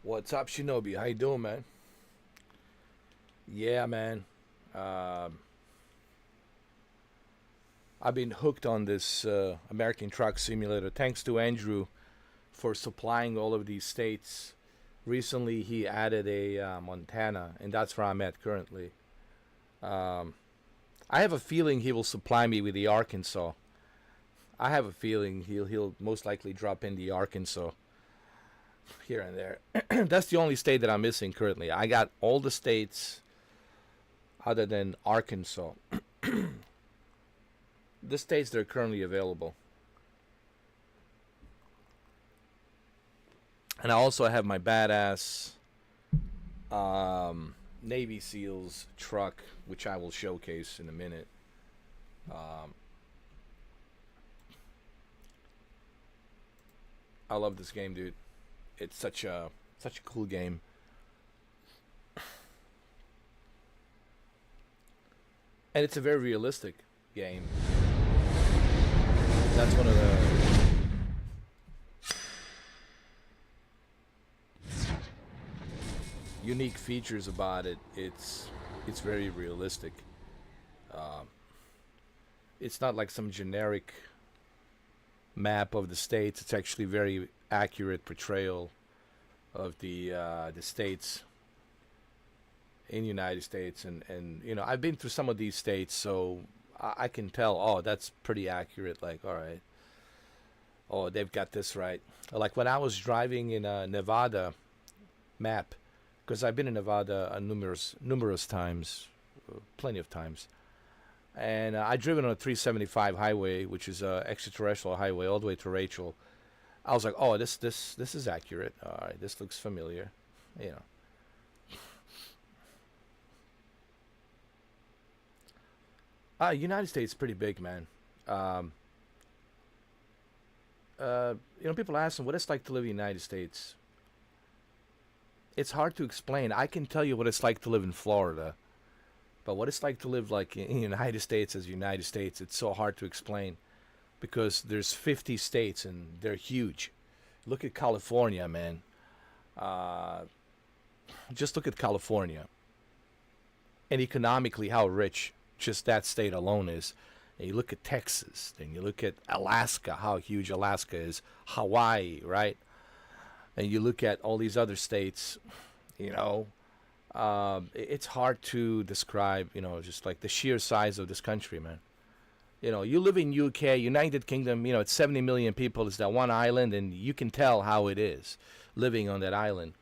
What's up, Shinobi? How you doing, man? Yeah, man. Um, I've been hooked on this American Truck Simulator. Thanks to Andrew for supplying all of these states. Recently, he added a Montana, and that's where I'm at currently. Um, I have a feeling he will supply me with the Arkansas. I have a feeling he'll most likely drop in the Arkansas here and there. That's the only state that I'm missing currently. I got all the states other than Arkansas. The states that are currently available. And I also have my badass Navy SEALs truck, which I will showcase in a minute. Um, I love this game, dude. It's such a cool game, and it's a very realistic game. That's one of the unique features about it. It's very realistic. Um, it's not like some generic map of the states. It's actually very accurate portrayal of the states in the United States, and I've been through some of these states, so I can tell. Oh, that's pretty accurate. Like, all right, oh, they've got this right. Like when I was driving in Nevada map, because I've been in Nevada numerous times, plenty of times, and I driven on a 375 highway, which is a extraterrestrial highway, all the way to Rachel. I was like, oh, this is accurate. All right, this looks familiar. You know, United States is pretty big, man. Um, People ask them what it's like to live in the United States. It's hard to explain. I can tell you what it's like to live in Florida, but what it's like to live like in the United States as United States, it's so hard to explain because there's 50 states and they're huge. Look at California, man. Uh, just look at California and economically how rich just that state alone is. And you look at Texas, then you look at Alaska, how huge Alaska is, Hawaii, right? And you look at all these other states, you know, it's hard to describe, just like the sheer size of this country, man. You live in UK, United Kingdom, it's 70 million people. It's that one island, and you can tell how it is living on that island.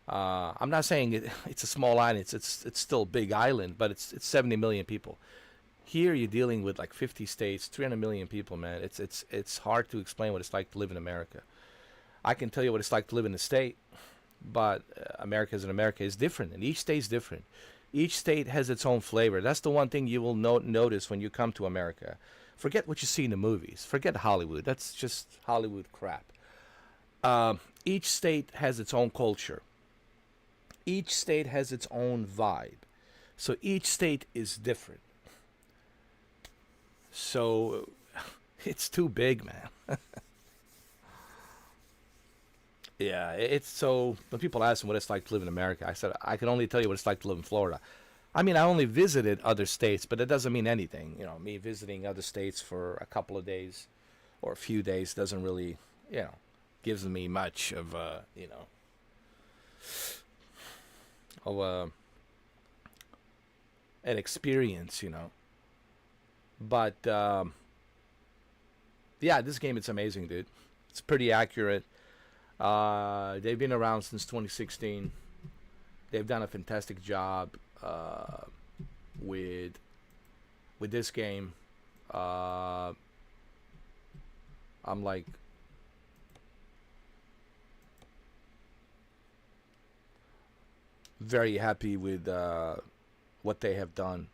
I'm not saying it's a small island. It's still a big island, but it's 70 million people. Here you're dealing with like 50 states, 300 million people, man. It's hard to explain what it's like to live in America. I can tell you what it's like to live in the state, but America is different, and each state is different. Each state has its own flavor. That's the one thing you will notice when you come to America. Forget what you see in the movies. Forget Hollywood. That's just Hollywood crap. Each state has its own culture. Each state has its own vibe. So each state is different. So it's too big, man. Yeah, it's so. When people ask me what it's like to live in America, I said I can only tell you what it's like to live in Florida. I mean, I only visited other states, but it doesn't mean anything. Me visiting other states for a couple of days or a few days doesn't really, gives me much of of an experience. But yeah, this game it's amazing, dude. It's pretty accurate. They've been around since 2016. They've done a fantastic job with with this game. Uh, I'm like very happy with what they have done,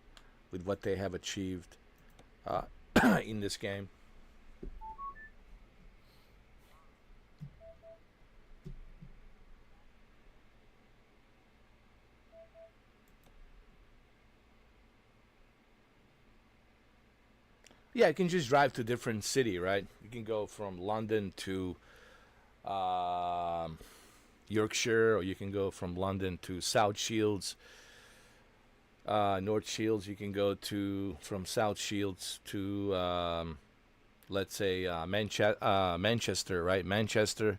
with what they have achieved uh, in this game. Yeah, you can just drive to a different city, right? You can go from London to um, Yorkshire, or you can go from London to South Shields, North Shields. You can go to from South Shields to let's say Manchester, right? Manchester.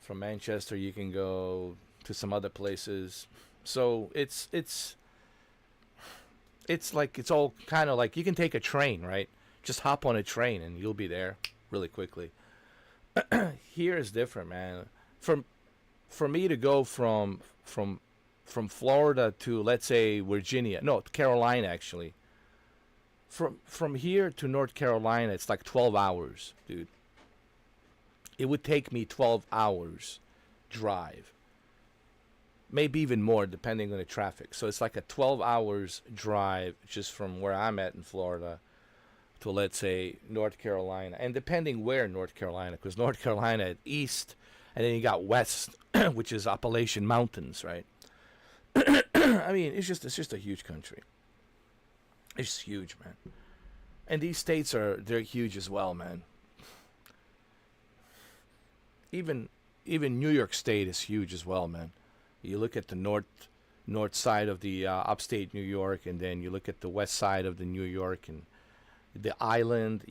From Manchester, you can go to some other places. So it's like it's all kind of like you can take a train, right? Just hop on a train and you'll be there really quickly. Here is different, man. From for me to go from Florida to, let's say, Virginia, no, Carolina actually. From here to North Carolina, it's like 12 hours, dude. It would take me 12 hours drive. Maybe even more depending on the traffic. So it's like a 12 hours drive just from where I'm at in Florida to, let's say, North Carolina. And depending where in North Carolina, because North Carolina at east, and then you got west, which is Appalachian Mountains, right? I mean, it's just a huge country. It's huge, man. And these states they're huge as well, man. Even New York State is huge as well, man. You look at the north side of the upstate New York, and then you look at the west side of the New York and the island,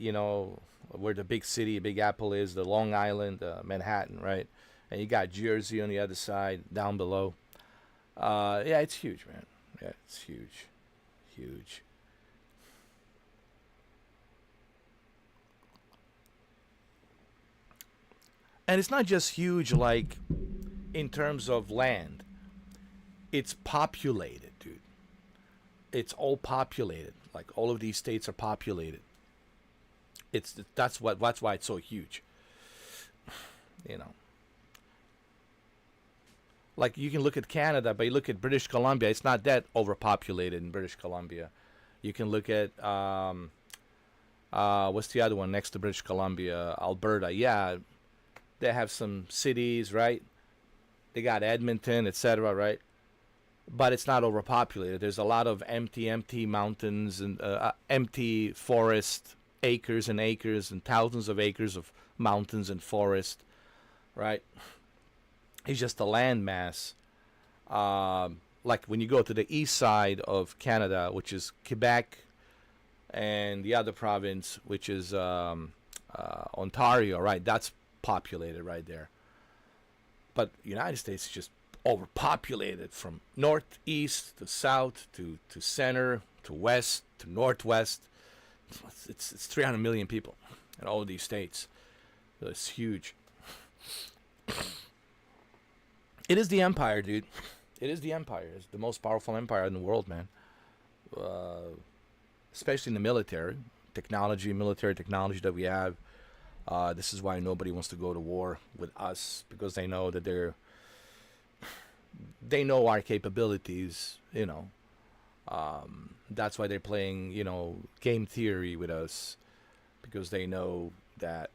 where the big city, Big Apple is, the Long Island, Manhattan, right? And you got Jersey on the other side, down below. Yeah, it's huge, man. Yeah, it's huge. Huge. And it's not just huge, like, in terms of land. It's populated, dude. It's all populated. Like, all of these states are populated. That's why it's so huge. You know. Like, you can look at Canada, but you look at British Columbia, it's not that overpopulated in British Columbia. You can look at what's the other one next to British Columbia? Alberta. Yeah, they have some cities, right? They got Edmonton, etc., right? But it's not overpopulated. There's a lot of empty mountains and empty forest, acres and acres and thousands of acres of mountains and forest, right? It's just a land mass. Like when you go to the east side of Canada, which is Quebec, and the other province, which is Ontario, right? That's populated right there. But the United States is just overpopulated from northeast to south to center to west to northwest. It's 300 million people in all of these states. So it's huge. It is the empire, dude. It is the empire. It's the most powerful empire in the world, man. Especially in the military technology that we have. This is why nobody wants to go to war with us, because they know that they know our capabilities. That's why they're playing, game theory with us, because they know that,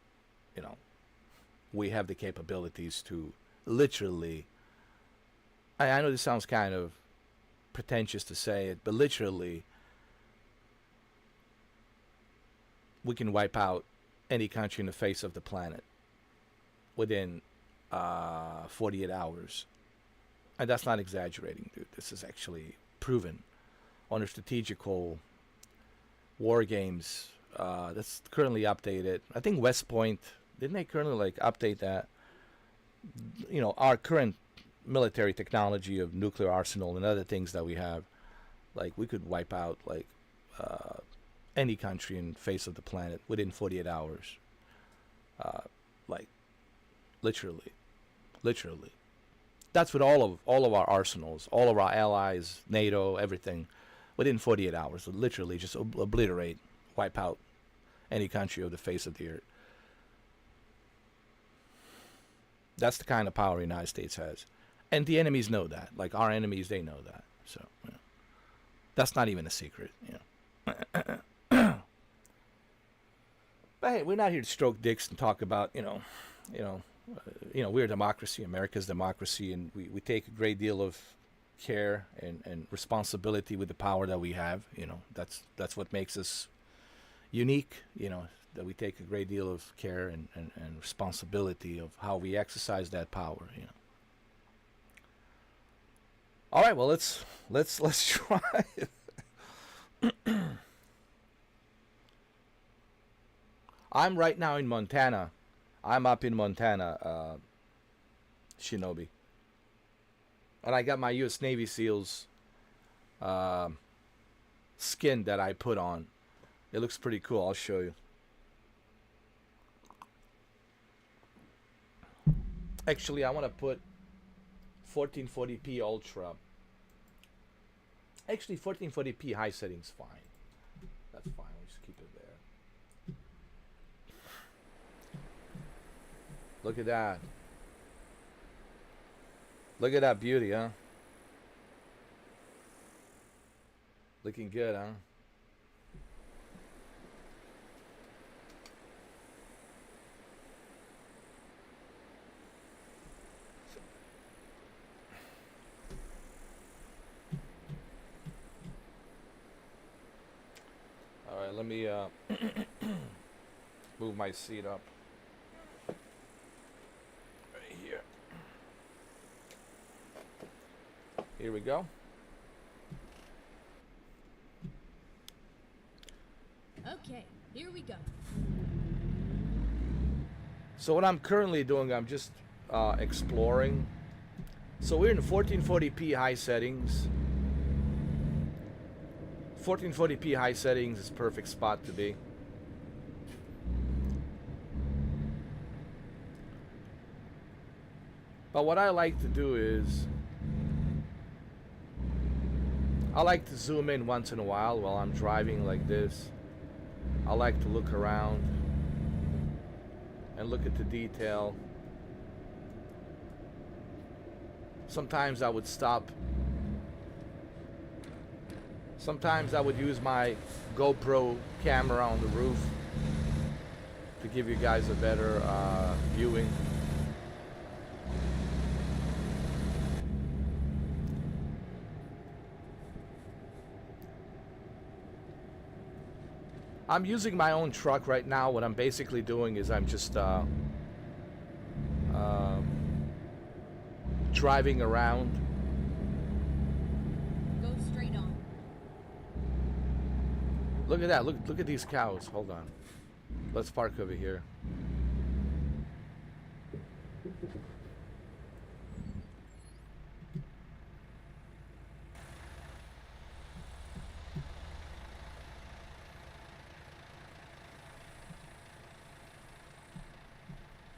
we have the capabilities to literally. I know this sounds kind of pretentious to say it, but literally, we can wipe out any country in the face of the planet within 48 hours. And that's not exaggerating, dude. This is actually proven on the strategical war games that's currently updated. I think West Point, didn't they currently update that? Our current military technology of nuclear arsenal and other things that we have, we could wipe out any country in the face of the planet within 48 hours. Literally. That's with all of our arsenals, all of our allies, NATO, everything, within 48 hours. Literally just obliterate, wipe out any country of the face of the earth. That's the kind of power the United States has. And the enemies know that. Our enemies, they know that. So, that's not even a secret, But hey, we're not here to stroke dicks and talk about, we're a democracy, America's democracy, and we take a great deal of care and responsibility with the power that we have. That's what makes us unique, that we take a great deal of care and responsibility of how we exercise that power, All right, well let's try it. I'm right now in Montana. I'm up in Montana, Shinobi, and I got my U.S. Navy SEALs uh, skin that I put on. It looks pretty cool. I'll show you. Actually, I want to put 1440p ultra. Actually, 1440p high settings fine. That's fine. We'll just keep it there. Look at that. Look at that beauty, huh? Looking good, huh? All right, let me move my seat up right here. Here we go. Okay, here we go. So what I'm currently doing, I'm just exploring. So we're in 1440p high settings. 1440p high settings is perfect spot to be. But what I like to do is I like to zoom in once in a while I'm driving like this. I like to look around and look at the detail. Sometimes I would stop. Sometimes I would use my GoPro camera on the roof to give you guys a better viewing. I'm using my own truck right now. What I'm basically doing is I'm just driving around. Go straight on. Look at that. Look at these cows. Hold on. Let's park over here.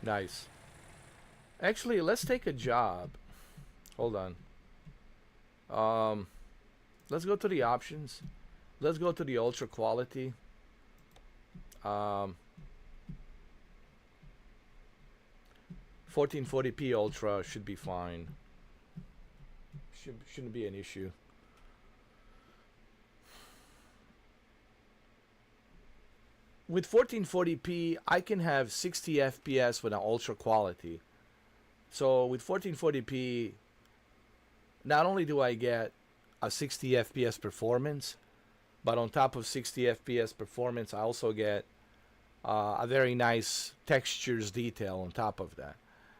Nice. Actually, let's take a job. Hold on. Let's go to the options. Let's go to the ultra quality. 1440p ultra should be fine. Shouldn't be an issue. With 1440p, I can have 60 FPS with an ultra quality. So with 1440p, not only do I get a 60 FPS performance, but on top of 60 FPS performance, I also get a very nice textures detail on top of that.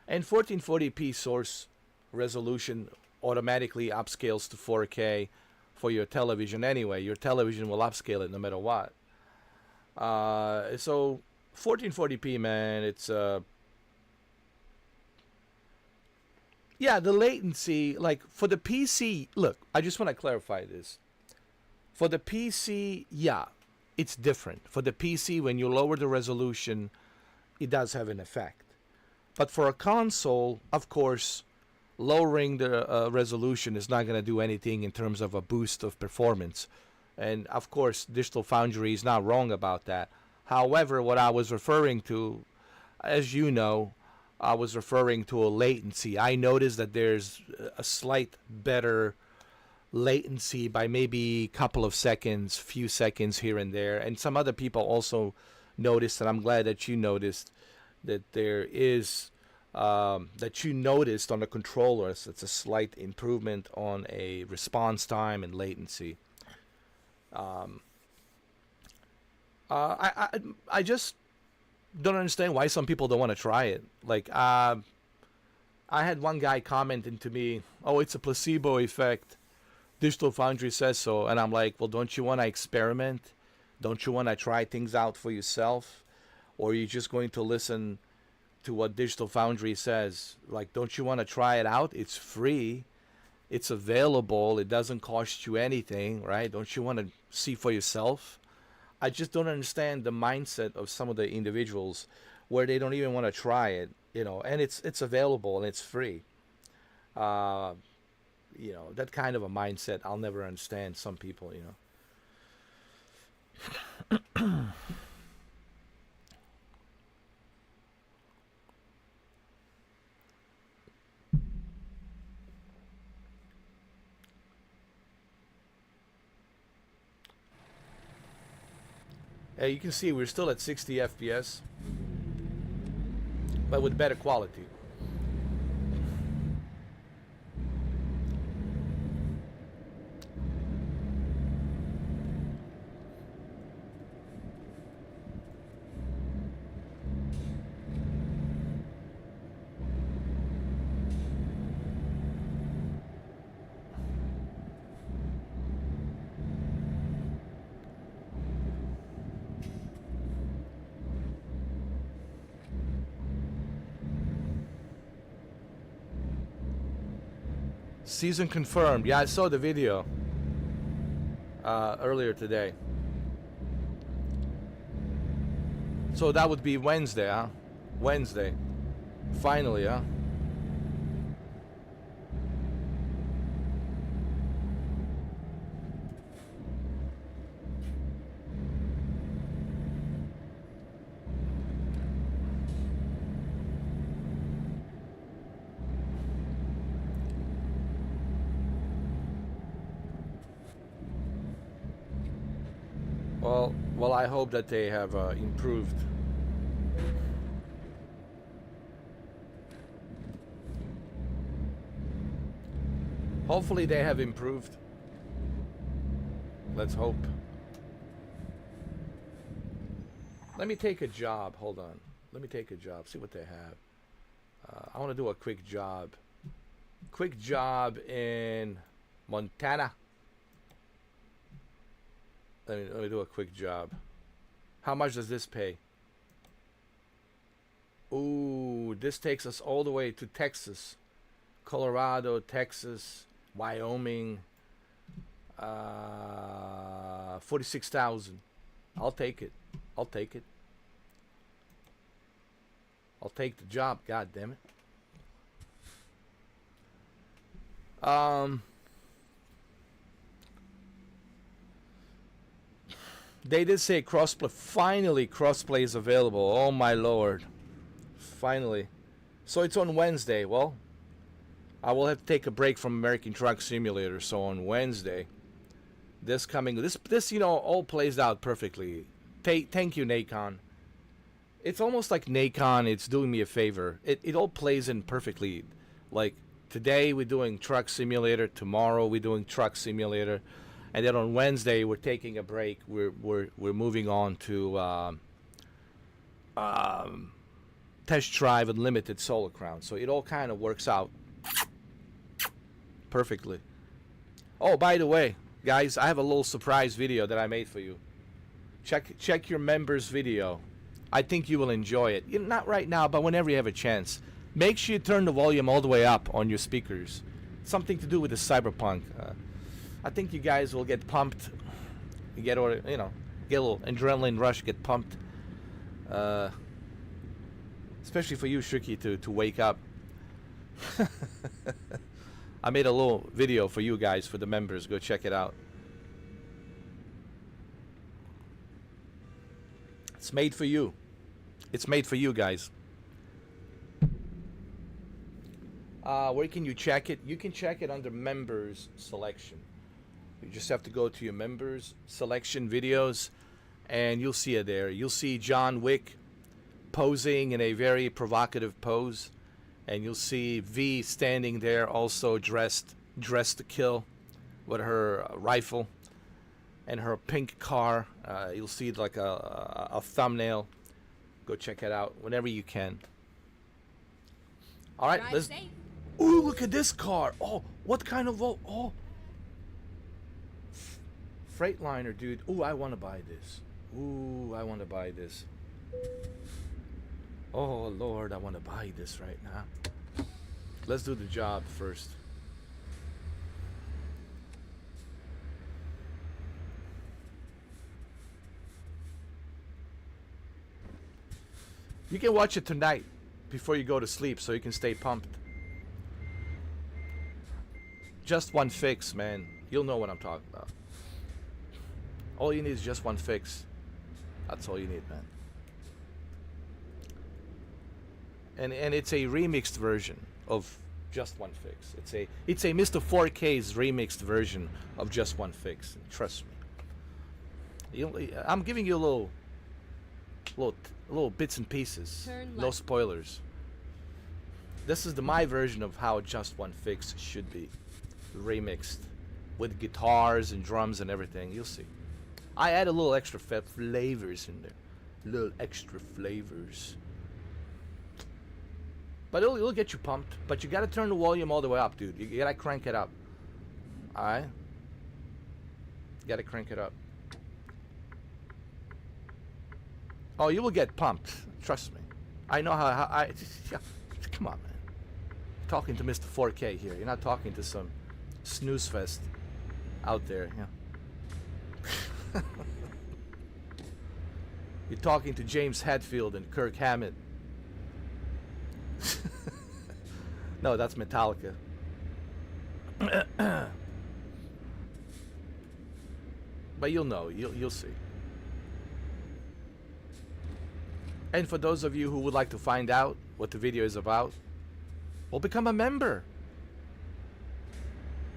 And 1440p source resolution automatically upscales to 4K for your television anyway. Your television will upscale it no matter what. So 1440p, man, it's yeah, the latency, like for the PC, look, I just want to clarify this. For the PC, yeah, it's different. For the PC, when you lower the resolution, it does have an effect. But for a console, of course, lowering the resolution is not going to do anything in terms of a boost of performance. And of course, Digital Foundry is not wrong about that. However, what I was referring to, as you know, I was referring to a latency. I noticed that there's a slight better latency by maybe a couple of seconds, few seconds here and there. And some other people also noticed, and I'm glad that you noticed, that there is, that you noticed on the controllers, it's a slight improvement on a response time and latency. I just don't understand why some people don't want to try it. Like, I had one guy commenting to me, "Oh, it's a placebo effect. Digital Foundry says so." And I'm like, "Well, don't you want to experiment? Don't you want to try things out for yourself? Or are you just going to listen to what Digital Foundry says? Like, don't you want to try it out? It's free. It's available. It doesn't cost you anything, right? Don't you want to see for yourself?" I just don't understand the mindset of some of the individuals where they don't even want to try it, and it's available and it's free. Uh, that kind of a mindset I'll never understand some people. Hey, you can see we're still at 60 FPS, but with better quality. Season confirmed. Yeah, I saw the video earlier today. So that would be Wednesday, huh? Wednesday. Finally, huh? Well, I hope that they have improved. Hopefully they have improved. Let's hope. Let me take a job. Hold on. Let me take a job. See what they have. I want to do a quick job. Quick job in Montana. Let me do a quick job. How much does this pay? Ooh, this takes us all the way to Texas, Colorado, Texas, Wyoming. 46,000. I'll take it. I'll take it. I'll take the job. God damn it. They did say Crossplay. Finally, Crossplay is available. Oh my lord. Finally. So it's on Wednesday. Well, I will have to take a break from American Truck Simulator. So on Wednesday, this all plays out perfectly. Thank you, Nacon. It's almost like Nacon, it's doing me a favor. It all plays in perfectly. Like today we're doing Truck Simulator. Tomorrow we're doing Truck Simulator. And then on Wednesday we're taking a break. We're moving on to Test Drive Unlimited Solar Crown. So it all kind of works out perfectly. Oh, by the way, guys, I have a little surprise video that I made for you. Check your members video. I think you will enjoy it. Not right now, but whenever you have a chance. Make sure you turn the volume all the way up on your speakers. Something to do with the cyberpunk. I think you guys will get pumped. You get a little adrenaline rush, get pumped. Especially for you, Shuki, to wake up. I made a little video for you guys, for the members. Go check it out. It's made for you. It's made for you guys. Where can you check it? You can check it under members selection. You just have to go to your members selection videos and you'll see it there. You'll see John Wick posing in a very provocative pose, and you'll see V standing there also dressed to kill with her rifle and her pink car. You'll see like a thumbnail. Go check it out whenever you can. All right, Drive safe. Ooh, look at this car. Oh, what kind of oh, Freightliner, dude. Ooh, I want to buy this. Ooh, I want to buy this. Oh Lord, I want to buy this right now. Let's do the job first. You can watch it tonight before you go to sleep so you can stay pumped. Just one fix, man. You'll know what I'm talking about. All you need is just one fix. That's all you need, man. And it's a remixed version of Just One Fix. It's a Mr. 4K's remixed version of Just One Fix. Trust me. I'm giving you little bits and pieces. No spoilers. This is my version of how Just One Fix should be. Remixed. With guitars and drums and everything. You'll see. I add a little extra flavors in there. Little extra flavors. But it'll get you pumped. But you gotta turn the volume all the way up, dude. You gotta crank it up. Alright? You gotta crank it up. Oh, you will get pumped. Trust me. I know how I... Yeah, come on, man. You're talking to Mr. 4K here. You're not talking to some snooze fest out there. Yeah. You're talking to James Hetfield and Kirk Hammett. No, that's Metallica. But you'll know. You'll see. And for those of you who would like to find out what the video is about, well, become a member.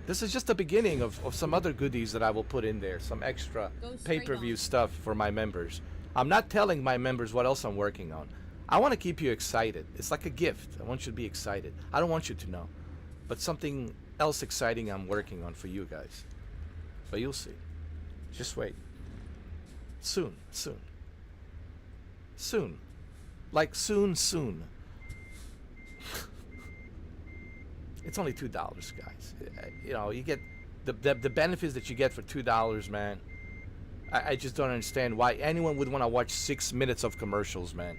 This is just the beginning of some other goodies that I will put in there. Some extra pay-per-view stuff for my members. I'm not telling my members what else I'm working on. I want to keep you excited. It's like a gift. I want you to be excited. I don't want you to know. But something else exciting I'm working on for you guys. But you'll see. Just wait. Soon. Soon. Soon. Like soon. It's only $2, guys. You know, you get the benefits that you get for $2, man. I just don't understand why anyone would want to watch 6 minutes of commercials, man.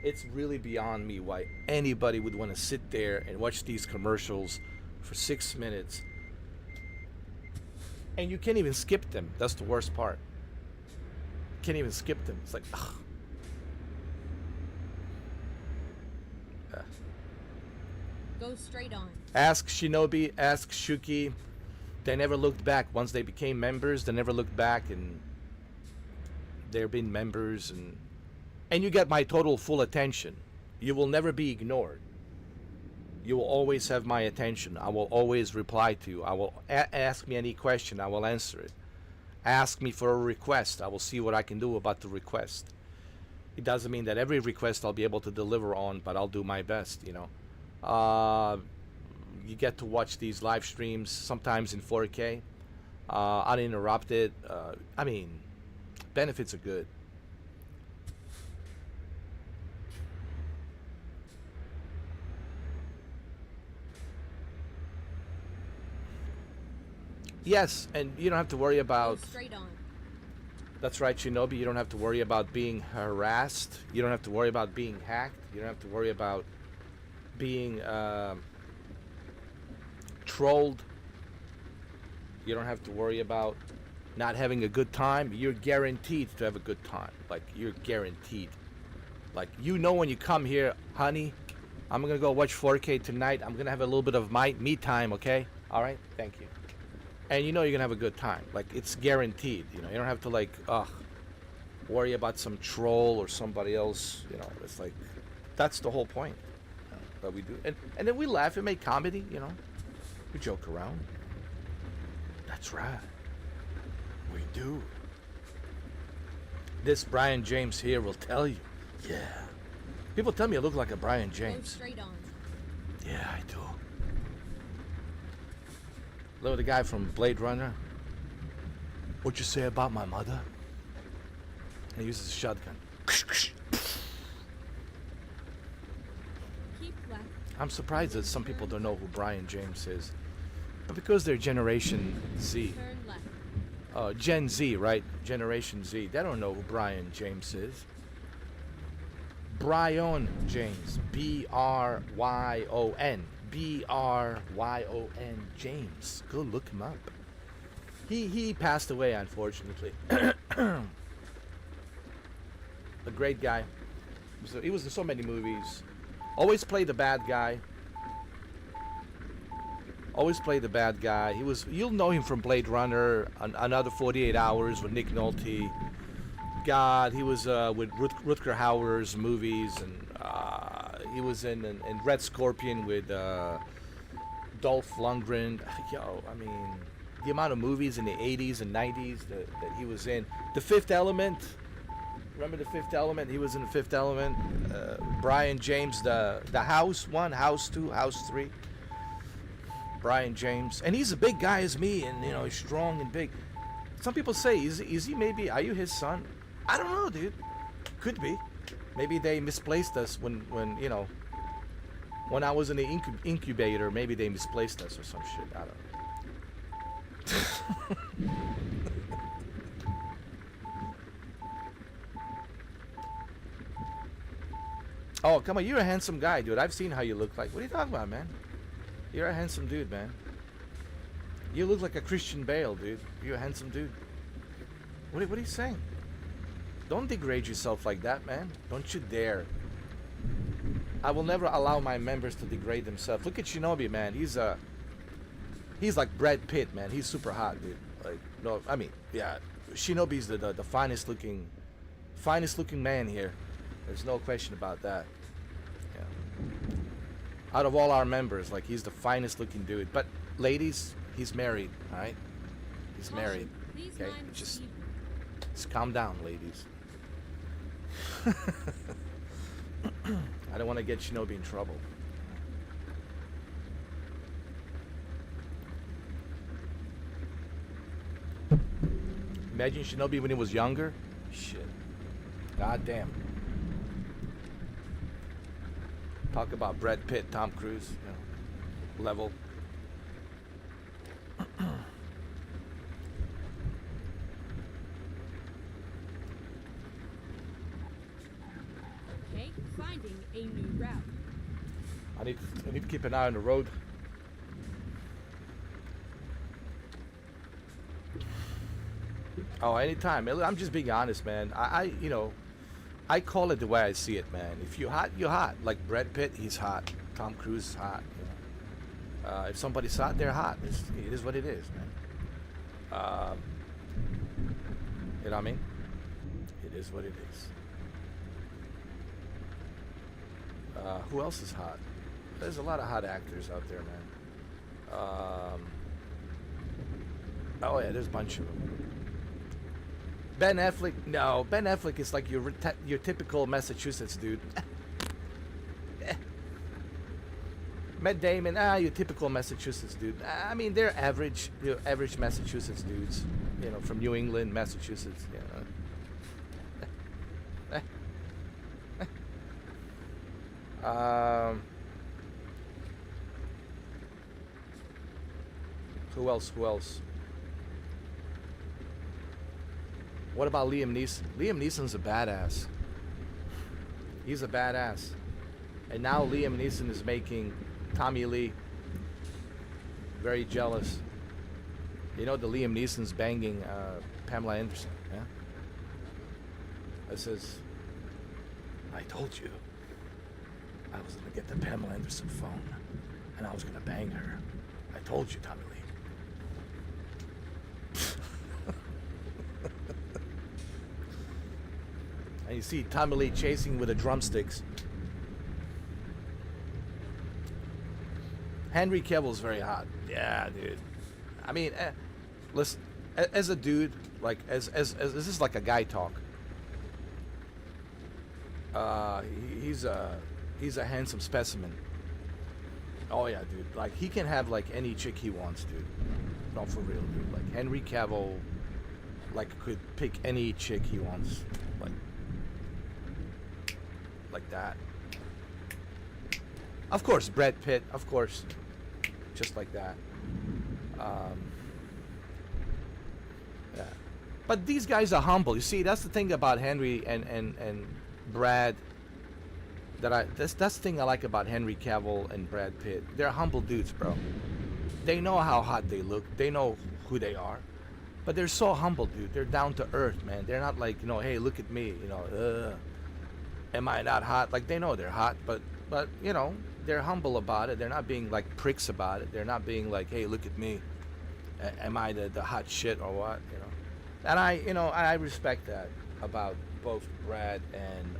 It's really beyond me why anybody would want to sit there and watch these commercials for 6 minutes. And you can't even skip them. That's the worst part. Can't even skip them. It's like, ugh. Go straight on. Ask Shinobi, ask Shuki. They never looked back. Once they became members, they never looked back, and they've been members, and you get my total full attention. You will never be ignored. You will always have my attention. I will always reply to you. I will ask me any question. I will answer it. Ask me for a request. I will see what I can do about the request. It doesn't mean that every request I'll be able to deliver on, but I'll do my best, you know. You get to watch these live streams sometimes in 4K, uninterrupted. I mean, benefits are good. Yes, and you don't have to worry about... Go straight on. That's right, Shinobi. You don't have to worry about being harassed. You don't have to worry about being hacked. You don't have to worry about being trolled. You don't have to worry about not having a good time. You're guaranteed to have a good time. Like, you're guaranteed. Like, you know when you come here, honey, I'm going to go watch 4K tonight. I'm going to have a little bit of my me time, okay? All right? Thank you. And you know you're going to have a good time. Like, it's guaranteed. You know, you don't have to, like, worry about some troll or somebody else. You know, it's like, that's the whole point. That we do, and then we laugh and make comedy, you know. We joke around. That's right. We do. This Brian James here will tell you. Yeah. People tell me I look like a Brian Go James. straight on. Yeah, I do. Look at the guy from Blade Runner. What'd you say about my mother? He uses a shotgun. Keep left. I'm surprised that some people don't know who Brian James is. But because they're Generation Z. Turn left. Gen Z, right? Generation Z. They don't know who Brian James is. Brian James. B-R-Y-O-N. B-R-Y-O-N James. Go look him up. He passed away, unfortunately. A great guy. So he was in so many movies. Always played the bad guy. Always played the bad guy. He was. You'll know him from Blade Runner, Another 48 Hours with Nick Nolte. God, he was with Rutger Hauer's movies, and he was in Red Scorpion with Dolph Lundgren. Yo, I mean, the amount of movies in the 80s and 90s that he was in. The Fifth Element. Remember The Fifth Element? He was in The Fifth Element. Brian James, the House 1, House 2, House 3. Brian James. And he's a big guy as me, and, you know, he's strong and big. Some people say, is he maybe, are you his son? I don't know, dude. Could be. Maybe they misplaced us when you know, when I was in the incubator, maybe they misplaced us or some shit. I don't know. Oh, come on, you're a handsome guy, dude. I've seen how you look like. What are you talking about, man? You're a handsome dude, man. You look like a Christian Bale, dude. You're a handsome dude. What are you saying? Don't degrade yourself like that, man. Don't you dare. I will never allow my members to degrade themselves. Look at Shinobi, man. He's like Brad Pitt, man. He's super hot, dude. Like, no, I mean, yeah. Shinobi's the finest looking man here. There's no question about that. Yeah. Out of all our members, like, he's the finest looking dude. But ladies, he's married, all right? He's married. Okay, just calm down, ladies. I don't want to get Shinobi in trouble. Imagine Shinobi when he was younger. Shit. God damn. Talk about Brad Pitt, Tom Cruise, you know, level. Okay, finding a new route. I need to keep an eye on the road. Oh, anytime. I'm just being honest, man. I you know, I call it the way I see it, man. If you're hot, you're hot. Like Brad Pitt, he's hot. Tom Cruise is hot. You know? If somebody's hot, they're hot. It is what it is, man. You know what I mean? It is what it is. Who else is hot? There's a lot of hot actors out there, man. Oh yeah, there's a bunch of them. Ben Affleck, no. Ben Affleck is like your typical Massachusetts dude. Matt Damon, your typical Massachusetts dude. I mean, they're average, average Massachusetts dudes. You know, from New England, Massachusetts. You know. Who else? What about Liam Neeson? Liam Neeson's a badass. He's a badass. And now Liam Neeson is making Tommy Lee very jealous. You know, the Liam Neeson's banging Pamela Anderson, yeah? It says, I told you I was going to get the Pamela Anderson phone and I was going to bang her. I told you, Tommy Lee. And you see Tommy Lee chasing with the drumsticks. Henry Cavill's very hot. Yeah, dude. I mean, listen, as a dude, like as this is like a guy talk. He's a handsome specimen. Oh yeah, dude. Like he can have like any chick he wants, dude. No, for real, dude. Like Henry Cavill, like could pick any chick he wants, like that. Of course, Brad Pitt, of course, just like that. Um, yeah. But these guys are humble. You see, that's the thing about Henry and Brad. That's the thing I like about Henry Cavill and Brad Pitt. They're humble dudes, bro. They know how hot they look. They know who they are. But they're so humble, dude. They're down to earth, man. They're not like, hey, look at me, am I not hot? Like, they know they're hot, but they're humble about it. They're not being like pricks about it. They're not being like, hey, look at me. Am I the hot shit or what? And I respect that about both Brad and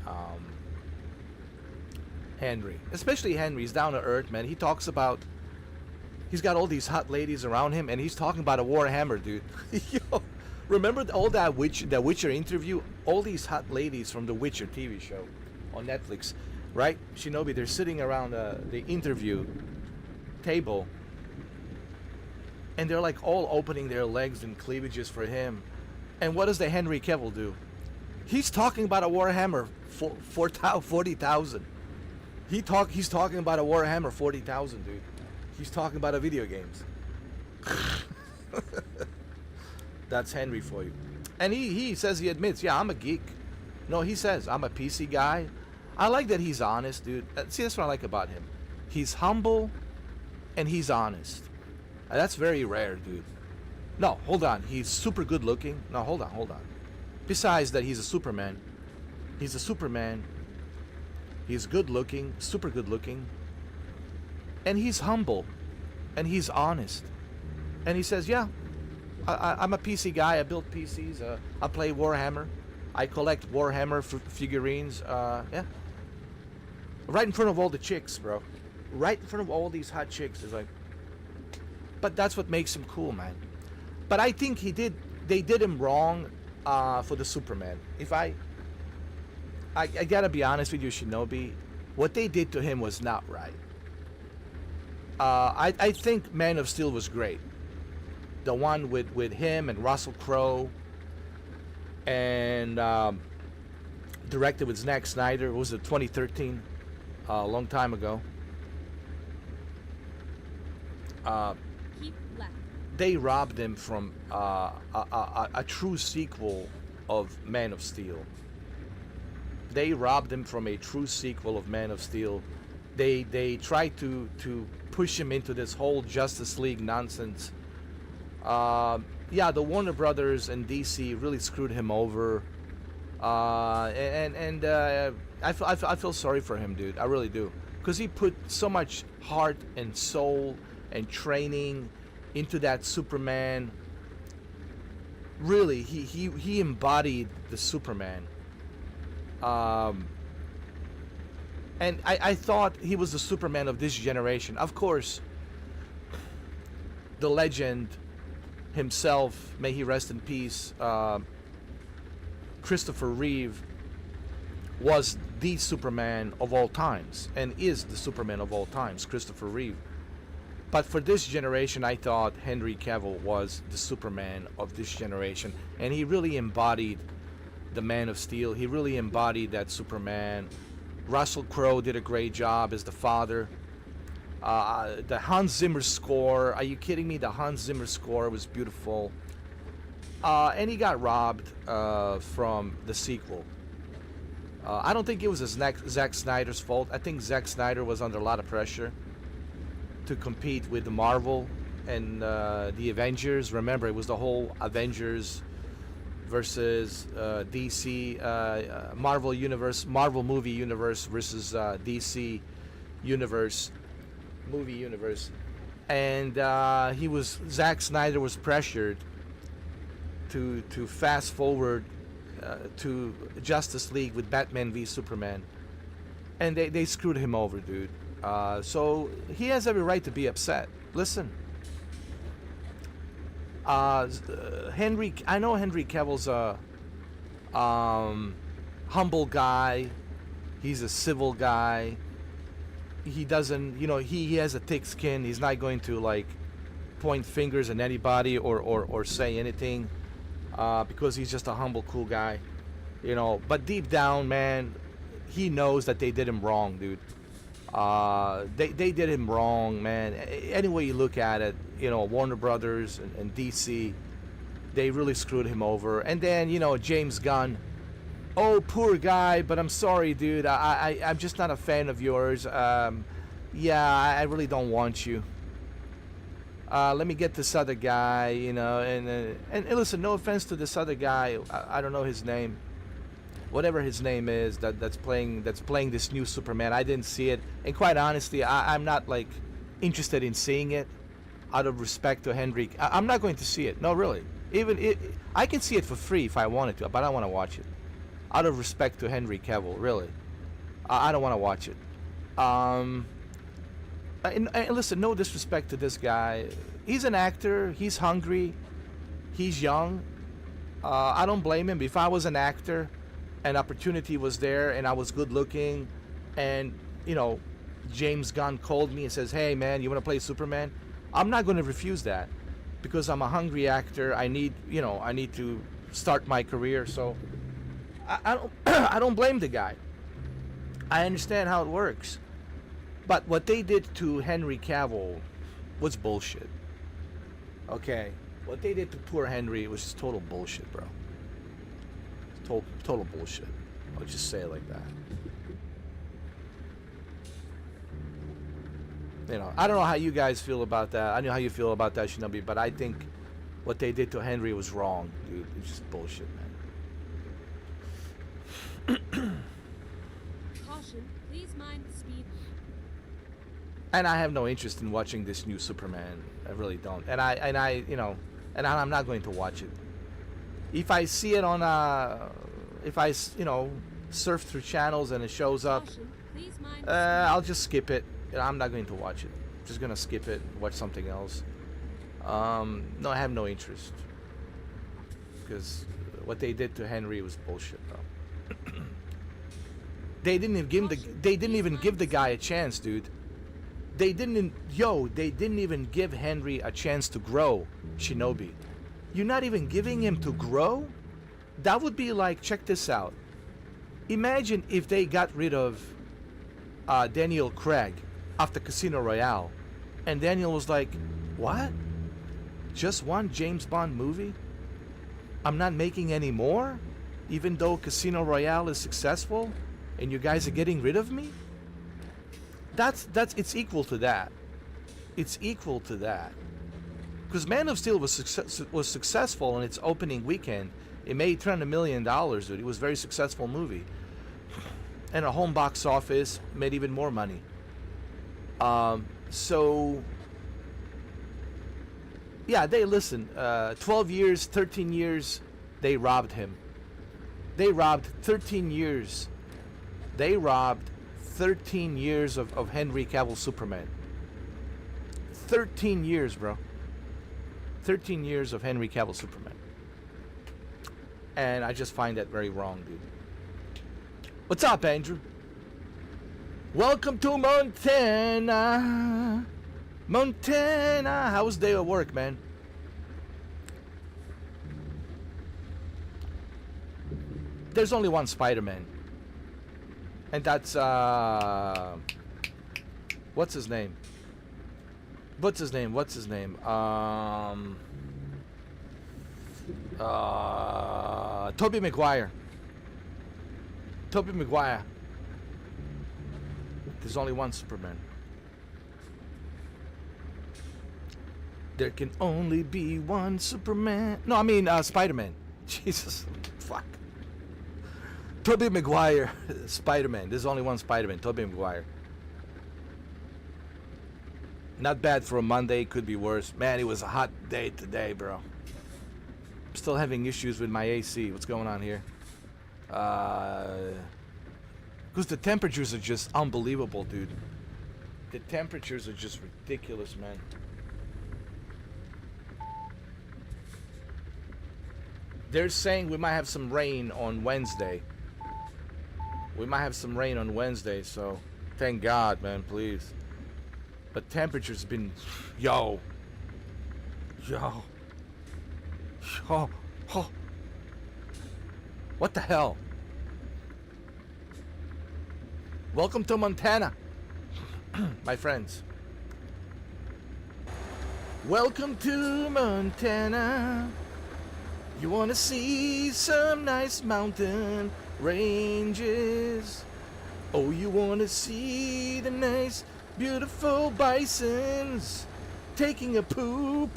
Henry. Especially Henry. He's down to earth, man. He talks about, he's got all these hot ladies around him, and he's talking about a Warhammer, dude. Yo, remember all that Witcher interview? All these hot ladies from the Witcher TV show on Netflix, right? Shinobi, they're sitting around the interview table, and they're like all opening their legs and cleavages for him. And what does the Henry Cavill do? He's talking about a Warhammer 40,000. He's talking about a Warhammer 40,000, dude. He's talking about a video games. That's Henry for you. And he says, he admits, yeah, I'm a geek. No, he says, I'm a PC guy. I like that he's honest, dude. See, that's what I like about him. He's humble and he's honest. That's very rare, dude. No, hold on. He's super good looking. No, hold on. Besides that, he's a Superman. He's a Superman. He's good looking, super good looking. And he's humble. And he's honest. And he says, yeah, I'm a PC guy. I build PCs. I play Warhammer. I collect Warhammer figurines. Yeah. Right in front of all the chicks, bro. Right in front of all these hot chicks. It's like, but that's what makes him cool, man. But I think they did him wrong for the Superman. If I gotta be honest with you, Shinobi, what they did to him was not right. I think Man of Steel was great. The one with him and Russell Crowe, and directed with Zack Snyder. It was 2013, a long time ago. Keep left. They robbed him from a true sequel of Man of Steel. They robbed him from a true sequel of Man of Steel. They tried to push him into this whole Justice League nonsense. Yeah, the Warner Brothers and DC really screwed him over. I feel sorry for him, dude. I really do, because he put so much heart and soul and training into that Superman. Really, he embodied the Superman. And I thought he was the Superman of this generation. Of course, the legend himself, may he rest in peace, Christopher Reeve, was the Superman of all times, and is the Superman of all times, Christopher Reeve. But for this generation, I thought Henry Cavill was the Superman of this generation, and he really embodied the Man of Steel. He really embodied that Superman. Russell Crowe did a great job as the father. The Hans Zimmer score, are you kidding me? The Hans Zimmer score was beautiful. And he got robbed from the sequel. I don't think it was Zack Snyder's fault. I think Zack Snyder was under a lot of pressure to compete with the Marvel and the Avengers. Remember, it was the whole Avengers versus DC Marvel universe, Marvel movie universe versus DC universe, movie universe. And Zack Snyder was pressured to fast forward to Justice League with Batman v Superman, and they screwed him over, dude. So he has every right to be upset. Listen, Henry, I know Henry Cavill's a humble guy. He's a civil guy. He doesn't, he has a thick skin. He's not going to like point fingers at anybody or say anything because he's just a humble, cool guy. But deep down, man, he knows that they did him wrong, dude. They did him wrong, man. Any way you look at it, you know, Warner Brothers and DC, they really screwed him over. And then, you know, James Gunn. Oh, poor guy, but I'm sorry, dude. I'm just not a fan of yours. Yeah, I really don't want you. Let me get this other guy, you know, and listen, no offense to this other guy. I don't know his name. Whatever his name is, that's playing this new Superman. I didn't see it, and quite honestly, I'm not like interested in seeing it. Out of respect to Henry, I'm not going to see it. No, really. I can see it for free if I wanted to, but I don't want to watch it. Out of respect to Henry Cavill, really, I don't want to watch it. And listen, no disrespect to this guy. He's an actor. He's hungry. He's young. I don't blame him. If I was an actor, and opportunity was there, and I was good looking, and you know, James Gunn called me and says, "Hey, man, you want to play Superman?" I'm not going to refuse that, because I'm a hungry actor. I need to start my career. So I don't I don't blame the guy. I understand how it works. But what they did to Henry Cavill was bullshit. Okay, what they did to poor Henry was just total bullshit, bro. Total bullshit. I'll just say it like that. You know, I don't know how you guys feel about that. I know how you feel about that, Shinobi, but I think what they did to Henry was wrong, dude. It's just bullshit, man. Caution, please mind the speed. And I have no interest in watching this new Superman. I really don't. And I'm not going to watch it. If I see it on if I surf through channels and it shows up, Caution, please mind the I'll just skip it. I'm not going to watch it. Just gonna skip it, watch something else. No, I have no interest, because what they did to Henry was bullshit, bro. They didn't even give the guy a chance, dude. They didn't even give Henry a chance to grow, Shinobi. You're not even giving him to grow? That would be like, check this out. Imagine if they got rid of Daniel Craig after Casino Royale, and Daniel was like, what? Just one James Bond movie? I'm not making any more? Even though Casino Royale is successful, and you guys are getting rid of me? It's equal to that. It's equal to that. Because Man of Steel was successful in its opening weekend. It made $300 million, dude. It was a very successful movie. And a home box office made even more money. So, yeah, 12 years, 13 years, they robbed him. They robbed 13 years. They robbed 13 years of Henry Cavill Superman. 13 years, bro. 13 years of Henry Cavill Superman. And I just find that very wrong, dude. What's up, Andrew? Welcome to Montana. Montana. How was day at work, man? There's only one Spider-Man. And that's, what's his name? Tobey Maguire. Tobey Maguire. There's only one Superman. There can only be one Superman. No, I mean Spider-Man. Jesus, fuck. Tobey Maguire, Spider-Man. There's only one Spider-Man, Tobey Maguire. Not bad for a Monday, could be worse. Man, it was a hot day today, bro. I'm still having issues with my AC. What's going on here? Because the temperatures are just unbelievable, dude. The temperatures are just ridiculous, man. They're saying we might have some rain on Wednesday. We might have some rain on Wednesday, so thank God, man, please. But temperature's been, yo. What the hell? Welcome to Montana. my friends. Welcome to Montana. You wanna see some nice mountain ranges? Oh, you wanna see the nice, beautiful bisons taking a poop,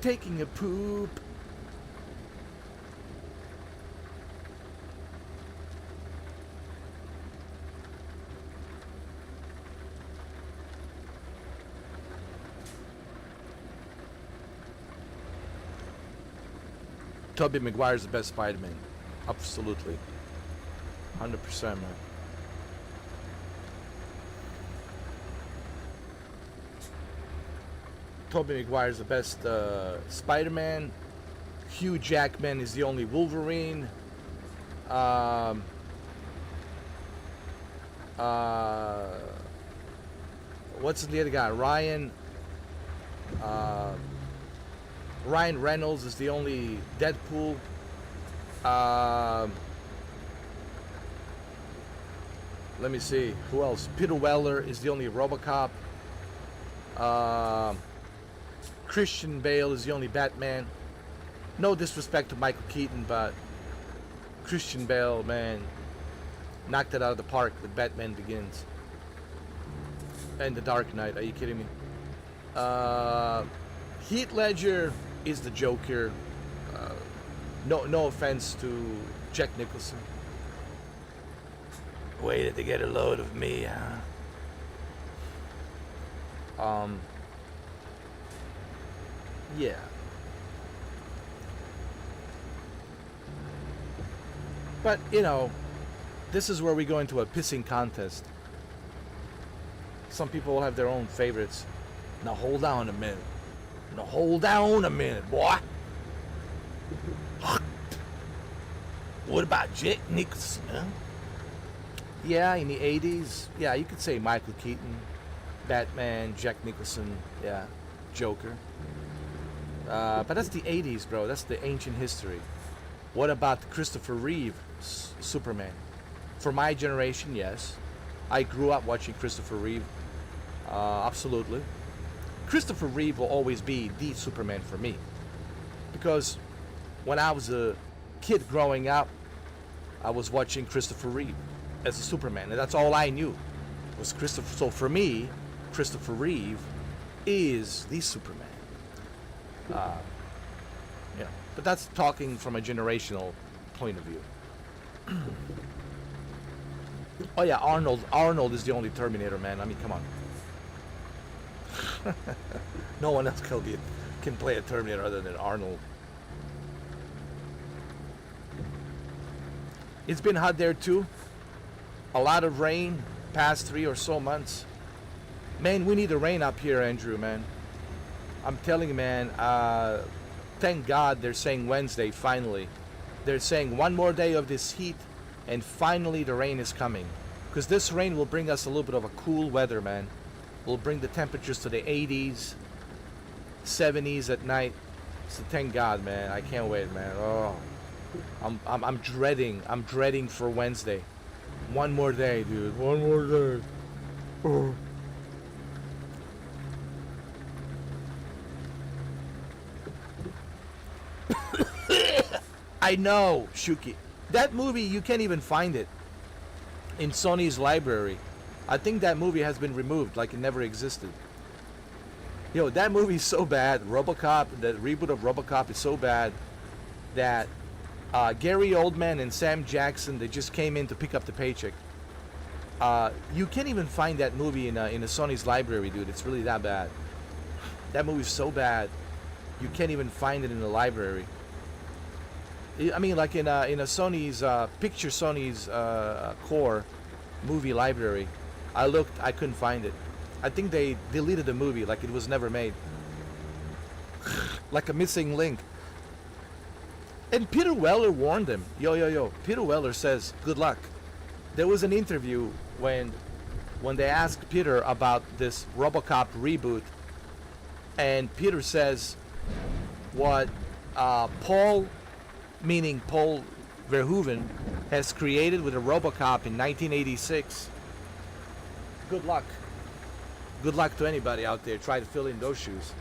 taking a poop. Tobey Maguire's the best Spider-Man. Absolutely. 100%, man. Tobey Maguire's the best Spider-Man. Hugh Jackman is the only Wolverine. What's the other guy? Ryan Reynolds is the only Deadpool. Let me see. Who else? Peter Weller is the only RoboCop. Christian Bale is the only Batman. No disrespect to Michael Keaton, but Christian Bale, man, knocked it out of the park with Batman Begins. And The Dark Knight. Are you kidding me? Heath Ledger is the Joker. No offense to Jack Nicholson. Waited to get a load of me, huh? Yeah. But, you know, this is where we go into a pissing contest. Some people will have their own favorites. Now hold on a minute. Now hold on a minute, boy. What about Jack Nicholson, huh? Yeah, in the 80s. Yeah, you could say Michael Keaton, Batman, Jack Nicholson, yeah, Joker. But that's the 80s, bro. That's the ancient history. What about Christopher Reeve, Superman? For my generation, yes. I grew up watching Christopher Reeve. Absolutely. Christopher Reeve will always be the Superman for me. Because when I was a kid growing up, I was watching Christopher Reeve as a Superman. And that's all I knew was Christopher. So for me, Christopher Reeve is the Superman. Yeah. But that's talking from a generational point of view. Oh yeah, Arnold is the only Terminator, man. I mean, come on. No one else can play a Terminator other than Arnold. It's been hot there too. A lot of rain past 3 or so months. Man, we need the rain up here, Andrew, man. I'm telling you, man, thank God they're saying Wednesday, finally. They're saying one more day of this heat, and finally the rain is coming. Because this rain will bring us a little bit of a cool weather, man. Will bring the temperatures to the 80s, 70s at night. So thank God, man. I can't wait, man. Oh, I'm dreading for Wednesday. One more day, dude. One more day. Oh. I know, Shuki. That movie, you can't even find it in Sony's library. I think that movie has been removed, like it never existed. Yo, that movie is so bad. RoboCop, the reboot of RoboCop is so bad that Gary Oldman and Sam Jackson, they just came in to pick up the paycheck. You can't even find that movie in a Sony's library, dude. It's really that bad. That movie's so bad, you can't even find it in the library. I mean, like in a Sony's Sony's core movie library. I looked, I couldn't find it. I think they deleted the movie, like it was never made. Like a missing link. And Peter Weller warned them. Yo. Peter Weller says, good luck. There was an interview when they asked Peter about this RoboCop reboot, and Peter says, what Paul, meaning Paul Verhoeven, has created with a RoboCop in 1986. Good luck. Good luck to anybody out there try to fill in those shoes.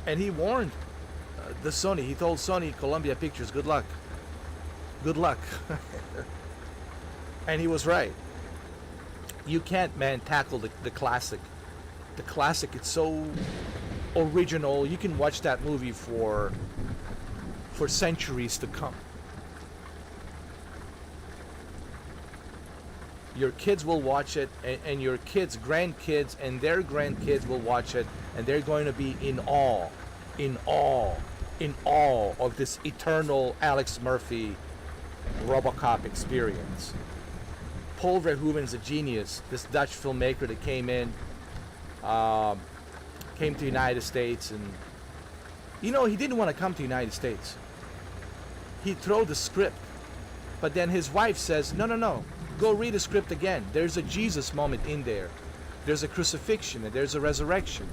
And he warned the Sony. He told Sony, Columbia Pictures, good luck. Good luck. And he was right. You can't, man, tackle the classic. The classic, it's so original. You can watch that movie for centuries to come. Your kids will watch it, and your kids, grandkids, and their grandkids will watch it, and they're going to be in awe of this eternal Alex Murphy RoboCop experience. Paul Verhoeven's a genius. This Dutch filmmaker that came to the United States, and he didn't want to come to the United States. He threw the script, but then his wife says, no, go read the script again. There's a Jesus moment in there. There's a crucifixion and there's a resurrection.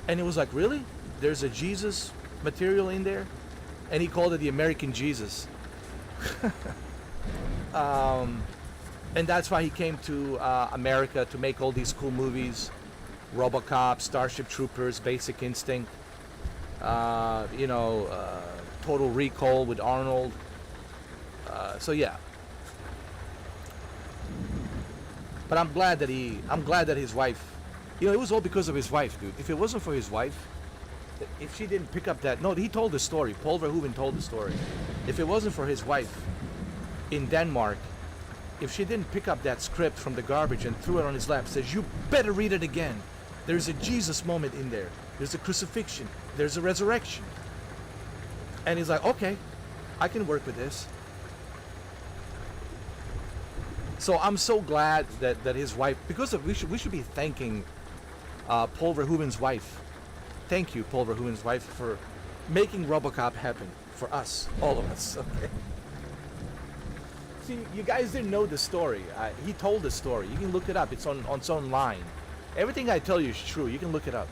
And it was like, really? There's a Jesus material in there? And he called it the American Jesus. And that's why he came to America to make all these cool movies. RoboCop, Starship Troopers, Basic Instinct, Total Recall with Arnold. So yeah. But I'm glad that his wife, it was all because of his wife, dude. If it wasn't for his wife, if she didn't pick up that, no, he told the story. Paul Verhoeven told the story. If it wasn't for his wife in Denmark, if she didn't pick up that script from the garbage and threw it on his lap, says, you better read it again. There's a Jesus moment in there. There's a crucifixion. There's a resurrection. And he's like, okay, I can work with this. So I'm so glad that his wife, because we should be thanking Paul Verhoeven's wife. Thank you, Paul Verhoeven's wife, for making RoboCop happen for us, all of us. Okay. See, you guys didn't know the story. He told the story. You can look it up. It's online. Everything I tell you is true. You can look it up.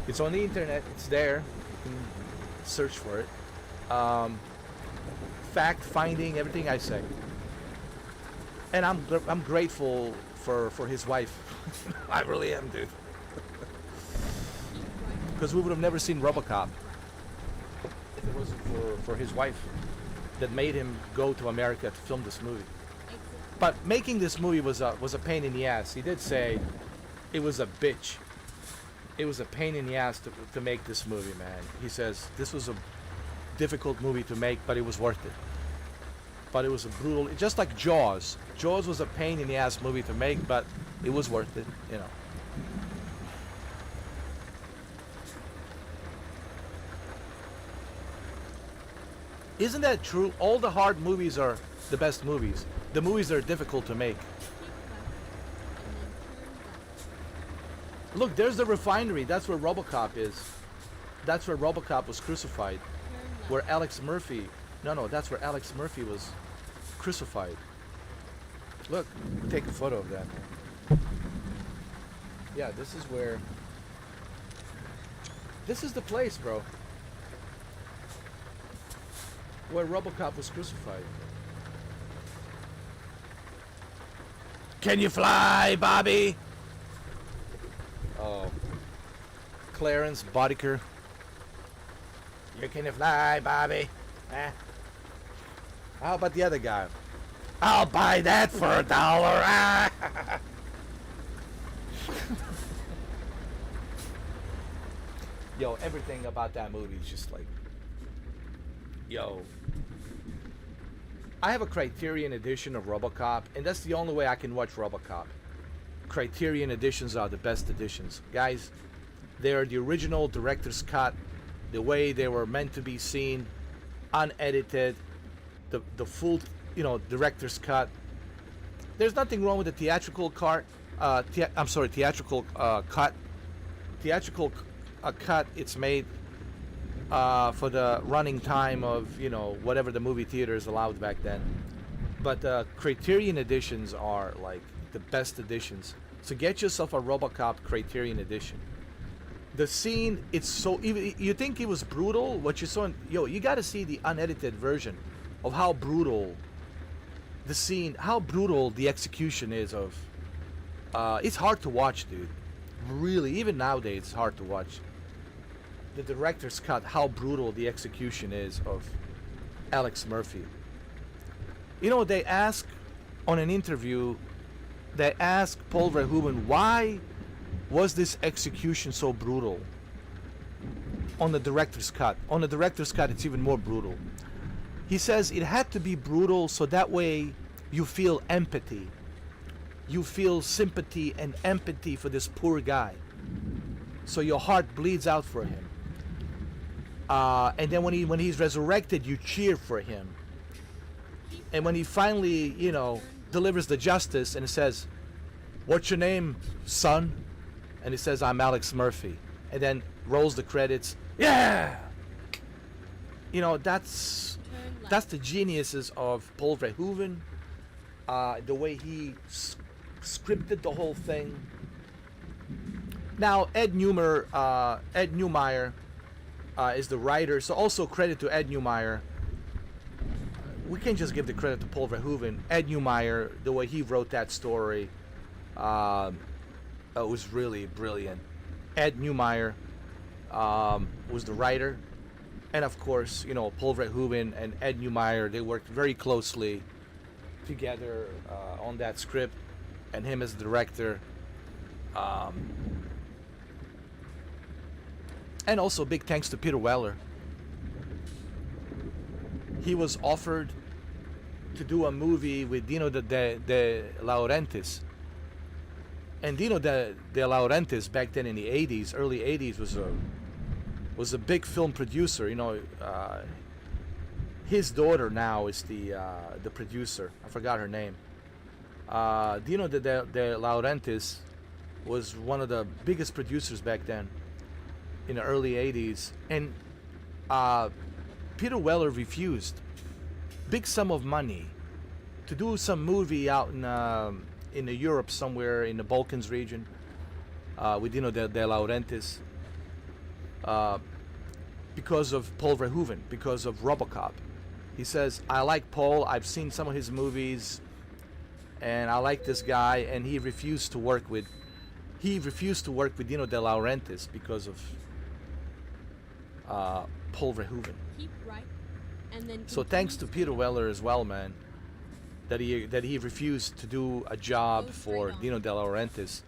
It's on the internet. It's there. You can search for it. Fact finding, everything I say. And I'm grateful for his wife. I really am, dude. Because we would have never seen RoboCop if it wasn't for his wife that made him go to America to film this movie. But making this movie was a pain in the ass. He did say it was a bitch. It was a pain in the ass to make this movie, man. He says this was a difficult movie to make, but it was worth it. But it was a brutal, just like Jaws. Jaws was a pain in the ass movie to make, but it was worth it, Isn't that true? All the hard movies are the best movies. The movies that are difficult to make. Look, there's the refinery. That's where RoboCop is. That's where RoboCop was crucified. Where Alex Murphy... No, that's where Alex Murphy was crucified. Look, take a photo of that, man. Yeah, this is where... This is the place, bro. Where RoboCop was crucified. Can you fly, Bobby? Oh. Clarence Boddicker. You can fly, Bobby? How about the other guy? I'll buy that for $1. Yo, everything about that movie is just like... Yo. I have a Criterion edition of RoboCop, and that's the only way I can watch RoboCop. Criterion editions are the best editions. Guys, they're the original director's cut, the way they were meant to be seen, unedited, the full, director's cut. There's nothing wrong with the theatrical cut. Theatrical cut. It's made for the running time of whatever the movie theaters allowed back then. But Criterion editions are like the best editions. So get yourself a RoboCop Criterion edition. The scene, it's so... You think it was brutal? What you saw... you got to see the unedited version of how brutal the scene... How brutal the execution is of... it's hard to watch, dude. really, even nowadays, it's hard to watch. The director's cut, how brutal the execution is of Alex Murphy. You know, they ask on an interview, they ask Paul Verhoeven, why was this execution so brutal? On the director's cut. On the director's cut, it's even more brutal. He says it had to be brutal so that way you feel empathy. You feel sympathy and empathy for this poor guy. So your heart bleeds out for him. And then when he's resurrected, you cheer for him. And when he finally, you know, delivers the justice and says, "What's your name, son?" And he says, "I'm Alex Murphy." And then rolls the credits. Yeah! You know, that's the geniuses of Paul Verhoeven. The way he scripted the whole thing. Now, Ed Neumeyer is the writer, so also credit to Ed Neumeyer. We can't just give the credit to Paul Verhoeven. Ed Neumeyer, the way he wrote that story, was really brilliant. Ed Neumeyer was the writer, and of course, you know, Paul Verhoeven and Ed Neumeyer, they worked very closely together on that script, and him as the director. And also big thanks to Peter Weller. He was offered to do a movie with Dino De Laurentiis. And Dino De Laurentiis back then in the 80s, early 80s, was a big film producer. You know, his daughter now is the producer. I forgot her name. Dino De Laurentiis was one of the biggest producers back then in the early 80s. And Peter Weller refused big sum of money to do some movie out in Europe somewhere in the Balkans region with Dino De Laurentiis because of Paul Verhoeven, because of RoboCop. He says, "I like Paul, I've seen some of his movies, and I like this guy," and he refused to work with Dino De Laurentiis because of Paul Verhoeven. Keep right, and then So thanks to Peter Weller as well, man, that he refused to do a job for Dino De Laurentiis.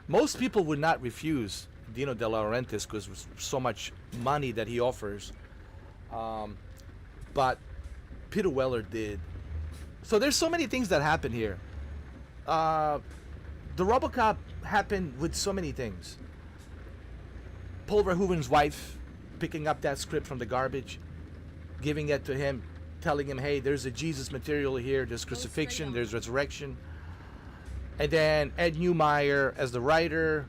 Most people would not refuse Dino De Laurentiis because of so much money that he offers, but Peter Weller did. So there's so many things that happen here. The RoboCop happened with so many things. Paul Verhoeven's wife picking up that script from the garbage, giving it to him, telling him, "Hey, there's a Jesus material here. There's crucifixion, there's resurrection." And then Ed Neumeyer as the writer,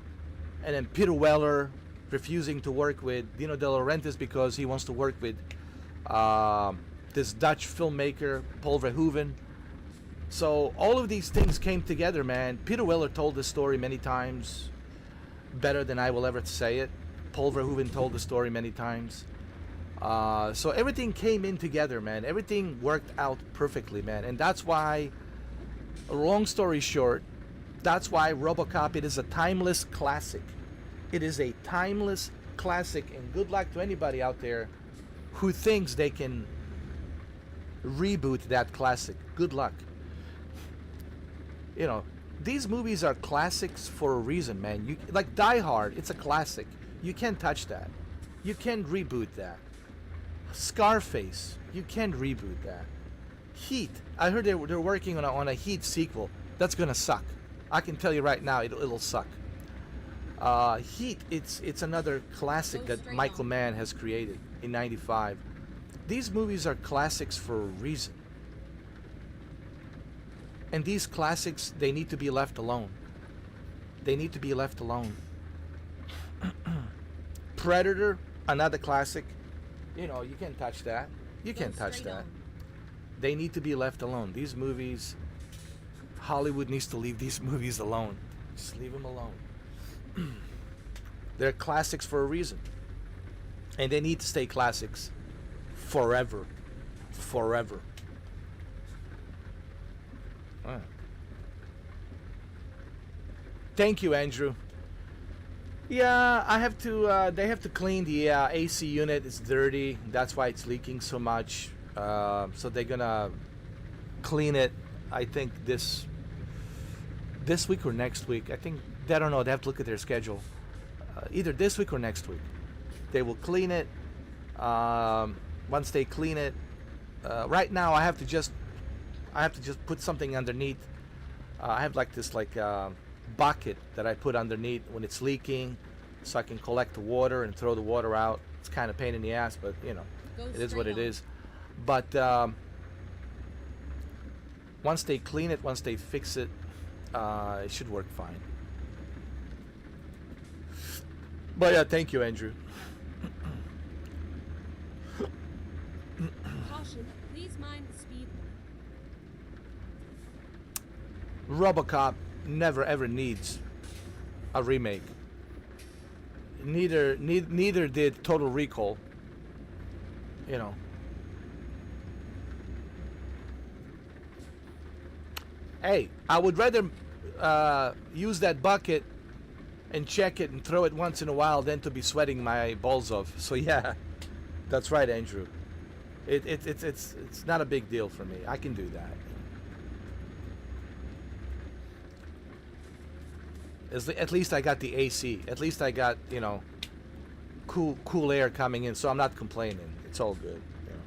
and then Peter Weller refusing to work with Dino De Laurentiis because he wants to work with this Dutch filmmaker, Paul Verhoeven. So all of these things came together, man. Peter Weller told this story many times, better than I will ever say it. Paul Verhoeven told the story many times. So everything came in together, man. Everything worked out perfectly, man. And that's why, long story short, that's why RoboCop, it is a timeless classic. It is a timeless classic, and good luck to anybody out there who thinks they can reboot that classic. Good luck. You know, these movies are classics for a reason, man. Like Die Hard, it's a classic. You can't touch that. You can't reboot that. Scarface, you can't reboot that. Heat, I heard they're working on a Heat sequel. That's gonna suck. I can tell you right now, it'll suck. Heat, it's another classic that Michael Mann has created in '95. These movies are classics for a reason. And these classics, they need to be left alone. They need to be left alone. Predator, another classic. You know, you can't touch that. You can't touch that. They need to be left alone. These movies, Hollywood needs to leave these movies alone. Just leave them alone. They're classics for a reason. And they need to stay classics forever. Forever. Thank you, Andrew. Yeah, I have to. They have to clean the AC unit. It's dirty. That's why it's leaking so much. So they're gonna clean it. I think this week or next week. I think they don't know. They have to look at their schedule. Either this week or next week. They will clean it. Once they clean it, right now I have to just put something underneath. I have like this bucket that I put underneath when it's leaking, so I can collect the water and throw the water out. It's kind of pain in the ass, but you know, Go it is what straight it on. is. But once they clean it, once they fix it, it should work fine. But yeah, thank you, Andrew. Caution, please mind the speed limit. RoboCop never ever needs a remake. Neither did Total Recall. You know. Hey, I would rather use that bucket and check it and throw it once in a while than to be sweating my balls off. So yeah, that's right, Andrew. It's not a big deal for me. I can do that. At least I got the AC. At least I got, you know, cool air coming in, so I'm not complaining. It's all good. You know.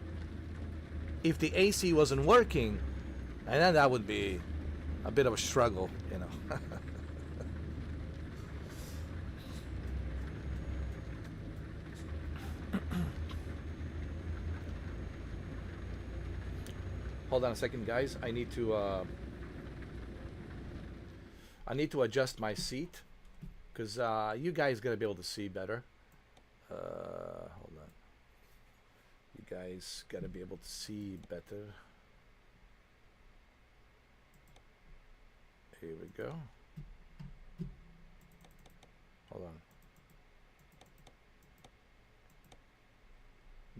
If the AC wasn't working, and then that would be a bit of a struggle, you know. Hold on a second, guys. I need to adjust my seat because you guys gotta be able to see better. Hold on. You guys gotta be able to see better. Here we go. Hold on.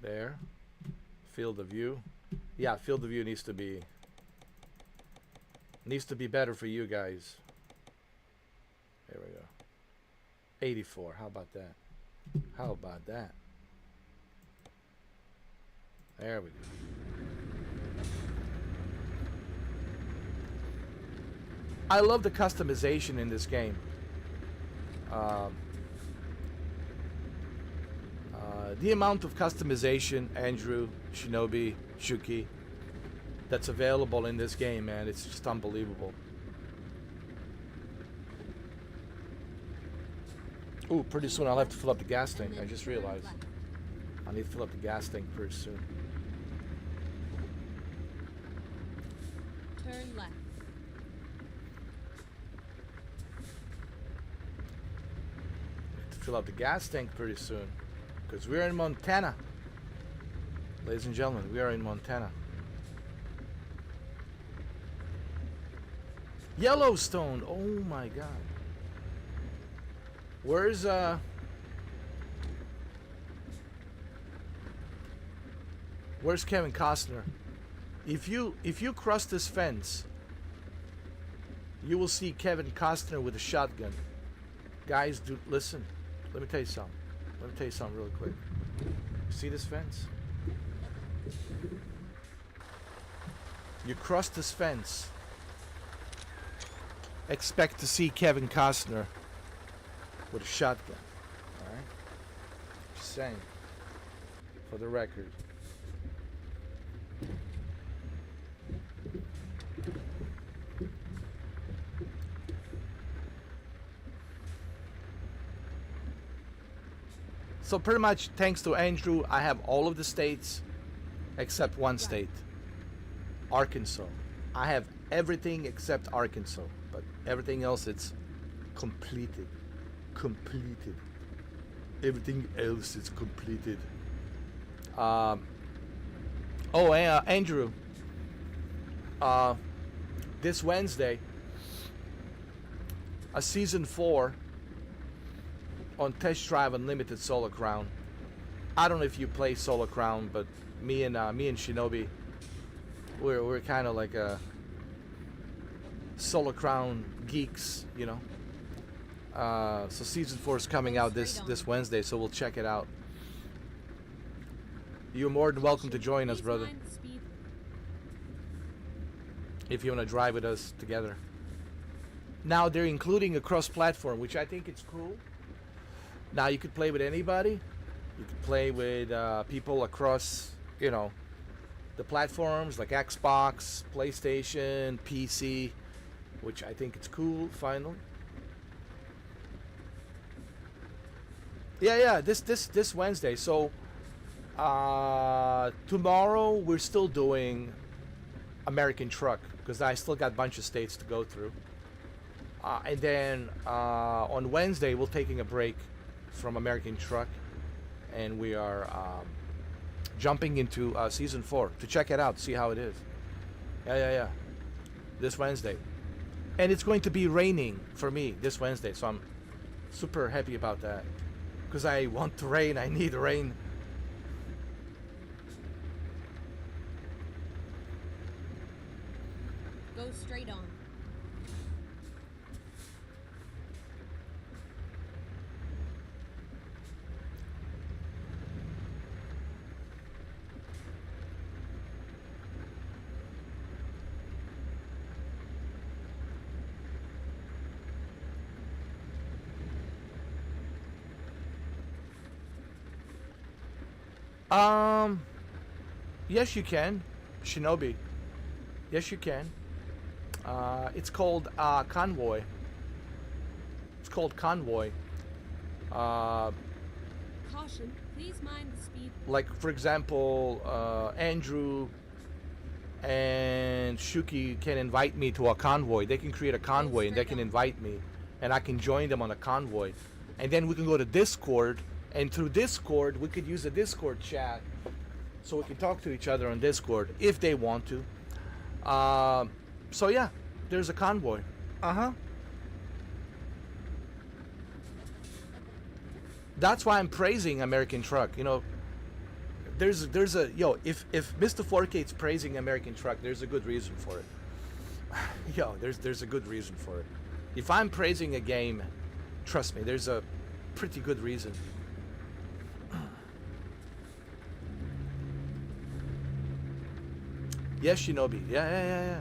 There. Field of view. Yeah, field of view needs to be better for you guys. There we go. 84. How about that? How about that? There we go. I love the customization in this game. The amount of customization, Andrew, Shinobi, Shuki, that's available in this game, man, it's just unbelievable. Ooh, pretty soon I'll have to fill up the gas tank. I just realized. I need to fill up the gas tank pretty soon. Turn left. Need to fill up the gas tank pretty soon. Because we're in Montana. Ladies and gentlemen, we are in Montana. Yellowstone! Oh my god. Where's Kevin Costner? If you cross this fence, you will see Kevin Costner with a shotgun. Guys, do listen. Let me tell you something. Let me tell you something really quick. See this fence? You cross this fence, expect to see Kevin Costner with a shotgun. Alright? Just saying. For the record. So pretty much thanks to Andrew, I have all of the states except one state. Arkansas. I have everything except Arkansas, but everything else it's completed. Completed. Everything else is completed. Andrew. This Wednesday, a season 4 on Test Drive Unlimited Solo Crown. I don't know if you play Solo Crown, but me and Shinobi, we're kind of like Solo Crown geeks, you know. So season 4 is coming out this Wednesday, so we'll check it out. You're more than welcome to join us, Please brother, mind the speed. if you want to drive with us together. Now they're including a cross-platform, which I think it's cool. Now you could play with anybody. You could play with people across, you know, the platforms like Xbox, PlayStation, PC, which I think it's cool. Finally, yeah. This Wednesday. So tomorrow we're still doing American Truck because I still got a bunch of states to go through. And then on Wednesday we're taking a break from American Truck, and we are jumping into season 4 to check it out, see how it is. Yeah. This Wednesday, and it's going to be raining for me this Wednesday, so I'm super happy about that because I want the rain. I need rain. Go straight on. Yes, you can, Shinobi. Yes, you can. It's called Convoy. It's called Convoy. Caution. Please mind the speed. Like, for example, Andrew and Shuki can invite me to a convoy. They can create a convoy and they can invite me, and I can join them on a convoy. And then we can go to Discord, and through Discord we could use a Discord chat, so we can talk to each other on Discord if they want to. So yeah, there's a convoy. That's why I'm praising American Truck. You know, there's a if Mr. 4K's praising American Truck, there's a good reason for it. There's a good reason for it. If I'm praising a game, trust me, there's a pretty good reason. Yes, Shinobi. Yeah.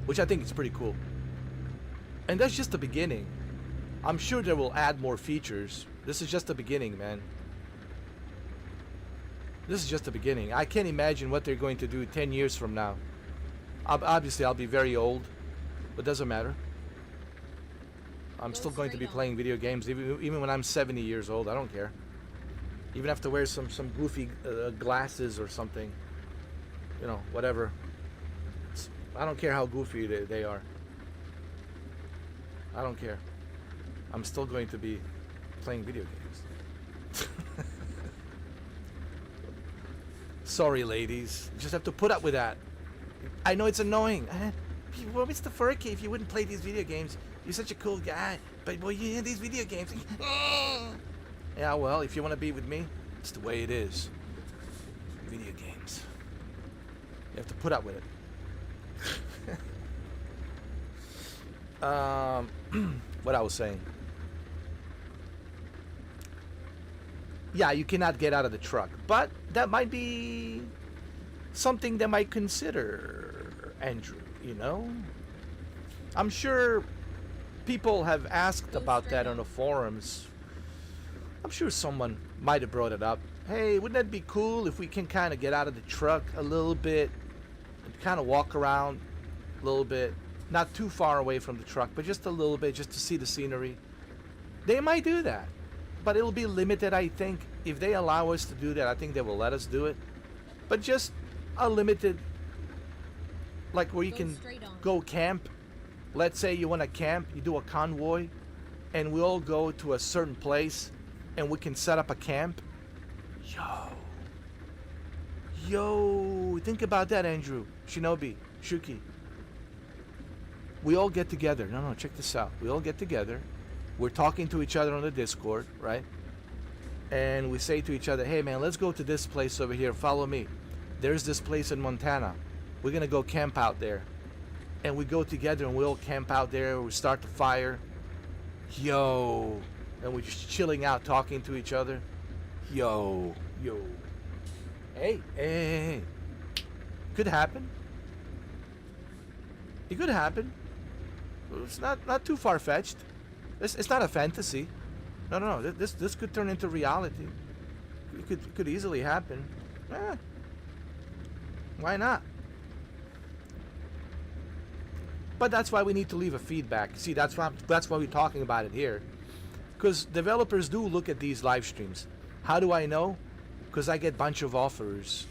Which I think is pretty cool. And that's just the beginning. I'm sure they will add more features. This is just the beginning, man. This is just the beginning. I can't imagine what they're going to do 10 years from now. Obviously, I'll be very old, but doesn't matter. I'm still going to be playing video games even when I'm 70 years old. I don't care. Even have to wear some goofy glasses or something. You know, whatever. I don't care how goofy they are. I don't care. I'm still going to be playing video games. Sorry, ladies. You just have to put up with that. I know it's annoying. Well, Mr. Furky, if you wouldn't play these video games, you're such a cool guy. But, well, you in these video games. Yeah, well, if you want to be with me, it's the way it is. Video games. You have to put up with it. What I was saying. Yeah, you cannot get out of the truck, but that might be something they might consider, Andrew, you know? I'm sure people have asked about that on the forums. I'm sure someone might have brought it up. Hey, wouldn't that be cool if we can kind of get out of the truck a little bit and kind of walk around a little bit? Not too far away from the truck, but just a little bit, just to see the scenery. They might do that, but it'll be limited, I think. If they allow us to do that, I think they will let us do it. But just a limited, like where you can go camp. Let's say you want to camp, you do a convoy, and we all go to a certain place, and we can set up a camp. Yo, think about that, Andrew, Shinobi, Shuki. We all get together. No, check this out. We all get together. We're talking to each other on the Discord, right? And we say to each other, hey, man, let's go to this place over here. Follow me. There's this place in Montana. We're going to go camp out there. And we go together and we all camp out there. We start the fire. Yo. And we're just chilling out, talking to each other. Yo. Yo. Hey, hey, hey, hey. Could happen. It could happen. It's not too far fetched. It's not a fantasy. No, no, no. This could turn into reality. It could easily happen. Eh, why not? But that's why we need to leave a feedback. See, that's why we're talking about it here, because developers do look at these live streams. How do I know? Because I get a bunch of offers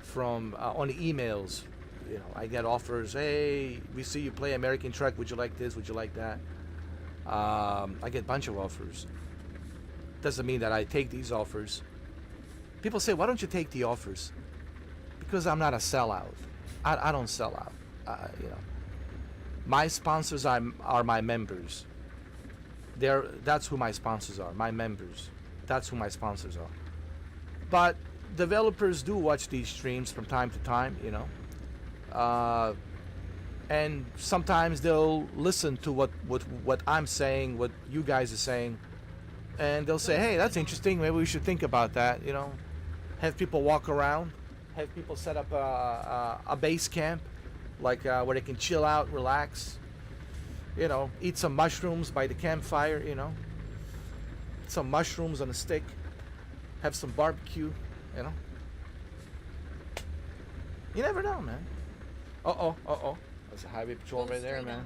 from on emails. You know, I get offers. Hey, we see you play American Truck. Would you like this? Would you like that? I get a bunch of offers. Doesn't mean that I take these offers. People say, why don't you take the offers? Because I'm not a sellout. I don't sell out. You know, my sponsors are my members. That's who my sponsors are. My members. That's who my sponsors are. But developers do watch these streams from time to time, you know. And sometimes they'll listen to what I'm saying, what you guys are saying, and they'll say, hey, that's interesting, maybe we should think about that, you know. Have people walk around, have people set up a base camp, like where they can chill out, relax, you know, eat some mushrooms by the campfire, you know, some mushrooms on a stick, have some barbecue, you know. You never know, man. Uh-oh. There's a highway patrol right there, man.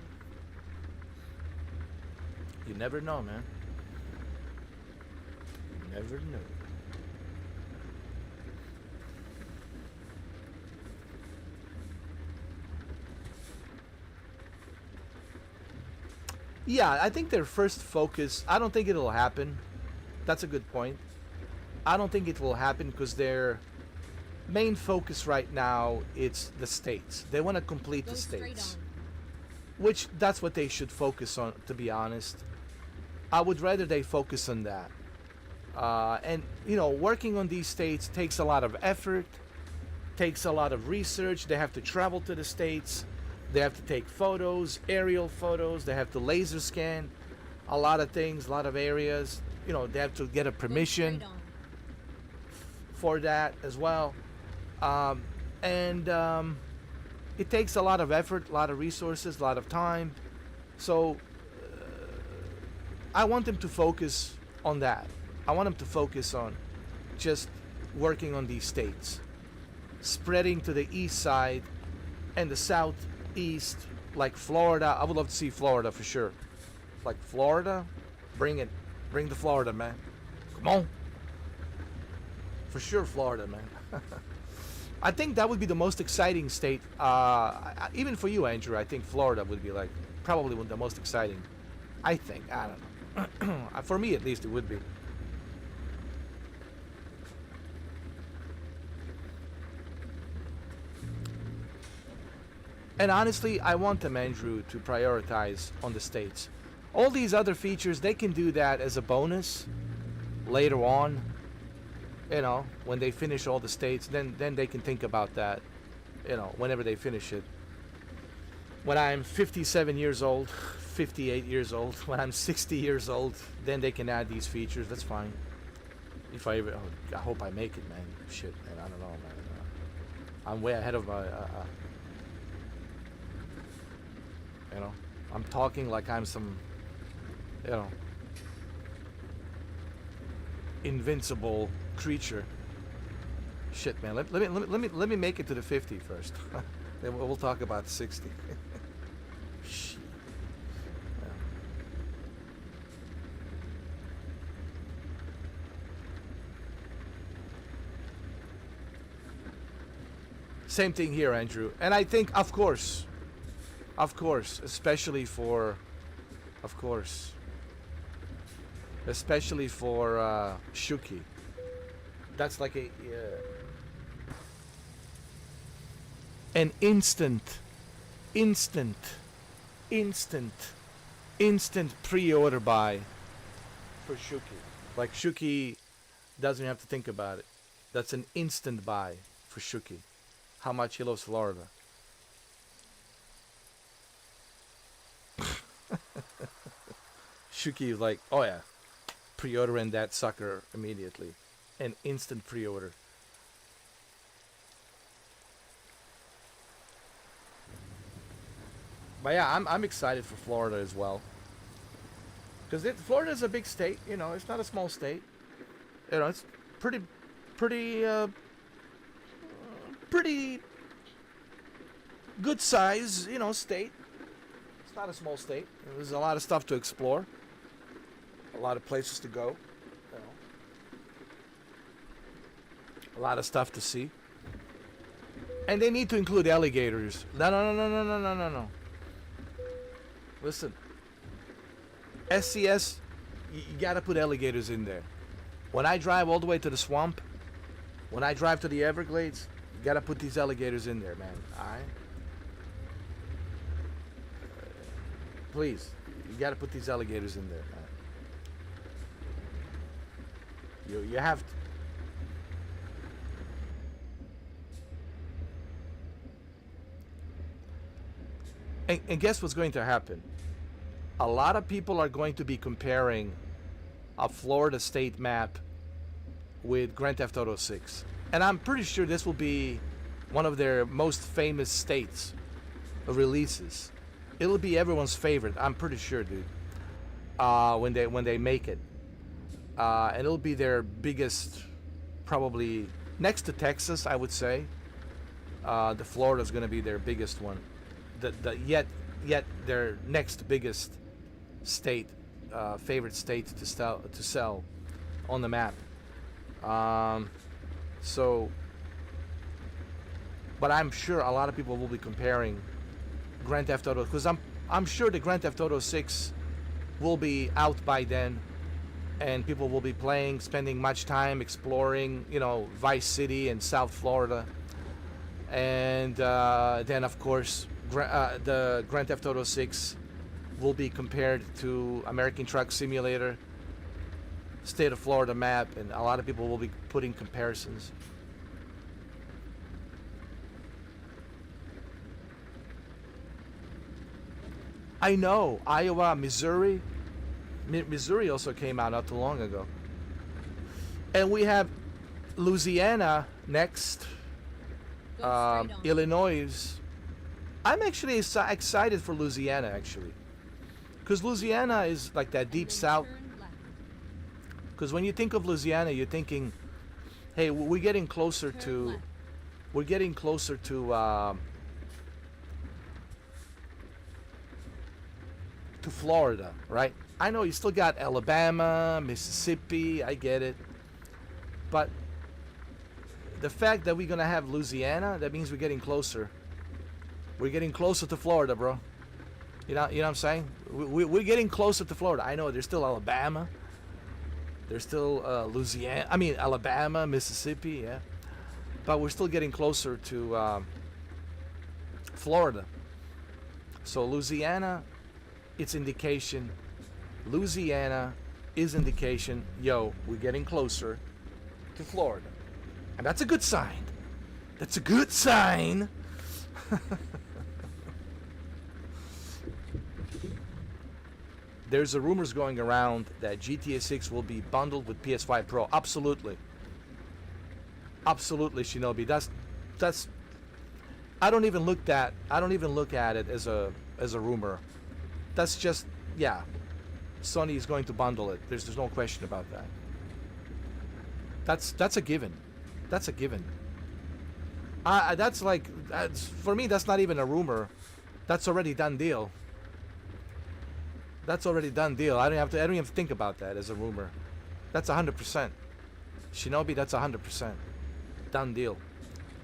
You never know, man. You never know. Yeah, I think their first focus, I don't think it'll happen. That's a good point. I don't think it will happen because their main focus right now it's the states. They want to complete the states, which that's what they should focus on, to be honest. I would rather they focus on that. And you know, working on these states takes a lot of effort, takes a lot of research. They have to travel to the states, they have to take photos, aerial photos, they have to laser scan a lot of things, a lot of areas. You know, they have to get a permission for that as well. It takes a lot of effort, a lot of resources, a lot of time. So I want them to focus on that. I want them to focus on just working on these states, spreading to the east side and the southeast, like Florida. I would love to see Florida for sure. Like Florida, bring it. Bring the Florida, man. Come on. For sure, Florida, man. I think that would be the most exciting state. Even for you, Andrew, I think Florida would be like probably one of the most exciting. I think. I don't know. For me, at least, it would be. And honestly, I want them, Andrew, to prioritize on the states. All these other features, they can do that as a bonus later on. You know, when they finish all the states, then they can think about that, you know, whenever they finish it. When I'm 57 years old, 58 years old, when I'm 60 years old, then they can add these features. That's fine. If I ever, I hope I make it, man. Shit, man, I don't know, man. I'm way ahead of my, you know, I'm talking like I'm some, you know, invincible creature. Shit, man. Let me make it to the 50 first. Then we'll talk about 60. Shit. Yeah. Same thing here, Andrew. And I think, of course, especially for, Shuki. That's like an instant pre-order buy for Shuki. Like Shuki doesn't have to think about it. That's an instant buy for Shuki. How much he loves Florida. Shuki was like, oh yeah, pre-ordering that sucker immediately. An instant pre-order. But yeah, I'm excited for Florida as well. Because Florida is a big state, you know, it's not a small state. You know, it's pretty, pretty, pretty good size, you know, state. It's not a small state. There's a lot of stuff to explore. A lot of places to go. You know. A lot of stuff to see. And they need to include alligators. No. Listen. SCS, you gotta put alligators in there. When I drive all the way to the swamp, when I drive to the Everglades, you gotta put these alligators in there, man. Alright? Please, you gotta put these alligators in there, man. You have to. And guess what's going to happen? A lot of people are going to be comparing a Florida state map with Grand Theft Auto 6. And I'm pretty sure this will be one of their most famous states releases. It'll be everyone's favorite. I'm pretty sure, dude. When they make it, and it'll be their biggest, probably next to Texas, I would say. The Florida's gonna be their biggest one. Yet their next biggest state, favorite state to sell on the map. So, but I'm sure a lot of people will be comparing Grand Theft Auto, because I'm sure the Grand Theft Auto 6 will be out by then, and people will be playing, spending much time exploring, you know, Vice City and South Florida, and then of course the Grand Theft Auto 6 will be compared to American Truck Simulator, State of Florida map, and a lot of people will be putting comparisons. I know, Iowa, Missouri. Missouri also came out not too long ago. And we have Louisiana next, Illinois. I'm actually excited for Louisiana, actually. Because Louisiana is like that deep south. Because when you think of Louisiana, you're thinking, hey, we're getting closer to, to Florida, right? I know you still got Alabama, Mississippi, I get it. But the fact that we're going to have Louisiana, that means we're getting closer. We're getting closer to Florida, bro. You know what I'm saying? We're getting closer to Florida. I know there's still Alabama. There's still Louisiana. I mean, Alabama, Mississippi, yeah. But we're still getting closer to Florida. So Louisiana, it's indication. Louisiana is indication. Yo, we're getting closer to Florida. And that's a good sign. That's a good sign. There's a rumors going around that GTA 6 will be bundled with PS5 Pro. Absolutely. Absolutely, Shinobi. That's I don't even look at it as a rumor. That's just, yeah. Sony is going to bundle it. There's no question about that. That's a given. That's a given. For me, that's not even a rumor. That's already done deal. That's already done deal. I don't even have to think about that as a rumor. That's 100%. Shinobi, that's 100%. Done deal.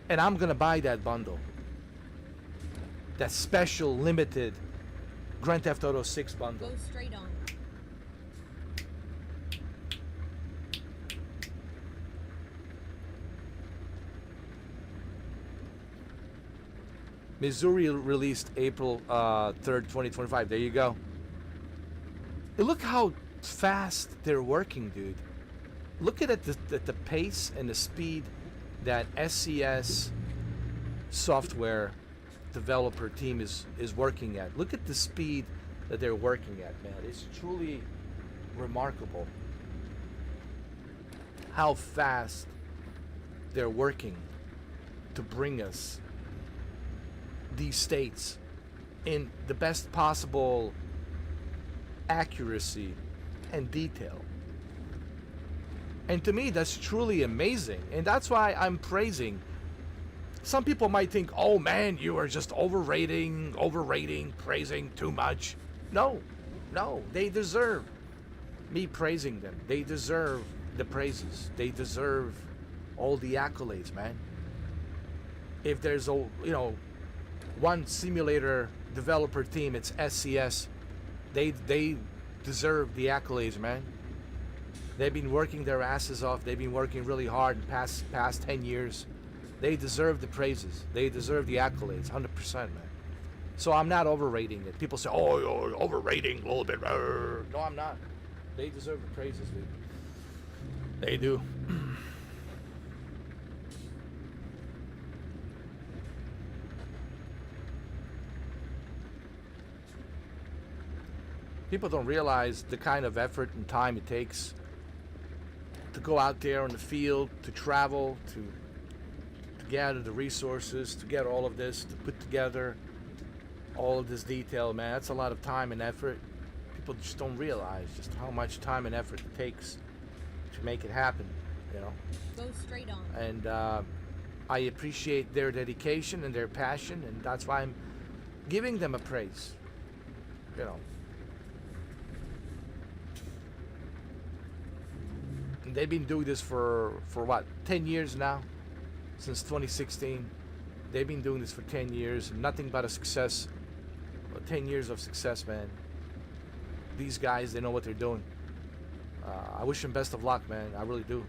And I'm gonna buy that bundle. That special limited Grand Theft Auto 6 bundle. Go straight on. Missouri released April 3rd, 2025. There you go. And look how fast they're working, dude. Look at the pace and the speed that SCS software developer team is working at. Look at the speed that they're working at, man. It's truly remarkable how fast they're working to bring us these states in the best possible accuracy and detail. And to me, that's truly amazing. And that's why I'm praising. Some people might think, oh man, you are just overrating, praising too much. No, they deserve me praising them. They deserve the praises. They deserve all the accolades, man. If there's one simulator developer team, it's SCS. They deserve the accolades, man. They've been working their asses off. They've been working really hard in past 10 years. They deserve the praises. They deserve the accolades, 100%, man. So I'm not overrating it. People say, oh, you're overrating a little bit. No, I'm not. They deserve the praises, dude. They do. People don't realize the kind of effort and time it takes to go out there on the field, to travel, to gather the resources, to get all of this, to put together all of this detail, man. That's a lot of time and effort. People just don't realize just how much time and effort it takes to make it happen, you know. Go straight on. And I appreciate their dedication and their passion, and that's why I'm giving them a praise, you know. And they've been doing this for what, 10 years now? Since 2016. They've been doing this for 10 years. Nothing but a success. 10 years of success, man. These guys, they know what they're doing. I wish them best of luck, man. I really do.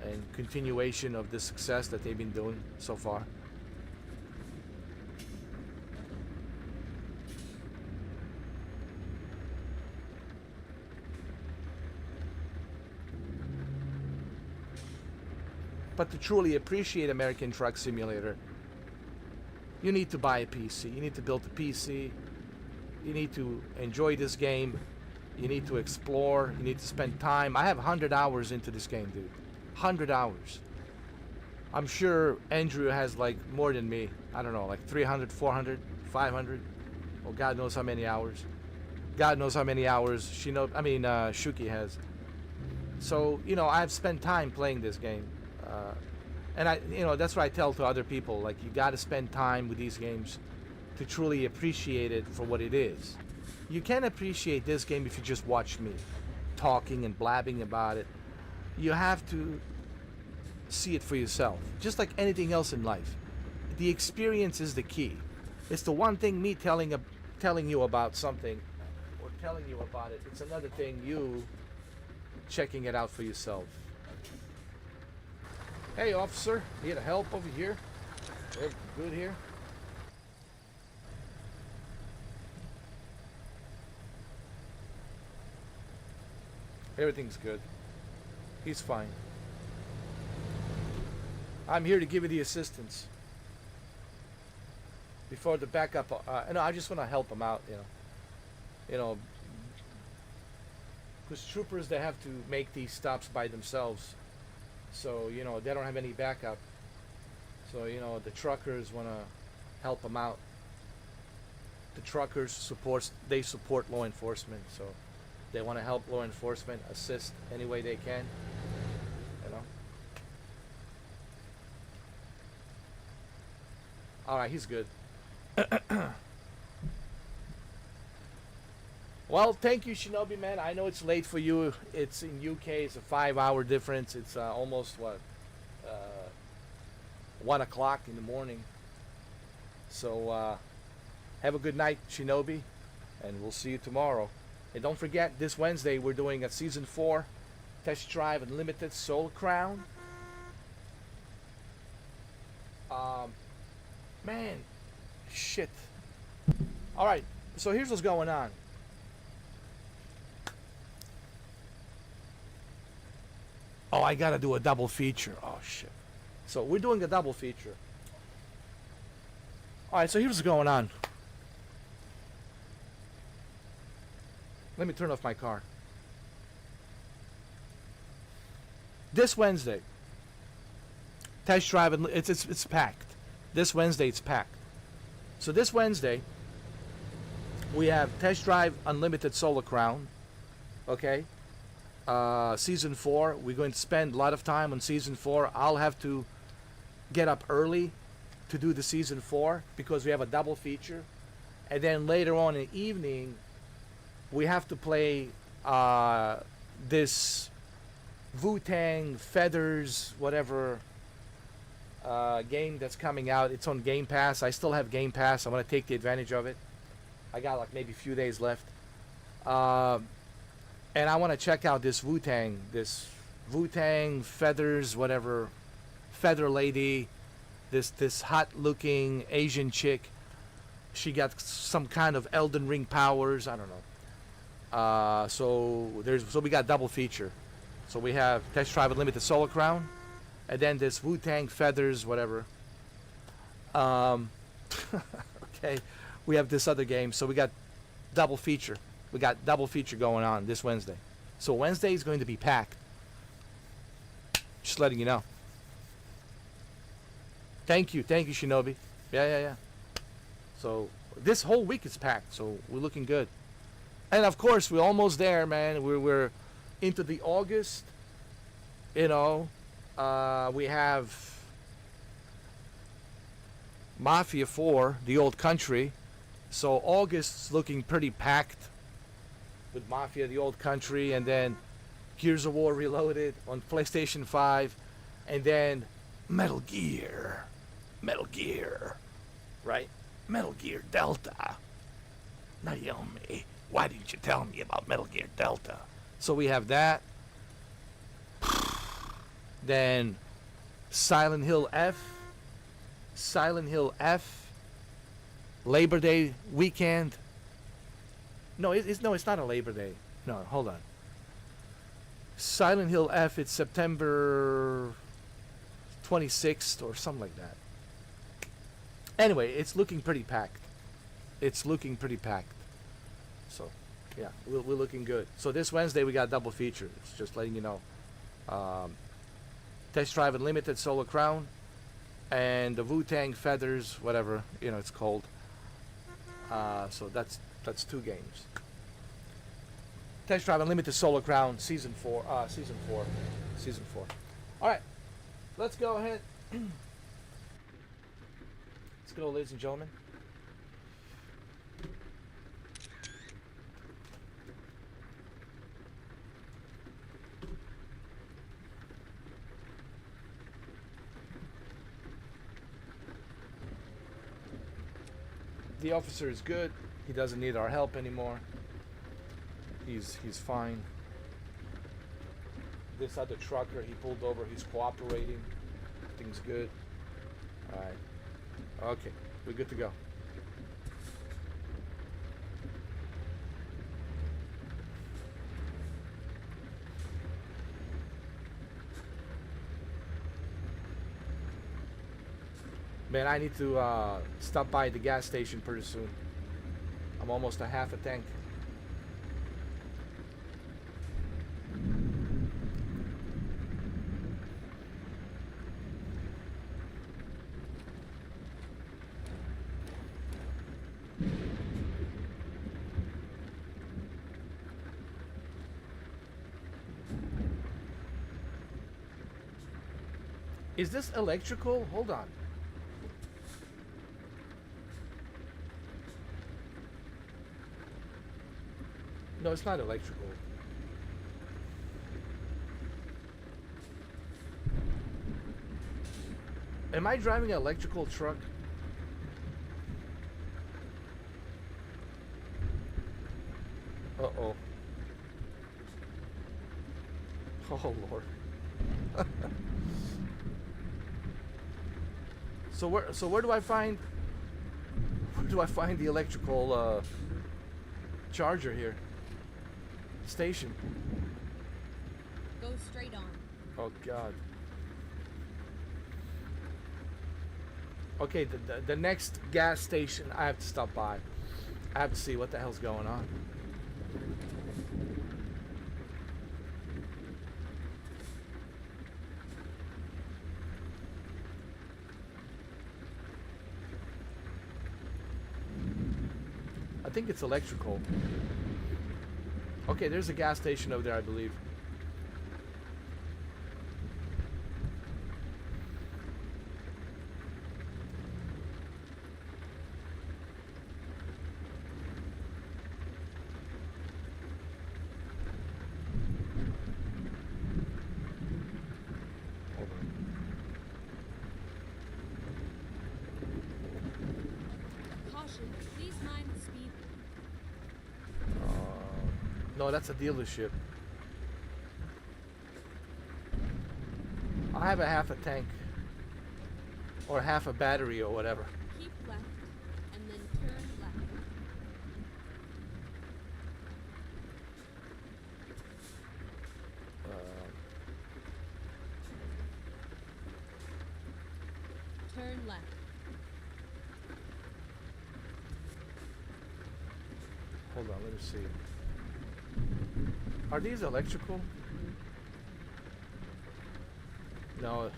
And continuation of the success that they've been doing so far. But to truly appreciate American Truck Simulator, you need to buy a PC. You need to build a PC. You need to enjoy this game. You need to explore. You need to spend time. I have 100 hours into this game, dude. 100 hours. I'm sure Andrew has like more than me. I don't know, like 300, 400, 500. Well, God knows how many hours. God knows how many hours Shuki has. So, I've spent time playing this game. And that's what I tell to other people, like, you got to spend time with these games to truly appreciate it for what it is. You can't appreciate this game if you just watch me talking and blabbing about it. You have to see it for yourself, just like anything else in life. The experience is the key. It's the one thing me telling you about something or telling you about it. It's another thing you checking it out for yourself. Hey, officer, need a help over here? Everything good here? Everything's good. He's fine. I'm here to give you the assistance. Before the backup, I just want to help him out, because troopers, they have to make these stops by themselves. So, they don't have any backup. So, the truckers want to help them out. The truckers support law enforcement. So, they want to help law enforcement, assist any way they can. All right, he's good. Well, thank you, Shinobi, man. I know it's late for you. It's in UK. It's a 5-hour difference. It's almost 1 o'clock in the morning. So have a good night, Shinobi, and we'll see you tomorrow. And don't forget, this Wednesday we're doing a Season 4 Test Drive Unlimited Soul Crown. Man, shit. All right, so here's what's going on. Oh, I gotta do a double feature. Oh, shit. So we're doing a double feature. Alright, so here's what's going on. Let me turn off my car. This Wednesday, test drive, and it's packed. This Wednesday it's packed. So this Wednesday, we have test drive unlimited Solar Crown. Okay. Season 4. We're going to spend a lot of time on season 4. I'll have to get up early to do the season 4 because we have a double feature. And then later on in the evening, we have to play this Wu-Tang Feathers whatever game that's coming out. It's on Game Pass. I still have Game Pass. I want to take the advantage of it. I got like maybe a few days left. And I want to check out this Wu-Tang Feathers whatever Feather Lady, this hot looking Asian chick. She got some kind of Elden Ring powers. I don't know. So we got double feature. So we have Test Drive Unlimited Solar Crown, and then this Wu-Tang Feathers whatever. Okay, we have this other game. So we got double feature. We got double feature going on this Wednesday. So Wednesday is going to be packed. Just letting you know. Thank you, Shinobi. Yeah. So this whole week is packed. So we're looking good. And of course, we're almost there, man. We're into the August. You know, we have Mafia 4, the old country. So August's looking pretty packed with Mafia, the old country, and then Gears of War Reloaded on PlayStation 5, and then Metal Gear, right? Metal Gear Delta. Naomi, why didn't you tell me about Metal Gear Delta? So we have that. Then Silent Hill F, Labor Day weekend. No, it's not a Labor Day. No, hold on. Silent Hill F, it's September 26th or something like that. Anyway, it's looking pretty packed. So, yeah, we're looking good. So this Wednesday we got double feature. It's just letting you know. Test Drive Unlimited Solar Crown and the Wu-Tang Feathers, whatever, it's called. So that's 2 games. Test Drive Unlimited Solar Crown season 4. All right, let's go ahead. Let's go, ladies and gentlemen. The officer is good. He doesn't need our help anymore. He's fine. This other trucker he pulled over, he's cooperating. Things good. Alright. Okay, we're good to go. Man, I need to stop by the gas station pretty soon. I'm almost a half a tank. Is this electrical? Hold on. No, it's not electrical. Am I driving an electrical truck? Uh-oh. Oh, Lord. So where do I find the electrical charger here? Station. Go straight on. Oh God. Okay, the next gas station I have to stop by. I have to see what the hell's going on. I think it's electrical. Okay, there's a gas station over there, I believe. Hold on. Caution, please mind the speed. No, that's a dealership. I have a half a tank. Or half a battery or whatever. Keep left, and then turn left. Turn left. Hold on, let me see. Are these electrical? No.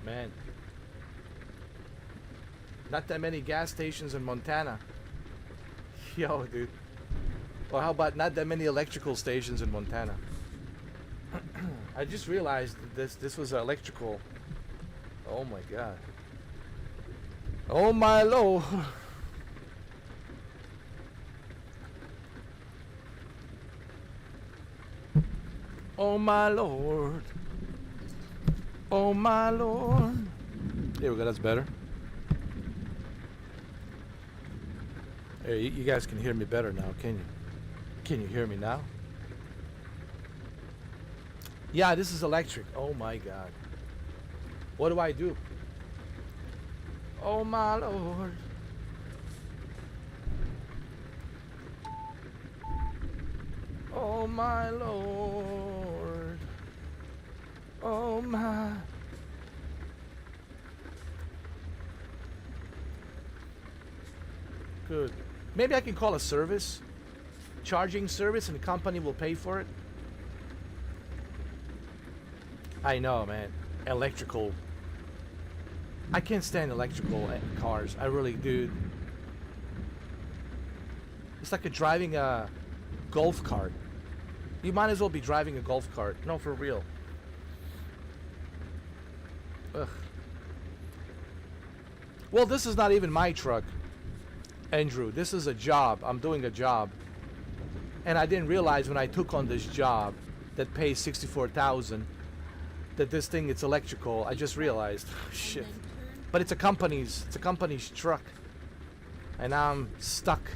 Man. Not that many gas stations in Montana. Yo, dude. Or how about not that many electrical stations in Montana? I just realized that this was electrical. Oh my god. Oh my lord. Oh my lord. Oh my lord. There we go, that's better. Hey, you guys can hear me better now, can you? Can you hear me now? Yeah, this is electric. Oh my god. What do I do? Oh my lord. Oh my lord. Oh my. Good. Maybe I can call a service, charging service, and the company will pay for it. I know, man. Electrical. I can't stand electrical cars. I really, dude. It's like driving a golf cart. You might as well be driving a golf cart. No, for real. Ugh. Well, this is not even my truck, Andrew. This is a job. I'm doing a job. And I didn't realize when I took on this job that pays $64,000 that this thing, it's electrical. I just realized. Shit. But it's a company's truck. And now I'm stuck.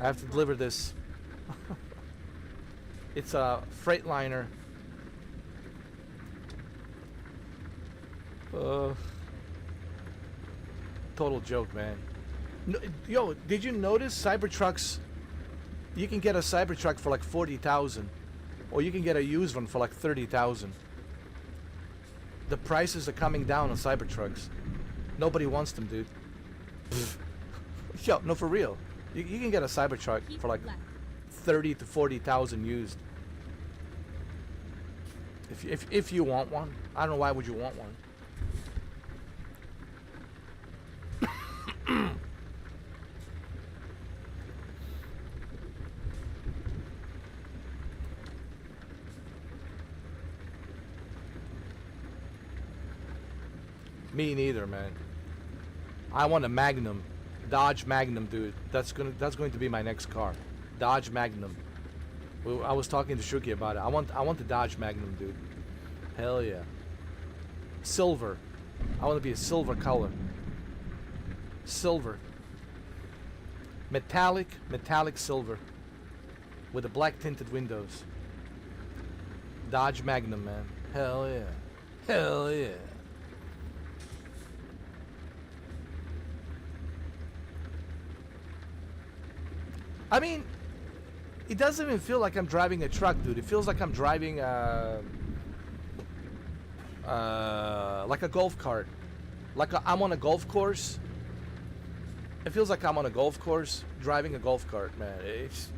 I have to deliver this. It's a Freightliner. Total joke, man. No, yo, did you notice Cybertrucks? You can get a Cybertruck for like 40,000, or you can get a used one for like 30,000. The prices are coming down on Cybertrucks. Nobody wants them, dude. Yo, no, for real. You can get a Cybertruck for like 30 to 40,000 used. If you want one. I don't know, why would you want one? Me neither, man. I want a Magnum, Dodge Magnum, dude. That's going to be my next car, Dodge Magnum. I was talking to Shuki about it. I want the Dodge Magnum, dude. Hell yeah. Silver. I want to be a silver color. Silver. Metallic silver, with the black tinted windows. Dodge Magnum, man. Hell yeah. Hell yeah. I mean, it doesn't even feel like I'm driving a truck, dude. It feels like I'm driving like a golf cart. I'm on a golf course. It feels like I'm on a golf course driving a golf cart, man. It's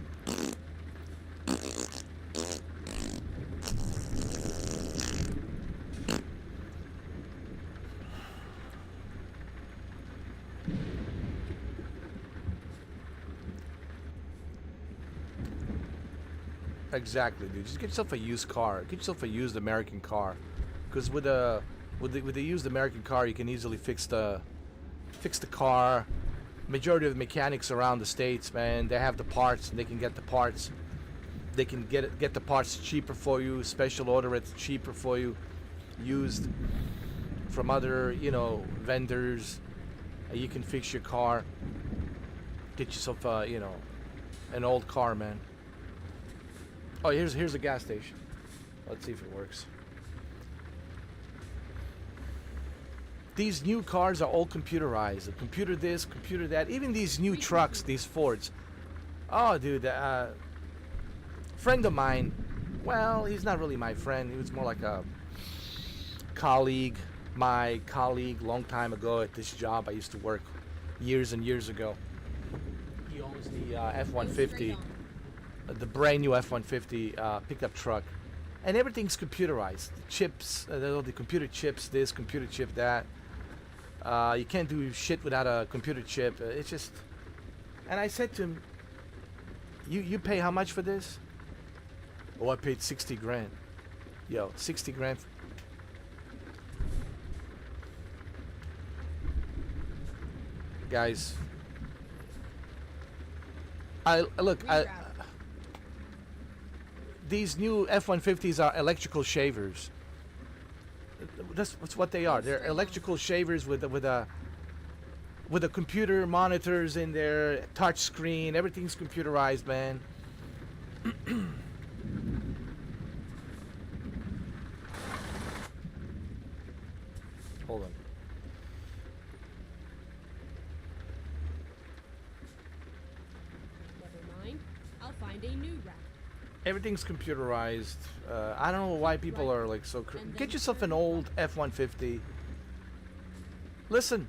Exactly, dude. Just get yourself a used car. Get yourself a used American car, because with the used American car, you can easily fix the car. Majority of the mechanics around the states, man, they have the parts and they can get the parts. They can get the parts cheaper for you, special order it cheaper for you, used from other, vendors. You can fix your car. Get yourself an old car, man. Oh, here's a gas station. Let's see if it works. These new cars are all computerized. Computer this, computer that. Even these new trucks, these Fords. Oh, dude, friend of mine. Well, he's not really my friend. He was more like a colleague. My colleague, long time ago at this job I used to work, years and years ago. He owns the F-150, the brand new F-150 pickup truck, and everything's computerized. The chips, the computer chips, this computer chip that. You can't do shit without a computer chip. It's just. And I said to him, "You pay how much for this?" Oh, I paid 60 grand. Yo, 60 grand. Guys, these new F-150s are electrical shavers. That's what they are. They're electrical shavers with a computer monitors in there, touch screen. Everything's computerized, man. Hold on. Never mind. I'll find a new route. Everything's computerized. I don't know why people are like so. Get yourself an old F-150. Listen,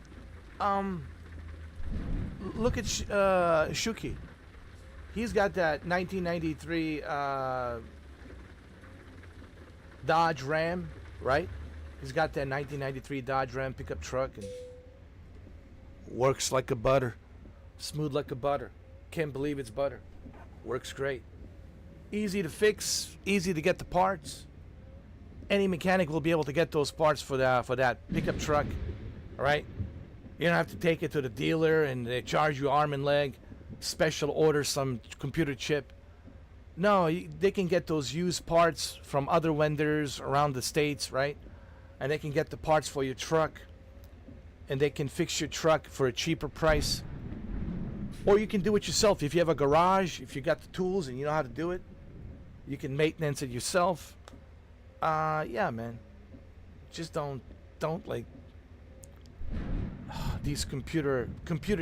look at Shuki. He's got that 1993 Dodge Ram, right? He's got that 1993 Dodge Ram pickup truck and works like a butter, smooth like a butter. Can't believe it's butter. Works great. Easy to fix, easy to get the parts. Any mechanic will be able to get those parts for that pickup truck, all right? You don't have to take it to the dealer and they charge you arm and leg, special order some computer chip. No, they can get those used parts from other vendors around the states, right? And they can get the parts for your truck, and they can fix your truck for a cheaper price. Or you can do it yourself. If you have a garage, if you got the tools and you know how to do it, you can maintenance it yourself. Yeah, man. Just don't like these computer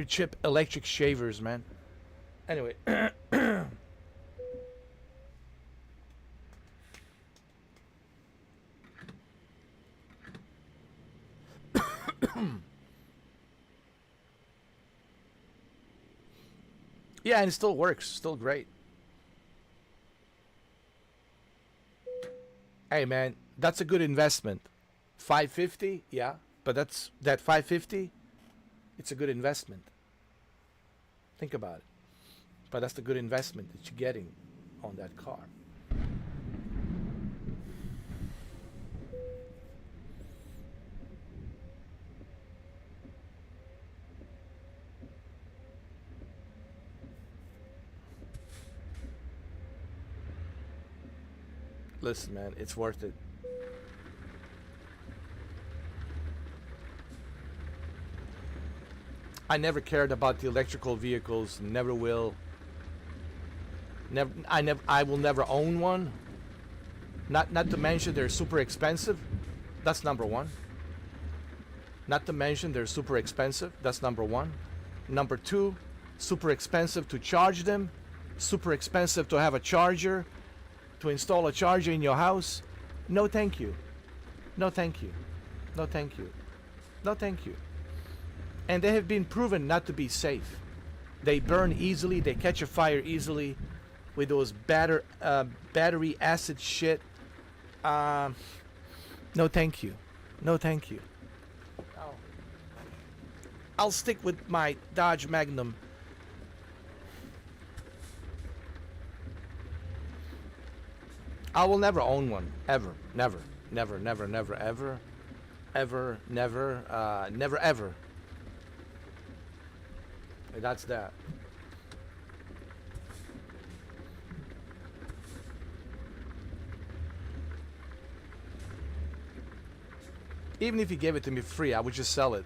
chip electric shavers, man. Anyway. Yeah, and it still works. Still great. Hey, man, that's a good investment. 550, yeah, but that 550. It's a good investment. Think about it. But that's the good investment that you're getting on that car. Listen, man, it's worth it. I never cared about the electrical vehicles, never will. I will never own one. Not to mention they're super expensive. That's number one. Not to mention they're super expensive. That's number one. Number two, super expensive to charge them. Super expensive to have a charger. To install a charger in your house. No thank you. No thank you. No thank you. No thank you. And they have been proven not to be safe. They burn easily. They catch a fire easily with those battery acid shit. No thank you. No thank you. I'll stick with my Dodge Magnum. I will never own one. Ever. Never. Never, never, never, ever. Ever, never, never, ever. And that's that. Even if you gave it to me for free, I would just sell it.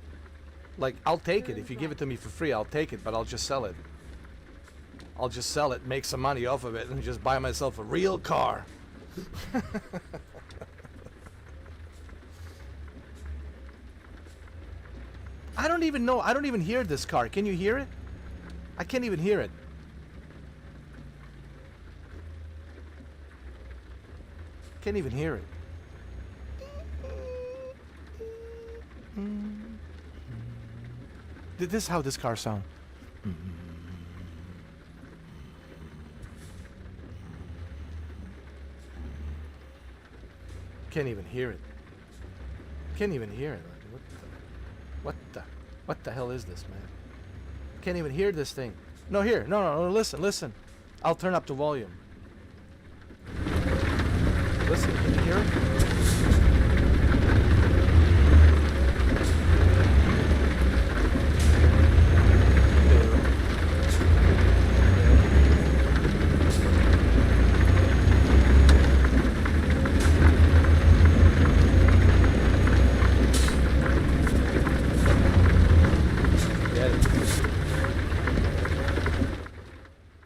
Like, I'll take it. If you give it to me for free, I'll take it, but I'll just sell it. I'll just sell it, make some money off of it, and just buy myself a real car. I don't even know. I don't even hear this car. Can you hear it? I can't even hear it. Can't even hear it. This is how this car sounds. Can't even hear it. Can't even hear it. What the hell is this, man? Can't even hear this thing. No, here. No, listen. I'll turn up the volume. Listen, can you hear it?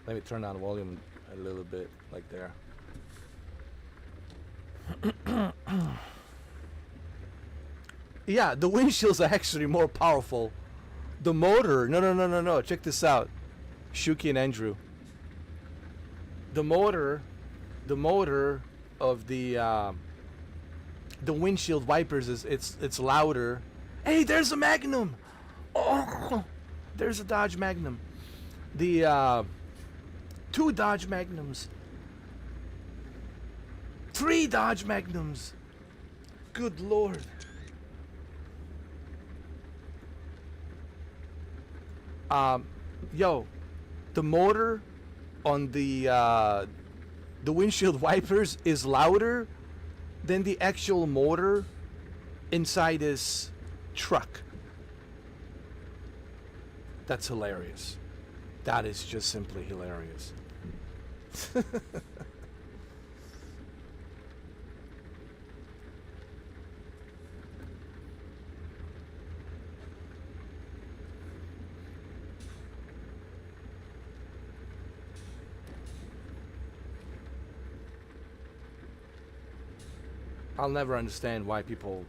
Let me turn down the volume a little bit, like there. Yeah, the windshield's are actually more powerful. The motor, no. Check this out, Shuki and Andrew. The motor of the windshield wipers it's louder. Hey, there's a Magnum. Oh, there's a Dodge Magnum. The 2 Dodge Magnums. 3 Dodge Magnums. Good Lord. Yo, the motor on the windshield wipers is louder than the actual motor inside his truck. That's hilarious. That is just simply hilarious. I'll never understand why people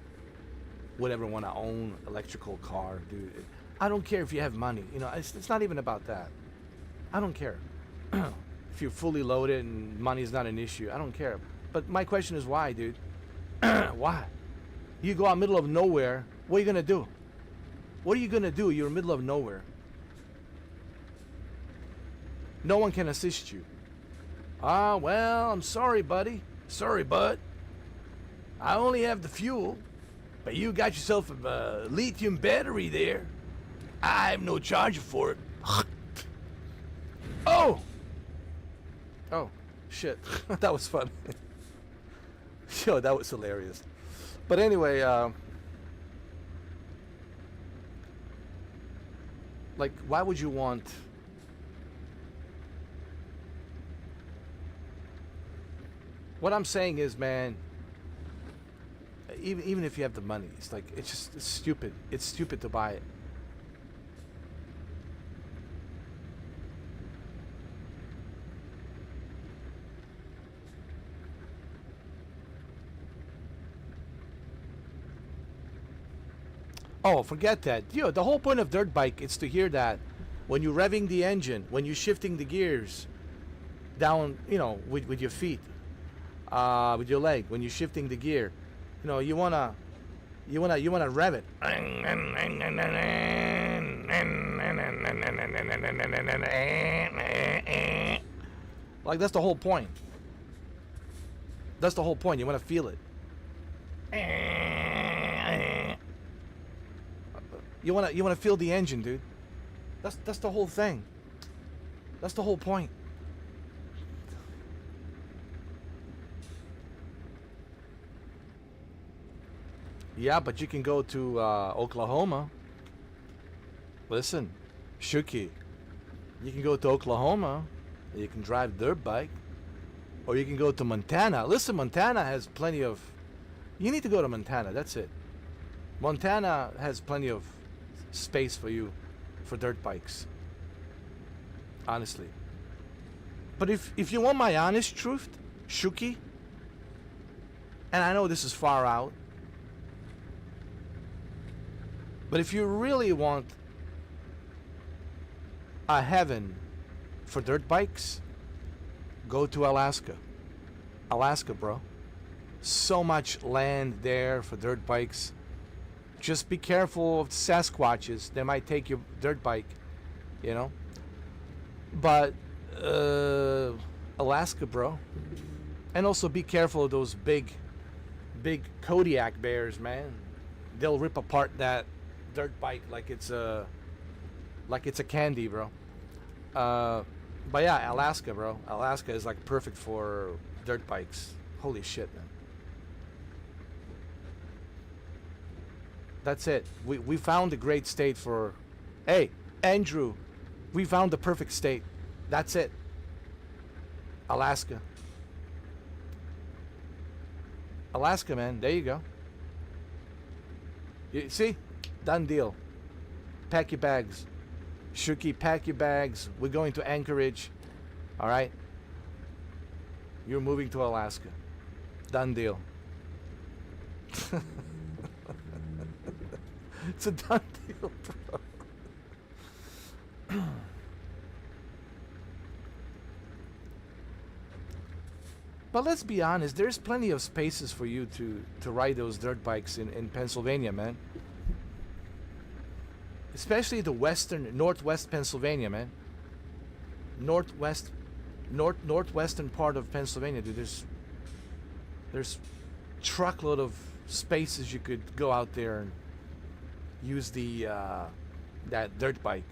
would ever want to own electrical car, dude. I don't care if you have money. You know, it's not even about that. I don't care. If you're fully loaded and money's not an issue, I don't care. But my question is why, dude? Why? You go out middle of nowhere, what are you gonna do? What are you gonna do? You're in the middle of nowhere. No one can assist you. Ah, well, I'm sorry, buddy. Sorry, bud. I only have the fuel, but you got yourself a lithium battery there. I have no charger for it. Oh! Oh, shit. That was fun. Yo, that was hilarious. But anyway, like, why would you want... What I'm saying is, man, even if you have the money, it's like, it's stupid. It's stupid to buy it. Oh, forget that. Yo, the whole point of dirt bike is to hear that when you're revving the engine, when you're shifting the gears down, you know, with your feet, with your leg, when you're shifting the gear, you know, you wanna rev it. Like, that's the whole point. That's the whole point. You wanna feel it. You wanna feel the engine, dude. That's the whole thing. That's the whole point. Yeah, but you can go to Oklahoma. Listen, Shuki, you can go to Oklahoma. You can drive dirt bike. Or you can go to Montana. Listen, Montana has plenty of... You need to go to Montana, that's it. Montana has plenty of space for you for dirt bikes. Honestly. But if you want my honest truth, Shuki, and I know this is far out, but if you really want a heaven for dirt bikes, go to Alaska. Alaska, bro. So much land there for dirt bikes. Just be careful of the Sasquatches. They might take your dirt bike, you know. But Alaska, bro. And also be careful of those big Kodiak bears, man. They'll rip apart that dirt bike like it's a candy, bro. But yeah, Alaska, bro. Alaska is like perfect for dirt bikes. Holy shit, man. That's it. We found a great state for... Hey, Andrew, we found the perfect state. That's it. Alaska. Alaska, man. There you go. You see? Done deal. Pack your bags. Shuki, pack your bags. We're going to Anchorage. All right? You're moving to Alaska. Done deal. It's a done deal, bro. But let's be honest, there's plenty of spaces for you to ride those dirt bikes in Pennsylvania, man. Especially the northwest Pennsylvania, man. Northwestern part of Pennsylvania, dude. There's truckload of spaces you could go out there and use the that dirt bike.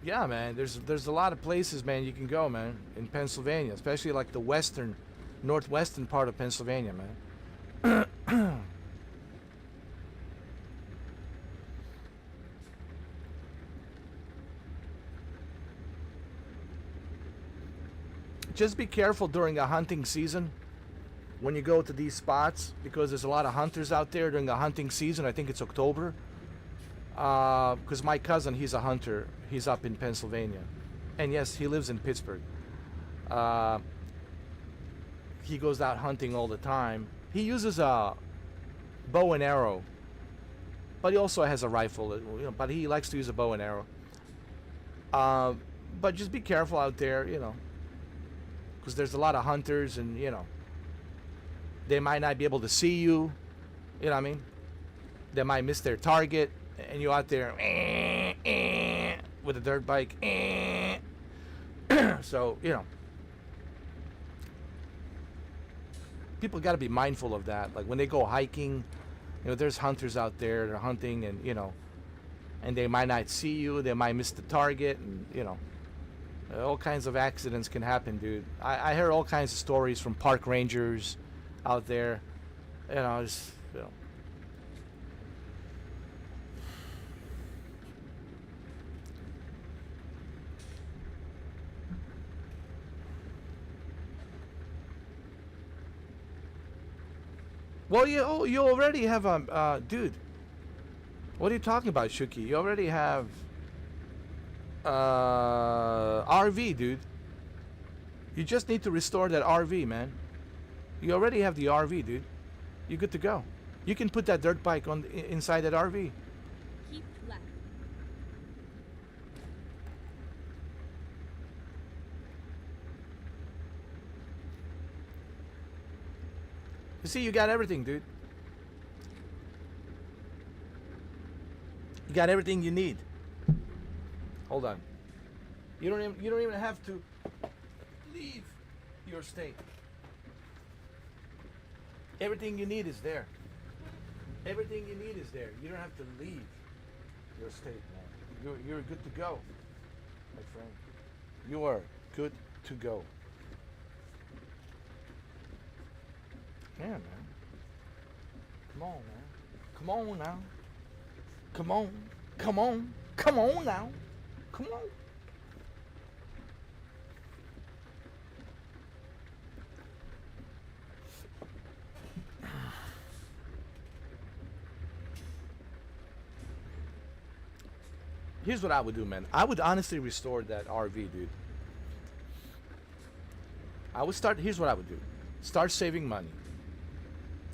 Yeah, man. There's a lot of places, man, you can go, man, in Pennsylvania, especially like the northwestern part of Pennsylvania, man. Just be careful during a hunting season when you go to these spots, because there's a lot of hunters out there during the hunting season. I think it's October. Because my cousin, he's a hunter. He's up in Pennsylvania. And yes, he lives in Pittsburgh. He goes out hunting all the time. He uses a bow and arrow. But he also has a rifle. You know, but he likes to use a bow and arrow. But just be careful out there, you know. Because there's a lot of hunters and, you know, they might not be able to see you. You know what I mean? They might miss their target. And you're out there with a dirt bike. So, you know, people got to be mindful of that. Like when they go hiking, you know, there's hunters out there, they're hunting, and, you know, and they might not see you, they might miss the target, and, you know, all kinds of accidents can happen, dude. I heard all kinds of stories from park rangers out there, you know, just, you know. Well, you already have a dude. What are you talking about, Shuki? You already have RV, dude. You just need to restore that RV, man. You already have the RV, dude. You're good to go. You can put that dirt bike on inside that RV. Keep left. You see, you got everything, dude. You got everything you need. Hold on. You don't even have to leave your state. Everything you need is there. Everything you need is there. You don't have to leave your state, man. You're good to go, my friend. You are good to go. Yeah, man. Come on, man. Come on now. Come on. Come on. Come on now. Come on. Here's what I would do, man. I would honestly restore that RV, dude. I would start. Here's what I would do. Start saving money.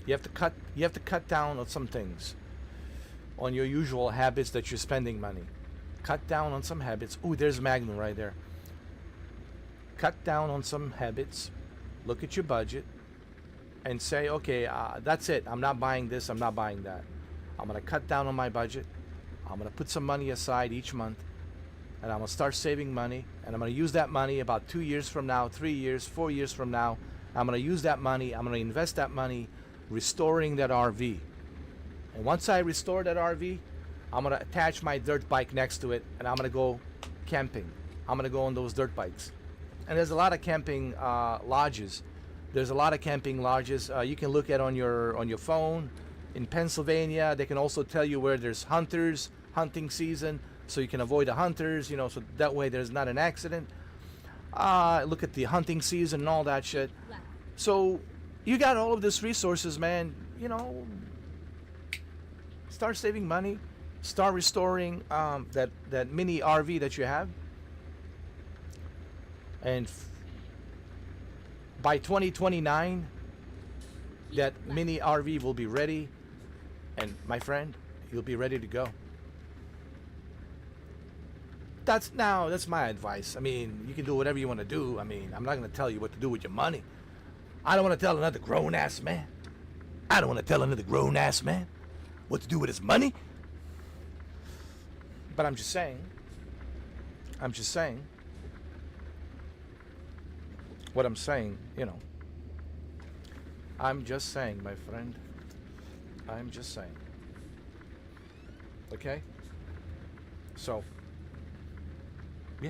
You have to cut. You have to cut down on some things, on your usual habits that you're spending money. Cut down on some habits. Ooh, there's Magnum right there. Cut down on some habits. Look at your budget, and say, okay, that's it. I'm not buying this. I'm not buying that. I'm gonna cut down on my budget. I'm going to put some money aside each month, and I'm going to start saving money, and I'm going to use that money about 2 years from now, 3 years, 4 years from now. I'm going to use that money. I'm going to invest that money restoring that RV. And once I restore that RV, I'm going to attach my dirt bike next to it, and I'm going to go camping. I'm going to go on those dirt bikes. And there's a lot of camping lodges. There's a lot of camping lodges you can look at on your phone. In Pennsylvania, they can also tell you where there's hunting season, so you can avoid the hunters, so that way there's not an accident. Look at the hunting season and all that shit. Left. So you got all of these resources, man. Start saving money, start restoring that mini RV that you have, and by 2029, that Left. mini RV will be ready, and my friend, you'll be ready to go. That's my advice. I mean, you can do whatever you want to do. I mean, I'm not going to tell you what to do with your money. I don't want to tell another grown-ass man. I don't want to tell another grown-ass man what to do with his money. But I'm just saying. What I'm saying, I'm just saying, my friend. I'm just saying. Okay? So, yeah.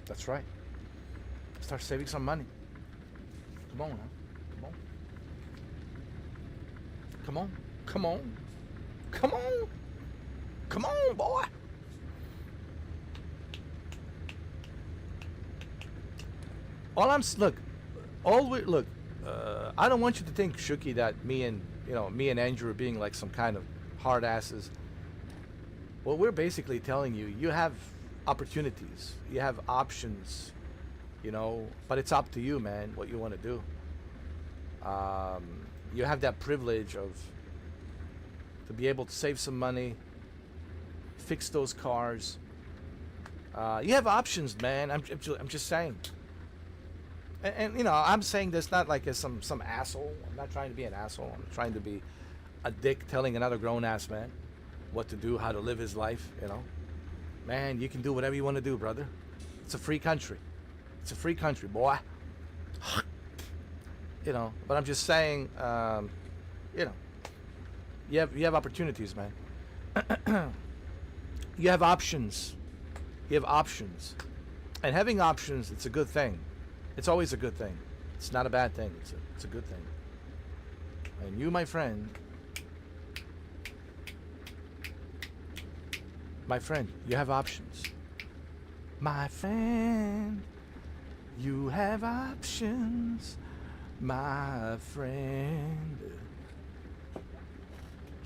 That's right. Start saving some money. Come on now. Come on. Come on. Come on. Come on. Come on, boy. Look, I don't want you to think, Shuki, that me and Andrew are being like some kind of hard asses. Well, we're basically telling you, you have opportunities, you have options, but it's up to you, man, what you want to do. You have that privilege to be able to save some money, fix those cars. You have options, man. I'm just saying. And I'm saying this not like as some asshole. I'm not trying to be an asshole. I'm trying to be a dick telling another grown-ass man what to do, how to live his life, Man, you can do whatever you want to do, brother. It's a free country. It's a free country, boy. But I'm just saying, you have opportunities, man. You have options. You have options. And having options, it's a good thing. It's always a good thing. It's not a bad thing. It's a good thing. And you, my friend, you have options. My friend, you have options. My friend,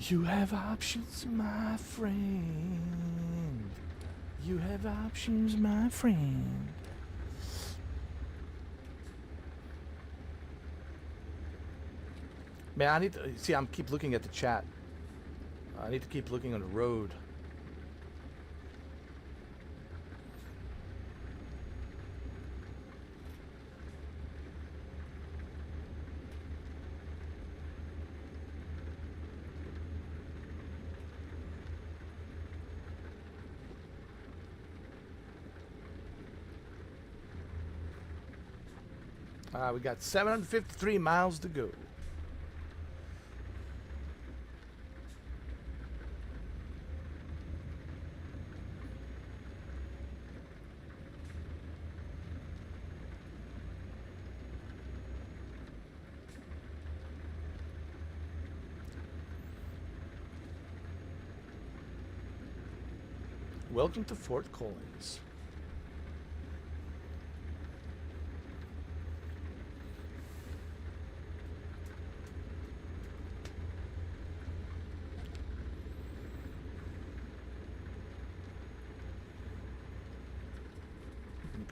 you have options, my friend. You have options, my friend. Man, I need to see. I'm keep looking at the chat. I need to keep looking on the road. We got 753 miles to go. Welcome to Fort Collins.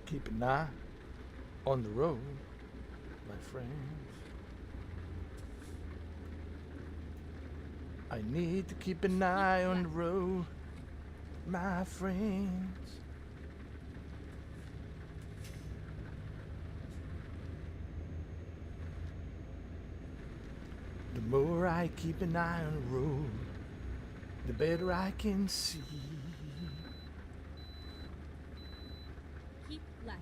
Keep an eye on the road, my friends. I need to keep an eye on the road, my friends. The more I keep an eye on the road, the better I can see. Keep left.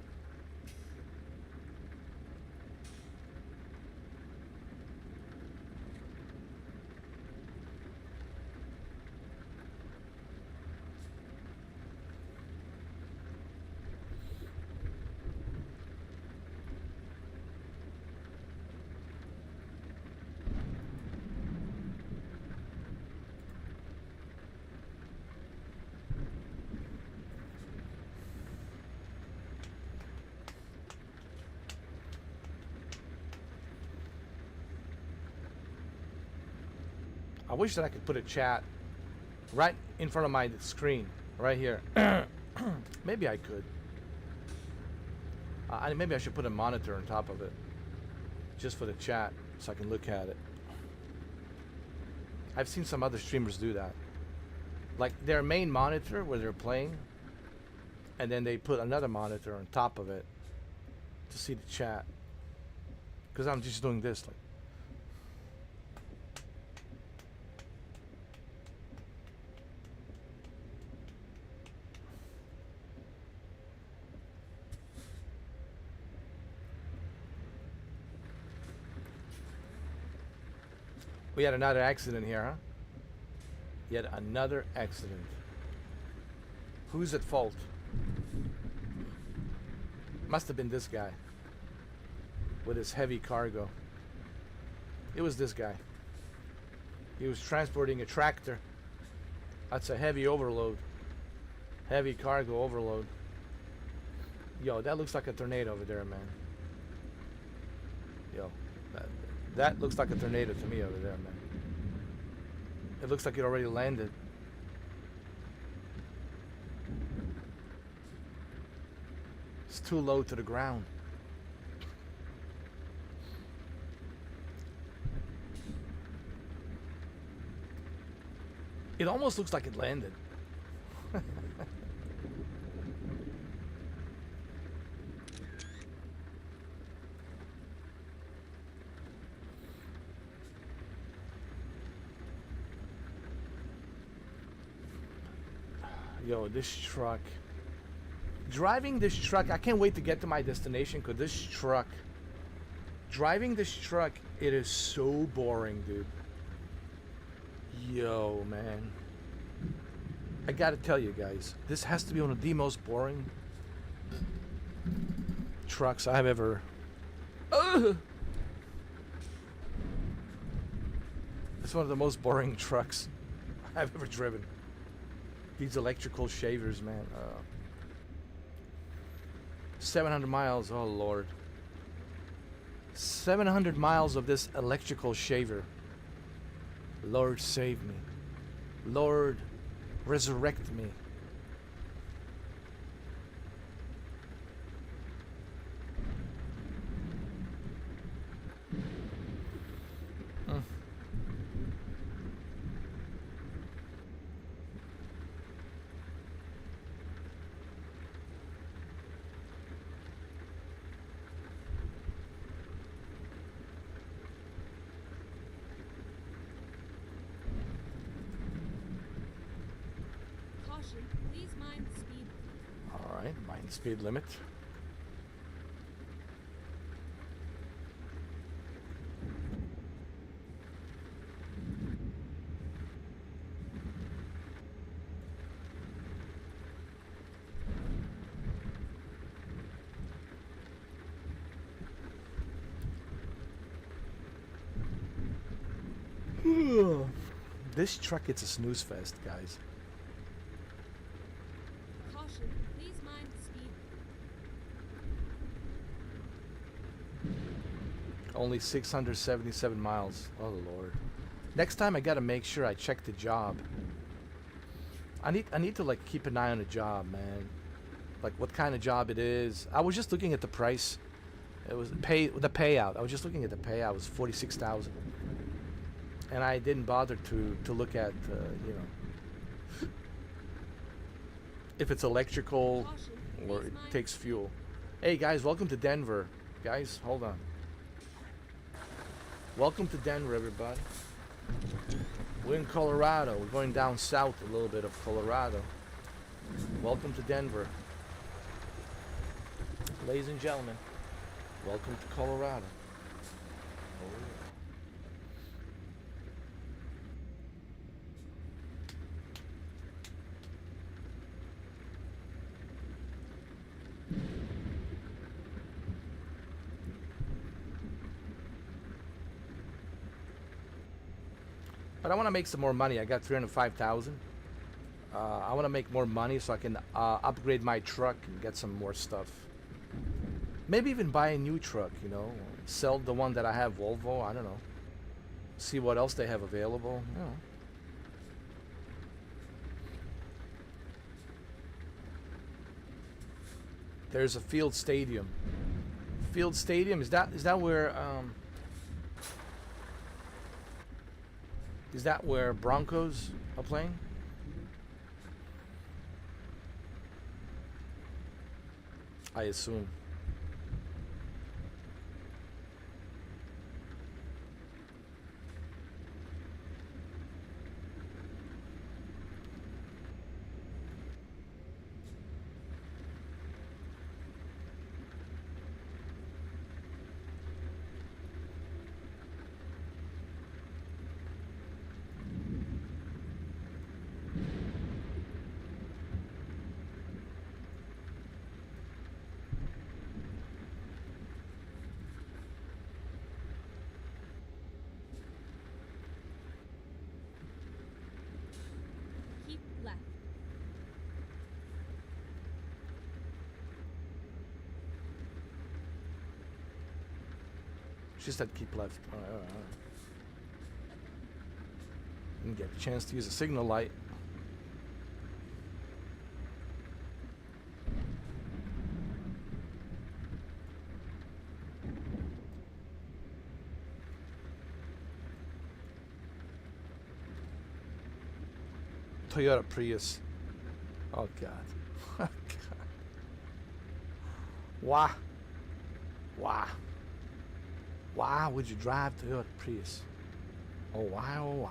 I wish that I could put a chat right in front of my screen, right here. Maybe I could. Maybe I should put a monitor on top of it, just for the chat, so I can look at it. I've seen some other streamers do that. Like their main monitor where they're playing, and then they put another monitor on top of it to see the chat. Because I'm just doing this, like. We had another accident here, huh? Yet another accident. Who's at fault? Must have been this guy with his heavy cargo. It was this guy. He was transporting a tractor. That's a heavy overload. Heavy cargo overload. Yo, that looks like a tornado over there, man. Yo, that looks like a tornado to me over there, man. It looks like it already landed. It's too low to the ground. It almost looks like it landed. Yo, this truck. Driving this truck, I can't wait to get to my destination because this truck, driving this truck, it is so boring, dude. Yo, man. I gotta tell you guys, this has to be one of the most boring trucks I've ever... It's one of the most boring trucks I've ever driven. These electrical shavers, man. 700 miles, oh Lord. 700 miles of this electrical shaver. Lord, save me. Lord, resurrect me. Please mind the speed. All right, mind speed limit. This truck, it's a snooze fest, guys. Caution, please mind the speed. Only 677 miles. Oh Lord. Next time I gotta make sure I check the job. I need to like keep an eye on the job, man. Like what kind of job it is. I was just looking at the price. It was the payout. I was just looking at the payout. It was 46,000. And I didn't bother to look at you know, if it's electrical Caution, or please it mind takes the speed. fuel. Hey guys, welcome to Denver. Guys, hold on. Welcome to Denver, everybody. We're in Colorado. We're going down south a little bit of Colorado. Welcome to Denver. Ladies and gentlemen, welcome to Colorado. Oh, yeah. But I want to make some more money. I got 305,000. I want to make more money so I can upgrade my truck and get some more stuff. Maybe even buy a new truck, you know. Sell the one that I have, Volvo. I don't know. See what else they have available. You know. There's a Field Stadium. Field Stadium, is that where is that where Broncos are playing? I assume. Keep left. She said keep left. All right. Didn't get a chance to use a signal light. Toyota Prius. Oh God. Oh, God. Why? Why? Why would you drive Toyota Prius? Oh why, oh why?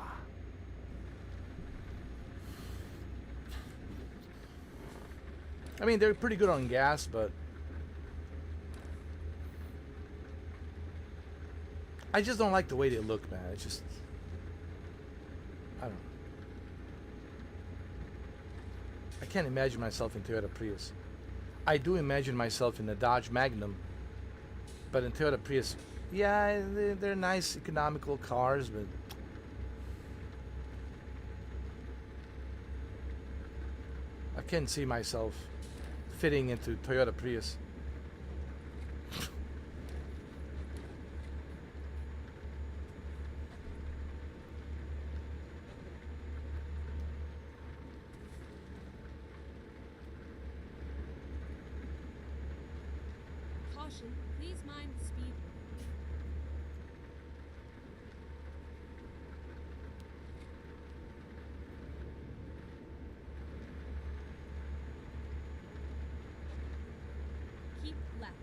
I mean, they're pretty good on gas, but I just don't like the way they look, man. It's just, I don't know. I can't imagine myself in Toyota Prius. I do imagine myself in the Dodge Magnum, but in Toyota Prius, yeah, they're nice, economical cars, but I can't see myself fitting into Toyota Prius. Caution, please mind the speed. Keep left.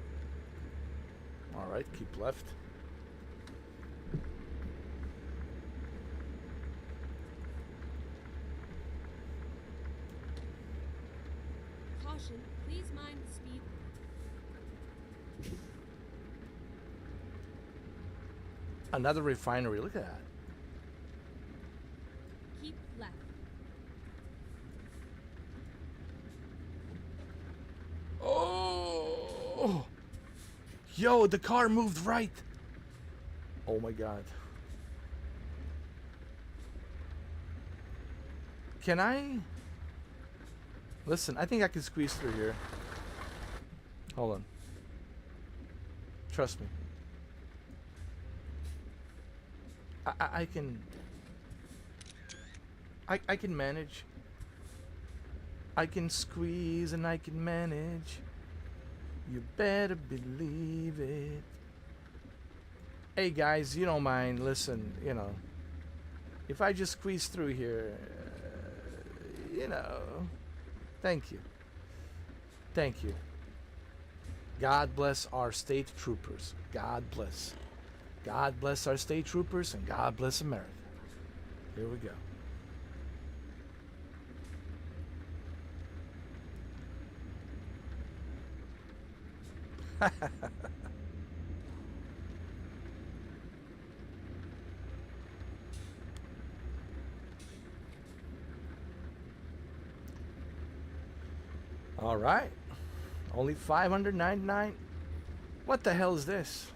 All right, keep left. Caution, please mind the speed. Another refinery. Look at that. Keep left. Oh! Yo, the car moved right. Oh my God. Can I? Listen, I think I can squeeze through here. Hold on. Trust me. I can. I can manage. I can squeeze and I can manage. You better believe it. Hey guys, you don't mind. Listen, you know, if I just squeeze through here, you know, thank you. Thank you. God bless our state troopers. God bless. God bless our state troopers and God bless America. Here we go. All right. Only 599. What the hell is this?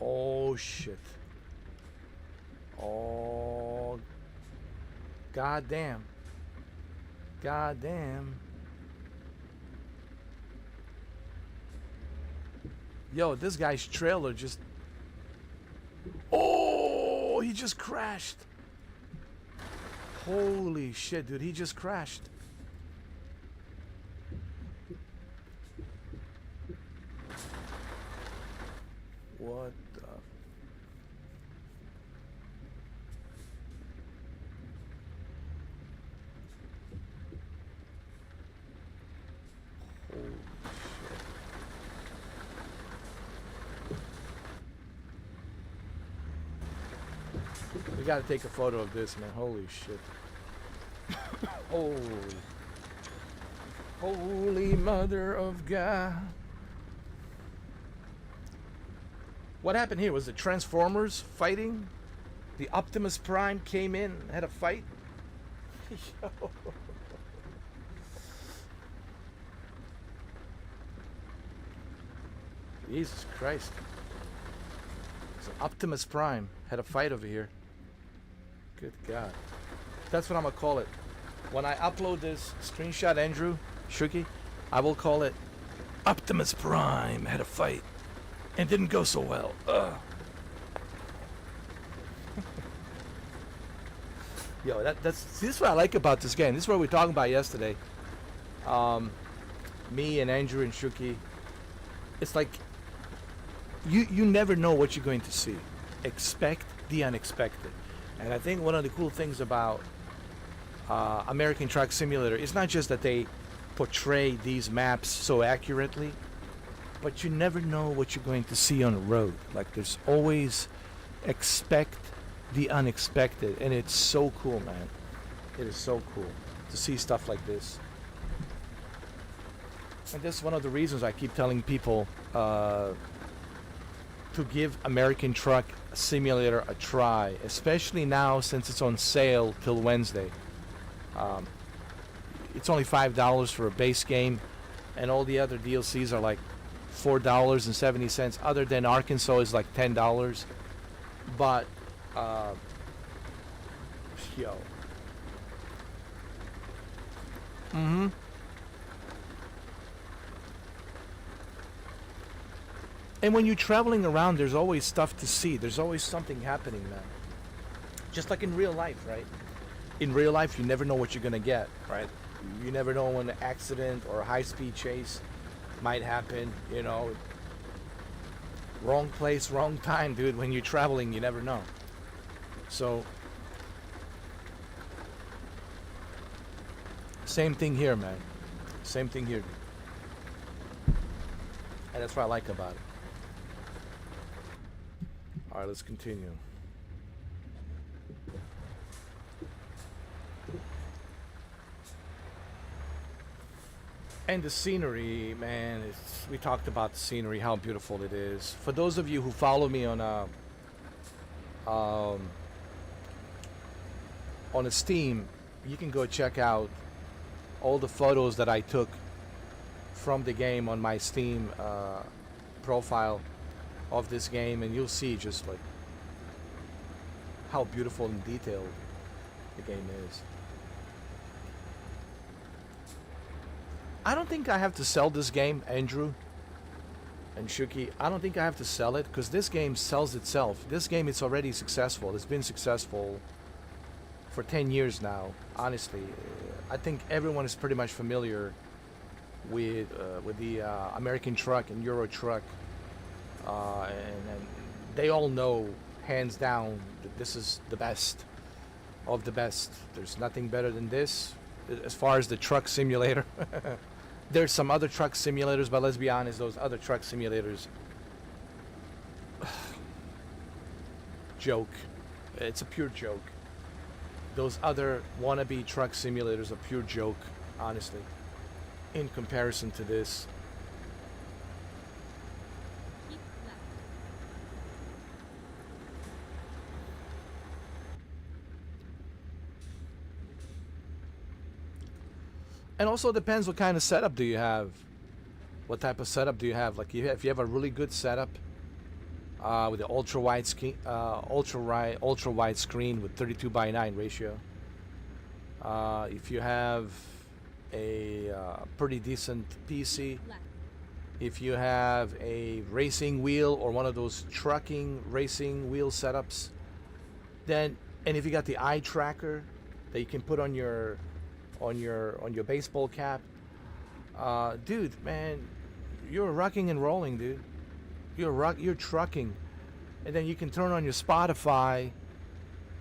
Oh shit. Oh. God damn. God damn. Yo, this guy's trailer just... Oh, he just crashed. Holy shit, dude, he just crashed. What the... Holy shit. We gotta take a photo of this, man. Holy shit. Holy. Holy Mother of God. What happened here? Was it Transformers fighting? The Optimus Prime came in, had a fight? Yo. Jesus Christ. So Optimus Prime had a fight over here. Good God. That's what I'm gonna call it. When I upload this screenshot, Andrew, Shuki, I will call it Optimus Prime had a fight and didn't go so well. Ugh. Yo, this is what I like about this game. This is what we were talking about yesterday. Me and Andrew and Shuki. It's like you never know what you're going to see. Expect the unexpected. And I think one of the cool things about American Truck Simulator is not just that they portray these maps so accurately, but you never know what you're going to see on the road. Like, there's always expect the unexpected, and it's so cool, man. It is so cool to see stuff like this. And that's one of the reasons I keep telling people to give American Truck Simulator a try, especially now since it's on sale till Wednesday. It's only $5 for a base game, and all the other DLCs are like $4.70. Other than Arkansas is like $10. But yo. Mm-hmm. And when you're traveling around, there's always stuff to see. There's always something happening, man. Just like in real life, right? In real life, you never know what you're gonna get, right? You never know when an accident or a high-speed chase might happen, you know. Wrong place, wrong time, dude. When you're traveling, you never know. So, same thing here, man. Same thing here. And that's what I like about it. All right, let's continue. And the scenery, man, we talked about the scenery, how beautiful it is. For those of you who follow me on a Steam, you can go check out all the photos that I took from the game on my Steam profile of this game, and you'll see just like how beautiful and detailed the game is. I don't think I have to sell this game, Andrew and Shuki. I don't think I have to sell it because this game sells itself. This game is already successful. It's been successful for 10 years now. Honestly, I think everyone is pretty much familiar with the American truck and Euro truck, and they all know hands down that this is the best of the best. There's nothing better than this as far as the truck simulator. There's some other truck simulators, but let's be honest, those other truck simulators, joke. It's a pure joke. Those other wannabe truck simulators are pure joke, honestly, in comparison to this. Keep left. And also depends what kind of setup do you have. What type of setup do you have? Like if you have a really good setup with the ultra wide screen with 32:9 ratio. If you have a pretty decent PC, Keep left. if you have a racing wheel or one of those trucking racing wheel setups, then, and if you got the eye tracker that you can put on your baseball cap, dude, man, you're rocking and rolling, dude. You're trucking, and then you can turn on your Spotify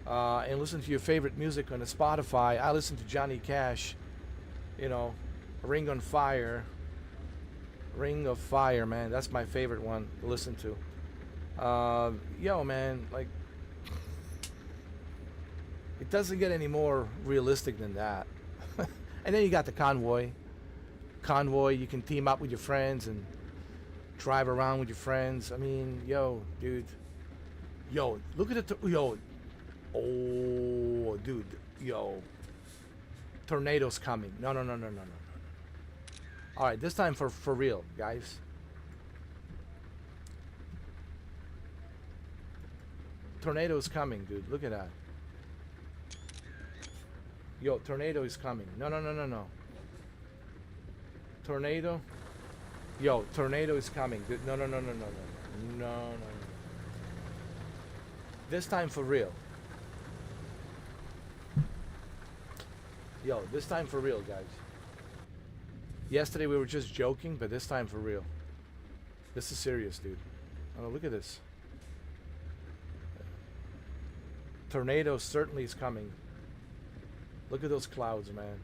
and listen to your favorite music on the Spotify. I listen to Johnny Cash, you know, Ring of Fire, man. That's my favorite one to listen to. Yo, man, like, it doesn't get any more realistic than that. And then you got the convoy. You can team up with your friends and drive around with your friends. I mean, yo, dude. Yo, look at it. Yo. Oh, dude. Yo. Tornado's coming. No. All right, this time for real, guys. Tornado's coming, dude. Look at that. Yo, tornado is coming. No. Tornado. Yo, tornado is coming. Dude. No. This time for real. Yo, this time for real, guys. Yesterday we were just joking, but this time for real. This is serious, dude. Oh, look at this. Tornado certainly is coming. Look at those clouds, man.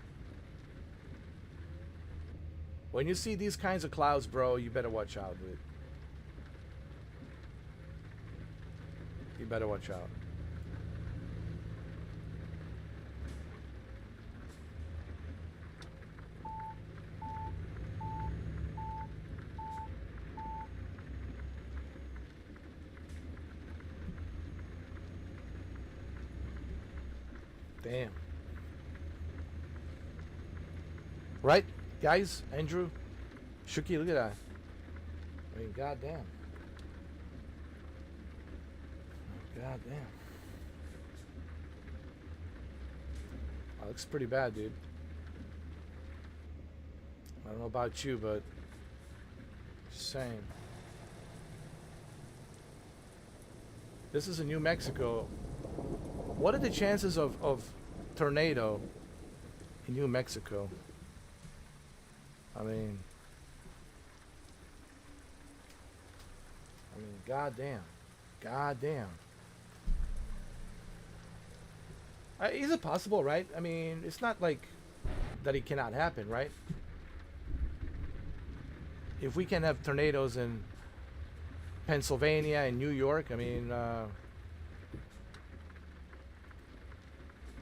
When you see these kinds of clouds, bro, you better watch out, dude. You better watch out. Damn. Right, guys? Andrew? Shuki, look at that. I mean, goddamn. Goddamn. That looks pretty bad, dude. I don't know about you, but just saying. This is in New Mexico. What are the chances of tornado in New Mexico? I mean, goddamn. Is it possible, right? I mean, it's not like that it cannot happen, right? If we can have tornadoes in Pennsylvania and New York, I mean,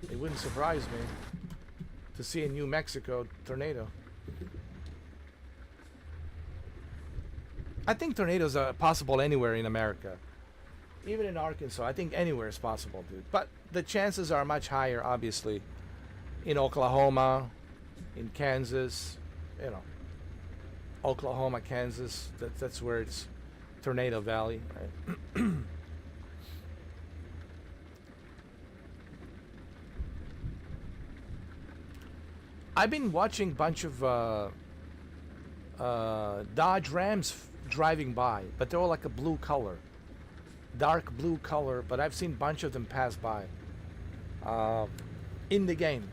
it wouldn't surprise me to see a New Mexico tornado. I think tornadoes are possible anywhere in America. Even in Arkansas, I think anywhere is possible, dude. But the chances are much higher, obviously, in Oklahoma, in Kansas, you know, Oklahoma, Kansas, that's where it's Tornado Valley, right? I've been watching a bunch of Dodge Rams driving by, but they're all like a blue color, dark blue color. But I've seen a bunch of them pass by in the game.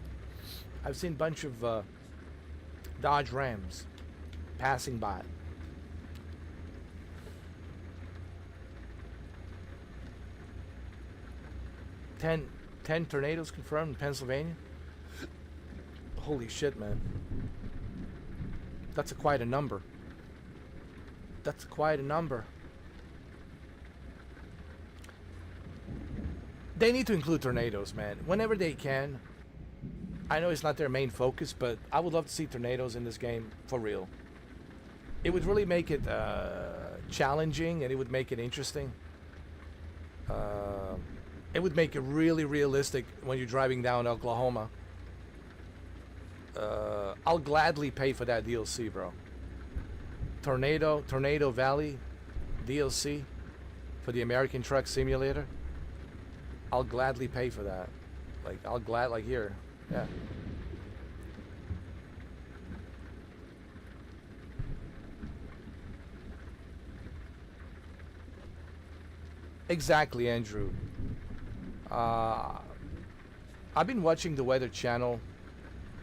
I've seen a bunch of Dodge Rams passing by. Ten tornadoes confirmed in Pennsylvania. Holy shit, man. That's quite a number. That's quite a number. They need to include tornadoes, man. Whenever they can. I know it's not their main focus, but I would love to see tornadoes in this game, for real. It would really make it challenging, and it would make it interesting. It would make it really realistic when you're driving down Oklahoma. I'll gladly pay for that DLC, bro. Tornado Valley DLC for the American Truck Simulator. I'll gladly pay for that. Like here. Yeah. Exactly, Andrew. I've been watching the Weather Channel.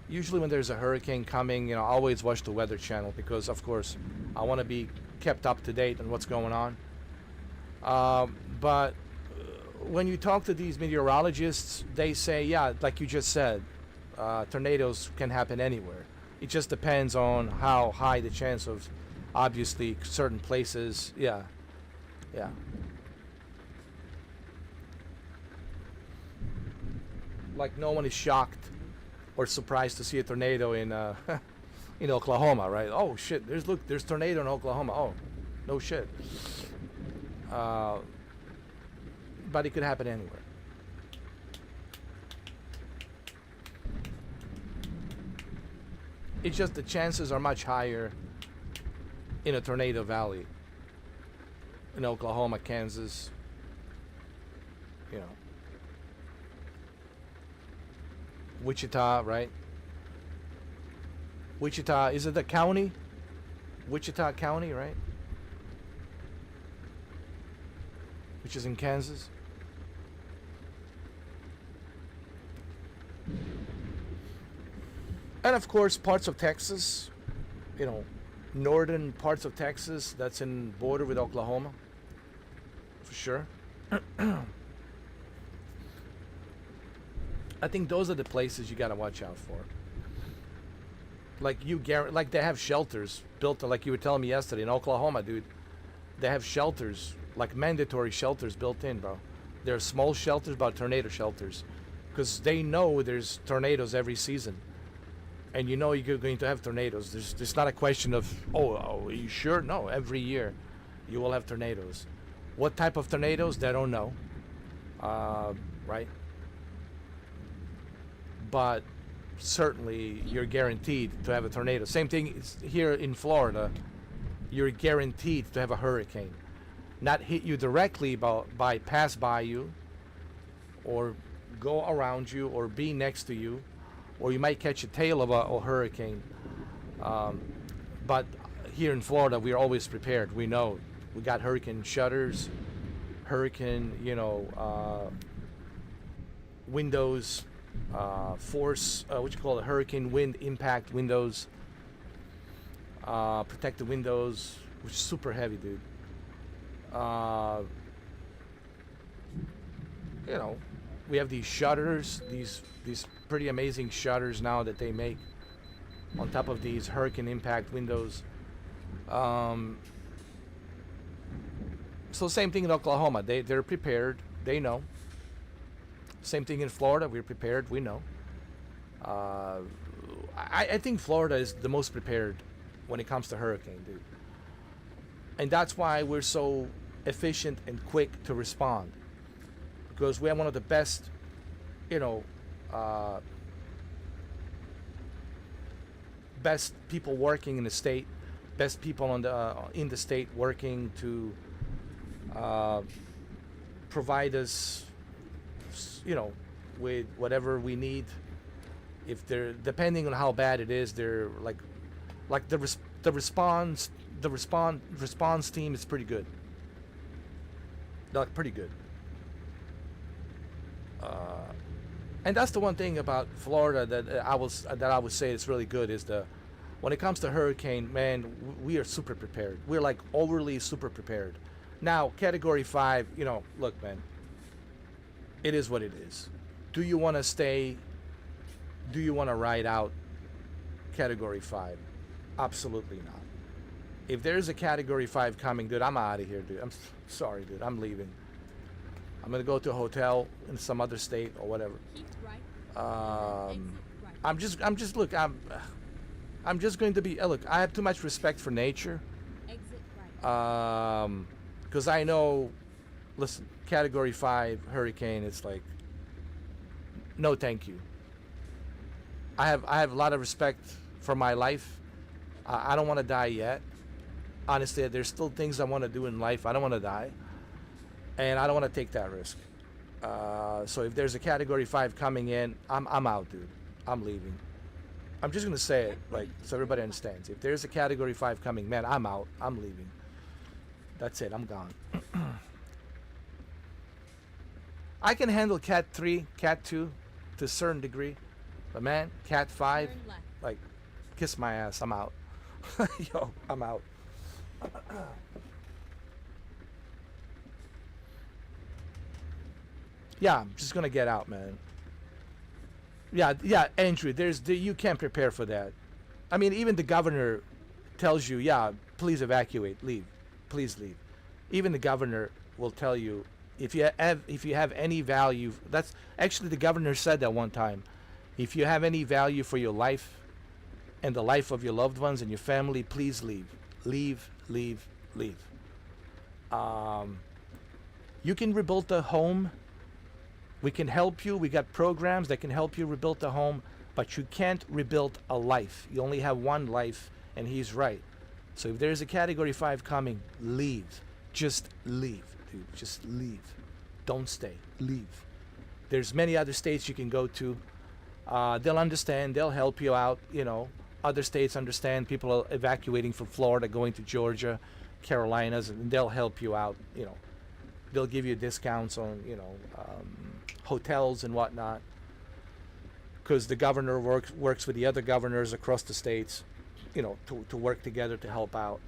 Usually when there's a hurricane coming, I always watch the Weather Channel because, of course, I want to be kept up to date on what's going on. But when you talk to these meteorologists, they say, yeah, like you just said, tornadoes can happen anywhere. It just depends on how high the chance of, obviously, certain places. Yeah. Like no one is shocked or surprised to see a tornado in in Oklahoma, right? Oh shit! There's tornado in Oklahoma. Oh, no shit. But it could happen anywhere. It's just the chances are much higher in a tornado valley in Oklahoma, Kansas. Wichita, right? Wichita, is it the county? Wichita County, right? Which is in Kansas. And of course, parts of Texas, northern parts of Texas that's in border with Oklahoma, for sure. I think those are the places you gotta watch out for. Like they have shelters built, like you were telling me yesterday in Oklahoma, dude. They have shelters, like mandatory shelters built in, bro. They're small shelters, but tornado shelters, because they know there's tornadoes every season, and you're going to have tornadoes. There's not a question of are you sure? No, every year you will have tornadoes. What type of tornadoes? They don't know, right? But certainly you're guaranteed to have a tornado. Same thing here in Florida. You're guaranteed to have a hurricane. Not hit you directly, but pass by you, or go around you, or be next to you, or you might catch a tail of a hurricane. But here in Florida, we're always prepared. We know. We got hurricane shutters, hurricane, windows, force, what you call it, hurricane wind impact windows, protected windows, which is super heavy, dude. We have these shutters, these pretty amazing shutters now that they make on top of these hurricane impact windows. So same thing in Oklahoma. They're prepared. They know. Same thing in Florida. We're prepared. We know. I think Florida is the most prepared when it comes to hurricane, dude. And that's why we're so efficient and quick to respond. Because we have one of the best, best people working in the state, best people in the state working to provide us, with whatever we need. If they're, depending on how bad it is, they're like the response team is pretty good. They're like pretty good. And that's the one thing about Florida that I would say is really good is the when it comes to hurricane, man, we are super prepared. We're like overly super prepared. Now, Category 5, you know, look, man, it is what it is. Do you want to stay? Do you want to ride out Category 5? Absolutely not. If there's a Category 5 coming, dude, I'm out of here, dude. I'm sorry, dude. I'm leaving. I'm gonna go to a hotel in some other state or whatever. Keep right. Exit right. I'm just going to be. Look, I have too much respect for nature. Exit right. Because I know, listen, Category 5 hurricane. It's like, no, thank you. I have a lot of respect for my life. I don't want to die yet. Honestly, there's still things I want to do in life. I don't want to die. And I don't want to take that risk. So if there's a Category 5 coming in, I'm out, dude. I'm leaving. I'm just going to say it, like, so everybody understands. If there's a Category 5 coming, man, I'm out. I'm leaving. That's it. I'm gone. I can handle Cat 3, Cat 2 to a certain degree. But, man, Cat 5, Turn left. like, kiss my ass. I'm out. Yo, I'm out. Yeah, I'm just gonna get out, man. Yeah, Andrew. You can't prepare for that. I mean, even the governor tells you, yeah, please evacuate, leave, please leave. Even the governor will tell you if you have any value. That's actually the governor said that one time. If you have any value for your life and the life of your loved ones and your family, please leave, leave, leave, leave. You can rebuild the home. We can help you. We got programs that can help you rebuild the home, but you can't rebuild a life. You only have one life, and he's right. So if there's a Category 5 coming, leave. Just leave, dude. Just leave. Don't stay. Leave. There's many other states you can go to. They'll understand. They'll help you out. You know, other states understand. People are evacuating from Florida, going to Georgia, Carolinas, and they'll help you out. You know, they'll give you discounts on, hotels and whatnot, because the governor works with the other governors across the states, to work together to help out.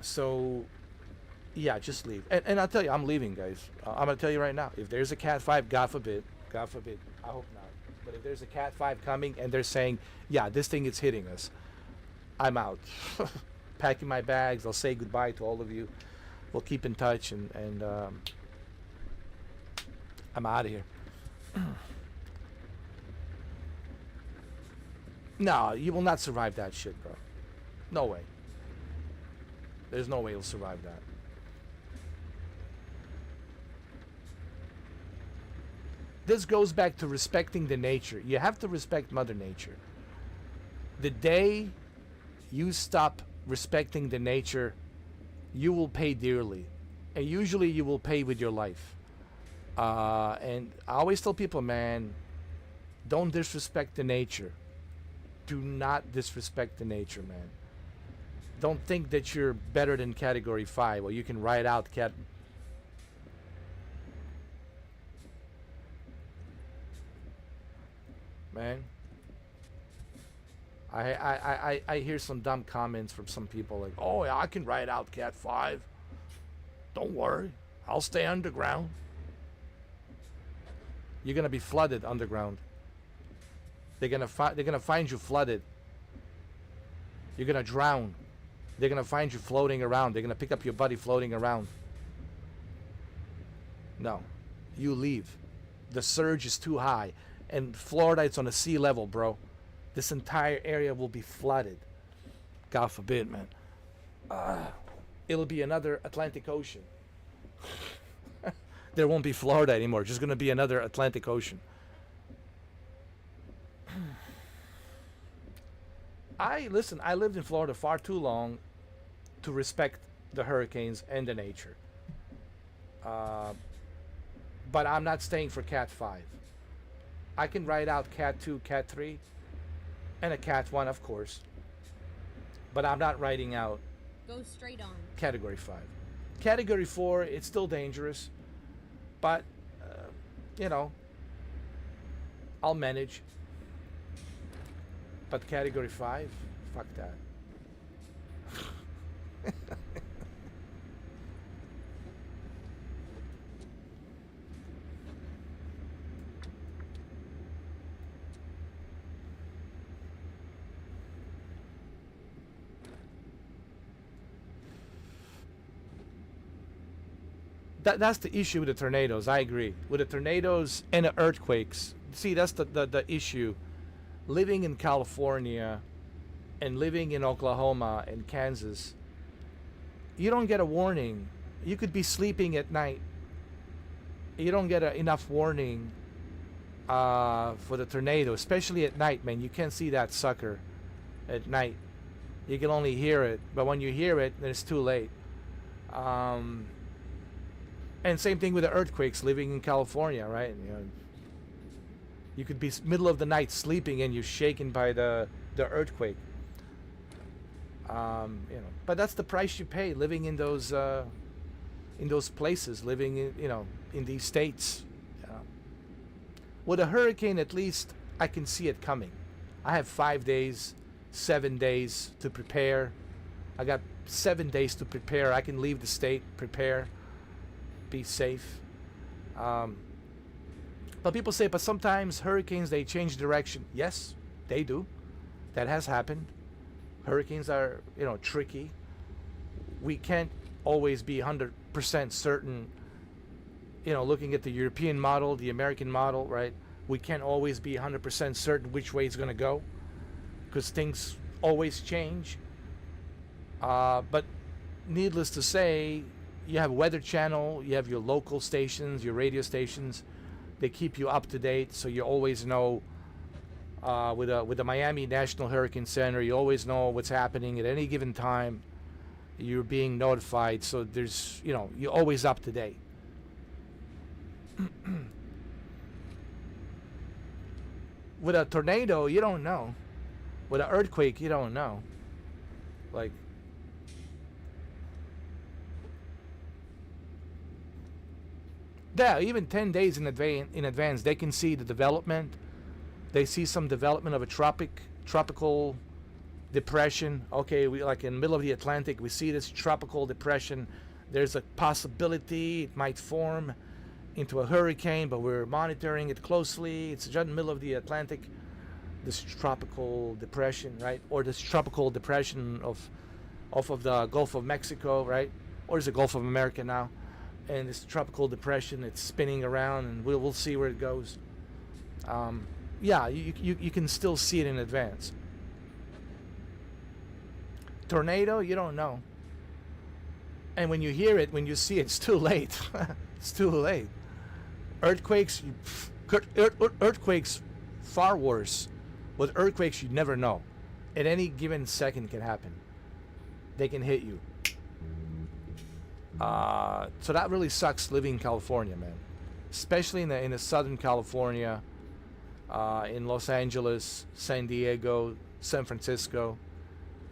So yeah, just leave. And I'll tell you, I'm leaving, guys. I'm gonna tell you right now, if there's a Cat 5, God forbid, I hope not, but if there's a Cat 5 coming and they're saying, yeah, this thing is hitting us, I'm out. Packing my bags. I'll say goodbye to all of you. We'll keep in touch, and I'm out of here. No, you will not survive that shit, bro. No way. There's no way you'll survive that. This goes back to respecting the nature. You have to respect Mother Nature. The day you stop respecting the nature, you will pay dearly. And usually you will pay with your life. And I always tell people, man, don't disrespect the nature. Do not disrespect the nature, man. Don't think that you're better than Category 5, or you can ride out Man, I hear some dumb comments from some people like, oh, yeah, I can ride out Cat 5. Don't worry, I'll stay underground. You're gonna be flooded underground. They're gonna find you flooded. You're gonna drown. They're gonna find you floating around. They're gonna pick up your buddy floating around. No, you leave. The surge is too high, and Florida, it's on a sea level, bro. This entire area will be flooded. God forbid, man. It'll be another Atlantic Ocean. There won't be Florida anymore. Just gonna be another Atlantic Ocean. I lived in Florida far too long to respect the hurricanes and the nature. But I'm not staying for Cat 5. I can ride out Cat 2, Cat 3, and a Cat 1, of course. but I'm not writing out Go straight on. Category 5. Category 4, it's still dangerous, but, you know, I'll manage. But Category 5, fuck that. That's the issue with the tornadoes. I agree. With the tornadoes and the earthquakes, see, that's the issue. Living in California and living in Oklahoma and Kansas, you don't get a warning. You could be sleeping at night. You don't get enough warning for the tornado, especially at night, man. You can't see that sucker at night. You can only hear it, but when you hear it, then it's too late. And same thing with the earthquakes. Living in California, right? You know, you could be middle of the night sleeping and you're shaken by the earthquake. You know, but that's the price you pay living in those places, living in, you know, in these states. With a hurricane, at least I can see it coming. I have 5 days, 7 days to prepare. I got 7 days to prepare. I can leave the state, prepare, be safe. But people say, but sometimes hurricanes, they change direction. Yes, they do. That has happened. Hurricanes are, you know, tricky. We can't always be 100% certain, you know, looking at the European model, the American model, right? We can't always be 100% certain which way it's going to go because things always change. But needless to say, you have Weather Channel, you have your local stations, your radio stations. They keep you up to date, so you always know. With the Miami National Hurricane Center, you always know what's happening at any given time. You're being notified, so there's, you know, you're always up to date. With a tornado, you don't know. With an earthquake, you don't know. Like, yeah, even 10 days in advance, they can see the development. They see some development of a tropical depression. Okay, we like in the middle of the Atlantic, we see this tropical depression. There's a possibility it might form into a hurricane, but we're monitoring it closely. It's just in the middle of the Atlantic, this tropical depression, right? Or this tropical depression off of the Gulf of Mexico, right? Or is the Gulf of America now? And this tropical depression, it's spinning around, and we'll see where it goes. Yeah, you can still see it in advance. Tornado, you don't know. And when you hear it, when you see it, it's too late. It's too late. Earthquakes, earthquakes, far worse. With earthquakes, you never know. At any given second can happen. They can hit you. So that really sucks living in California, man. Especially in the Southern California, in Los Angeles, San Diego, San Francisco,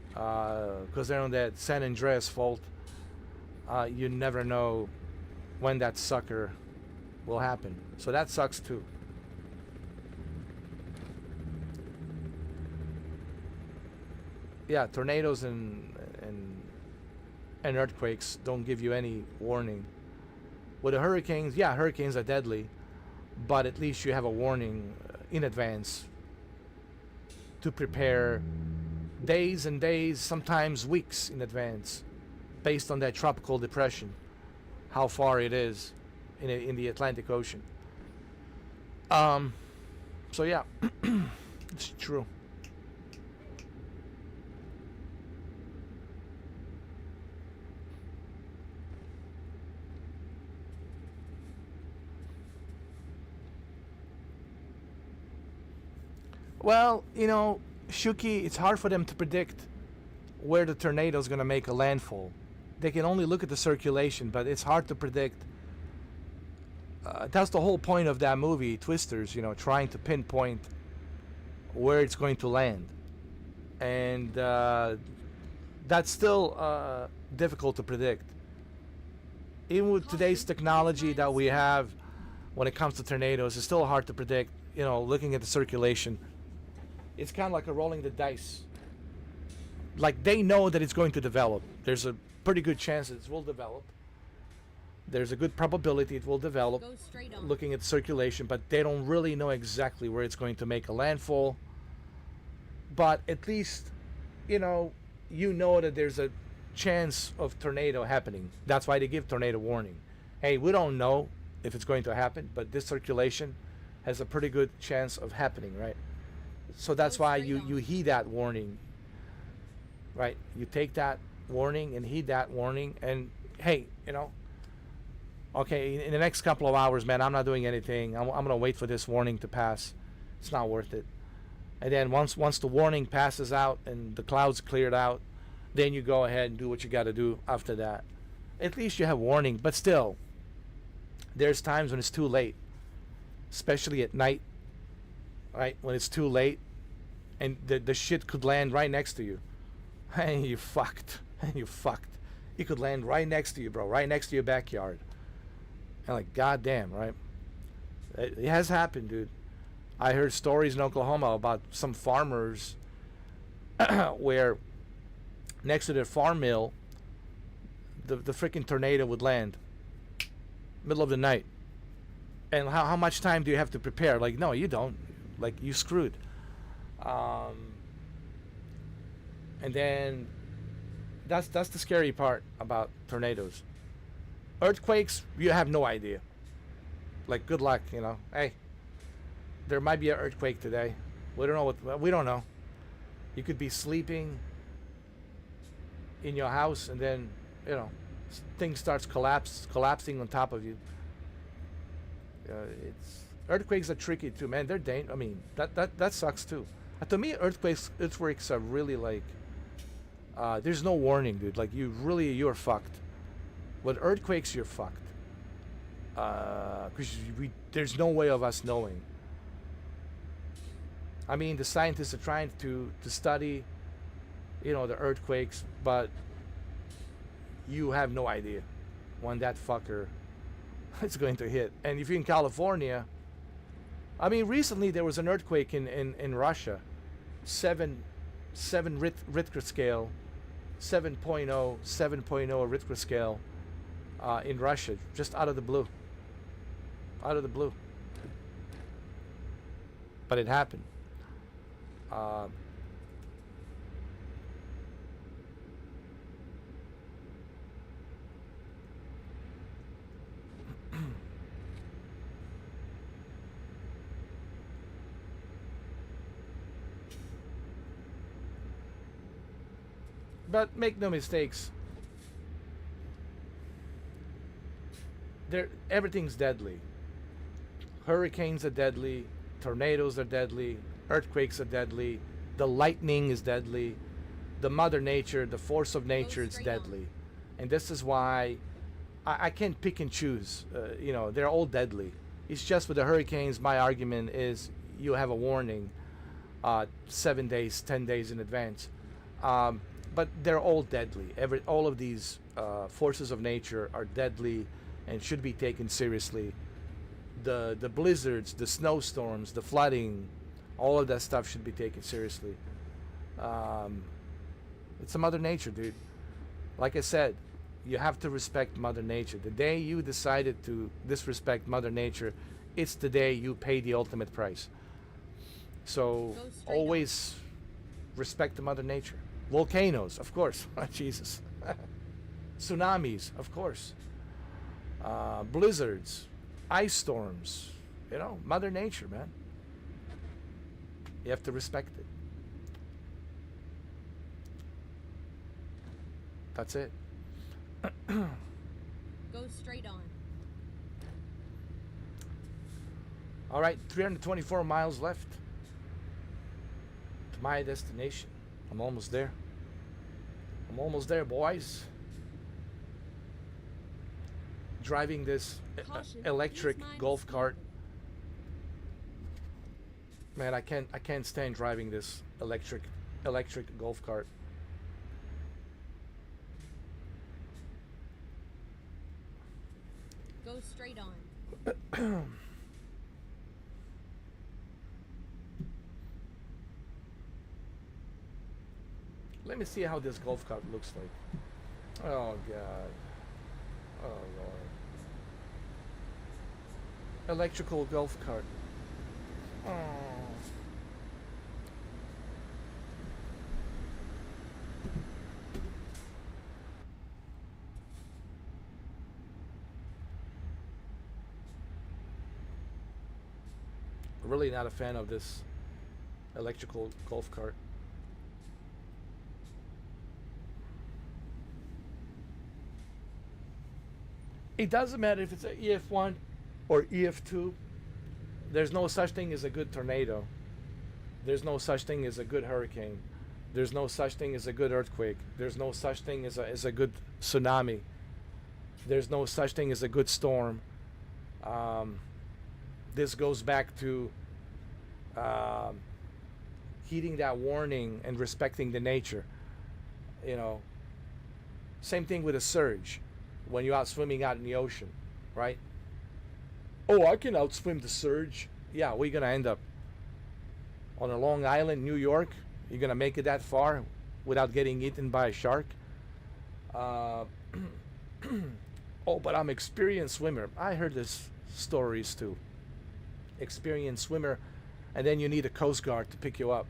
because they're on that San Andreas fault. You never know when that sucker will happen. So that sucks too. Yeah, tornadoes and earthquakes don't give you any warning. With the hurricanes, yeah, hurricanes are deadly, but at least you have a warning in advance to prepare days and days, sometimes weeks in advance, based on that tropical depression, how far it is in the Atlantic Ocean. So yeah, it's true. Well, you know, Shuki, it's hard for them to predict where the tornado is going to make a landfall. They can only look at the circulation, but it's hard to predict. That's the whole point of that movie, Twisters, you know, trying to pinpoint where it's going to land. And that's still difficult to predict. Even with today's technology that we have when it comes to tornadoes, it's still hard to predict. You know, looking at the circulation, it's kind of like a rolling the dice. Like, they know that it's going to develop. There's a pretty good chance that it will develop. There's a good probability it will develop, Go straight on. looking at circulation, but they don't really know exactly where it's going to make a landfall. But at least, you know that there's a chance of tornado happening. That's why they give tornado warning. Hey, we don't know if it's going to happen, but this circulation has a pretty good chance of happening, right? So that's why you heed that warning, right? You take that warning and heed that warning, and hey, okay, in the next couple of hours, man, I'm not doing anything. I'm gonna wait for this warning to pass. It's not worth it. And then once the warning passes out and the clouds cleared out, then you go ahead and do what you got to do after that. At least you have warning, but still, there's times when it's too late, especially at night, right? When it's too late, and the shit could land right next to you, and you fucked, and you fucked. It could land right next to you, bro, right next to your backyard. And like, goddamn, right? It has happened, dude. I heard stories in Oklahoma about some farmers where next to their farm mill, the freaking tornado would land middle of the night. And how much time do you have to prepare? Like, no, you don't. Like, you screwed. And then that's the scary part about tornadoes. Earthquakes, you have no idea. Like, good luck, Hey, there might be an earthquake today. We don't know we don't know. You could be sleeping in your house, and then things starts collapsing on top of you. Earthquakes are tricky too, man. They're dangerous. I mean, that sucks too. To me, earthquakes are really like there's no warning, dude. Like, you're fucked. With earthquakes, you're fucked. Because there's no way of us knowing. I mean, the scientists are trying to study, the earthquakes, but you have no idea when that fucker is going to hit. And if you're in California, I mean, recently there was an earthquake in Russia, 7 Richter scale, 7.0 Richter scale in Russia, just out of the blue. Out of the blue. But it happened. But make no mistakes. Everything's deadly. Hurricanes are deadly. Tornadoes are deadly. Earthquakes are deadly. The lightning is deadly. The Mother Nature, the force of nature is deadly. And this is why I can't pick and choose. They're all deadly. It's just with the hurricanes, my argument is you have a warning 7 days, 10 days in advance. But they're all deadly. All of these forces of nature are deadly and should be taken seriously. The blizzards, the snowstorms, the flooding, all of that stuff should be taken seriously. It's a Mother Nature, dude. Like I said, you have to respect Mother Nature. The day you decided to disrespect Mother Nature, it's the day you pay the ultimate price. So always respect the Mother Nature. Volcanoes, of course. Jesus. Tsunamis, of course. Blizzards, ice storms. Mother Nature, man. You have to respect it. That's it. Go straight on. All right, 324 miles left to my destination. I'm almost there. I'm almost there, boys. Driving this electric golf cart. Man, I can't stand driving this electric golf cart. Let me see how this golf cart looks like. Oh god. Oh lord. Electrical golf cart. Oh. Really not a fan of this electrical golf cart. It doesn't matter if it's an EF1 or EF2. There's no such thing as a good tornado. There's no such thing as a good hurricane. There's no such thing as a good earthquake. There's no such thing as a good tsunami. There's no such thing as a good storm. This goes back to heeding that warning and respecting the nature. You know, same thing with a surge when you're out swimming out in the ocean, right? Oh, I can outswim the surge. Yeah, we're gonna end up on a Long Island, New York. You're gonna make it that far without getting eaten by a shark. Oh, but I'm an experienced swimmer. I heard this stories too. Experienced swimmer, and then you need a Coast Guard to pick you up.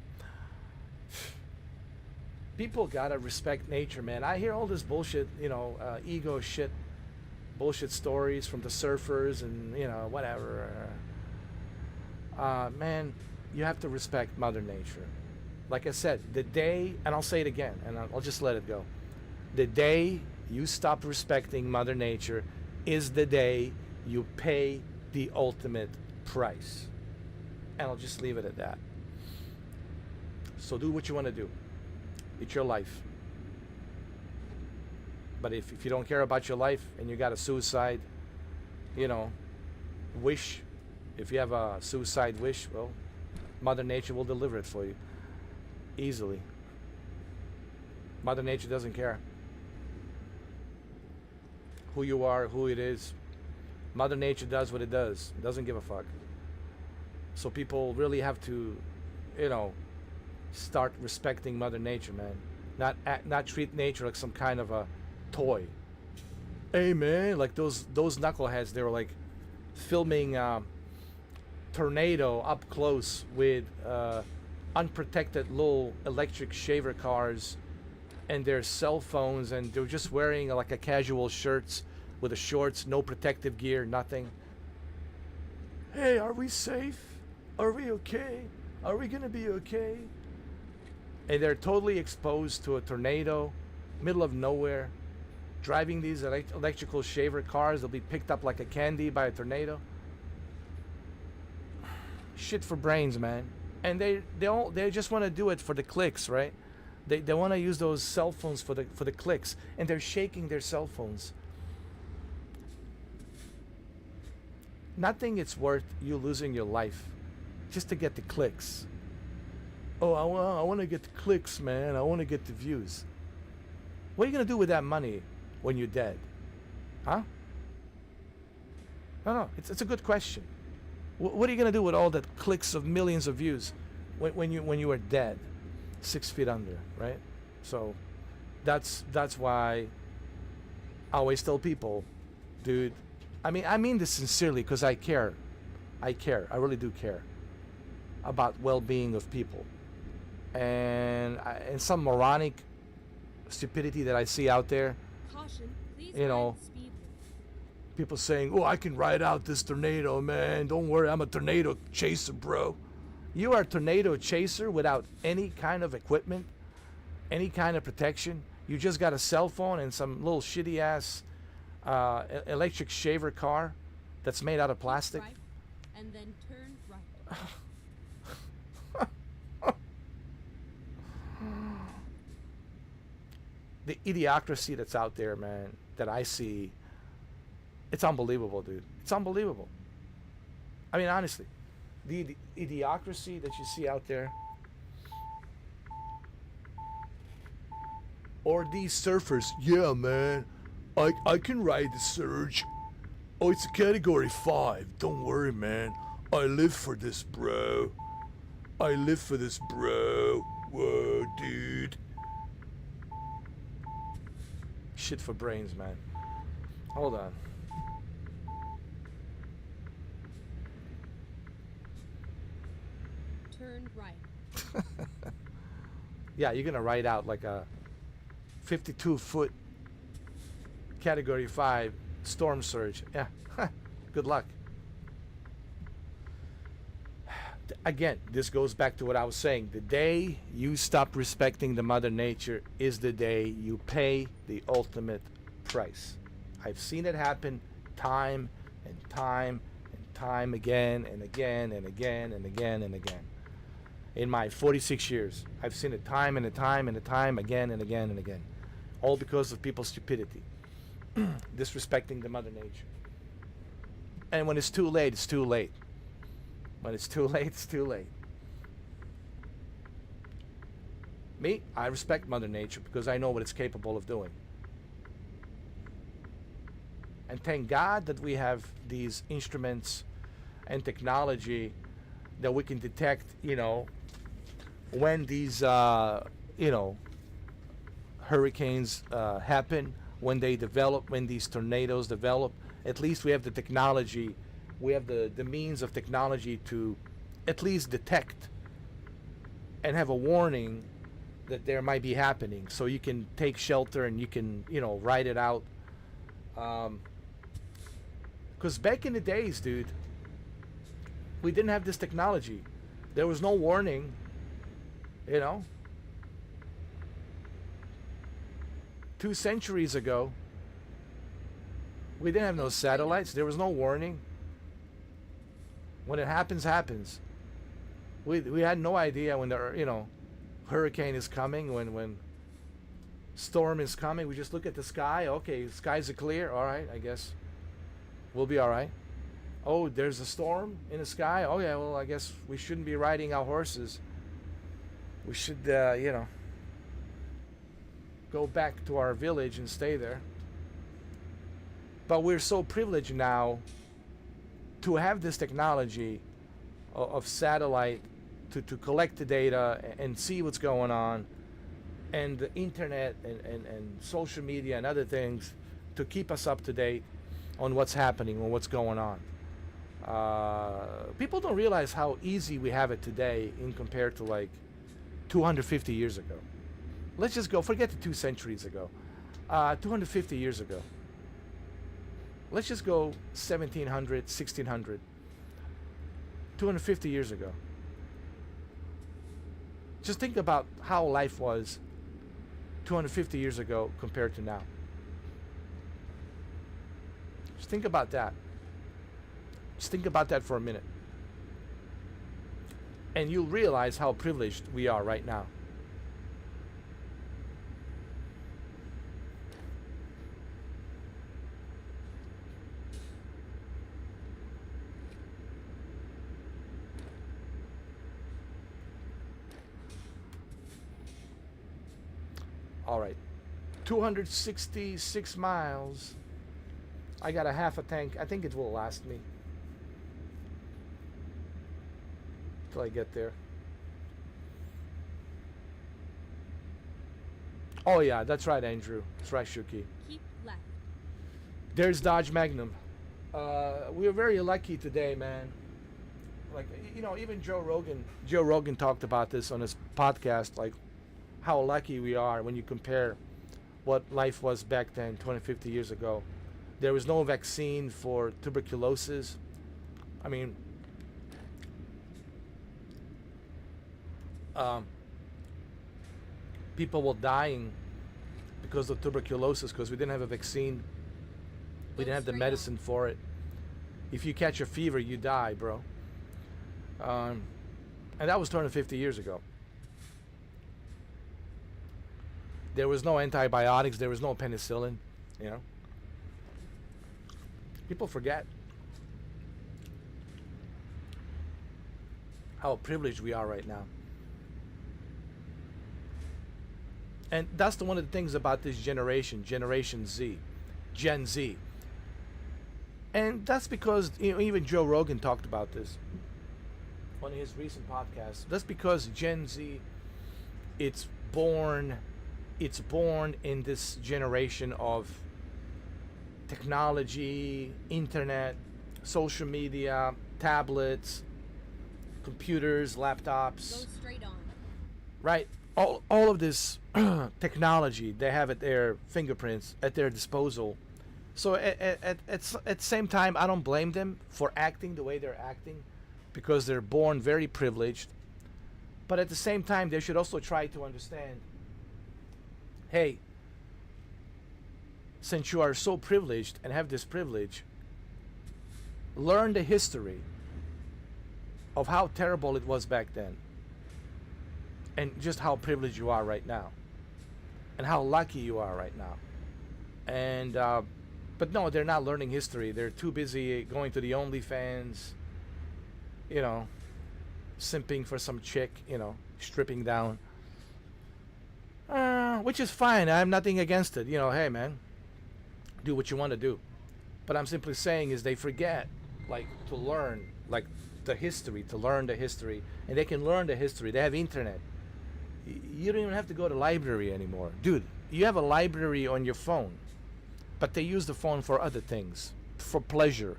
People gotta respect nature, man. I hear all this bullshit, ego shit, bullshit stories from the surfers and whatever. Man, you have to respect Mother Nature. Like I said, the day, and I'll say it again, and I'll just let it go. The day you stop respecting Mother Nature is the day you pay the ultimate price. And I'll just leave it at that. So do what you want to do. It's your life. But if you don't care about your life and you got a suicide, wish, if you have a suicide wish, well, Mother Nature will deliver it for you. Easily. Mother Nature doesn't care who you are, who it is. Mother Nature does what it does. It doesn't give a fuck. So people really have to, start respecting Mother Nature, man. Not treat nature like some kind of a toy. Hey, man, like those knuckleheads, they were like filming tornado up close with unprotected little electric shaver cars and their cell phones, and they're just wearing like a casual shirts with the shorts, no protective gear, nothing. Hey, are we safe? Are we okay? Are we gonna be okay? And they're totally exposed to a tornado, middle of nowhere, driving these electrical shaver cars. They'll be picked up like a candy by a tornado. Shit for brains, man. And they just want to do it for the clicks, right? They want to use those cell phones for the clicks, and they're shaking their cell phones. Nothing it's worth you losing your life just to get the clicks. Oh, I want to get the clicks, man. I want to get the views. What are you going to do with that money when you're dead? Huh? No, it's a good question. What are you going to do with all that clicks of millions of views when you are dead, 6 feet under, right? So that's why I always tell people, dude, I mean this sincerely because I care. I really do care about well-being of people. And some moronic stupidity that I see out there, Caution, please you know, mind the speed limit. people saying, oh, I can ride out this tornado, man. Don't worry, I'm a tornado chaser, bro. You are a tornado chaser without any kind of equipment, any kind of protection. You just got a cell phone and some little shitty ass electric shaver car that's made out of plastic. Right, and then turn right. The idiocracy that's out there, man, that I see, it's unbelievable, dude. It's unbelievable. I mean, honestly, the idiocracy that you see out there, or these surfers, yeah, man, I can ride the surge. Oh, it's a category 5. Don't worry, man. I live for this, bro. I live for this, bro. Whoa, dude. Shit for brains, man. Hold on. Turn right. Yeah, you're gonna write out like a 52-foot category 5 storm surge. Yeah, good luck. Again, this goes back to what I was saying. The day you stop respecting the mother nature is the day you pay the ultimate price. I've seen it happen time and time and time again and again and again and again and again. In my 46 years, I've seen it time and a time and a time again and again and again. All because of people's stupidity. Disrespecting the mother nature. And when it's too late, it's too late. When it's too late, it's too late. Me, I respect Mother Nature because I know what it's capable of doing. And thank God that we have these instruments and technology that we can detect, when these, hurricanes happen, when they develop, when these tornadoes develop. At least we have the technology. We have the means of technology to at least detect and have a warning that there might be happening, so you can take shelter and you can, ride it out. Because back in the days, dude, we didn't have this technology. There was no warning, 2 centuries ago, we didn't have no satellites. There was no warning. When it happens, happens. We had no idea when the hurricane is coming, when storm is coming. We just look at the sky. Okay, skies are clear. All right, I guess we'll be all right. Oh, there's a storm in the sky. Oh yeah, well I guess we shouldn't be riding our horses. We should, go back to our village and stay there. But we're so privileged now to have this technology of satellite to collect the data and see what's going on, and the internet and social media and other things to keep us up to date on what's happening and what's going on. People don't realize how easy we have it today in compared to like 250 years ago. Let's just go, forget the 2 centuries ago. 250 years ago. Let's just go 1700, 1600. 250 years ago. Just think about how life was 250 years ago compared to now. Just think about that. Just think about that for a minute. And you'll realize how privileged we are right now. All right, 266 miles. I got a half a tank. I think it will last me till I get there. Oh yeah, that's right, Andrew. That's right, Shuki. Keep left. There's Dodge Magnum. We're very lucky today, man. Like, even Joe Rogan talked about this on his podcast, like how lucky we are when you compare what life was back then, 20, 50 years ago. There was no vaccine for tuberculosis. I mean, people were dying because of tuberculosis because we didn't have a vaccine. We didn't have the medicine for it. If you catch a fever, you die, bro. And that was 250 years ago. There was no antibiotics. There was no penicillin. People forget how privileged we are right now. And that's one of the things about this generation, Generation Z, Gen Z. And that's because, you know, even Joe Rogan talked about this on his recent podcast. That's because Gen Z, it's born it's born in this generation of technology, internet, social media, tablets, computers, Go laptops, straight on. right? All of this technology, they have at their fingerprints, at their disposal. So at the same time, I don't blame them for acting the way they're acting because they're born very privileged. But at the same time, they should also try to understand, hey, since you are so privileged and have this privilege, learn the history of how terrible it was back then and just how privileged you are right now and how lucky you are right now. And but no, they're not learning history. They're too busy going to the OnlyFans, you know, simping for some chick, you know, stripping down. Which is fine. I have nothing against it. You know, hey man, do what you want to do. But I'm simply saying is they forget, like, to learn, like, the history, to learn the history. And they can learn the history. They have internet. You don't even have to go to library anymore. Dude, you have a library on your phone. But they use the phone for other things. For pleasure.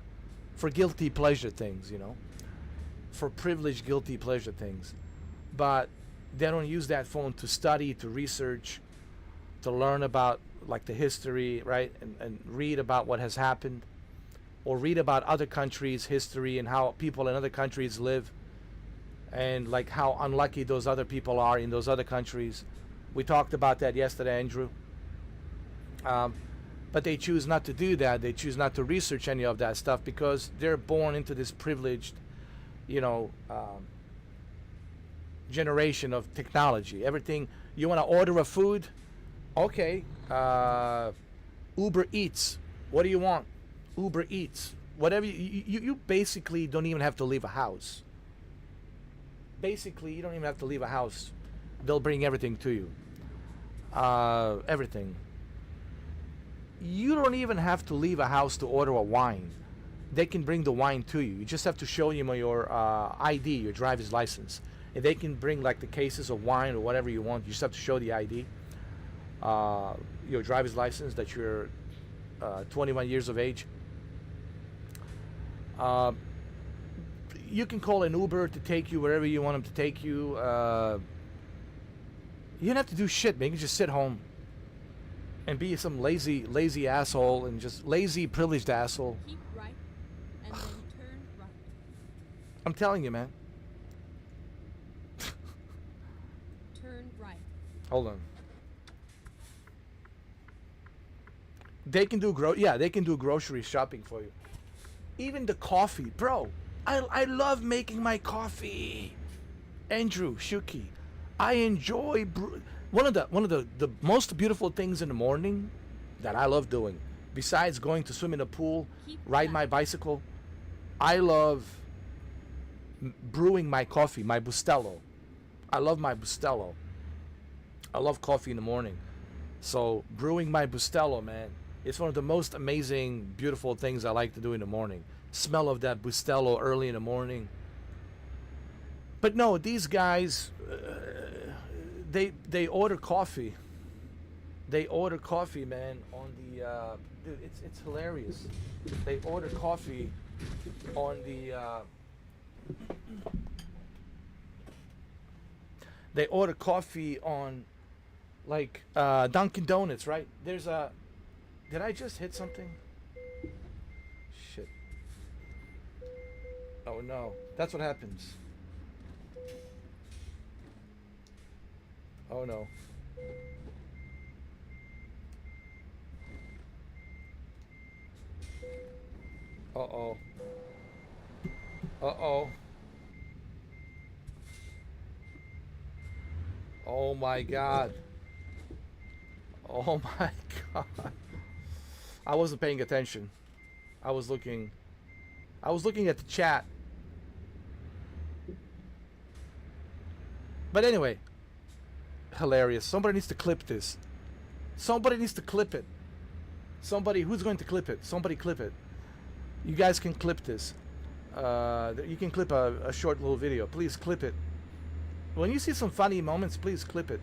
For guilty pleasure things, you know. For privileged guilty pleasure things. But they don't use that phone to study, to research, to learn about, like, the history, right? And read about what has happened. Or read about other countries' history and how people in other countries live. And, like, how unlucky those other people are in those other countries. We talked about that yesterday, Andrew. But they choose not to do that. They choose not to research any of that stuff because they're born into this privileged, you know, generation of technology. Everything, you want to order a food? Okay. Uber Eats. What do you want? Uber Eats. Whatever. You basically don't even have to leave a house. Basically, you don't even have to leave a house. They'll bring everything to you. Everything. You don't even have to leave a house to order a wine. They can bring the wine to you. You just have to show them your ID, your driver's license. And they can bring, like, the cases of wine or whatever you want. You just have to show the ID, your driver's license, that you're 21 years of age. You can call an Uber to take you wherever you want them to take you. You don't have to do shit, man. You can just sit home and be some lazy asshole and just lazy, privileged asshole. Keep right, and then turn right. I'm telling you, man. Turn right. Hold on. They can do they can do grocery shopping for you. Even the coffee, bro. I love making my coffee. Andrew Shuki, I enjoy one of the most beautiful things in the morning that I love doing, besides going to swim in a pool, ride my bicycle, I love brewing my coffee, my Bustelo. I love my Bustelo. I love coffee in the morning. So brewing my Bustelo, man, it's one of the most amazing, beautiful things I like to do in the morning. Smell of that Bustelo early in the morning. But no, these guys, they order coffee. They order coffee, man, on the dude. It's hilarious. They order coffee on the. They order coffee on, like, Dunkin' Donuts, right? There's a. Did I just hit something? Shit. Oh no, that's what happens. Oh no. Uh-oh. Uh-oh. Oh my God. Oh my God. I wasn't paying attention. I was looking at the chat. But anyway, hilarious. Somebody needs to clip this. Somebody needs to clip it. Somebody, who's going to clip it? Somebody clip it. You guys can clip this. You can clip a short little video. Please clip it. When you see some funny moments, please clip it.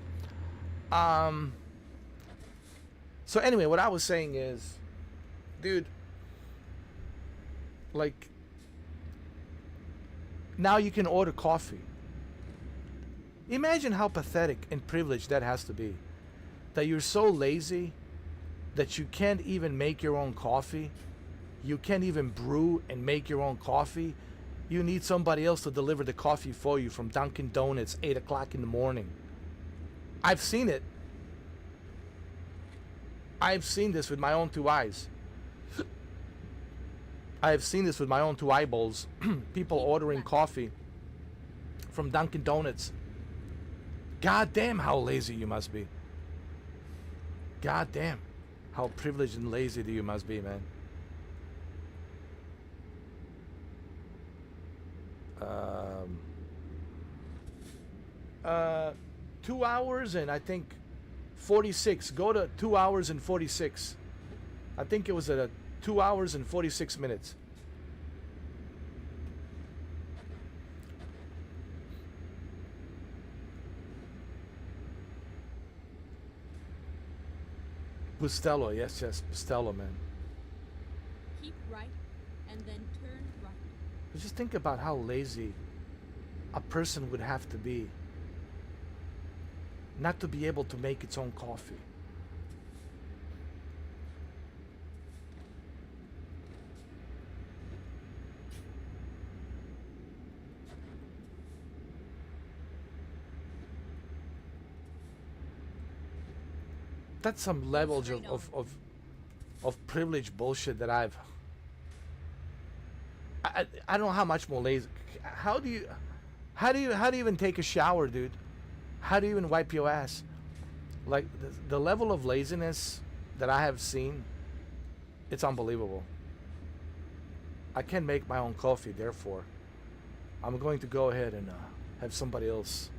So anyway, what I was saying is, dude, like, now you can order coffee. Imagine how pathetic and privileged that has to be. That you're so lazy that you can't even make your own coffee. You can't even brew and make your own coffee. You need somebody else to deliver the coffee for you from Dunkin' Donuts, 8 o'clock in the morning. I've seen it. I've seen this with my own two eyes. I have seen this with my own two eyeballs. People ordering coffee from Dunkin' Donuts. God damn, how lazy you must be. God damn, how privileged and lazy you must be, man. 2 hours and I think 46. Go to 2 hours and 46. I think it was at 2 hours and 46 minutes. Bustello, yes, Bustello, man. Keep right and then turn right. But just think about how lazy a person would have to be not to be able to make its own coffee. That's some level of privilege bullshit that I don't know how much more lazy. How do you even take a shower, dude? How do you even wipe your ass? Like the level of laziness that I have seen, it's unbelievable. I can't make my own coffee, therefore I'm going to go ahead and have somebody else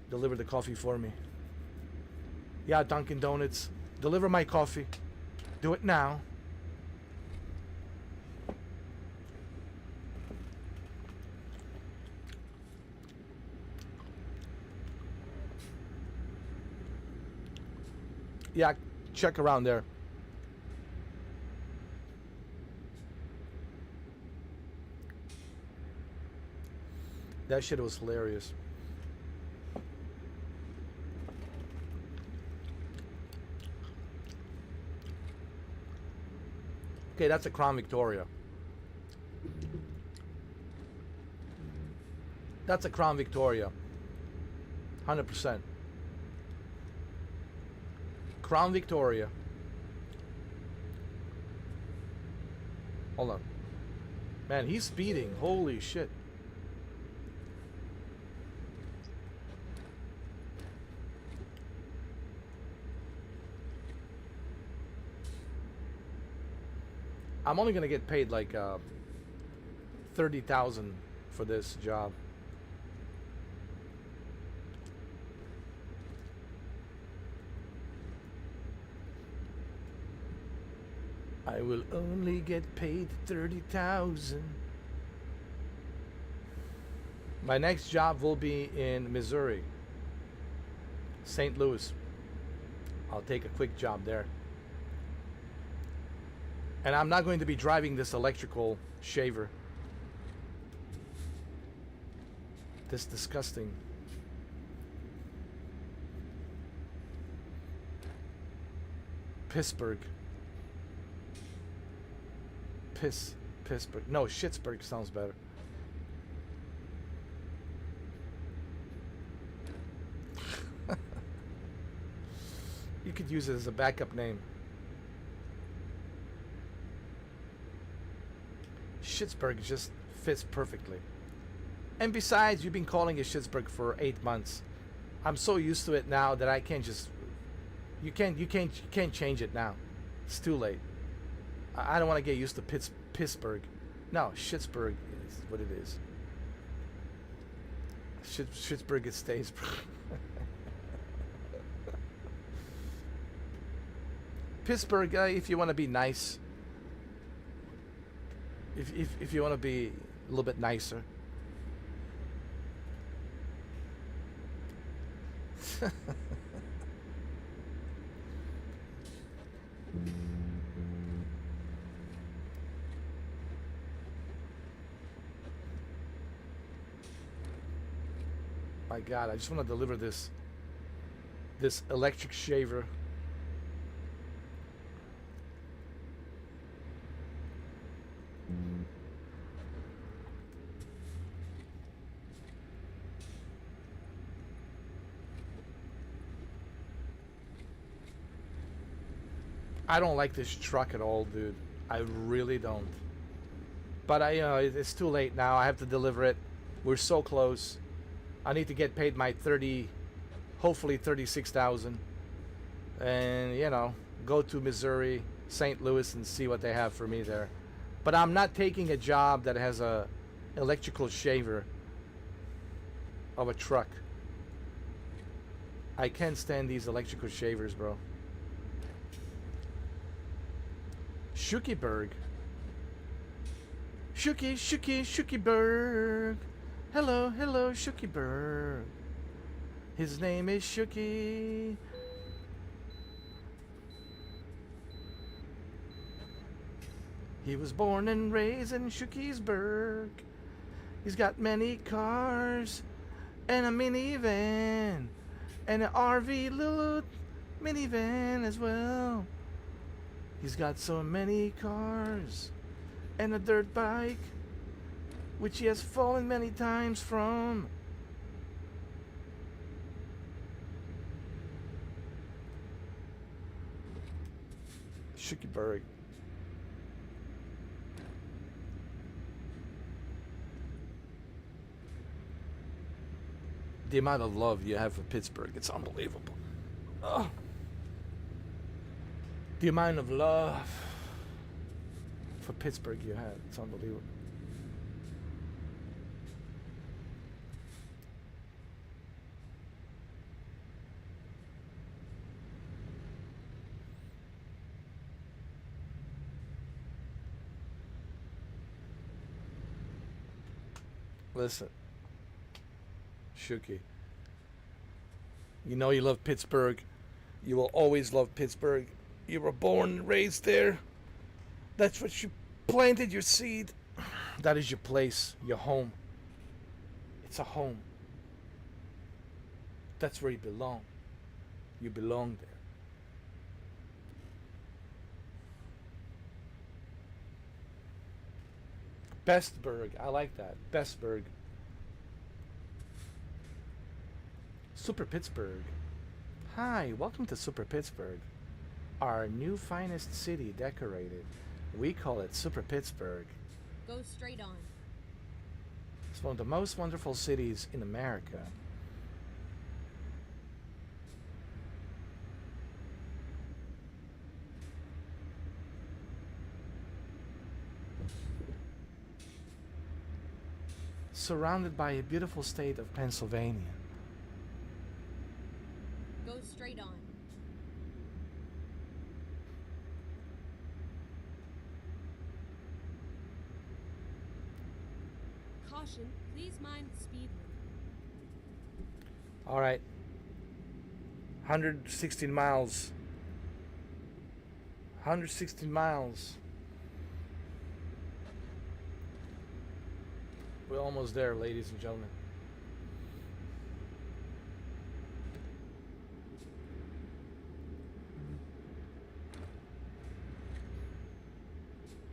deliver the coffee for me. Yeah, Dunkin' Donuts, deliver my coffee. Do it now. Yeah, check around there. That shit was hilarious. Okay, that's a Crown Victoria. That's a Crown Victoria. 100%. Crown Victoria. Hold on. Man, he's speeding. Holy shit. I'm only gonna get paid like 30,000 for this job. I will only get paid 30,000. My next job will be in Missouri, St. Louis. I'll take a quick job there. And I'm not going to be driving this electrical shaver. This disgusting. Pittsburgh. Pittsburgh. No, Schittsburg sounds better. You could use it as a backup name. Schittsburg just fits perfectly. And besides, you've been calling it Schittsburg for 8 months. I'm so used to it now that I can't just. You can't change it now. It's too late. I don't want to get used to Pittsburgh. No, Schittsburg is what it is. Schittsburg, it stays. Pittsburgh, if you want to be nice. If you want to be a little bit nicer. My God, I just want to deliver this electric shaver. I don't like this truck at all, dude. I really don't. But it's too late now. I have to deliver it. We're so close. I need to get paid my 30, hopefully 36,000, and go to Missouri, St. Louis, and see what they have for me there. But I'm not taking a job that has a electrical shaver of a truck. I can't stand these electrical shavers, bro. Shukiberg. Shukiberg. Hello, Shukiberg. His name is Shuki. He was born and raised in Shukisburg. He's got many cars and a minivan and an RV little minivan as well. He's got so many cars and a dirt bike, which he has fallen many times from. Shukiberg. The amount of love you have for Pittsburgh, it's unbelievable. Oh. The amount of love for Pittsburgh you have, it's unbelievable. Listen, Shuki, you know you love Pittsburgh. You will always love Pittsburgh. You were born and raised there. That's what you planted your seed. That is your place, your home. It's a home. That's where you belong. You belong there. Bestburg, I like that. Bestburg. Super Pittsburgh. Hi, welcome to Super Pittsburgh. Our new finest city decorated. We call it Super Pittsburgh. Go straight on. It's one of the most wonderful cities in America. Surrounded by a beautiful state of Pennsylvania. Go straight on. Caution, please mind the speed limit. All right. 116 miles. 116 miles. We're almost there, ladies and gentlemen.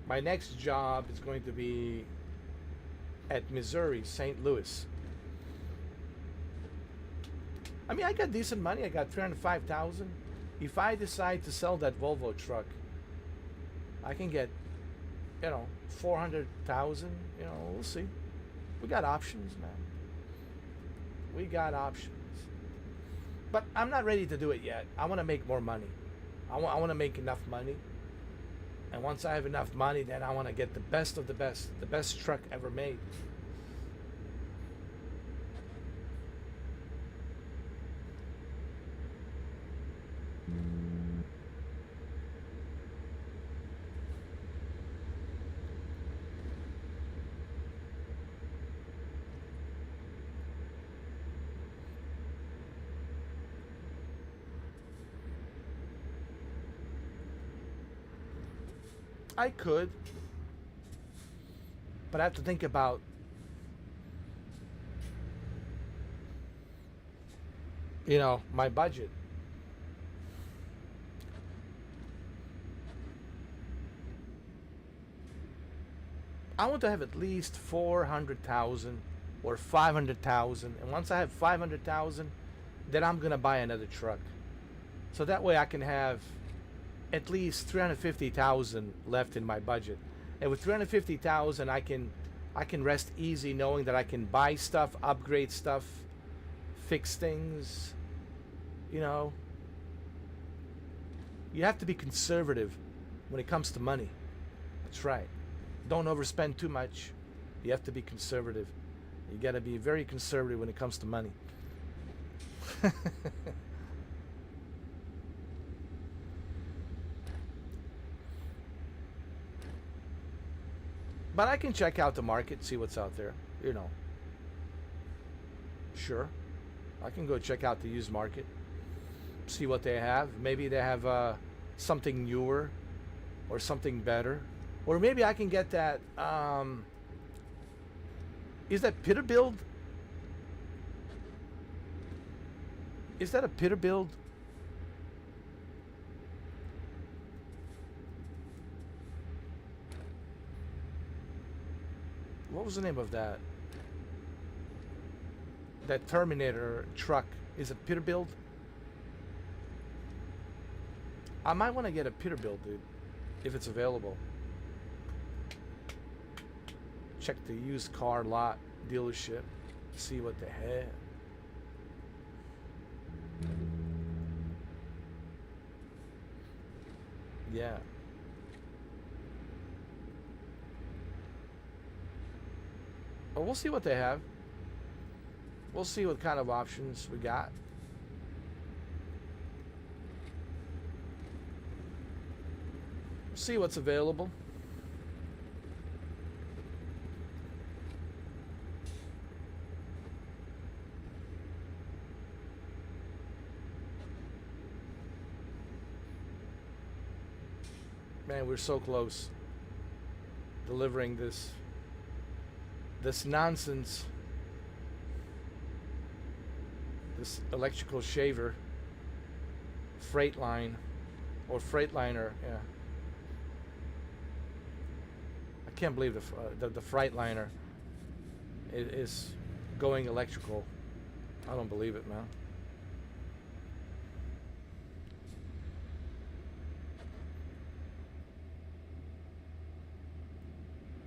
My next job is going to be at Missouri, St. Louis. I mean, I got decent money. I got 305,000. If I decide to sell that Volvo truck, I can get, 400,000. We'll see. We got options, man. We got options. But I'm not ready to do it yet. I want to make more money. I want to make enough money. And once I have enough money, then I want to get the best of the best truck ever made. I could, but I have to think about, my budget. I want to have at least 400,000 or 500,000, and once I have 500,000, then I'm gonna buy another truck. So that way I can have at least 350,000 left in my budget, and with 350,000, I can rest easy knowing that I can buy stuff, upgrade stuff, fix things. You know, you have to be conservative when it comes to money. That's right. Don't overspend too much. You have to be conservative. You got to be very conservative when it comes to money. But I can check out the market, see what's out there. Sure. I can go check out the used market, see what they have. Maybe they have something newer or something better. Or maybe I can get that, is that Peterbilt? Is that a Peterbilt? What was the name of that? That Terminator truck. Is it Peterbilt? I might want to get a Peterbilt, dude, if it's available. Check the used car lot dealership, see what they have. Yeah. Well, we'll see what they have. We'll see what kind of options we got. See what's available. Man, we're so close delivering this nonsense, this electrical shaver, Freightliner, or Freightliner, yeah. I can't believe the Freightliner is going electrical. I don't believe it, man.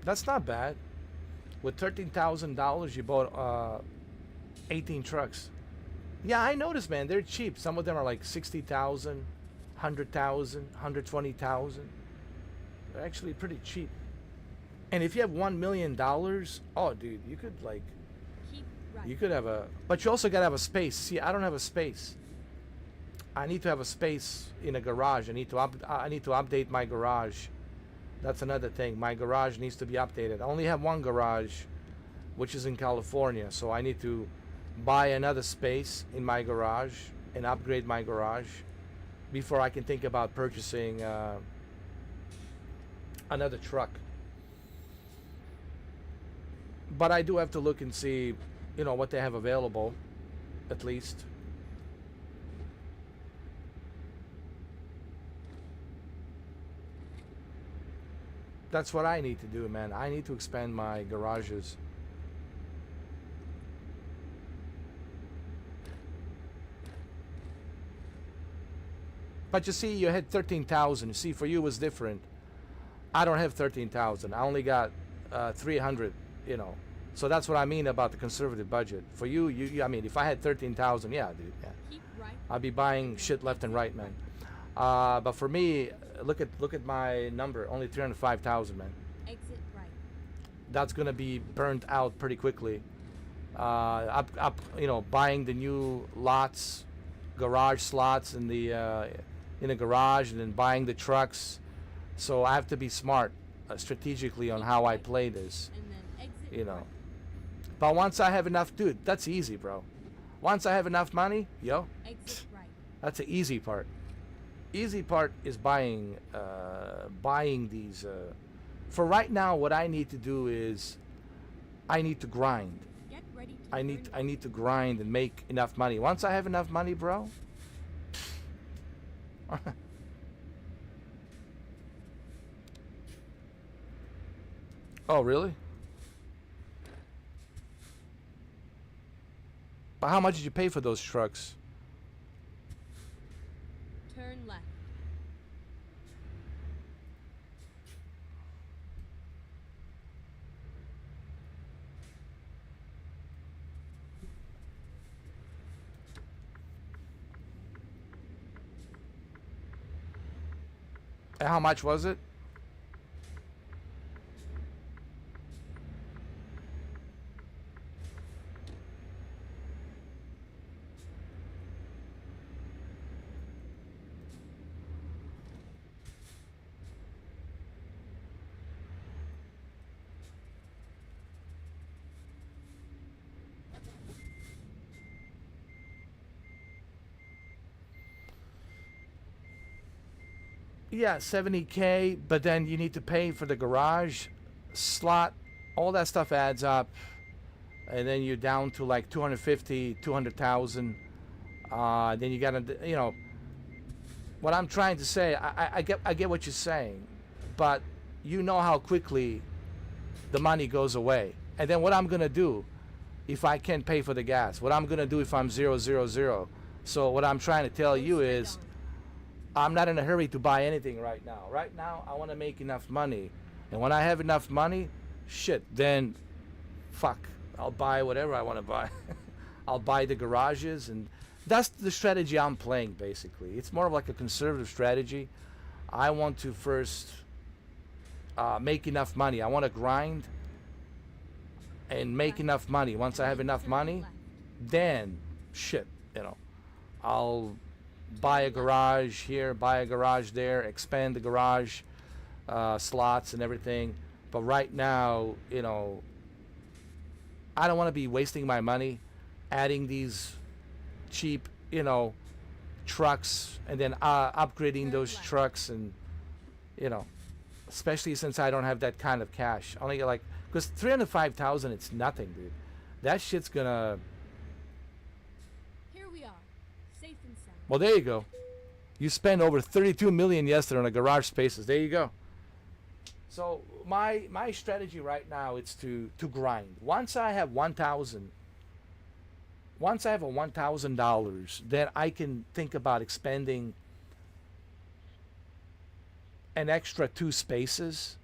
That's not bad. With $13,000, you bought 18 trucks. Yeah, I noticed, man. They're cheap. Some of them are like 60,000, 100,000, 120,000. They're actually pretty cheap. And if you have $1 million, oh, dude, you could you could have a. But you also gotta have a space. See, I don't have a space. I need to have a space in a garage. I need to update my garage. That's another thing. My garage needs to be updated. I only have one garage, which is in California, so I need to buy another space in my garage and upgrade my garage before I can think about purchasing another truck. But I do have to look and see, what they have available, at least. That's what I need to do, man. I need to expand my garages. But you see, you had 13,000. You see, for you it was different. I don't have 13,000. I only got 300, So that's what I mean about the conservative budget. For you, I mean, if I had 13,000, yeah, dude, yeah. I'd be buying shit left and right, man. But for me, look at my number, only 305,000, man. Exit right. That's gonna be burnt out pretty quickly. Buying the new lots, garage slots in a garage, and then buying the trucks. So I have to be smart, strategically on how I play this. And then exit right. But once I have enough, dude, that's easy, bro. Once I have enough money, Exit right. that's the easy part. Easy part is buying these. For right now, what I need to do is I need to grind. Get ready to I need to grind and make enough money. Once I have enough money, bro. Oh, really? But how much did you pay for those trucks? turn left. And how much was it? Yeah, 70K, but then you need to pay for the garage slot. All that stuff adds up. And then you're down to like 250, 200,000. Then you gotta, what I'm trying to say, I get what you're saying, but you know how quickly the money goes away. And then what I'm gonna do if I can't pay for the gas? What I'm gonna do if I'm 000? So what I'm trying to tell you is, I'm not in a hurry to buy anything right now. Right now, I want to make enough money. And when I have enough money, shit, then fuck, I'll buy whatever I want to buy. I'll buy the garages, and that's the strategy I'm playing, basically. It's more of like a conservative strategy. I want to first make enough money. I want to grind and make enough money. Once I have enough money, then shit, I'll buy a garage here, buy a garage there, expand the garage slots and everything. But right now, I don't want to be wasting my money adding these cheap, trucks and then upgrading those trucks, and especially since I don't have that kind of cash. Only because 305,000, it's nothing, dude. That shit's gonna. Here we are, safe and sound. Well, there you go. You spent over 32 million yesterday on the garage spaces. There you go. So my strategy right now is to grind. Once I have $1,000, then I can think about expanding an extra 2 spaces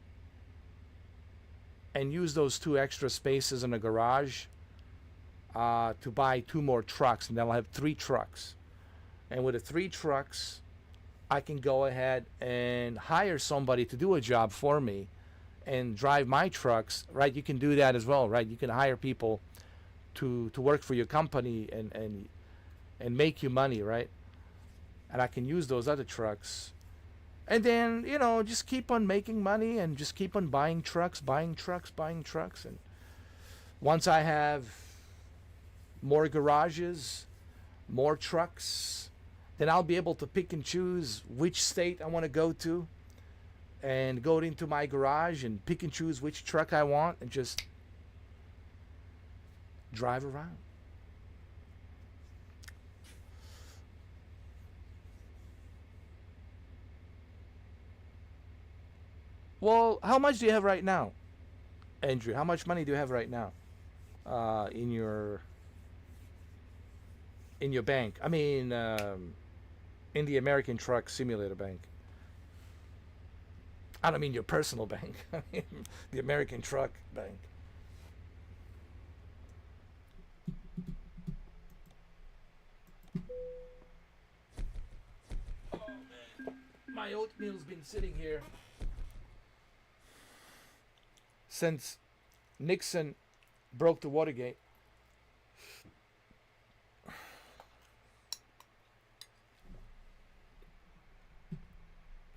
and use those 2 extra spaces in the garage to buy 2 more trucks, and then I'll have 3 trucks. And with the 3 trucks, I can go ahead and hire somebody to do a job for me and drive my trucks, right? You can do that as well, right? You can hire people to work for your company and make you money, right? And I can use those other trucks. And then, just keep on making money and just keep on buying trucks. And once I have more garages, more trucks, then I'll be able to pick and choose which state I want to go to and go into my garage and pick and choose which truck I want and just drive around. Well, how much do you have right now, Andrew? How much money do you have right now in your bank? I mean, in the American Truck Simulator bank. I don't mean your personal bank. I mean the American Truck bank. Oh man, my oatmeal's been sitting here since Nixon broke the Watergate.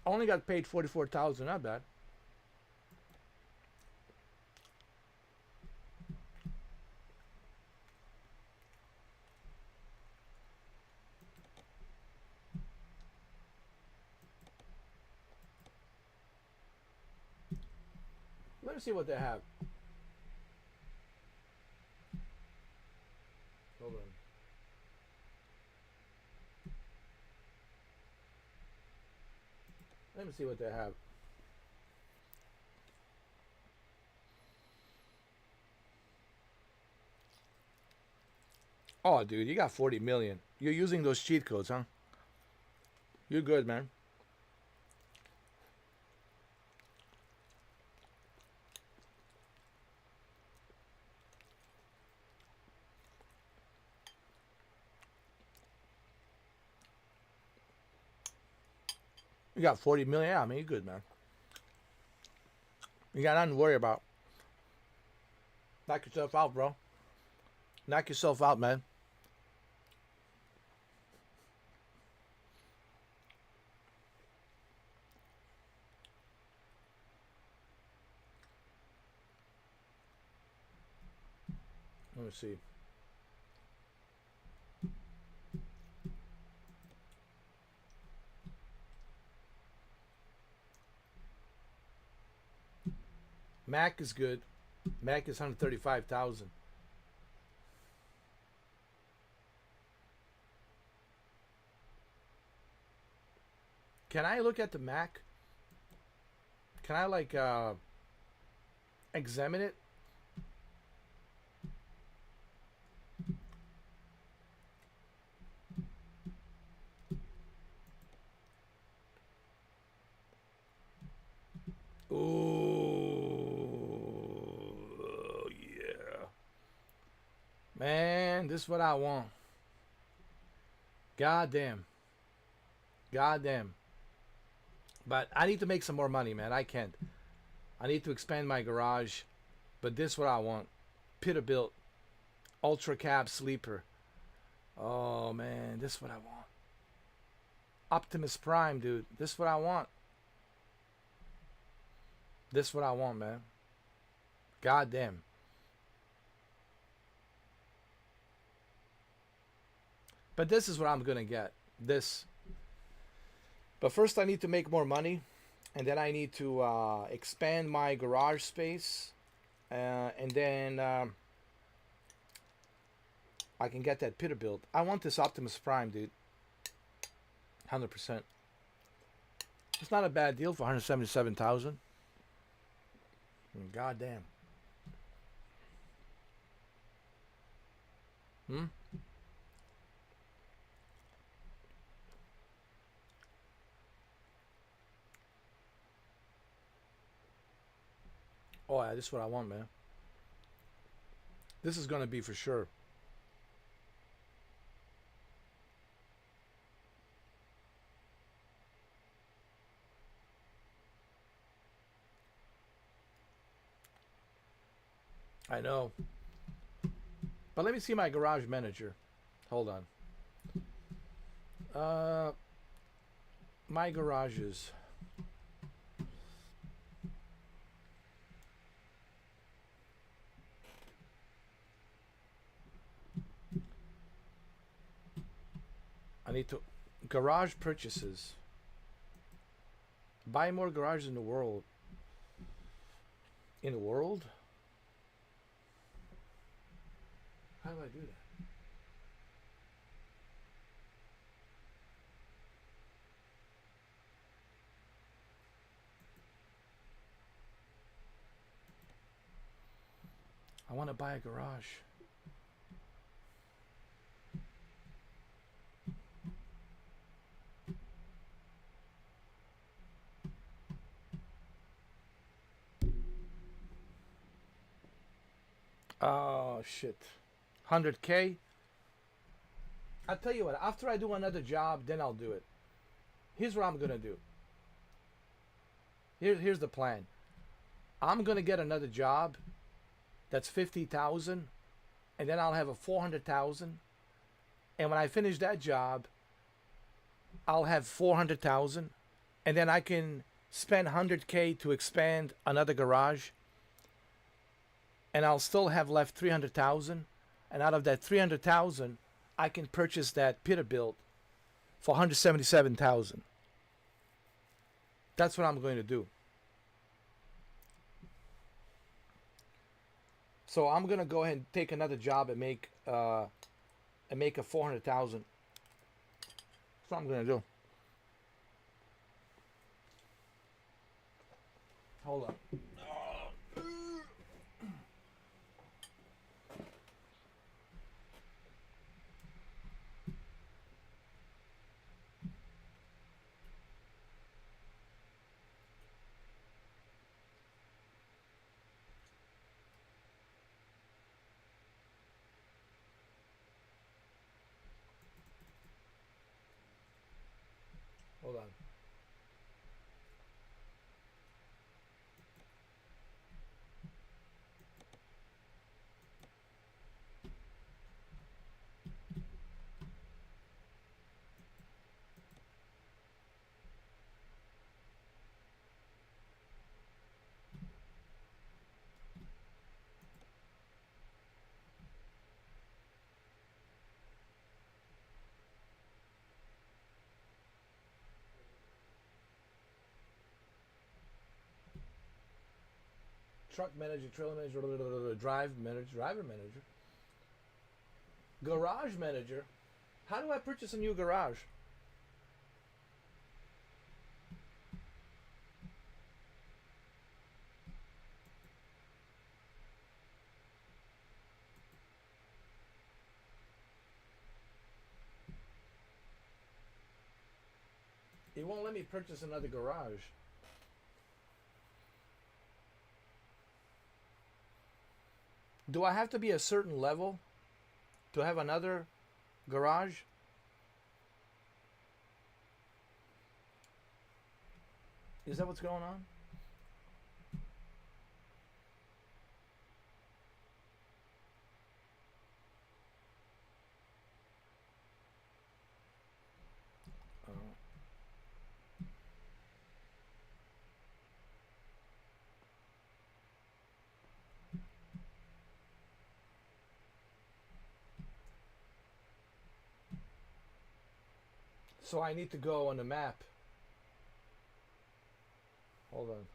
Only got paid 44,000, not bad. Let me see what they have. Hold on. Let me see what they have. Oh, dude, you got 40 million. You're using those cheat codes, huh? You're good, man. You got 40 million. Yeah, I mean, you're good, man. You got nothing to worry about. Knock yourself out, bro. Knock yourself out, man. Let me see. Mac is good. Mac is 135,000. Can I look at the Mac? Can I like examine it? Oh, yeah. Man, this is what I want. Goddamn. Goddamn. But I need to make some more money, man. I can't. I need to expand my garage. But this is what I want. Peterbilt. Ultra cab sleeper. Oh, man. This is what I want. Optimus Prime, dude. This is what I want. This is what I want, man. God damn. But this is what I'm going to get. This. But first I need to make more money. And then I need to expand my garage space. And then I can get that Peterbilt. I want this Optimus Prime, dude. 100%. It's not a bad deal for 177,000. God damn. Oh yeah, this is what I want, man. This is gonna be for sure. I know. But let me see my garage manager. Hold on. My garages. I need to garage purchases. Buy more garages in the world. In the world? How do I do that? I want to buy a garage. Oh shit. 100K. I'll tell you what, after I do another job, then I'll do it. Here's what I'm gonna do. Here's the plan. I'm gonna get another job that's 50,000, and then I'll have a 400,000. And when I finish that job, I'll have 400,000, and then I can spend 100K to expand another garage, and I'll still have left 300,000. And out of that 300,000, I can purchase that Peterbilt for 177,000. That's what I'm going to do. So I'm gonna go ahead and take another job and make a 400,000. That's what I'm gonna do. Hold on. Hold on. Truck manager, trailer manager, driver manager, garage manager. How do I purchase a new garage? It won't let me purchase another garage. Do I have to be a certain level to have another garage? Is that what's going on? Oh. So I need to go on the map. Hold on.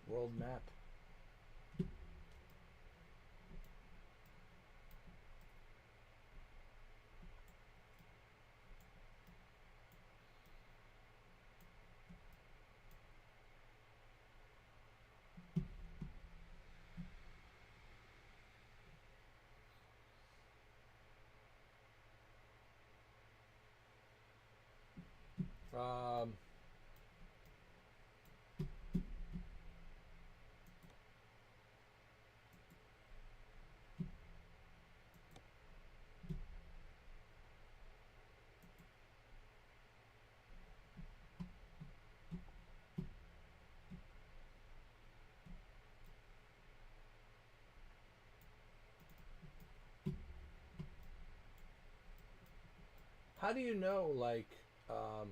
World map. Um, how do you know, like, um,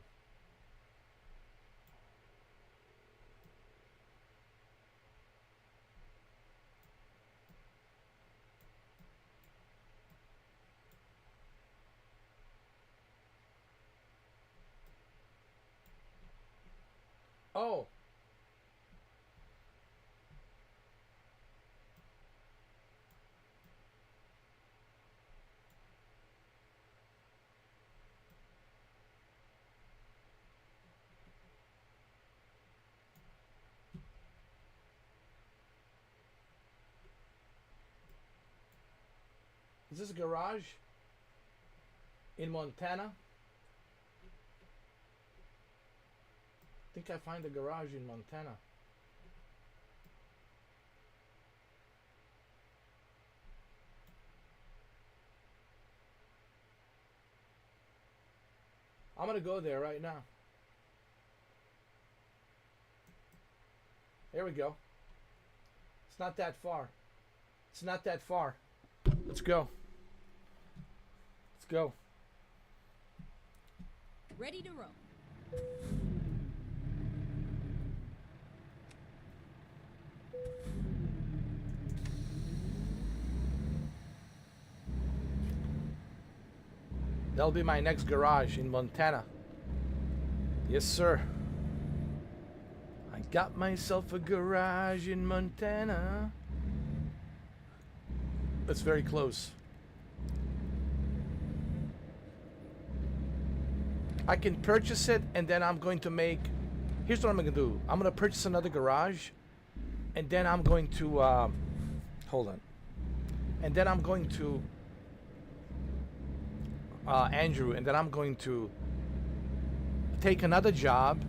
oh, is this a garage in Montana? I think I find a garage in Montana. I'm gonna go there right now. There we go. It's not that far. It's not that far. Let's go. Let's go. Ready to roll. That'll be my next garage in Montana. Yes, sir. I got myself a garage in Montana. That's very close. I can purchase it, and then I'm going to make... Here's what I'm going to do. I'm going to purchase another garage, and then I'm going to... hold on. And then I'm going to... Andrew, and then I'm going to take another job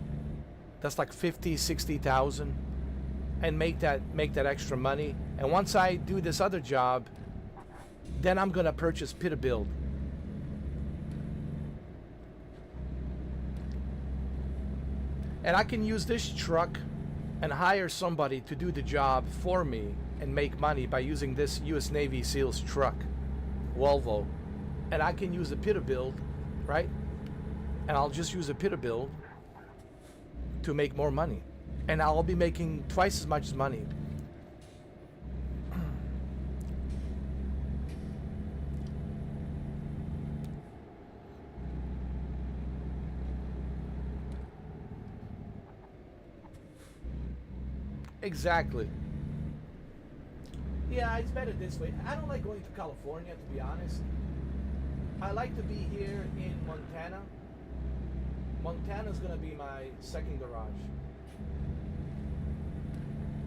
that's like 50, 60,000 and make that extra money. And once I do this other job, then I'm going to purchase Peterbilt. And I can use this truck and hire somebody to do the job for me and make money by using this US Navy SEALs truck, Volvo. And I can use a Peterbilt, right? And I'll just use a Peterbilt to make more money. And I'll be making twice as much money. Exactly. Yeah, it's better this way. I don't like going to California, to be honest. I like to be here in Montana. Montana's gonna be my second garage.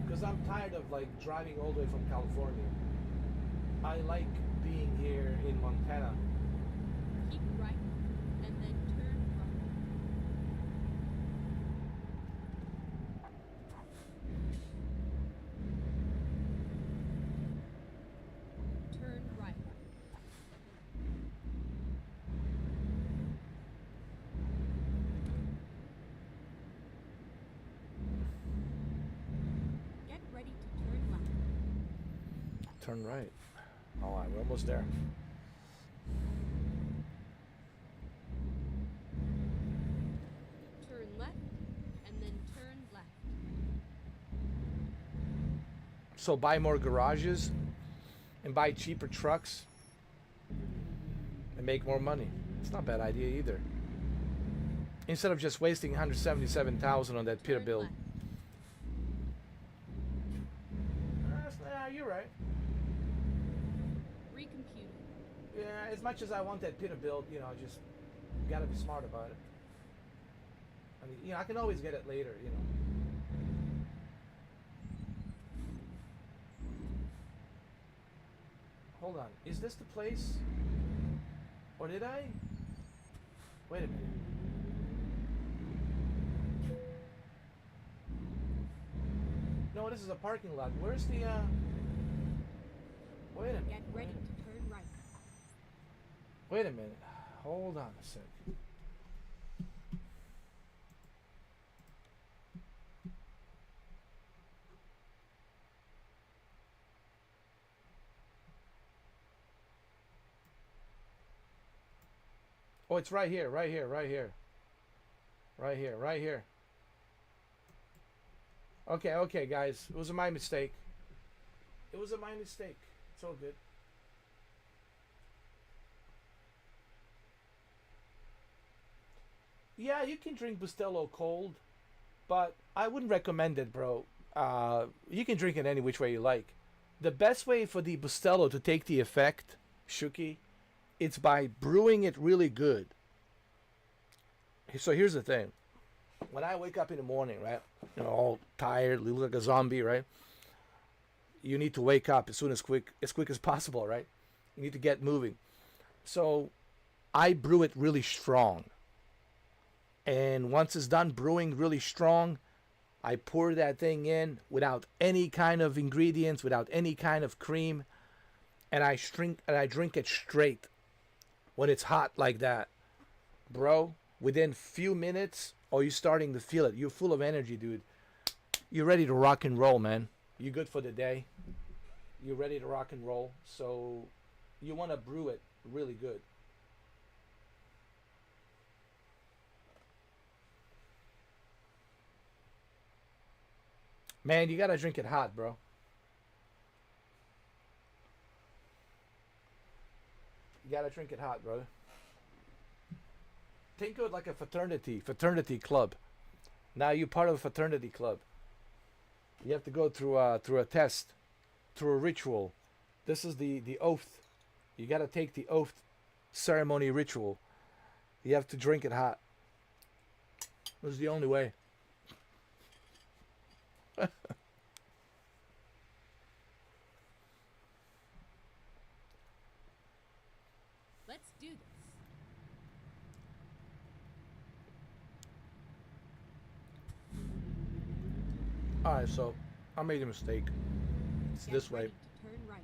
Because I'm tired of like driving all the way from California. I like being here in Montana. Keep right, and then turn right. Turn right. Get ready to turn left. Turn right. All right, we're almost there. Turn left, and then turn left. So buy more garages and buy cheaper trucks and make more money. It's not a bad idea either. Instead of just wasting 177,000 on that Turn Peterbilt. left. You're right. Recomputing. Yeah, as much as I want that Peterbilt, you know, just gotta be smart about it. I mean, you know, I can always get it later, you know. Hold on, is this the place? Or did I? Wait a minute. No, this is a parking lot. Where's the, Wait a minute. Get ready to turn right. Wait a minute. Hold on a sec. Oh, it's right here, right here, right here. Right here, right here. Okay, okay, guys. It was my mistake. It was my mistake. It's all good. Yeah, you can drink Bustelo cold, but I wouldn't recommend it, bro. You can drink it any which way you like. The best way for the Bustelo to take the effect, Shuki, it's by brewing it really good. So here's the thing. When I wake up in the morning, right, you know, all tired, look like a zombie, right? You need to wake up as quick as possible, right? You need to get moving. So I brew it really strong. And once it's done brewing really strong, I pour that thing in without any kind of ingredients, without any kind of cream, and I drink it straight when it's hot like that. Bro, within few minutes, you're starting to feel it. You're full of energy, dude. You're ready to rock and roll, man. You're good for the day. You're ready to rock and roll. So you want to brew it really good. Man, you gotta drink it hot, bro. You gotta drink it hot, brother. Think of it like a fraternity club. Now you're part of a fraternity club. You have to go through a test, through a ritual. This is the oath. You got to take the oath ceremony ritual. You have to drink it hot. This is the only way. Let's do this. All right, so I made a mistake. It's Get this way. ready to turn right.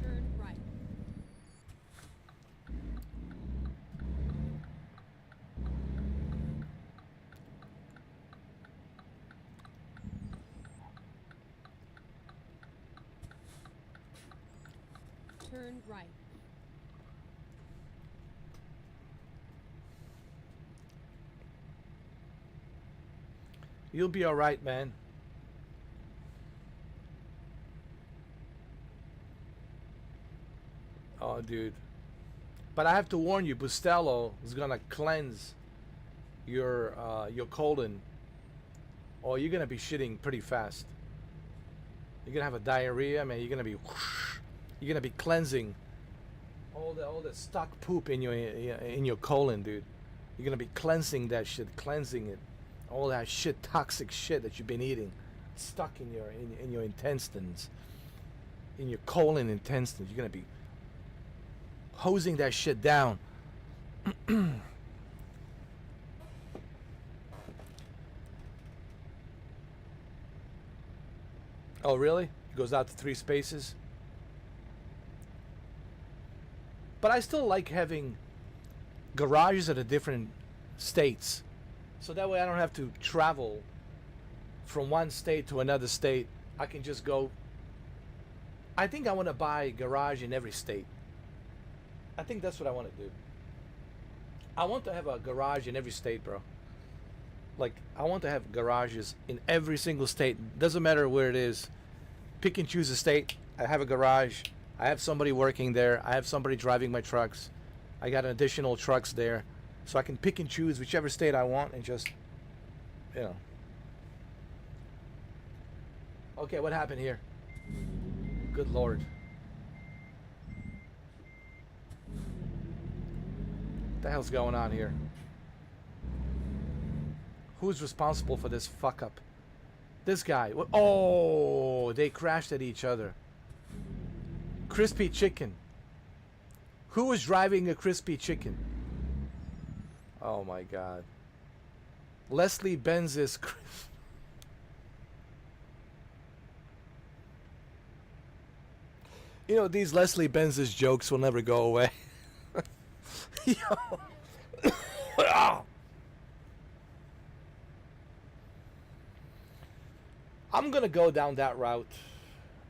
Turn right. Turn right. You'll be all right, man. Oh, dude. But I have to warn you, Bustelo is gonna cleanse your colon, or you're gonna be shitting pretty fast. You're gonna have a diarrhea, man. You're gonna be cleansing all the stuck poop in your colon, dude. You're gonna be cleansing that shit, cleansing it, all that shit, toxic shit that you've been eating, stuck in your intestines, in your colon intestines. You're gonna be hosing that shit down. Oh, really? It goes out to 3 spaces. But I still like having garages at the different states. So that way I don't have to travel from one state to another state. I can just go. I think I want to buy a garage in every state. I think that's what I want to do. I want to have a garage in every state, bro. Like, I want to have garages in every single state. Doesn't matter where it is. Pick and choose a state. I have a garage. I have somebody working there. I have somebody driving my trucks. I got additional trucks there. So I can pick and choose whichever state I want and just, you know. Okay, what happened here? Good Lord. What the hell's going on here? Who's responsible for this fuck up? This guy. Oh, they crashed at each other. Crispy chicken. Who was driving a crispy chicken? Oh my God. Leslie Benz's. You know, these Leslie Benz's jokes will never go away. Yo. I'm gonna go down that route,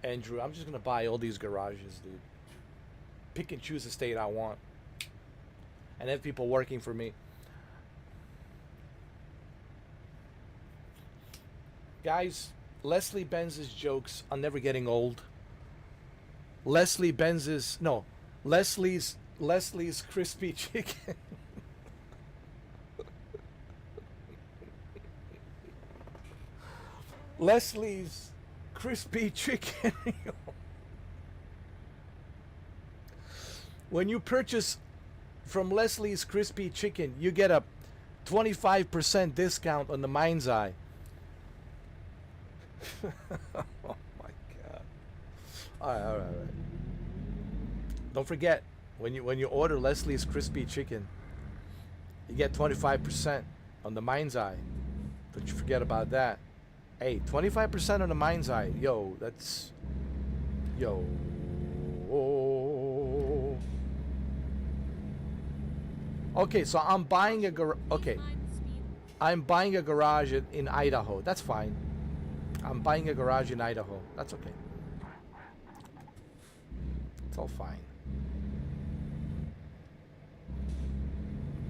Andrew. I'm just gonna buy all these garages, dude. Pick and choose the state I want, and have people working for me. Guys, Leslie Benz's jokes are never getting old. Leslie's crispy chicken. Leslie's crispy chicken. When you purchase from Leslie's crispy chicken, you get a 25% discount on the Mind's Eye. Oh my God. All right. Don't forget, when you order Leslie's crispy chicken, you get 25% on the Mind's Eye. Don't you forget about that. Hey, 25% on the Mind's Eye. Yo, that's... Yo. Oh. Okay, so I'm buying a garage... Okay. I'm buying a garage in Idaho. That's fine. I'm buying a garage in Idaho. That's okay. It's all fine.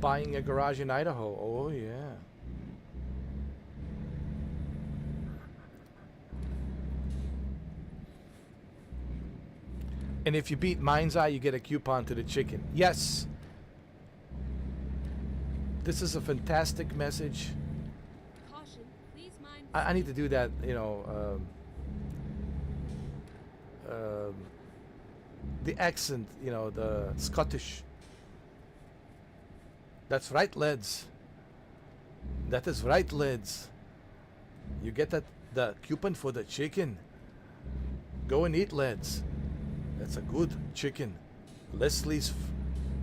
Buying a garage in Idaho. Oh, yeah. And if you beat Mind's Eye, you get a coupon to the chicken. Yes. This is a fantastic message. Caution, please mind. I need to do that, the accent, the Scottish. That's right, lads. That is right, lads. You get the coupon for the chicken. Go and eat, lads. That's a good chicken. Leslie's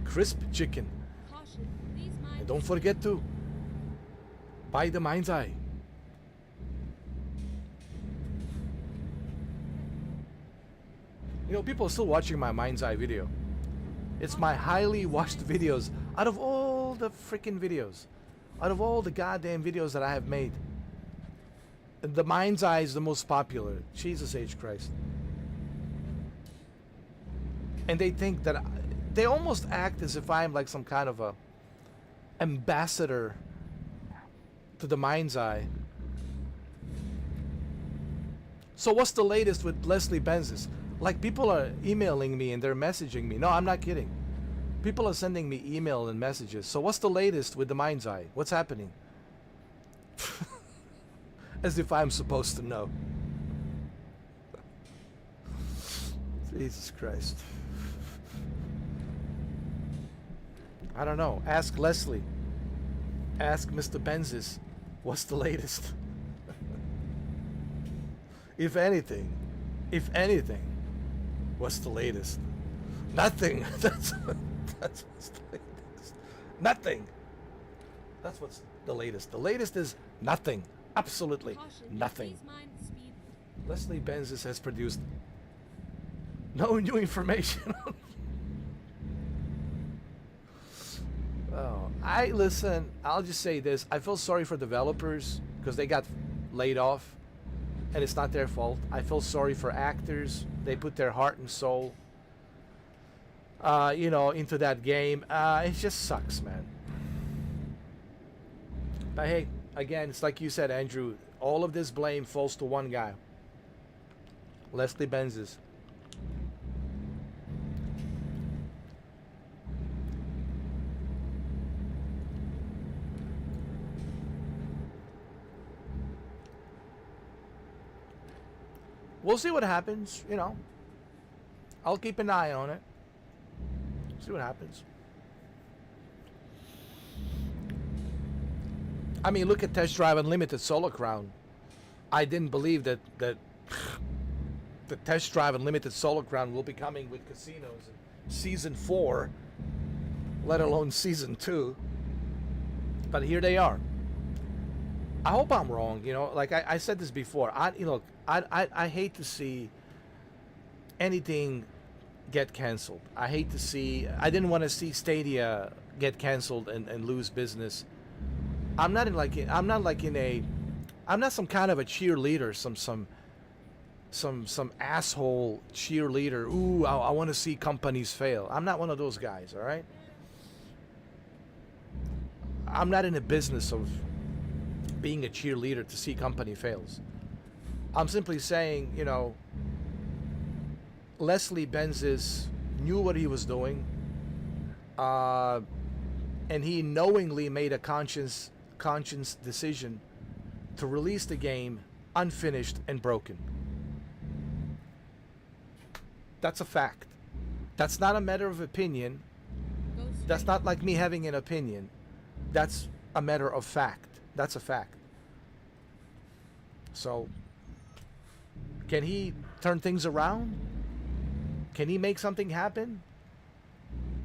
crisp chicken. Caution, please mind. And don't forget to buy the Mind's Eye. People are still watching my Mind's Eye video. It's my highly watched videos out of all the freaking videos. Out of all the goddamn videos that I have made. The Mind's Eye is the most popular. Jesus H. Christ. And they think that they almost act as if I'm like some kind of a ambassador to the Mind's Eye. So what's the latest with Leslie Benzes? Like, people are emailing me and they're messaging me. No, I'm not kidding. People are sending me email and messages. So what's the latest with the Mind's Eye? What's happening? As if I'm supposed to know. Jesus Christ. I don't know. Ask Leslie. Ask Mr. Benzes. What's the latest? If anything, what's the latest? Nothing. That's what's the latest. Nothing. That's what's the latest. The latest is nothing. Absolutely Caution, nothing. please mind the speed. Leslie Benzes has produced no new information. Listen, I'll just say this. I feel sorry for developers because they got laid off and it's not their fault. I feel sorry for actors. They put their heart and soul into that game. It just sucks, man. But hey, again, it's like you said, Andrew, all of this blame falls to one guy. Leslie Benzes. We'll see what happens, I'll keep an eye on it. See what happens. I mean, look at Test Drive Unlimited Solar Crown. I didn't believe that the Test Drive Unlimited Solar Crown will be coming with casinos in Season 4, let alone Season 2. But here they are. I hope I'm wrong, like I said this before. I hate to see anything get canceled. I didn't want to see Stadia get canceled and lose business. I'm not some kind of a cheerleader, some asshole cheerleader. Ooh, I want to see companies fail. I'm not one of those guys, all right? I'm not in the business of being a cheerleader to see company fails. I'm simply saying, Leslie Benzes knew what he was doing, and he knowingly made a conscious decision to release the game unfinished and broken. That's a fact. That's not a matter of opinion. That's not like me having an opinion. That's a matter of fact. That's a fact. So, can he turn things around? Can he make something happen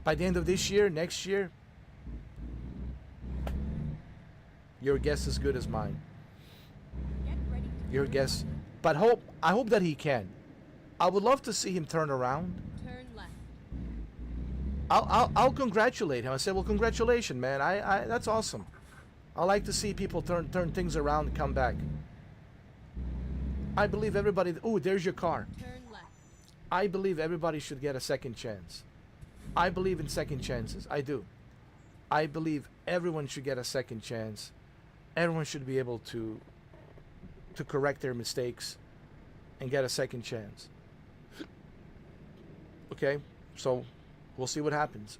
by the end of this year, next year? Your guess is as good as mine. Get ready to Your guess. But I hope that he can. I would love to see him turn around. turn left. I'll congratulate him. I said, well, congratulations, man. I that's awesome. I like to see people turn things around and come back. I believe everybody. Oh, there's your car. Turn left. I believe everybody should get a second chance. I believe in second chances. I do. I believe everyone should get a second chance. Everyone should be able to correct their mistakes and get a second chance. Okay, so we'll see what happens.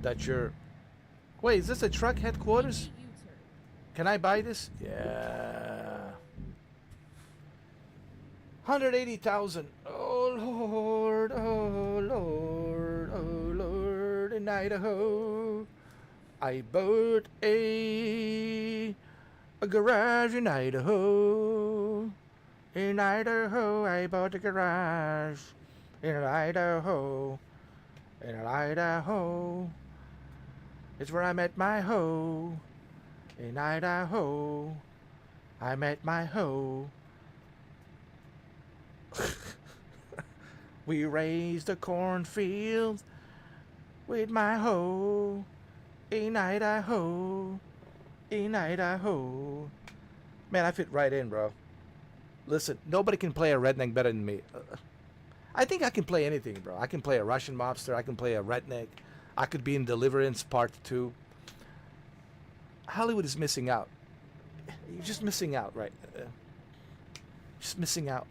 That you're. Wait, is this a truck headquarters? Immediate U-turn. Can I buy this? Yeah. 180,000. Oh Lord, oh Lord, oh Lord, in Idaho. I bought a garage in Idaho. In Idaho, I bought a garage. In Idaho, in Idaho. It's where I met my hoe. In Idaho, I met my hoe. We raised a cornfield with my hoe. In Idaho, in Idaho. Man, I fit right in, bro. Listen, nobody can play a redneck better than me. I think I can play anything, bro. I can play a Russian mobster. I can play a redneck. I could be in Deliverance Part 2. Hollywood is missing out. You're just missing out, right? Just missing out.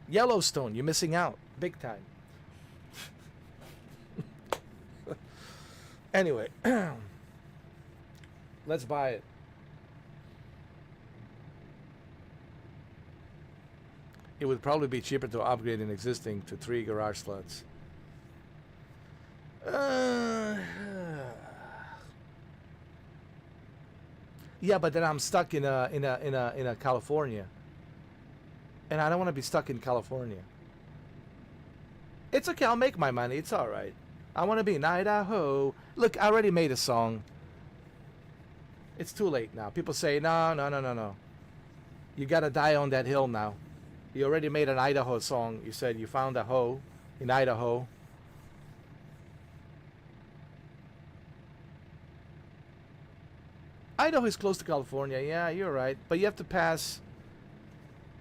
Yellowstone, you're missing out. Big time. Anyway, let's buy it. It would probably be cheaper to upgrade an existing to 3 garage slots. Yeah, but then I'm stuck in a California, and I don't want to be stuck in California. It's okay. I'll make my money. It's all right. I want to be in Idaho. Look, I already made a song. It's too late now. People say, no, no, no, no, no. You gotta die on that hill now. You already made an Idaho song. You said you found a hoe in Idaho. Idaho is close to California. Yeah, you're right. But you have to pass.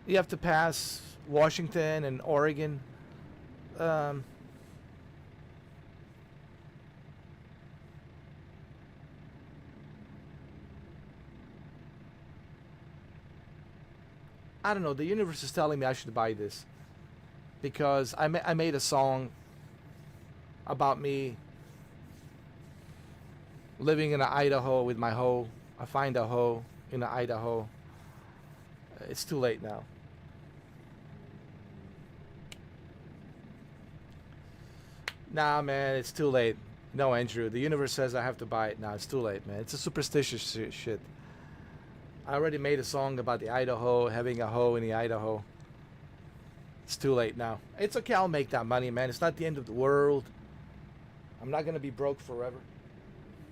You have to pass Washington and Oregon. Um, I don't know. The universe is telling me I should buy this because I made a song about me living in Idaho with my hoe. I find a hoe in Idaho. It's too late now. Nah, man, it's too late. No, Andrew. The universe says I have to buy it now. It's too late, man. It's a superstitious shit. I already made a song about the Idaho, having a hoe in the Idaho. It's too late now. It's okay, I'll make that money, man. It's not the end of the world. I'm not gonna be broke forever.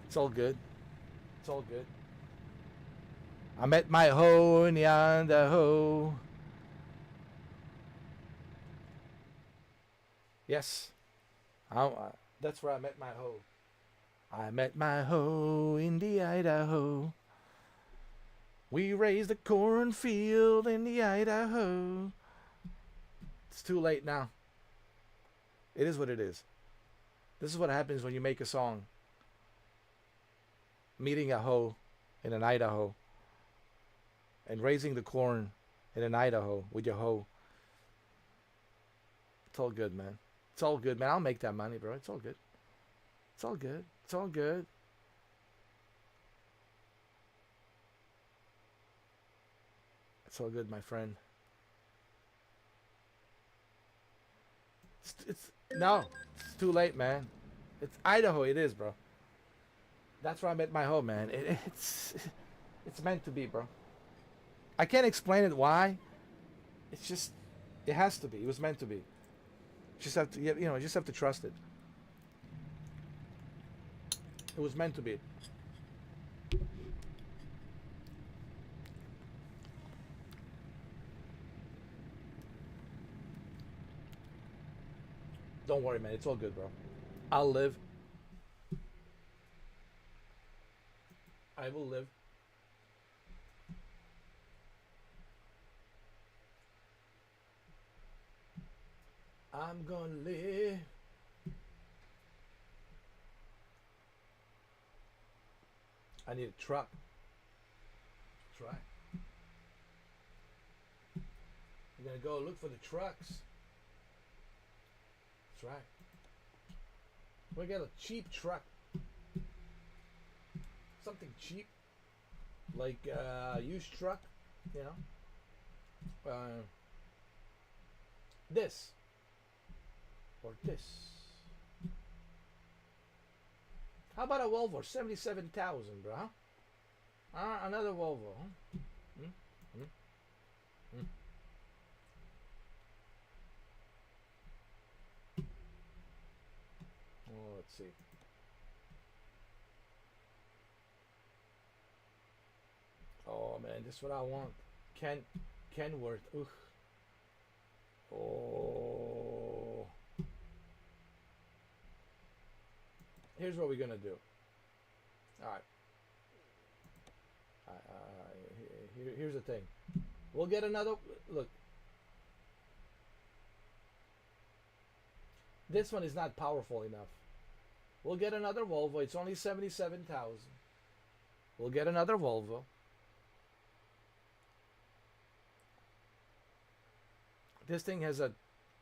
It's all good. It's all good. I met my hoe in the Idaho. Yes. That's where I met my hoe. I met my hoe in the Idaho. We raised a cornfield in the Idaho. It's too late now. It is what it is. This is what happens when you make a song. Meeting a hoe in an Idaho. And raising the corn in an Idaho with your hoe. It's all good, man. It's all good, man. I'll make that money, bro. It's all good. It's all good. It's all good. It's all good, my friend. It's no, it's too late, man. It's Idaho. It is, bro. That's where I met my hoe, man. It's meant to be, bro. I can't explain it why. It's just it has to be. It was meant to be. Just have to, just have to trust it. It was meant to be. Don't worry, man. It's all good, bro. I'll live. I will live. I'm gonna live. I need a truck. That's right. I'm gonna go look for the trucks. That's right. We get a cheap truck. Something cheap. Like used truck, you know. This. Or this. How about a Volvo? 77,000, bro. Another Volvo. Huh? Hmm? Hmm? Hmm? Oh, let's see. Oh man, this is what I want. Kenworth. Ugh. Oh. Here's what we're gonna do. All right. Here's the thing. We'll get another. Look. This one is not powerful enough. We'll get another Volvo. It's only 77,000. We'll get another Volvo. This thing has a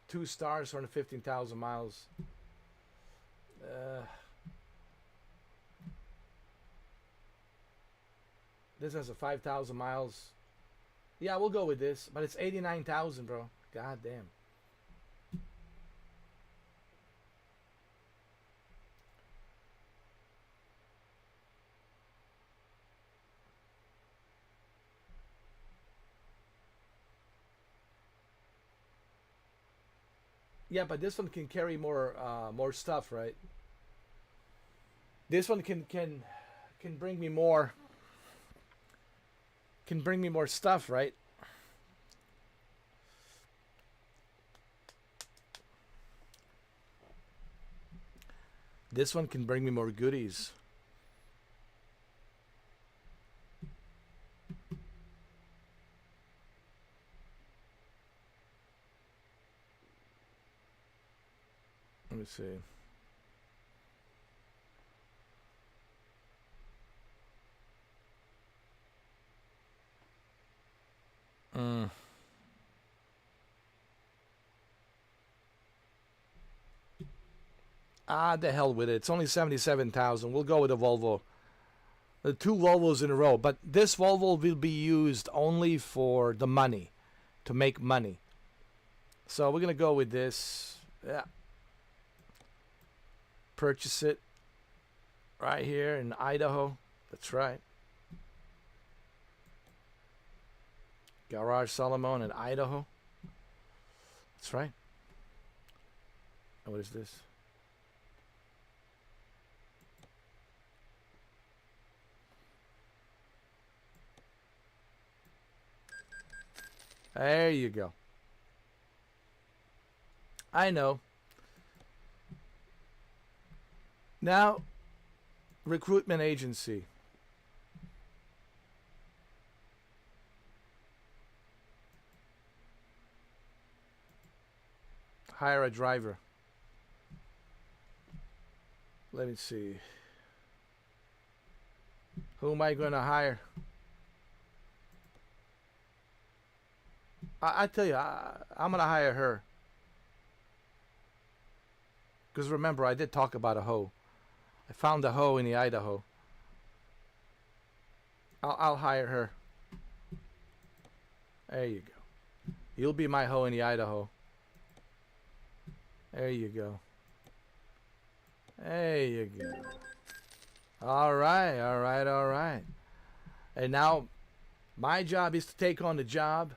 2 stars, 115,000 miles. This has a 5,000 miles. Yeah, we'll go with this, but it's 89,000, bro. God damn. Yeah, but this one can carry more stuff, right? This one can bring me more. Can bring me more stuff, right? This one can bring me more goodies. Let me see. The hell with it. It's only 77,000. We'll go with a Volvo. The 2 Volvos in a row. But this Volvo will be used only for the money. To make money. So we're going to go with this. Yeah. Purchase it. Right here in Idaho. That's right. Garage Solomon in Idaho. That's right. And what is this? There you go. I know. Now, recruitment agency. Hire a driver. Let me see. Who am I going to hire? I tell you, I'm going to hire her. Because remember, I did talk about a hoe. I found a hoe in the Idaho. I'll hire her. There you go. You'll be my hoe in the Idaho. There you go. There you go. All right, all right, all right. And now, my job is to take on the job.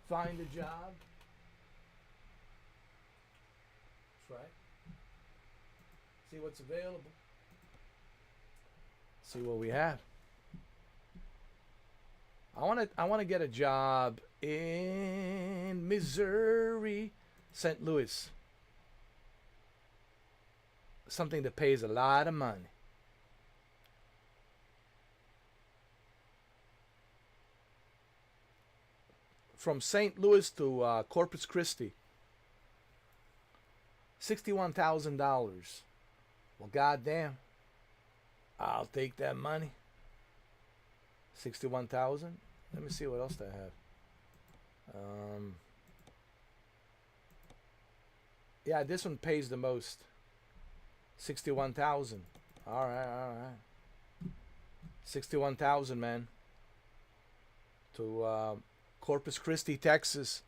Find a job. That's right. See what's available. See what we have. I want to get a job in Missouri, St. Louis. Something that pays a lot of money. From St. Louis to Corpus Christi. $61,000. Well, goddamn. I'll take that money. 61,000. Let me see what else they have. Yeah, this one pays the most. 61,000. All right, all right. 61,000, man. To Corpus Christi, Texas.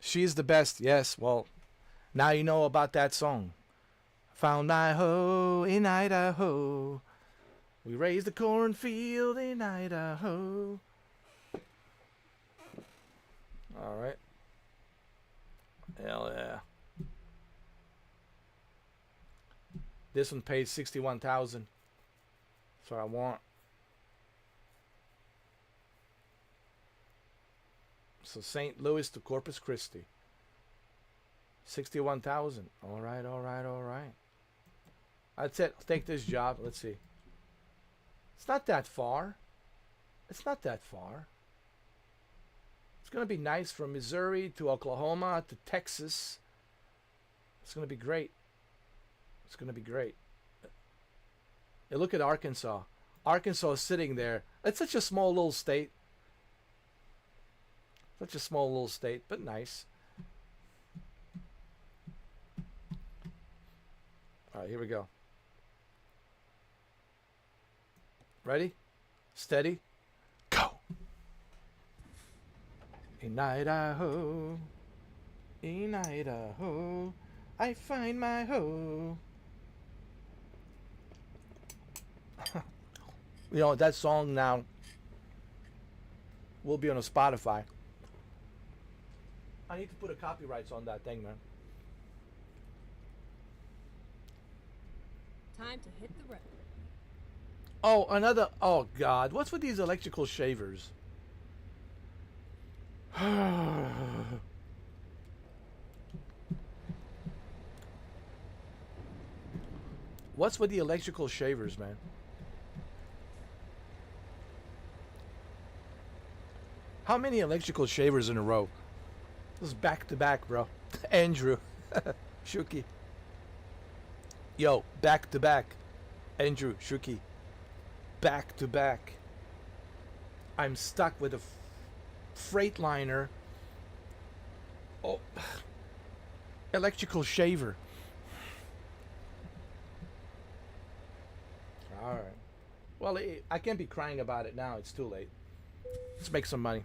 She's the best. Yes. Well, now you know about that song. Found my hoe in Idaho. We raised the cornfield in Idaho. All right. Hell yeah. This one pays 61,000. That's what I want. So St. Louis to Corpus Christi. 61,000. All right, all right, all right. That's it. I'll take this job. Let's see. It's not that far. It's not that far. It's going to be nice from Missouri to Oklahoma to Texas. It's going to be great. It's going to be great. You look at Arkansas. Arkansas is sitting there. It's such a small little state. Such a small little state, but nice. All right, here we go. Ready? Steady? Go! In Idaho, I find my hoe. You know, that song now will be on a Spotify. I need to put a copyrights on that thing, man. Time to hit the road. Oh, another. Oh, God. What's with these electrical shavers? What's with the electrical shavers, man? How many electrical shavers in a row? This is back to back, bro. Andrew. Shuki. Yo, back to back. Andrew, Shuki. Back to back. I'm stuck with a Freightliner. Oh. Electrical shaver. Alright. Well, I can't be crying about it now. It's too late. Let's make some money.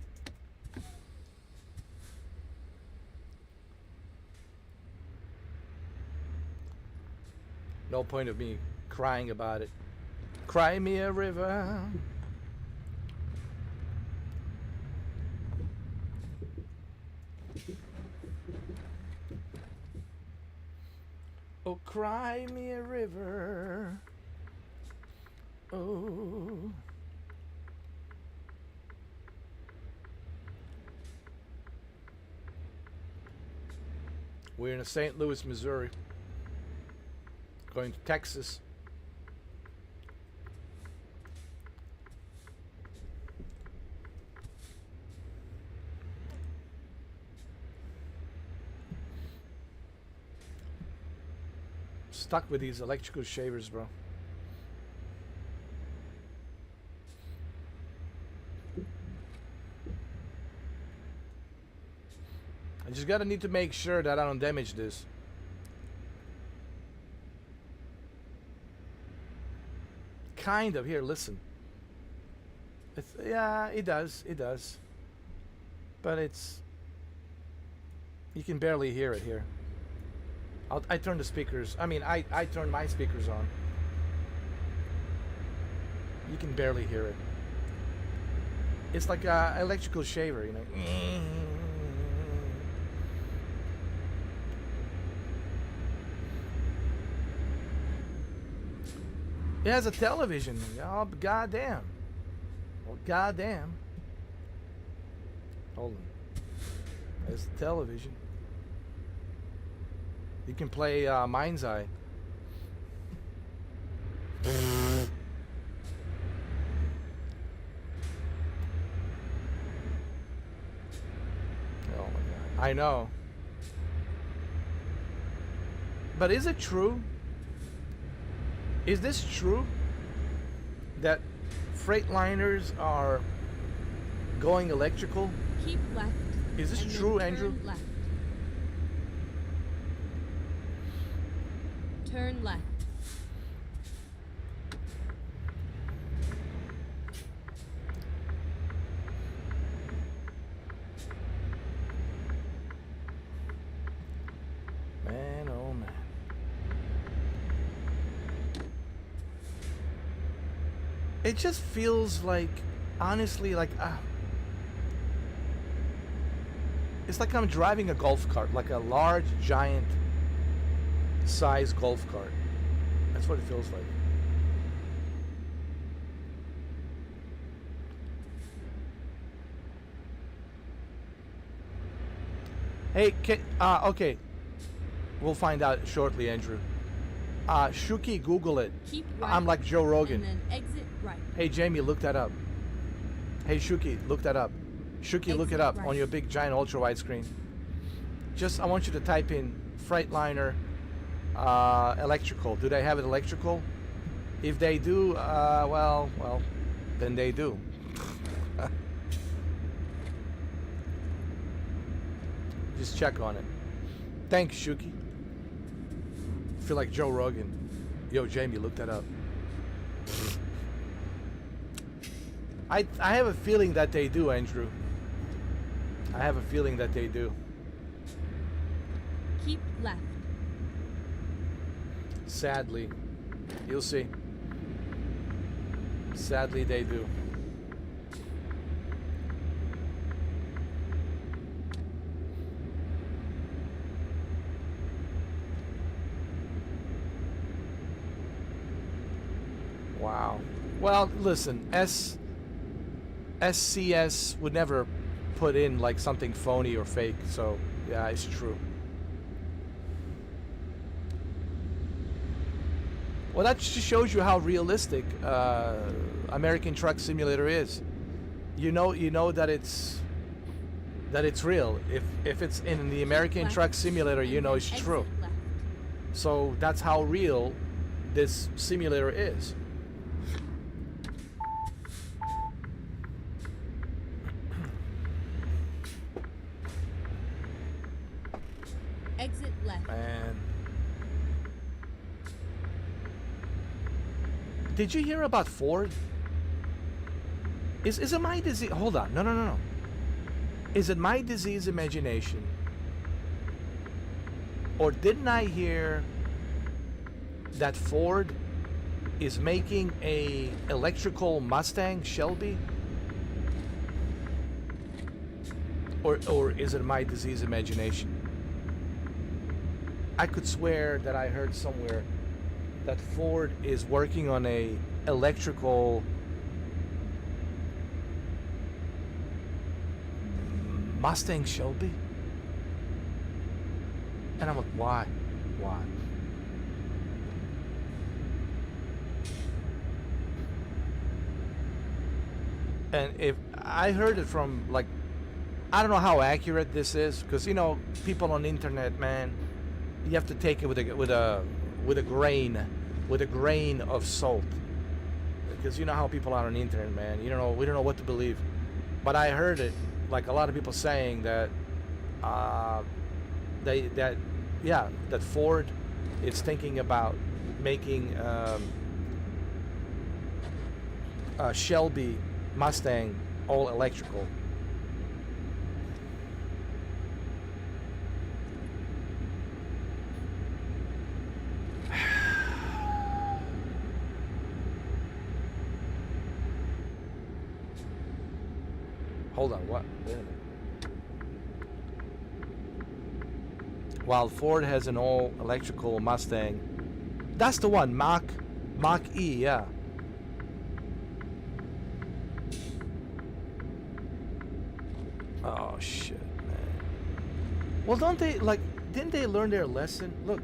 No point of me crying about it. Cry me a river. Oh, cry me a river. Oh. We're in St. Louis, Missouri. Going to Texas. Stuck with these electrical shavers, bro. I just gotta need to make sure that I don't damage this. Kind of. Here, listen. Yeah, it does. It does. But it's... You can barely hear it here. I turn the speakers... I mean, I turn my speakers on. You can barely hear it. It's like an electrical shaver, you know. It has a television. Oh, goddamn. Oh, goddamn. Hold on. There's the television. You can play Mind's Eye. Oh my God. I know. But is it true? Is this true? That Freightliners are going electrical. Keep left. Is this and then true, turn Andrew? Left. Turn left. Man, oh man. It just feels like, honestly, like it's like I'm driving a golf cart, like a large, giant size golf cart. That's what it feels like. Hey, okay. We'll find out shortly, Andrew. Shuki, Google it. Keep right. I'm like Joe Rogan. And then exit right. Hey, Jamie, look that up. Hey, Shuki, look that up. Shuki, look it up on your big, giant, ultra-wide screen. Just, I want you to type in Freightliner electrical. Do they have it electrical? If they do, well, then they do. Just check on it. Thanks, Shuki. Feel like Joe Rogan. Yo, Jamie, look that up. I have a feeling that they do, Andrew. I have a feeling that they do. Keep left. Sadly. You'll see. Sadly, they do. Wow. Well, listen, SCS would never put in like something phony or fake, so yeah, it's true. Well, that just shows you how realistic American Truck Simulator is. You know that it's real. If it's in the American Truck Simulator, you know it's true. So that's how real this simulator is. Exit left. Man. Did you hear about Ford? Is it my disease? Hold on. No. Is it my disease imagination? Or didn't I hear that Ford is making a electrical Mustang Shelby? Or is it my disease imagination? I could swear that I heard somewhere that Ford is working on a electrical Mustang Shelby. And I'm like, why? Why? And if I heard it from, like, I don't know how accurate this is, because you know, people on the internet, man, you have to take it with a grain of salt, because you know how people are on the internet, man. We don't know what to believe. But I heard it, like a lot of people saying that that Ford is thinking about making a Shelby Mustang all electrical. Hold on, what? Wait a minute. While Ford has an all electrical Mustang, that's the one, Mach E, yeah. Oh shit, man. Well, didn't they learn their lesson? Look,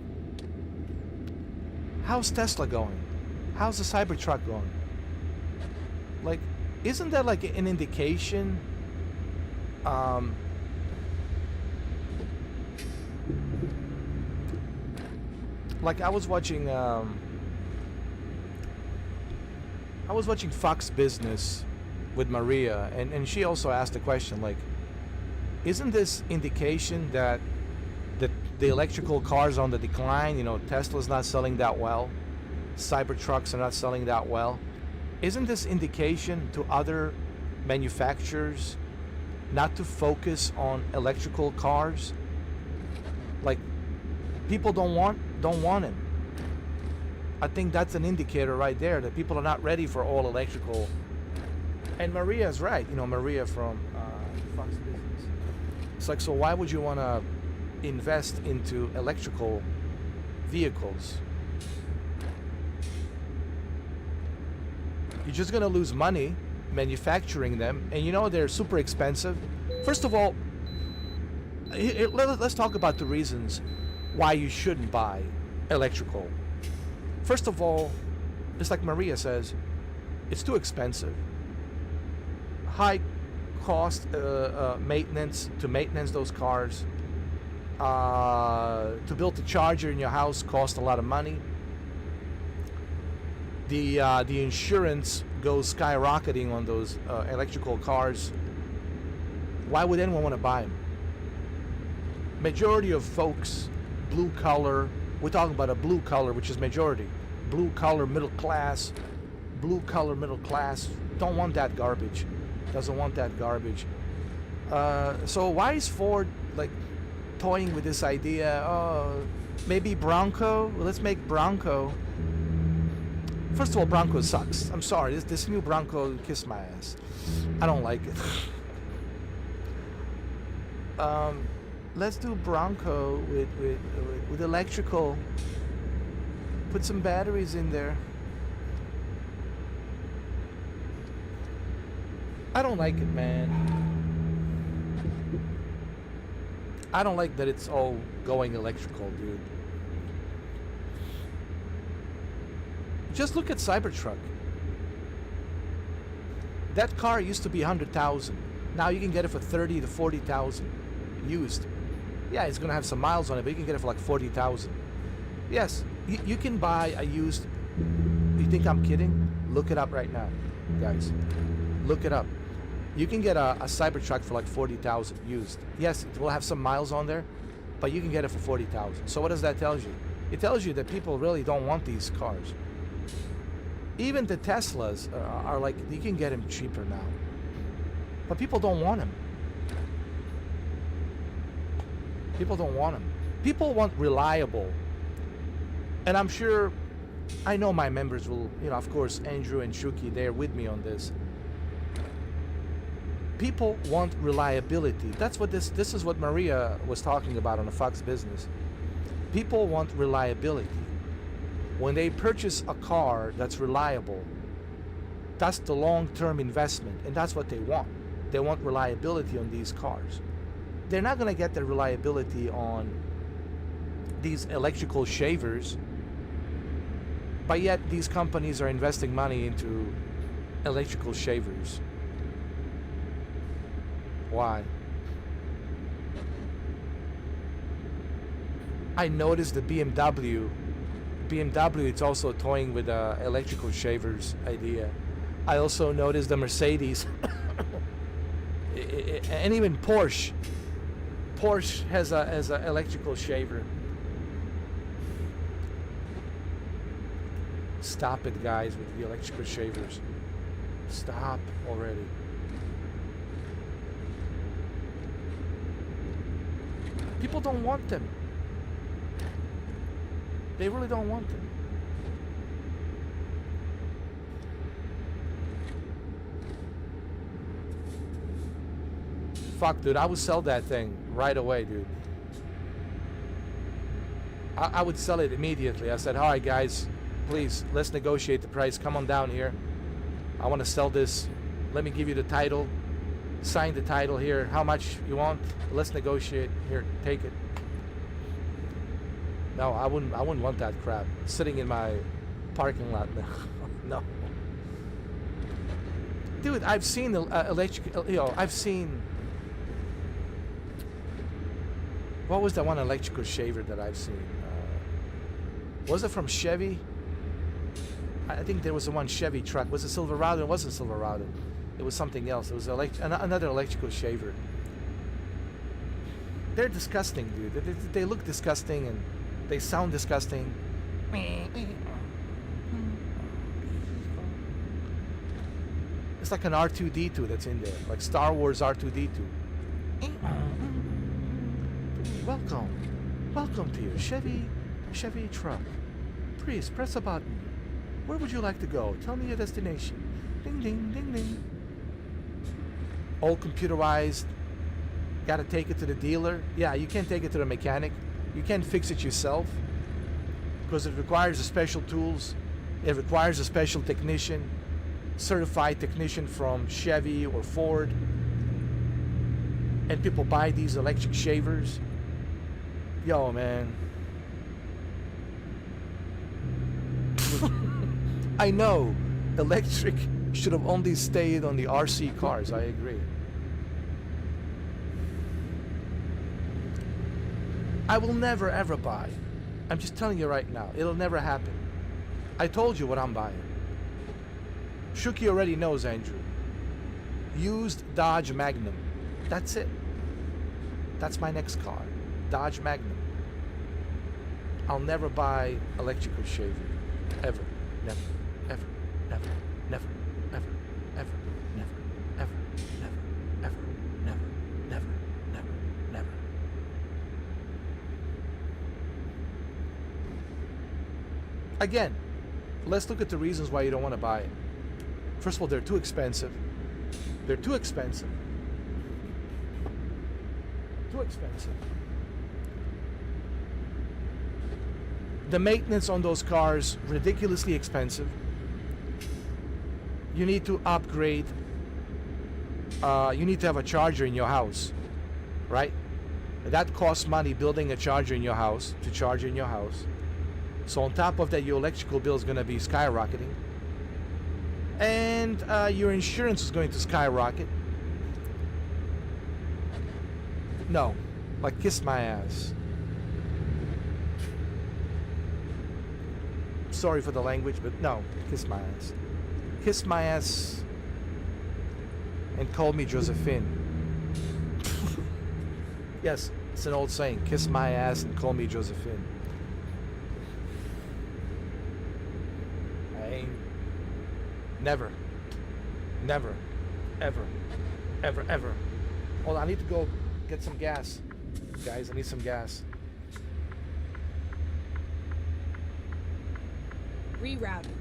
how's Tesla going? How's the Cybertruck going? Like, isn't that like an indication? Like I was watching I was watching Fox Business with Maria, and she also asked the question, like, isn't this indication that the electrical cars on the decline? You know, Tesla's not selling that well, Cybertrucks are not selling that well. Isn't this indication to other manufacturers not to focus on electrical cars? Like, people don't want them. I think that's an indicator right there that people are not ready for all electrical. And Maria's right, you know, Maria from Fox Business. It's like, so why would you want to invest into electrical vehicles? You're just going to lose money manufacturing them, and you know they're super expensive. First of all, let's talk about the reasons why you shouldn't buy electrical. First of all, it's like Maria says, it's too expensive. High cost maintenance to maintenance those cars. To build a charger in your house costs a lot of money. The insurance goes skyrocketing on those electrical cars. Why would anyone want to buy them? Majority of folks, blue collar, we're talking about a blue collar, which is majority. Blue collar middle class, don't want that garbage. Doesn't want that garbage. So why is Ford like toying with this idea? Oh, maybe Bronco. Well, let's make Bronco. First of all, Bronco sucks. I'm sorry. This new Bronco, kiss my ass. I don't like it. Let's do Bronco with electrical. Put some batteries in there. I don't like it, man. I don't like that it's all going electrical, dude. Just look at Cybertruck. That car used to be 100,000. Now you can get it for 30 to 40,000 used. Yeah, it's gonna have some miles on it, but you can get it for like 40,000. Yes, you can buy a used. You think I'm kidding? Look it up right now, guys. Look it up. You can get a Cybertruck for like 40,000 used. Yes, it will have some miles on there, but you can get it for 40,000. So what does that tell you? It tells you that people really don't want these cars. Even the Teslas are like, you can get them cheaper now, but people don't want them. People don't want them. People want reliable. And I'm sure, I know my members will, you know, of course, Andrew and Shuki, they're with me on this. People want reliability. That's what this is what Maria was talking about on the Fox Business. People want reliability. When they purchase a car that's reliable, that's the long-term investment, and that's what they want. They want reliability on these cars. They're not going to get the reliability on these electrical shavers, but yet these companies are investing money into electrical shavers. Why? I noticed the BMW, it's also toying with the electrical shavers idea. I also noticed the Mercedes and even Porsche. Porsche has a electrical shaver. Stop it, guys, with the electrical shavers. Stop already. People don't want them. They really don't want them. Fuck, dude, I would sell that thing right away, dude. I would sell it immediately. I said, all right, guys, please, let's negotiate the price. Come on down here. I want to sell this. Let me give you the title. Sign the title here. How much you want? Let's negotiate. Here, take it. No, I wouldn't want that crap sitting in my parking lot. No. Dude, I've seen electric. You know, I've seen. What was that one electrical shaver that I've seen? Was it from Chevy? I think there was the one Chevy truck. Was it Silverado? It wasn't Silverado. It was something else. It was another electrical shaver. They're disgusting, dude. They look disgusting and they sound disgusting. It's like an R2-D2 that's in there, like Star Wars R2-D2. Welcome to your Chevy truck. Please press a button. Where would you like to go? Tell me your destination. Ding ding ding ding. All computerized. Got to take it to the dealer. Yeah, you can't take it to the mechanic. You can't fix it yourself because it requires a special tools. It requires a special technician, certified technician from Chevy or Ford. And people buy these electric shavers. Yo, man. I know electric should have only stayed on the RC cars. I agree. I will never ever buy. I'm just telling you right now, it'll never happen. I told you what I'm buying. Shuki already knows, Andrew. Used Dodge Magnum. That's it. That's my next car. Dodge Magnum. I'll never buy electrical shaver. Ever. Never. Ever. Never. Never. Ever. Ever. Never. Ever. Never. Ever. Never. Never. Never. Never. Again, let's look at the reasons why you don't want to buy it. First of all, they're too expensive. They're too expensive. Too expensive. The maintenance on those cars, ridiculously expensive. You need to upgrade. You need to have a charger in your house, right? That costs money building a charger in your house, to charge in your house. So on top of that, your electrical bill is going to be skyrocketing. And your insurance is going to skyrocket. No. Like, kiss my ass. Sorry for the language, but no. Kiss my ass. Kiss my ass and call me Josephine. Yes, it's an old saying. Kiss my ass and call me Josephine. I ain't... Never. Never. Ever. Ever, ever. Hold on, I need to go get some gas. Guys, I need some gas. Rerouting.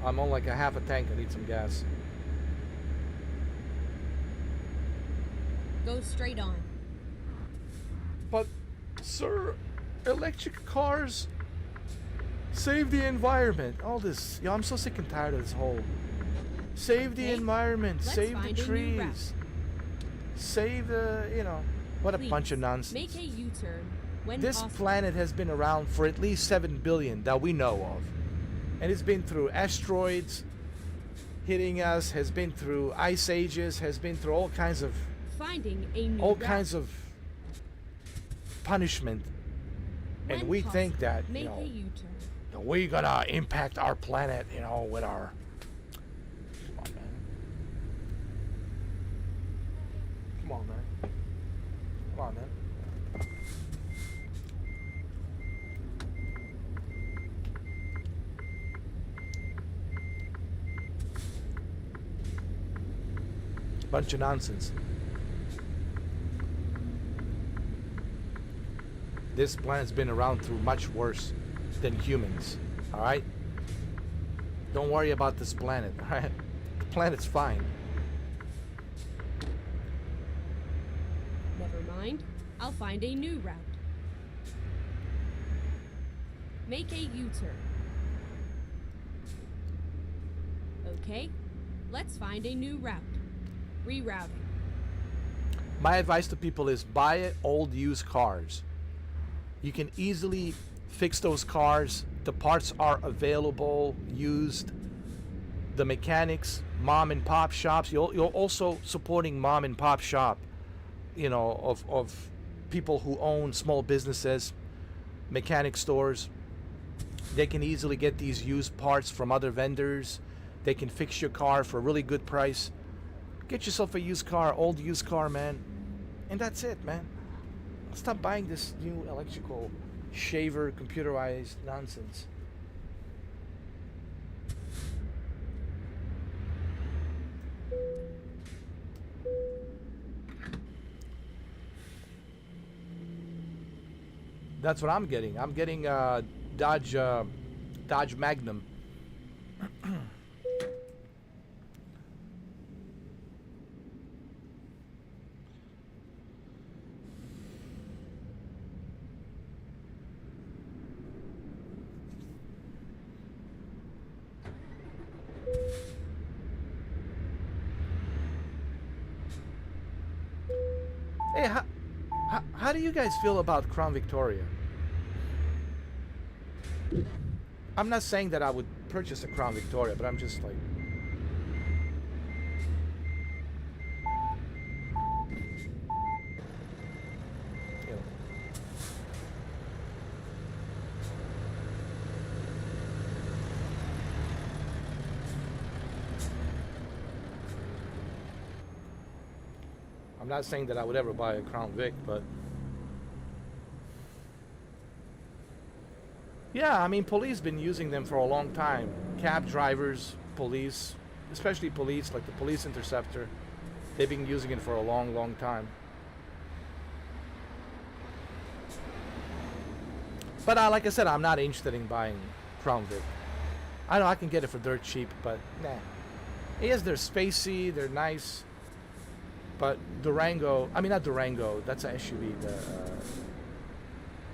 I'm on like a half a tank. I need some gas. Go straight on. But, sir, electric cars save the environment. All this, I'm so sick and tired of this whole save the environment, save the trees, save the, what a bunch of nonsense. Make a U-turn when This possible. planet has been around for at least 7 billion that we know of. And it's been through asteroids hitting us, has been through ice ages, has been through all kinds of Finding a new all route. kinds of punishment. And When we possible, think that, make a U-turn. we're gonna impact our planet, with our... Come on, man. Come on, man. Come on, man. Bunch of nonsense. This planet's been around through much worse than humans, alright? Don't worry about this planet, alright? The planet's fine. Never mind. I'll find a new route. Make a U-turn. Okay, let's find a new route. Rerouting. My advice to people is buy old used cars. You can easily fix those cars. The parts are available, used. The mechanics, mom and pop shops. You're also supporting mom and pop shop, of people who own small businesses, mechanic stores. They can easily get these used parts from other vendors. They can fix your car for a really good price. Get yourself a used car, old used car, man. And that's it, man. Stop buying this new electrical shaver, computerized nonsense. That's what I'm getting. I'm getting Dodge Magnum. Hey, how do you guys feel about Crown Victoria? I'm not saying that I would purchase a Crown Victoria, but I'm just like... you know. I'm not saying that I would ever buy a Crown Vic, but... yeah, I mean, police been using them for a long time. Cab drivers, police, especially police, like the police interceptor. They've been using it for a long, long time. But like I said, I'm not interested in buying Crown Vic. I know I can get it for dirt cheap, but nah. Yes, they're spacey, they're nice. But Durango, I mean not Durango, that's an SUV.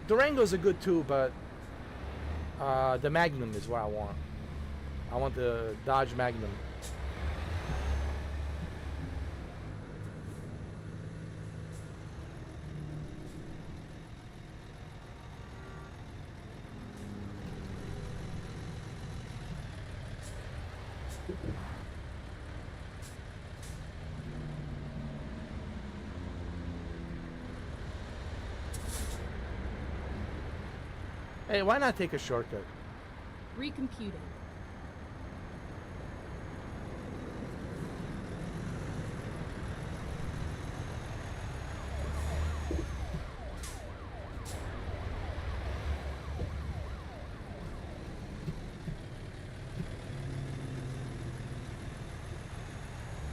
Durango's are good too, but the Magnum is what I want. I want the Dodge Magnum. Hey, why not take a shortcut? Recomputing.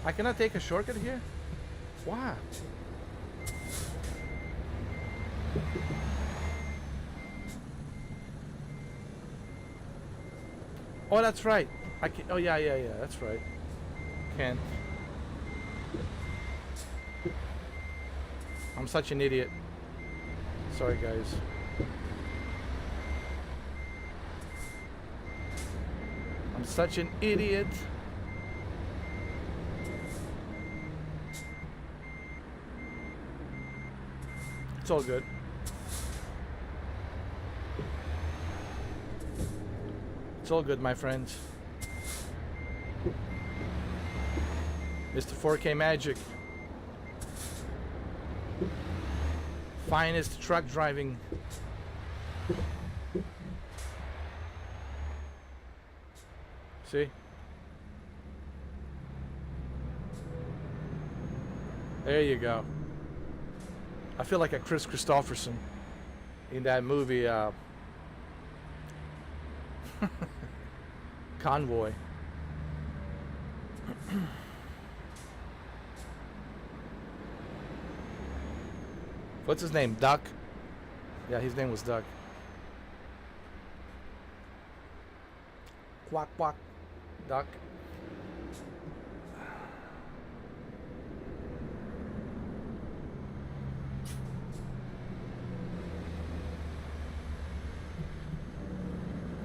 I cannot take a shortcut here? Why? Oh, that's right. I can. Oh, yeah. That's right. Can't. I'm such an idiot. Sorry, guys. I'm such an idiot. It's all good. It's all good, my friends. Mr. 4K Magic. Finest truck driving. See? There you go. I feel like a Chris Christopherson in that movie, Convoy. What's his name? Duck? Yeah, his name was Duck. Quack, quack. Duck.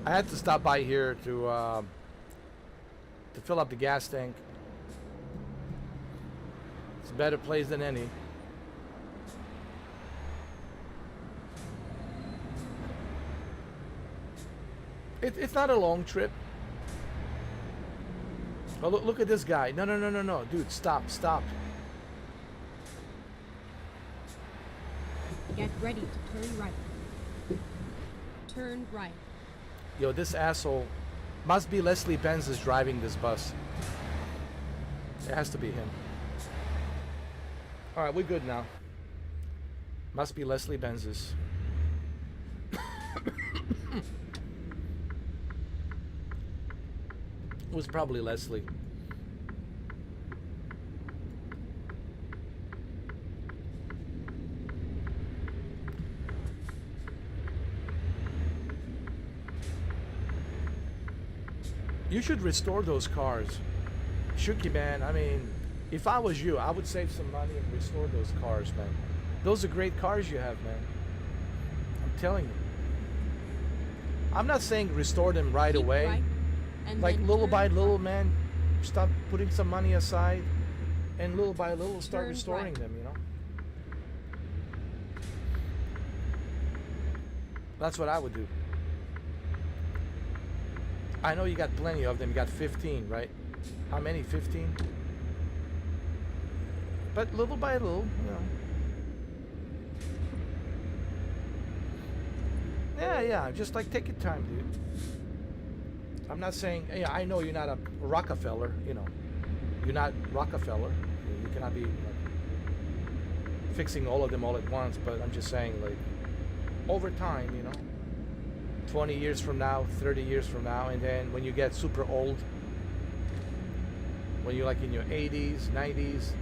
I had to stop by here to fill up the gas tank. It's a better place than any. It's not a long trip. Oh, look at this guy. No. Dude, stop. Get ready to turn right. Turn right. Yo, this asshole must be Leslie Benz is driving this bus. It has to be him. Alright, we're good now. Must be Leslie Benz's. It was probably Leslie. You should restore those cars. Shuki, man, I mean, if I was you, I would save some money and restore those cars, man. Those are great cars you have, man. I'm telling you. I'm not saying restore them right Keep away. right, and Like then little by turn little, right. man. Stop putting some money aside, and little by little start Turn restoring right. them, you know? That's what I would do. I know you got plenty of them. You got 15, right? How many? 15? But little by little, you know. Yeah, just like take your time, dude. I'm not saying, yeah, I know you're not a Rockefeller, you know. You're not Rockefeller. You cannot be like, fixing all of them all at once, but I'm just saying, like, over time, you know. 20 years from now, 30 years from now, and then when you get super old, when you're like in your 80s, 90s,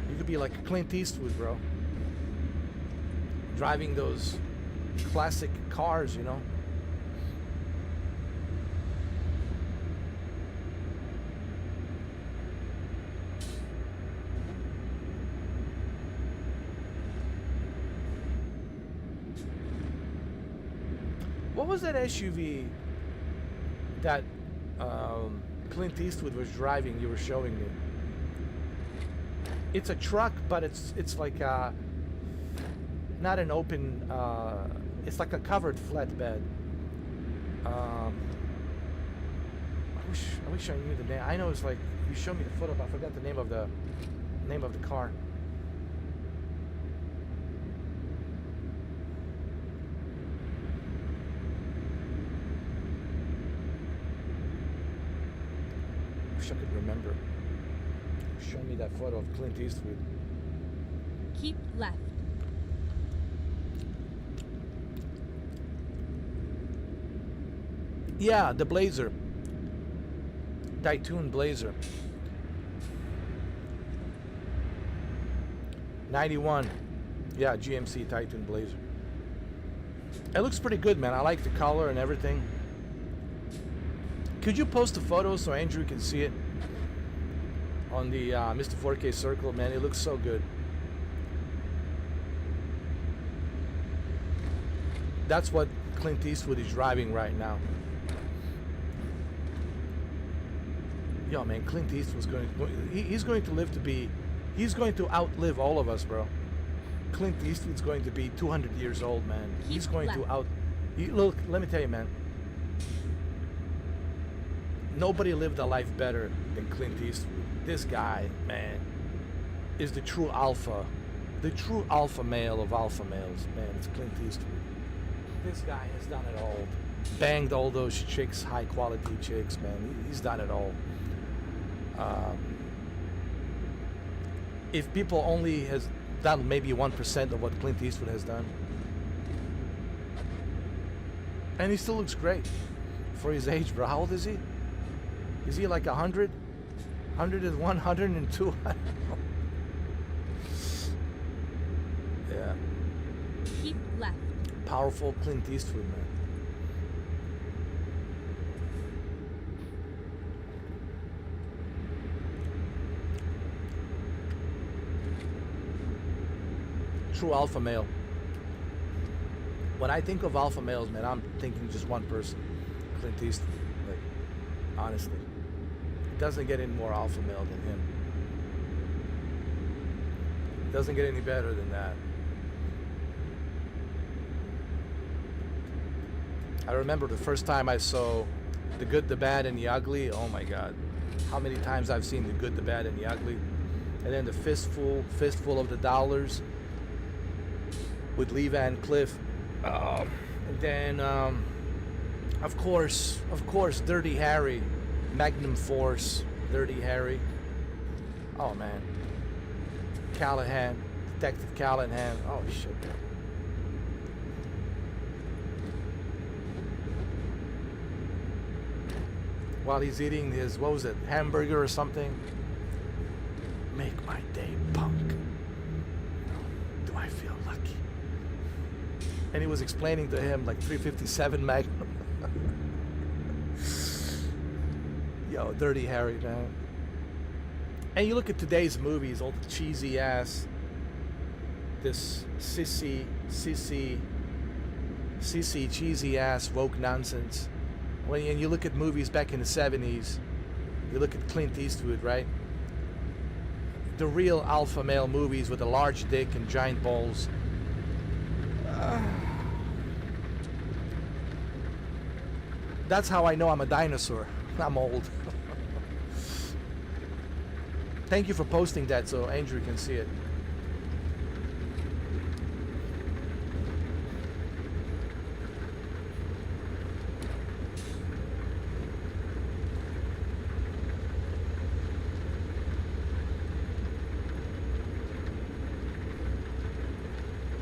you could be like Clint Eastwood, bro. Driving those classic cars, you know. What was that SUV that Clint Eastwood was driving? You were showing me. It's a truck, but it's like not an open. It's like a covered flatbed. I wish I knew the name. I know it's like you showed me the photo, but I forgot the name of the car. I could remember. Show me that photo of Clint Eastwood. Keep left. Yeah, the Blazer. Tytoon Blazer. 91. Yeah, GMC Tytoon Blazer. It looks pretty good, man. I like the color and everything. Could you post the photo so Andrew can see it on the Mr. 4K Circle? Man, it looks so good. That's what Clint Eastwood is driving right now. Yo, man, Clint Eastwood's he's going to live to be, he's going to outlive all of us, bro. Clint Eastwood's going to be 200 years old, man. He's going to look, let me tell you, man. Nobody lived a life better than Clint Eastwood. This guy, man, is the true alpha male of alpha males, man. It's Clint Eastwood. This guy has done it all. Banged all those chicks, high quality chicks, man. He's done it all. If people only has done maybe 1% of what Clint Eastwood has done, and he still looks great for his age, bro. How old is he? Is he like 100? 101, 102? I don't know. Yeah. Keep left. Powerful Clint Eastwood, man. True alpha male. When I think of alpha males, man, I'm thinking just one person. Clint Eastwood. Like, honestly. It doesn't get any more alpha male than him. It doesn't get any better than that. I remember the first time I saw The Good, the Bad, and the Ugly. Oh my God. How many times I've seen The Good, the Bad, and the Ugly. And then the fistful of the dollars. with Lee Van Cleef. And then, of course, Dirty Harry, Magnum Force, Dirty Harry. Oh man, Callahan, Detective Callahan. Oh shit. While he's eating his, what was it, hamburger or something? Make my day, punk. Do I feel lucky? And he was explaining to him like 357 Magnum. Yo, Dirty Harry, man. And you look at today's movies, all the cheesy ass, this sissy, cheesy ass woke nonsense. And you look at movies back in the 70s, you look at Clint Eastwood, right? The real alpha male movies with a large dick and giant balls. That's how I know I'm a dinosaur. I'm old. Thank you for posting that so Andrew can see it.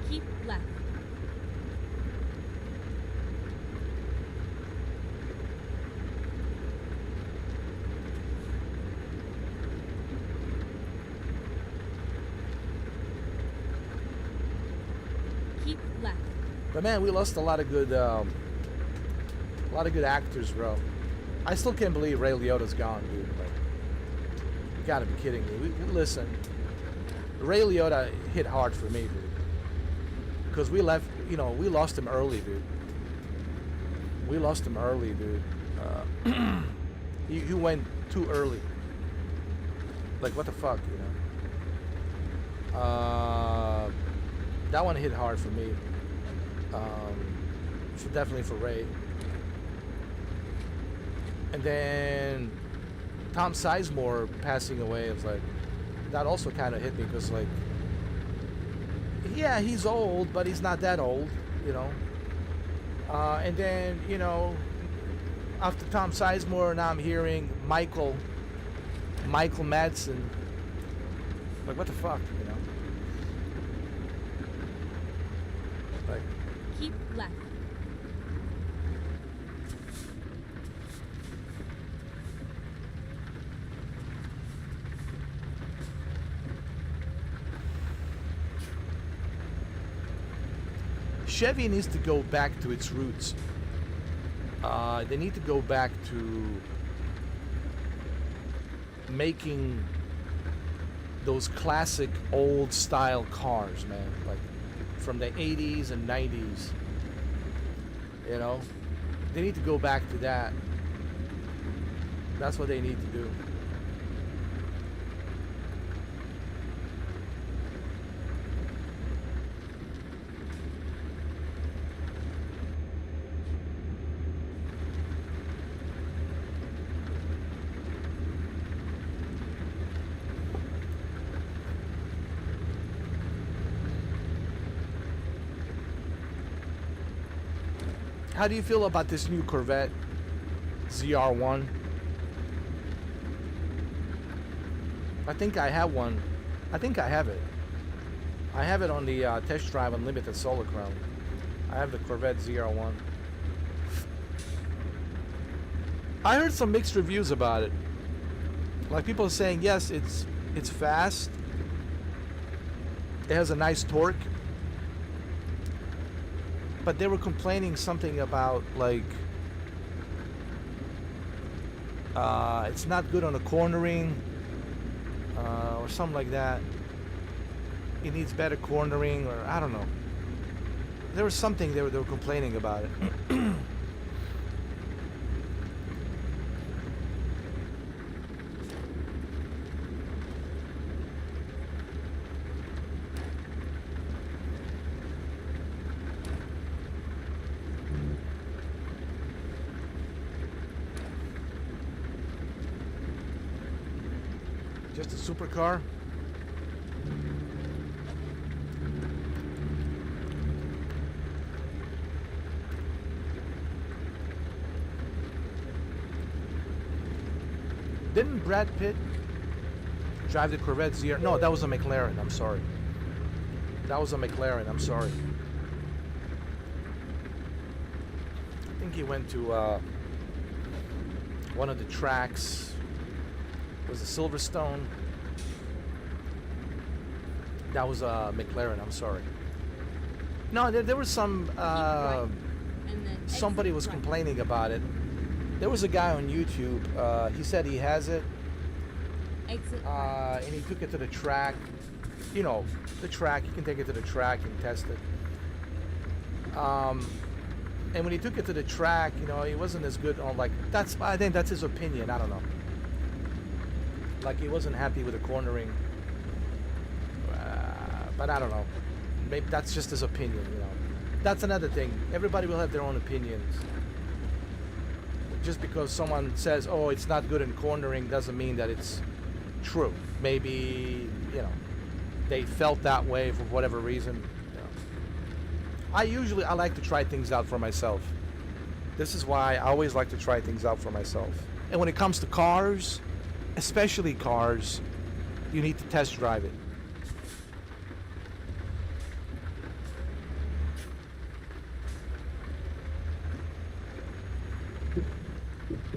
Keep left. Keep left. But man, we lost a lot of good actors, bro. I still can't believe Ray Liotta's gone, dude. Like, you gotta be kidding me. Listen, Ray Liotta hit hard for me, dude. Because we lost him early, dude. We lost him early, dude. He went too early. Like, what the fuck, you know? That one hit hard for me. Definitely for Ray. And then Tom Sizemore passing away, it's like, that also kind of hit me because, like, yeah, he's old, but he's not that old, you know. And then, you know, after Tom Sizemore, now I'm hearing Michael Madsen. Like, what the fuck, you know? Like, Keep left. Chevy needs to go back to its roots. They need to go back to making those classic old style cars, man, like from the 80s and 90s. You know, they need to go back to that. That's what they need to do. How do you feel about this new Corvette ZR1? I think I have one. I think I have it. I have it on the test drive unlimited Solar Crown. I have the Corvette ZR1. I heard some mixed reviews about it. Like people saying, yes, it's fast. It has a nice torque. But they were complaining something about, like, it's not good on the cornering, or something like that. It needs better cornering, or I don't know. There was something they were complaining about it. Just a supercar. Didn't Brad Pitt drive the Corvette ZR? No, that was a McLaren. I'm sorry. That was a McLaren. I'm sorry. I think he went to one of the tracks. Was it Silverstone? That was a McLaren. I'm sorry. No, there was some. Right. And then Somebody exit was right. complaining about it. There was a guy on YouTube. He said he has it, Exit right. and he took it to the track. You know, the track. You can take it to the track and test it. And when he took it to the track, you know, he wasn't as good on, like, that's, I think that's his opinion. I don't know. Like, he wasn't happy with the cornering. But I don't know. Maybe that's just his opinion, you know. That's another thing. Everybody will have their own opinions. Just because someone says, oh, it's not good in cornering, doesn't mean that it's true. Maybe, you know, they felt that way for whatever reason. You know. I like to try things out for myself. This is why I always like to try things out for myself. And when it comes to cars, especially cars, you need to test drive it.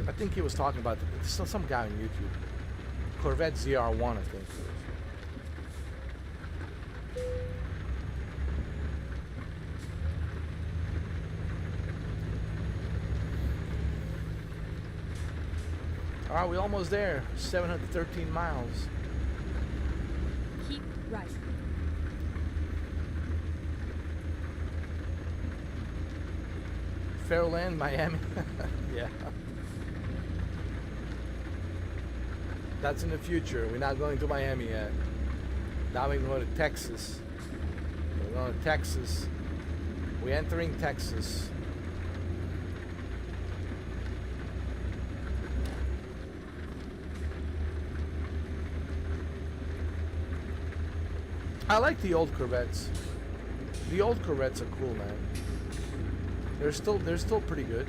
I think he was talking about some guy on YouTube. Corvette ZR1, I think. All right, we're almost there. 713 miles. Keep right. Fairland, Miami. Yeah. That's in the future. We're not going to Miami yet. Now we're going to Texas. We're going to Texas. We're entering Texas. I like the old Corvettes. The old Corvettes are cool, man. They're still pretty good.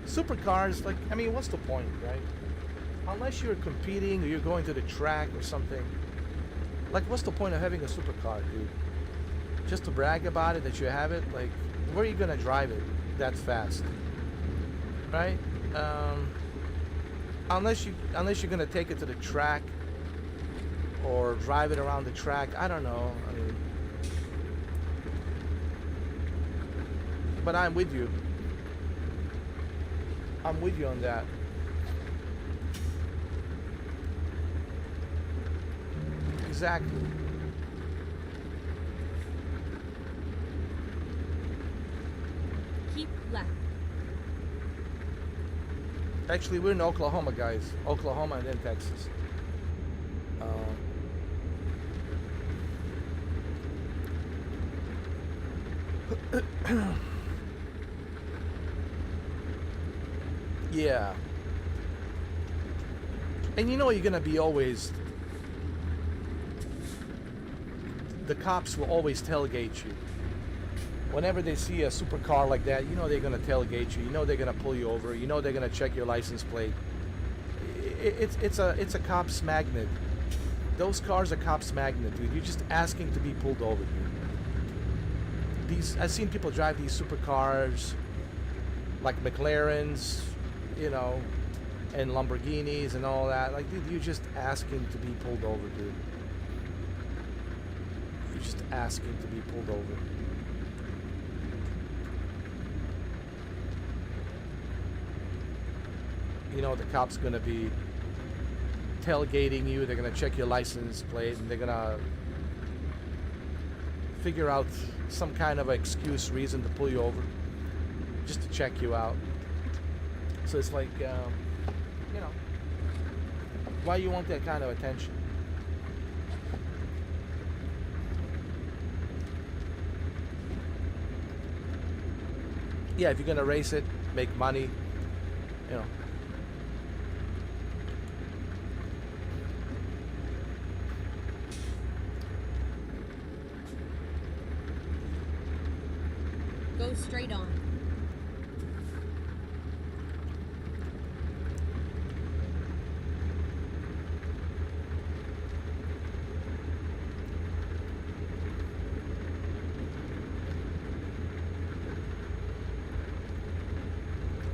Supercars, like, I mean, what's the point, right? Unless you're competing or you're going to the track or something. Like, what's the point of having a supercar, dude? Just to brag about it that you have it? Like, where are you gonna drive it that fast? Right? Unless you're gonna take it to the track or drive it around the track. I don't know. I mean, but I'm with you. I'm with you on that. Exactly. Keep left. Actually, we're in Oklahoma, guys. Oklahoma and then Texas. Yeah. And you know you're gonna be always... The cops will always tailgate you. Whenever they see a supercar like that, you know they're gonna tailgate you. You know they're gonna pull you over. You know they're gonna check your license plate. It's a cop's magnet. Those cars are cop's magnet, dude. You're just asking to be pulled over, dude. I've seen people drive these supercars, like McLarens, you know, and Lamborghinis and all that. Like, dude, you're just asking to be pulled over, dude. You're just asking to be pulled over. You know the cop's gonna be tailgating you. They're gonna check your license plate, and they're gonna figure out some kind of excuse, reason to pull you over, just to check you out. So it's like, you know, why you want that kind of attention? Yeah, if you're gonna race it, make money, you know. Go straight on.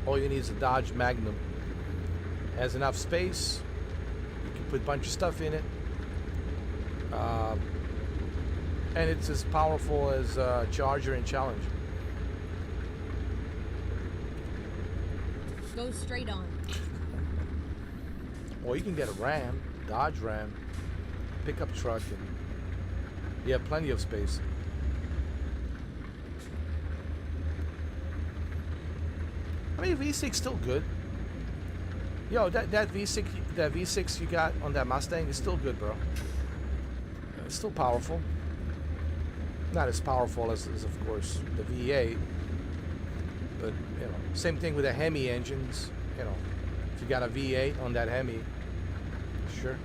All you need is a Dodge Magnum. Has enough space. You can put a bunch of stuff in it. And it's as powerful as Charger and Challenge. Go straight on. Or you can get a Ram, Dodge Ram, pickup truck, and you have plenty of space. I mean, V6 still good. Yo, that V6 you got on that Mustang is still good, bro. It's still powerful. Not as powerful as of course the V8, but you know, same thing with the Hemi engines. You know, if you got a V8 on that Hemi, sure.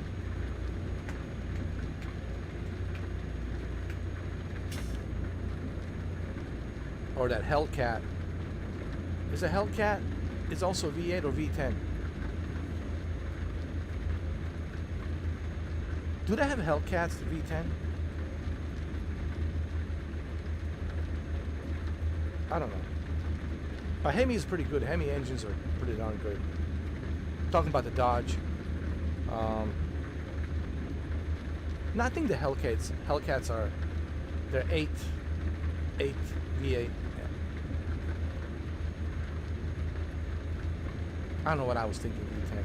Or that Hellcat. Is a Hellcat? It's also V8 or V10. Do they have Hellcats V10? I don't know. But Hemi is pretty good. Hemi engines are pretty darn good. Talking about the Dodge. No, I think the Hellcats are, they're 8 V8. Yeah. I don't know what I was thinking V10.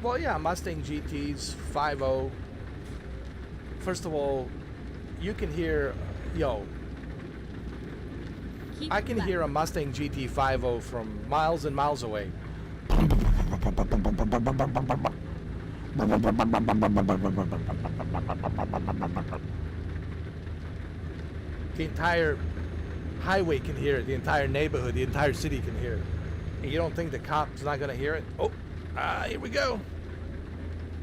Well, yeah, Mustang GTs, 5.0. First of all, you can hear, I can hear a Mustang GT 5.0 from miles and miles away. The entire highway can hear it, the entire neighborhood, the entire city can hear it. And you don't think the cop's not gonna hear it? Oh, here we go.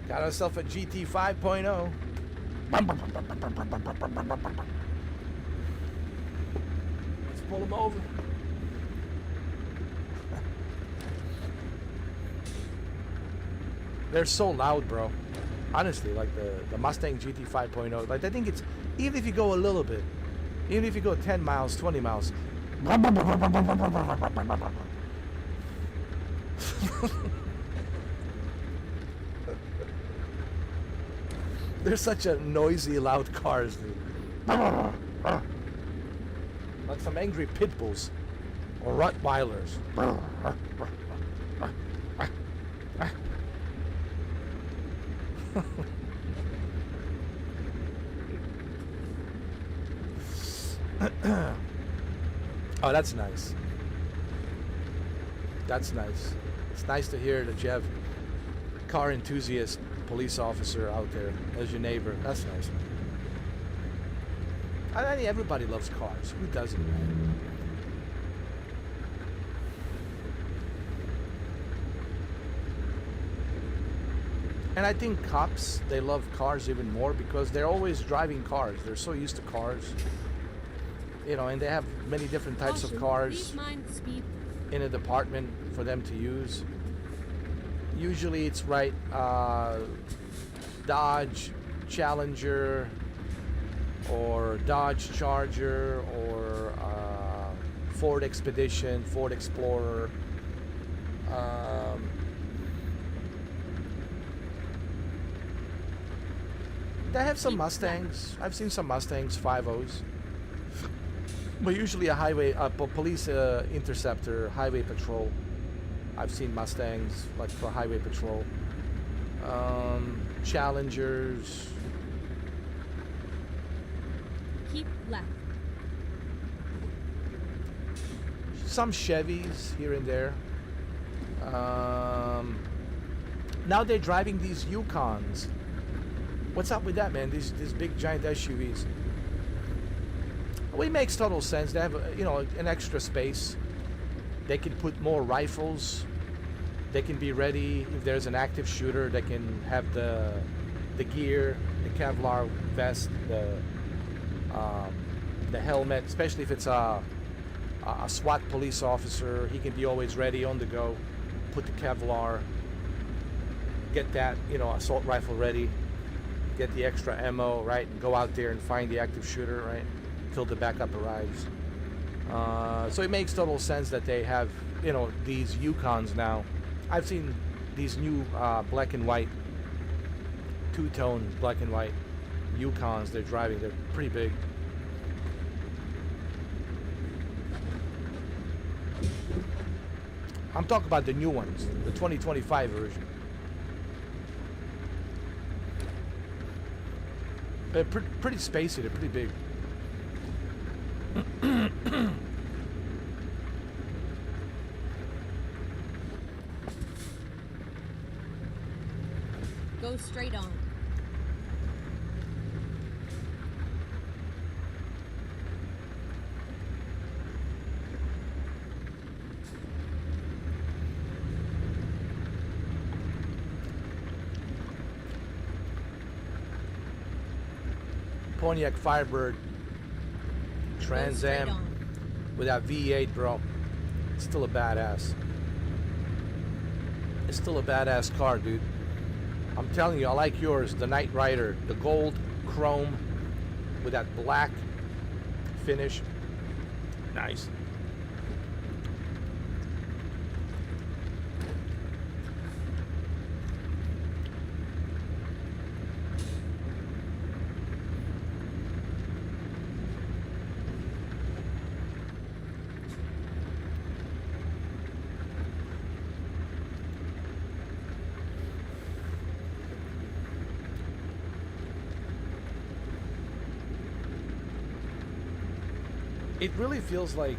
Got ourselves a GT 5.0. Let's pull him over. They're so loud, bro. Honestly, like the Mustang GT 5.0. Like I think it's, even if you go a little bit, even if you go 10 miles, 20 miles. They're such a noisy, loud cars, dude. Like some angry pit bulls or Rottweilers. Oh, that's nice. That's nice. It's nice to hear that you have car enthusiast police officer out there as your neighbor. That's nice. I mean, everybody loves cars. Who doesn't, man? And I think cops, they love cars even more because they're always driving cars. They're so used to cars. You know, and they have many different types of cars in a department for them to use. Usually it's right, Dodge Challenger or Dodge Charger or Ford Expedition, Ford Explorer. They have some Mustangs. I've seen some Mustangs 5.0s. But usually a police interceptor, highway patrol. I've seen Mustangs like for highway patrol. Challengers. Keep left. Some Chevys here and there. Now they're driving these Yukons. What's up with that, man? These big giant SUVs. Well, it makes total sense. They have, an extra space. They can put more rifles. They can be ready if there's an active shooter. They can have the gear, the Kevlar vest, the helmet. Especially if it's a SWAT police officer, he can be always ready on the go. Put the Kevlar. Get that, assault rifle ready. Get the extra ammo, right? And go out there and find the active shooter, right? Till the backup arrives. So it makes total sense that they have, these Yukons now. I've seen these new black and white, two-tone black and white Yukons they're driving. They're pretty big. I'm talking about the new ones, the 2025 version. They're pretty spacey. They're pretty big. Go straight on. Pontiac Firebird Trans Am with that V8, bro. It's still a badass. It's still a badass car, dude. I'm telling you, I like yours, the Knight Rider, the gold chrome with that black finish. Nice. It really feels like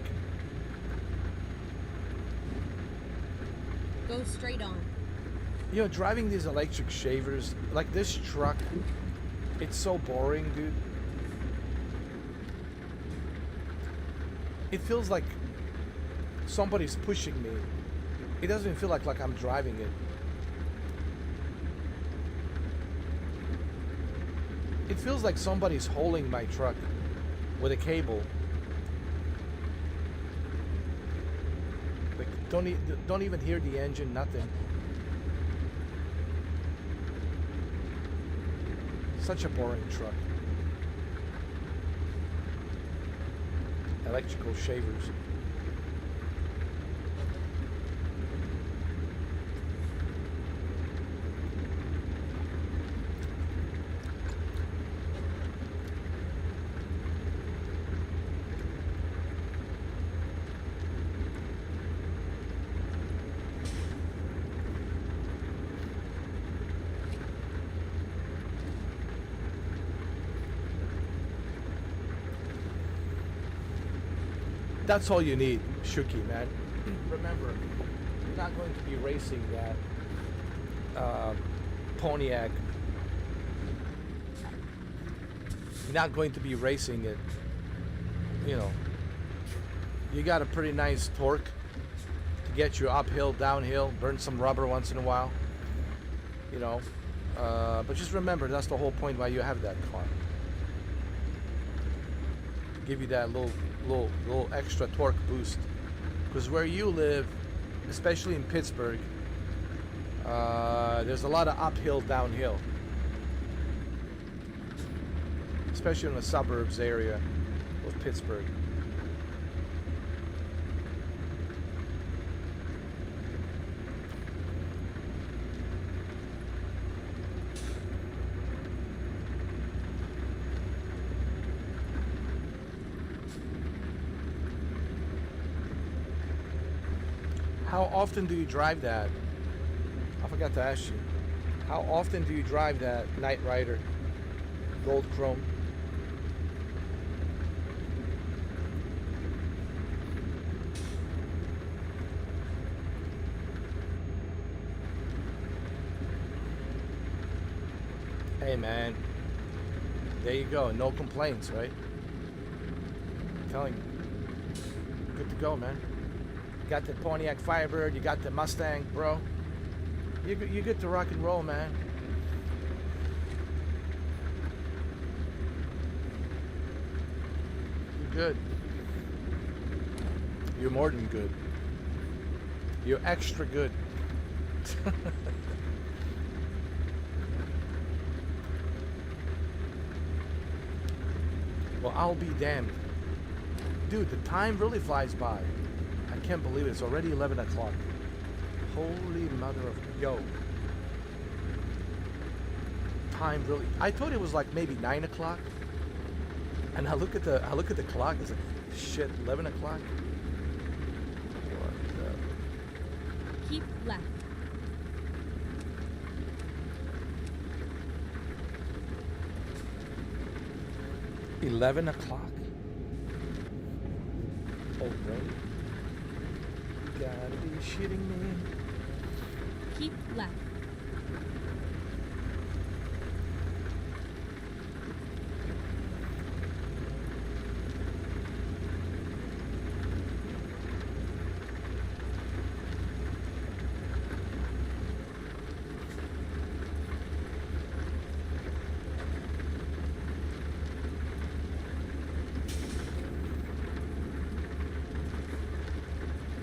Go straight on. Driving these electric shavers, like this truck, it's so boring, dude. It feels like somebody's pushing me. It doesn't feel like I'm driving it. It feels like somebody's holding my truck with a cable. Don't even hear the engine, nothing. Such a boring truck. Electrical shavers. That's all you need, Shuki, man. Remember, you're not going to be racing that Pontiac. You're not going to be racing it. You got a pretty nice torque to get you uphill, downhill, burn some rubber once in a while. But just remember, that's the whole point why you have that car. To give you that little extra torque boost, because where you live, especially in Pittsburgh, there's a lot of uphill, downhill, especially in the suburbs area of Pittsburgh. How often do you drive that? I forgot to ask you. How often do you drive that Knight Rider gold chrome? Hey, man. There you go. No complaints, right? I'm telling you. Good to go, man. You got the Pontiac Firebird. You got the Mustang, bro. You're good to rock and roll, man. You're good. You're more than good. You're extra good. Well, I'll be damned. Dude, the time really flies by. I can't believe it. It's already 11 o'clock. Holy mother of... Yo. Time really... I thought it was like maybe 9 o'clock. And I look at the clock. It's like, shit, 11 o'clock? What the... Keep left. $11 o'clock? Already? You gotta be shitting me. Keep left.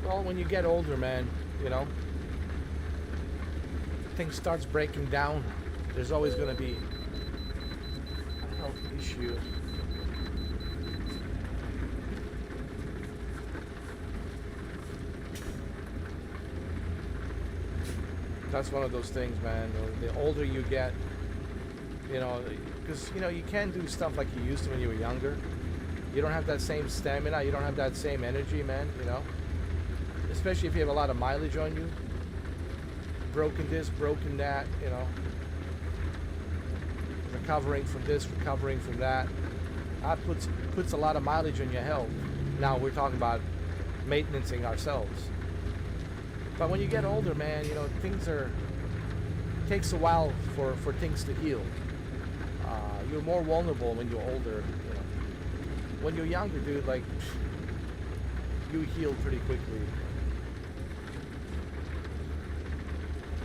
Well, when you get older, man, you know, things starts breaking down. There's always going to be a health issue. That's one of those things, man. The older you get, you know, because, you know, you can't do stuff like you used to when you were younger. You don't have that same stamina. You don't have that same energy, man, you know. Especially if you have a lot of mileage on you. Broken this, broken that, you know. Recovering from this, recovering from that. That puts a lot of mileage on your health. Now we're talking about maintaining ourselves. But when you get older, man, you know, takes a while for things to heal. You're more vulnerable when you're older, you know. When you're younger, dude, like, you heal pretty quickly.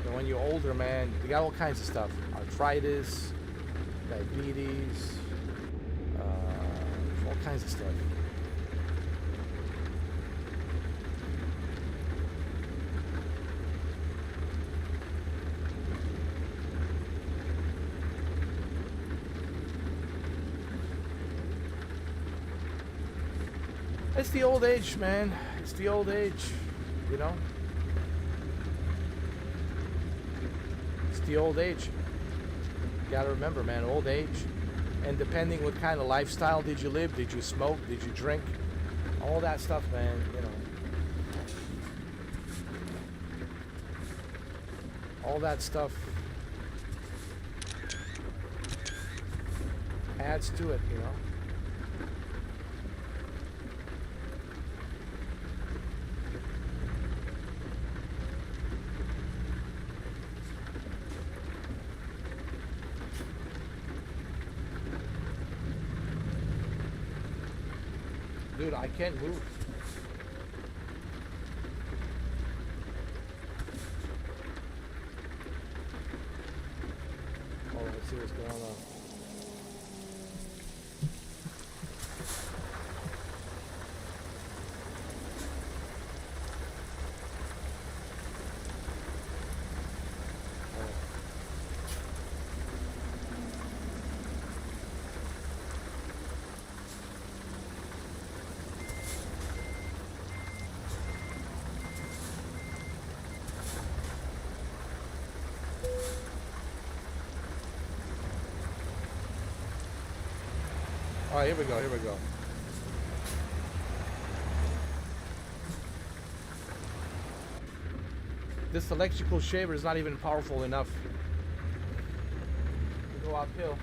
And when you're older, man, you got all kinds of stuff. Arthritis, diabetes, all kinds of stuff. It's the old age, man. It's the old age, you know? It's the old age. You gotta remember, man, old age. And depending what kind of lifestyle did you live, did you smoke, did you drink? All that stuff, man, you know. All that stuff adds to it, you know. Dude, I can't move. Oh, let's see what's going on. All right, here we go, here we go. This electrical shaver is not even powerful enough to go uphill.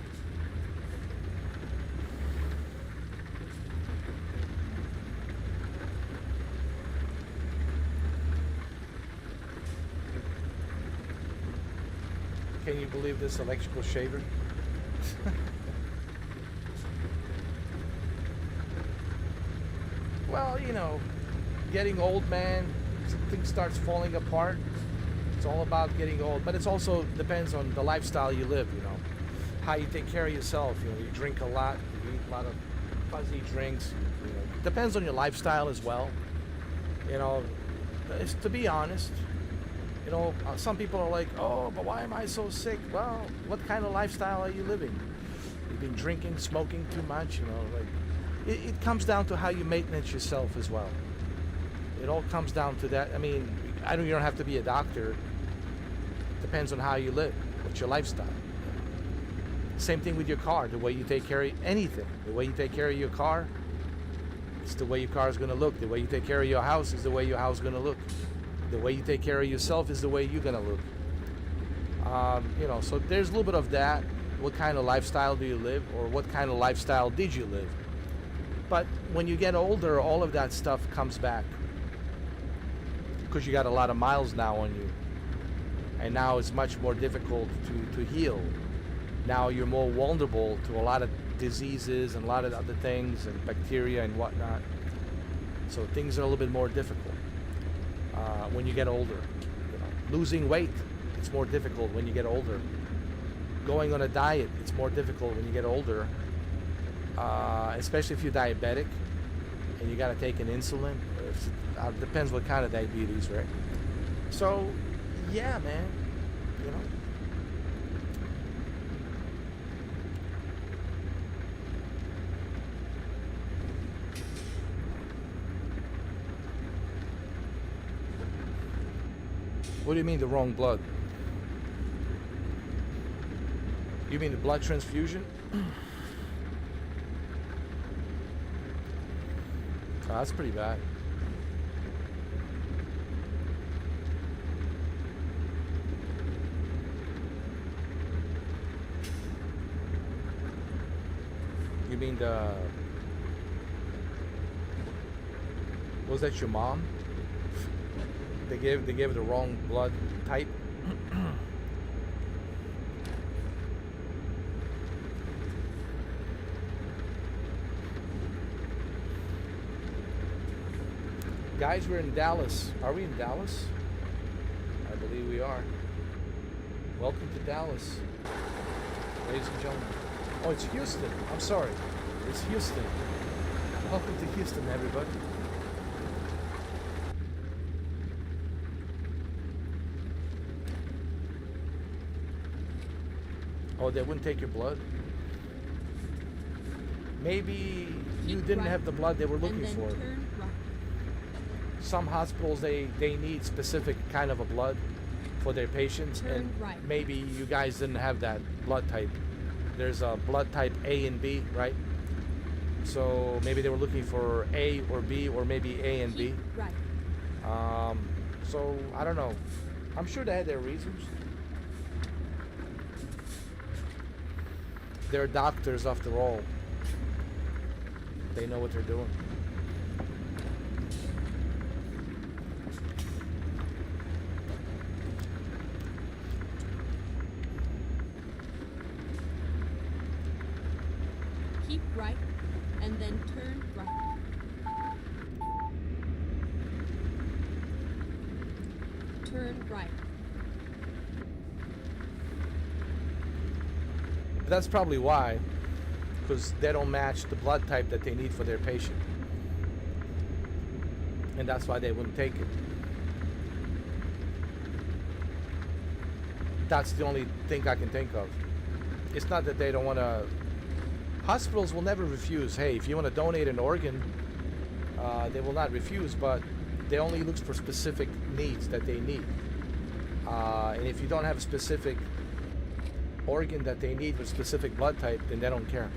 Can you believe this electrical shaver? Well, getting old, man, things starts falling apart. It's all about getting old, but it's also depends on the lifestyle you live, how you take care of yourself. You drink a lot, you eat a lot of fuzzy drinks. Depends on your lifestyle as well. To be honest, some people are like, oh, but why am I so sick? Well, what kind of lifestyle are you living? You've been drinking, smoking too much, it comes down to how you maintenance yourself as well. It all comes down to that. I mean, you don't have to be a doctor. Depends on how you live. What's your lifestyle? Same thing with your car. The way you take care of anything. The way you take care of your car, it's the way your car is going to look. The way you take care of your house is the way your house is going to look. The way you take care of yourself is the way you're going to look. So there's a little bit of that. What kind of lifestyle do you live, or what kind of lifestyle did you live? But when you get older, all of that stuff comes back because you got a lot of miles now on you, and now it's much more difficult to heal. Now you're more vulnerable to a lot of diseases and a lot of other things and bacteria and whatnot. So things are a little bit more difficult when you get older. Losing weight, it's more difficult when you get older. Going on a diet, it's more difficult when you get older. Especially if you're diabetic and you got to take an insulin. Depends what kind of diabetes, right? So, yeah, man, What do you mean the wrong blood? You mean the blood transfusion? Oh, that's pretty bad. You mean was that your mom? They gave her the wrong blood type. Guys, we're in Dallas. Are we in Dallas? I believe we are. Welcome to Dallas, ladies and gentlemen. Oh, it's Houston. I'm sorry. It's Houston. Welcome to Houston, everybody. Oh, they wouldn't take your blood? Maybe you didn't have the blood they were looking for. Some hospitals, they need specific kind of a blood for their patients, and maybe you guys didn't have that blood type. There's a blood type A and B, right? So maybe they were looking for A or B, or maybe A and B. So I don't know. I'm sure they had their reasons. They're doctors after all. They know what they're doing. Keep right, and then turn right. Turn right. That's probably why, because they don't match the blood type that they need for their patient. And that's why they wouldn't take it. That's the only thing I can think of. It's not that they don't want to. Hospitals will never refuse. Hey, if you want to donate an organ, they will not refuse, but they only look for specific needs that they need. And if you don't have a specific organ that they need with specific blood type, then they don't care.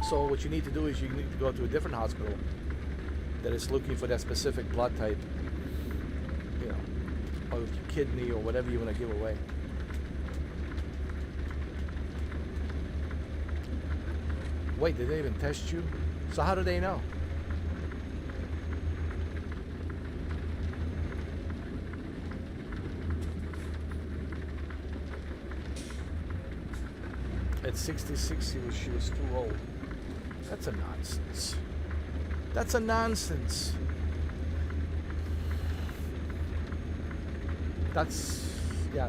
So what you need to do is you need to go to a different hospital that is looking for that specific blood type, or kidney or whatever you want to give away. Wait, did they even test you? So how do they know? At 66, she was too old. That's a nonsense. That's a nonsense. Yeah,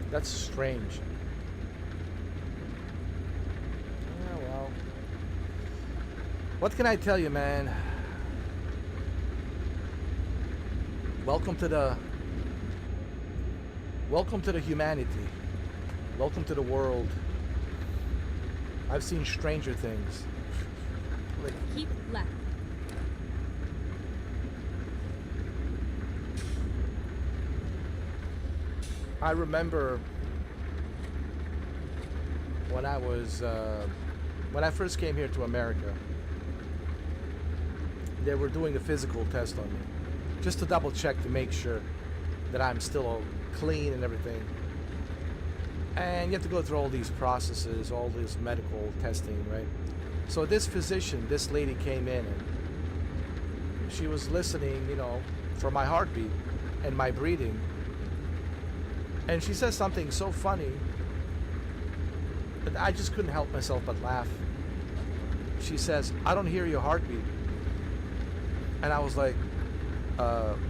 that's strange. Yeah, well. What can I tell you, man? Welcome to the humanity. Welcome to the world. I've seen stranger things. Keep left. I remember when I first came here to America, they were doing a physical test on me, just to double check to make sure that I'm still clean and everything. And you have to go through all these processes, all this medical testing, right? So this physician, this lady came in and she was listening, for my heartbeat and my breathing. And she says something so funny that I just couldn't help myself but laugh. She says, "I don't hear your heartbeat." And I was like,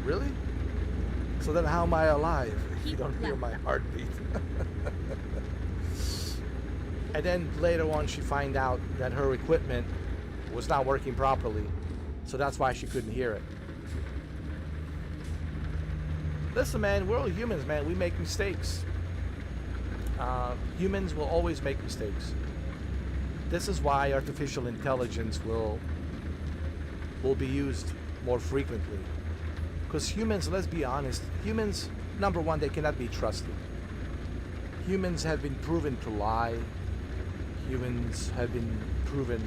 really? So then how am I alive if you don't hear my heartbeat? And then later on she find out that her equipment was not working properly. So that's why she couldn't hear it. Listen, man, we're all humans, man. We make mistakes. Humans will always make mistakes. This is why artificial intelligence will be used more frequently. Because humans, let's be honest, humans, number one, they cannot be trusted. Humans have been proven to lie. Humans have been proven...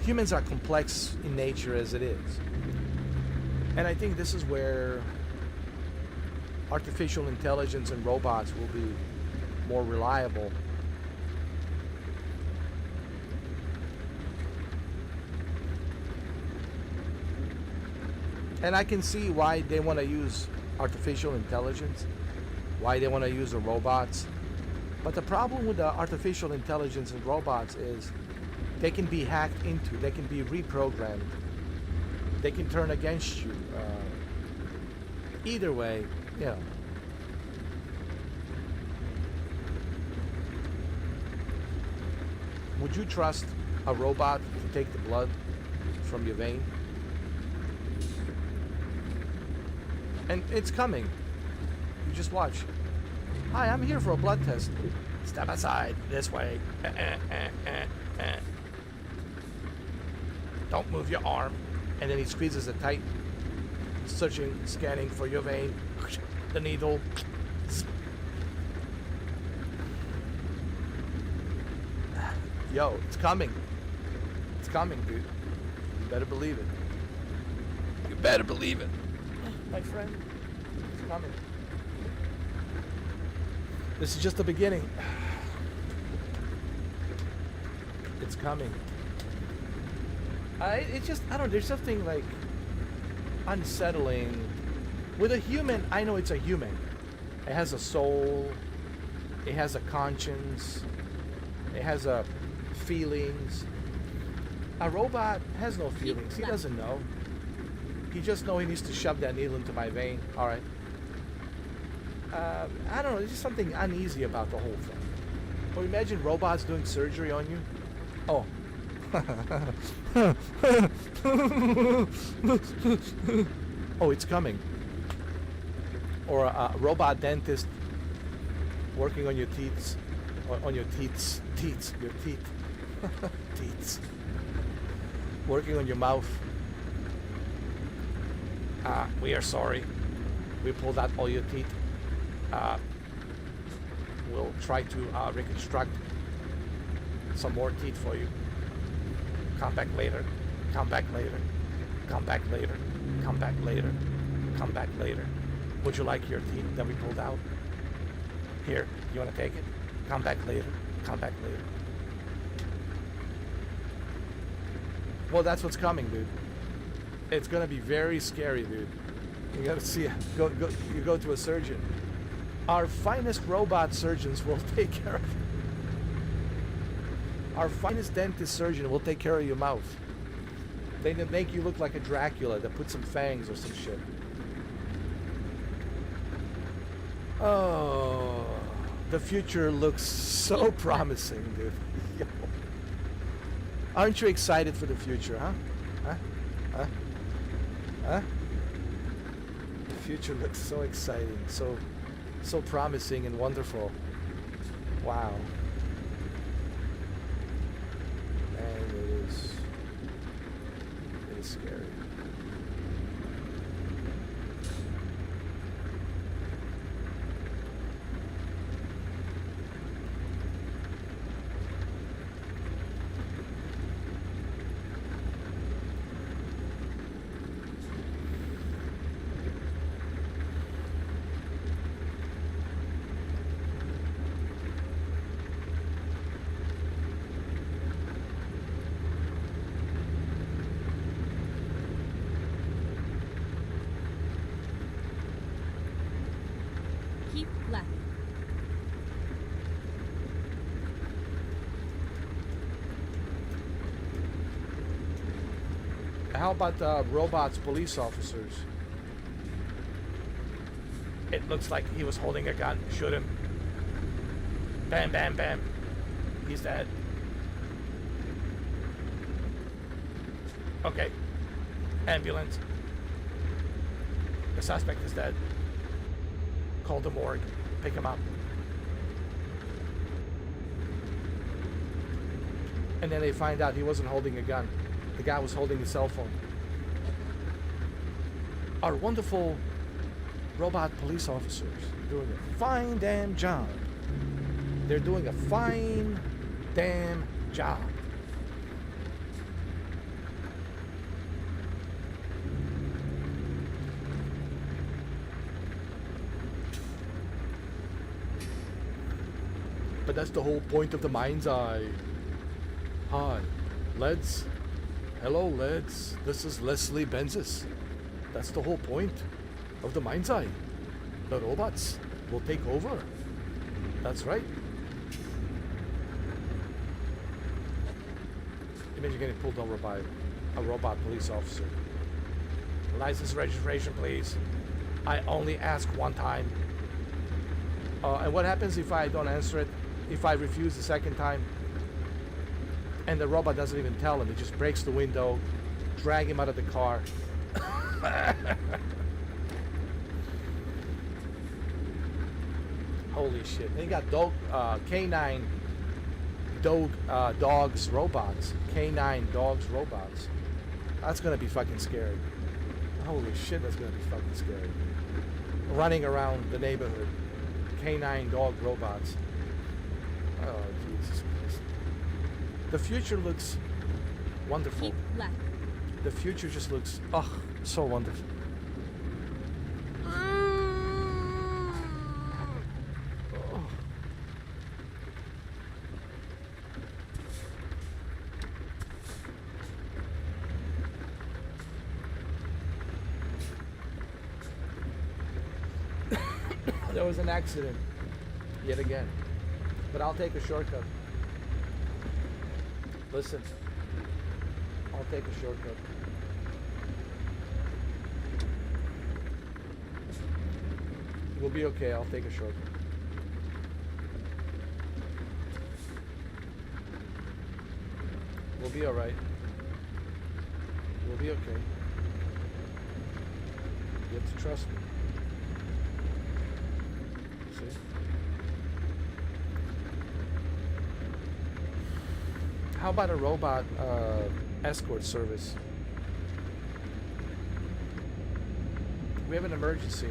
humans are complex in nature as it is. And I think this is where artificial intelligence and robots will be more reliable. And I can see why they want to use artificial intelligence, why they want to use the robots. But the problem with the artificial intelligence and robots is they can be hacked into, they can be reprogrammed, they can turn against you. Either way, Would you trust a robot to take the blood from your vein? And it's coming. You just watch. Hi, I'm here for a blood test. Step aside, this way. Don't move your arm. And then he squeezes it tight, searching, scanning for your vein. The needle. Yo, it's coming. It's coming, dude. You better believe it. You better believe it. My friend, it's coming. This is just the beginning. It's coming. There's something like unsettling. With a human, I know it's a human. It has a soul. It has a conscience. It has a feelings. A robot has no feelings. He doesn't know. He just knows he needs to shove that needle into my vein. All right. I don't know. There's just something uneasy about the whole thing. Or imagine robots doing surgery on you. Oh. Oh, it's coming. Or a robot dentist working on your teeth. On your teeth. Your teeth. Teeth. Working on your mouth. We are sorry. We pulled out all your teeth. We'll try to reconstruct some more teeth for you. Come back later. Come back later. Come back later. Come back later. Come back later. Would you like your teeth that we pulled out? Here, you want to take it? Come back later. Come back later. Well, that's what's coming, dude. It's gonna be very scary, dude. You gotta see it. You go to a surgeon. Our finest robot surgeons will take care of you. Our finest dentist surgeon will take care of your mouth. They make you look like a Dracula that put some fangs or some shit. Oh, the future looks so promising, dude. Yo. Aren't you excited for the future, huh? Huh? Huh? Huh? The future looks so exciting, so promising and wonderful. Wow. And it is scary. Keep left. How about robots, police officers? It looks like he was holding a gun. Shoot him. Bam, bam, bam. He's dead. Okay. Ambulance. The suspect is dead. Call the morgue. Pick him up. And then they find out he wasn't holding a gun. The guy was holding a cell phone. Our wonderful robot police officers are doing a fine damn job. They're doing a fine damn job. But that's the whole point of the mind's eye. Hi, Leds. Hello, Leds. This is Leslie Benzis. That's the whole point of the mind's eye. The robots will take over. That's right. Imagine getting pulled over by a robot police officer. License registration, please. I only ask one time. And what happens if I don't answer it? If I refuse the second time? And the robot doesn't even tell him. It just breaks the window, drag him out of the car. Holy shit. They got canine dogs robots. Canine dogs robots. That's gonna be fucking scary. Holy shit, that's gonna be fucking scary. Running around the neighborhood. Canine dog robots. Oh, Jesus Christ. The future looks wonderful. Keep left. The future just looks, so wonderful. There was an accident yet again, but I'll take a shortcut. Listen, I'll take a shortcut. We'll be okay. I'll take a shortcut. We'll be all right. We'll be okay. You have to trust me. See? How about a robot escort service? We have an emergency.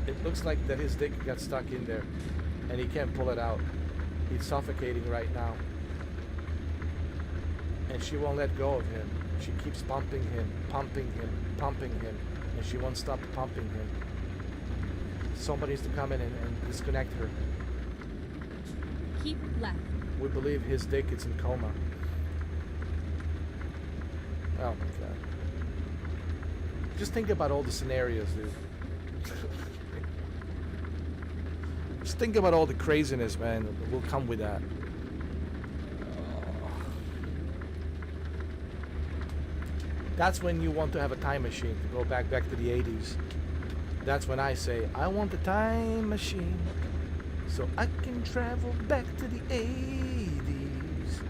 It looks like that his dick got stuck in there and he can't pull it out. He's suffocating right now. And she won't let go of him. She keeps pumping him, and she won't stop pumping him. Somebody needs to come in and disconnect her. Keep left. We believe his dick is in coma. Oh my god. Just think about all the scenarios, dude. Just think about all the craziness, man, that will come with that. That's when you want to have a time machine to go back to the 80s. That's when I say, I want a time machine so I can travel back to the 80s.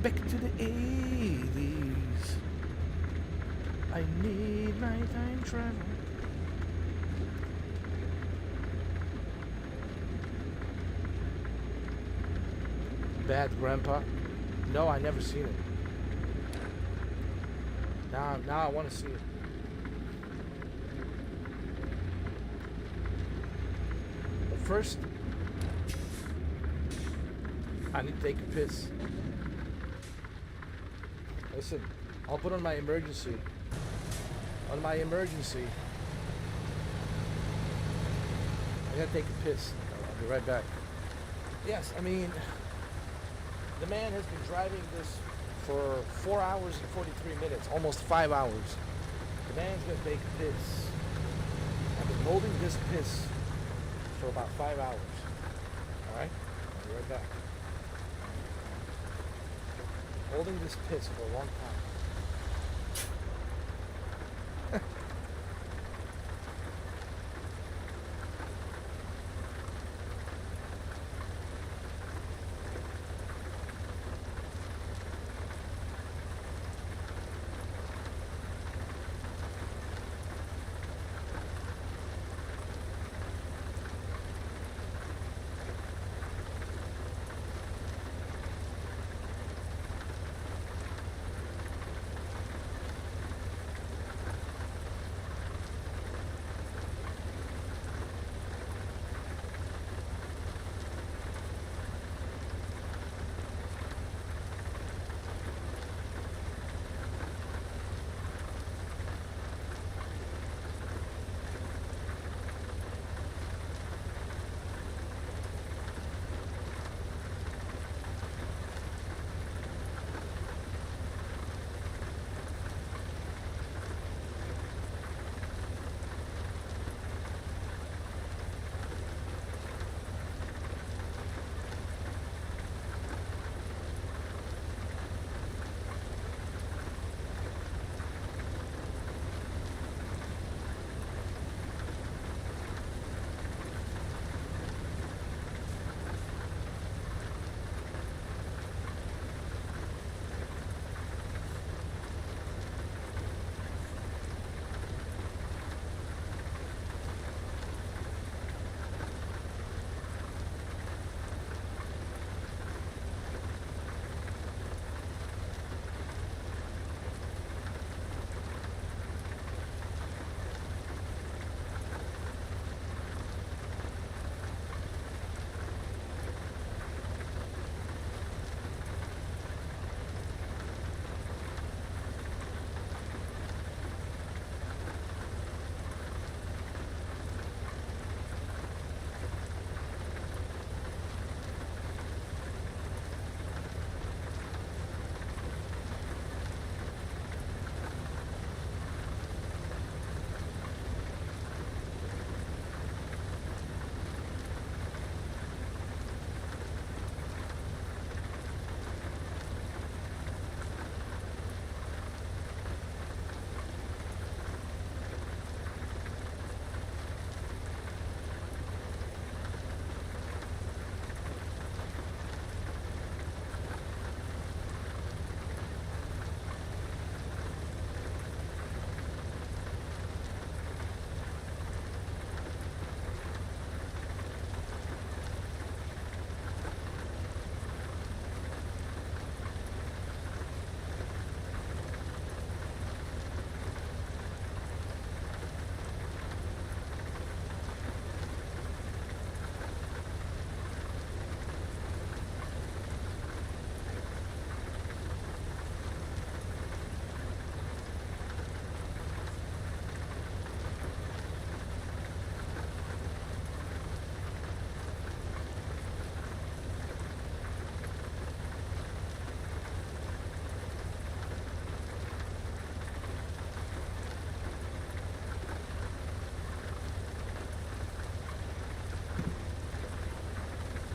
Back to the 80s. I need my time travel. Bad Grandpa? No, I never seen it. Now I want to see it. But first, I need to take a piss. Listen, I'll put on my emergency. On my emergency. I gotta take a piss. I'll be right back. Yes, I mean, the man has been driving this for 4 hours and 43 minutes, almost 5 hours. The man's gonna take a piss. I've been holding this piss for about 5 hours. Alright? I'll be right back. Holding this piss for a long time.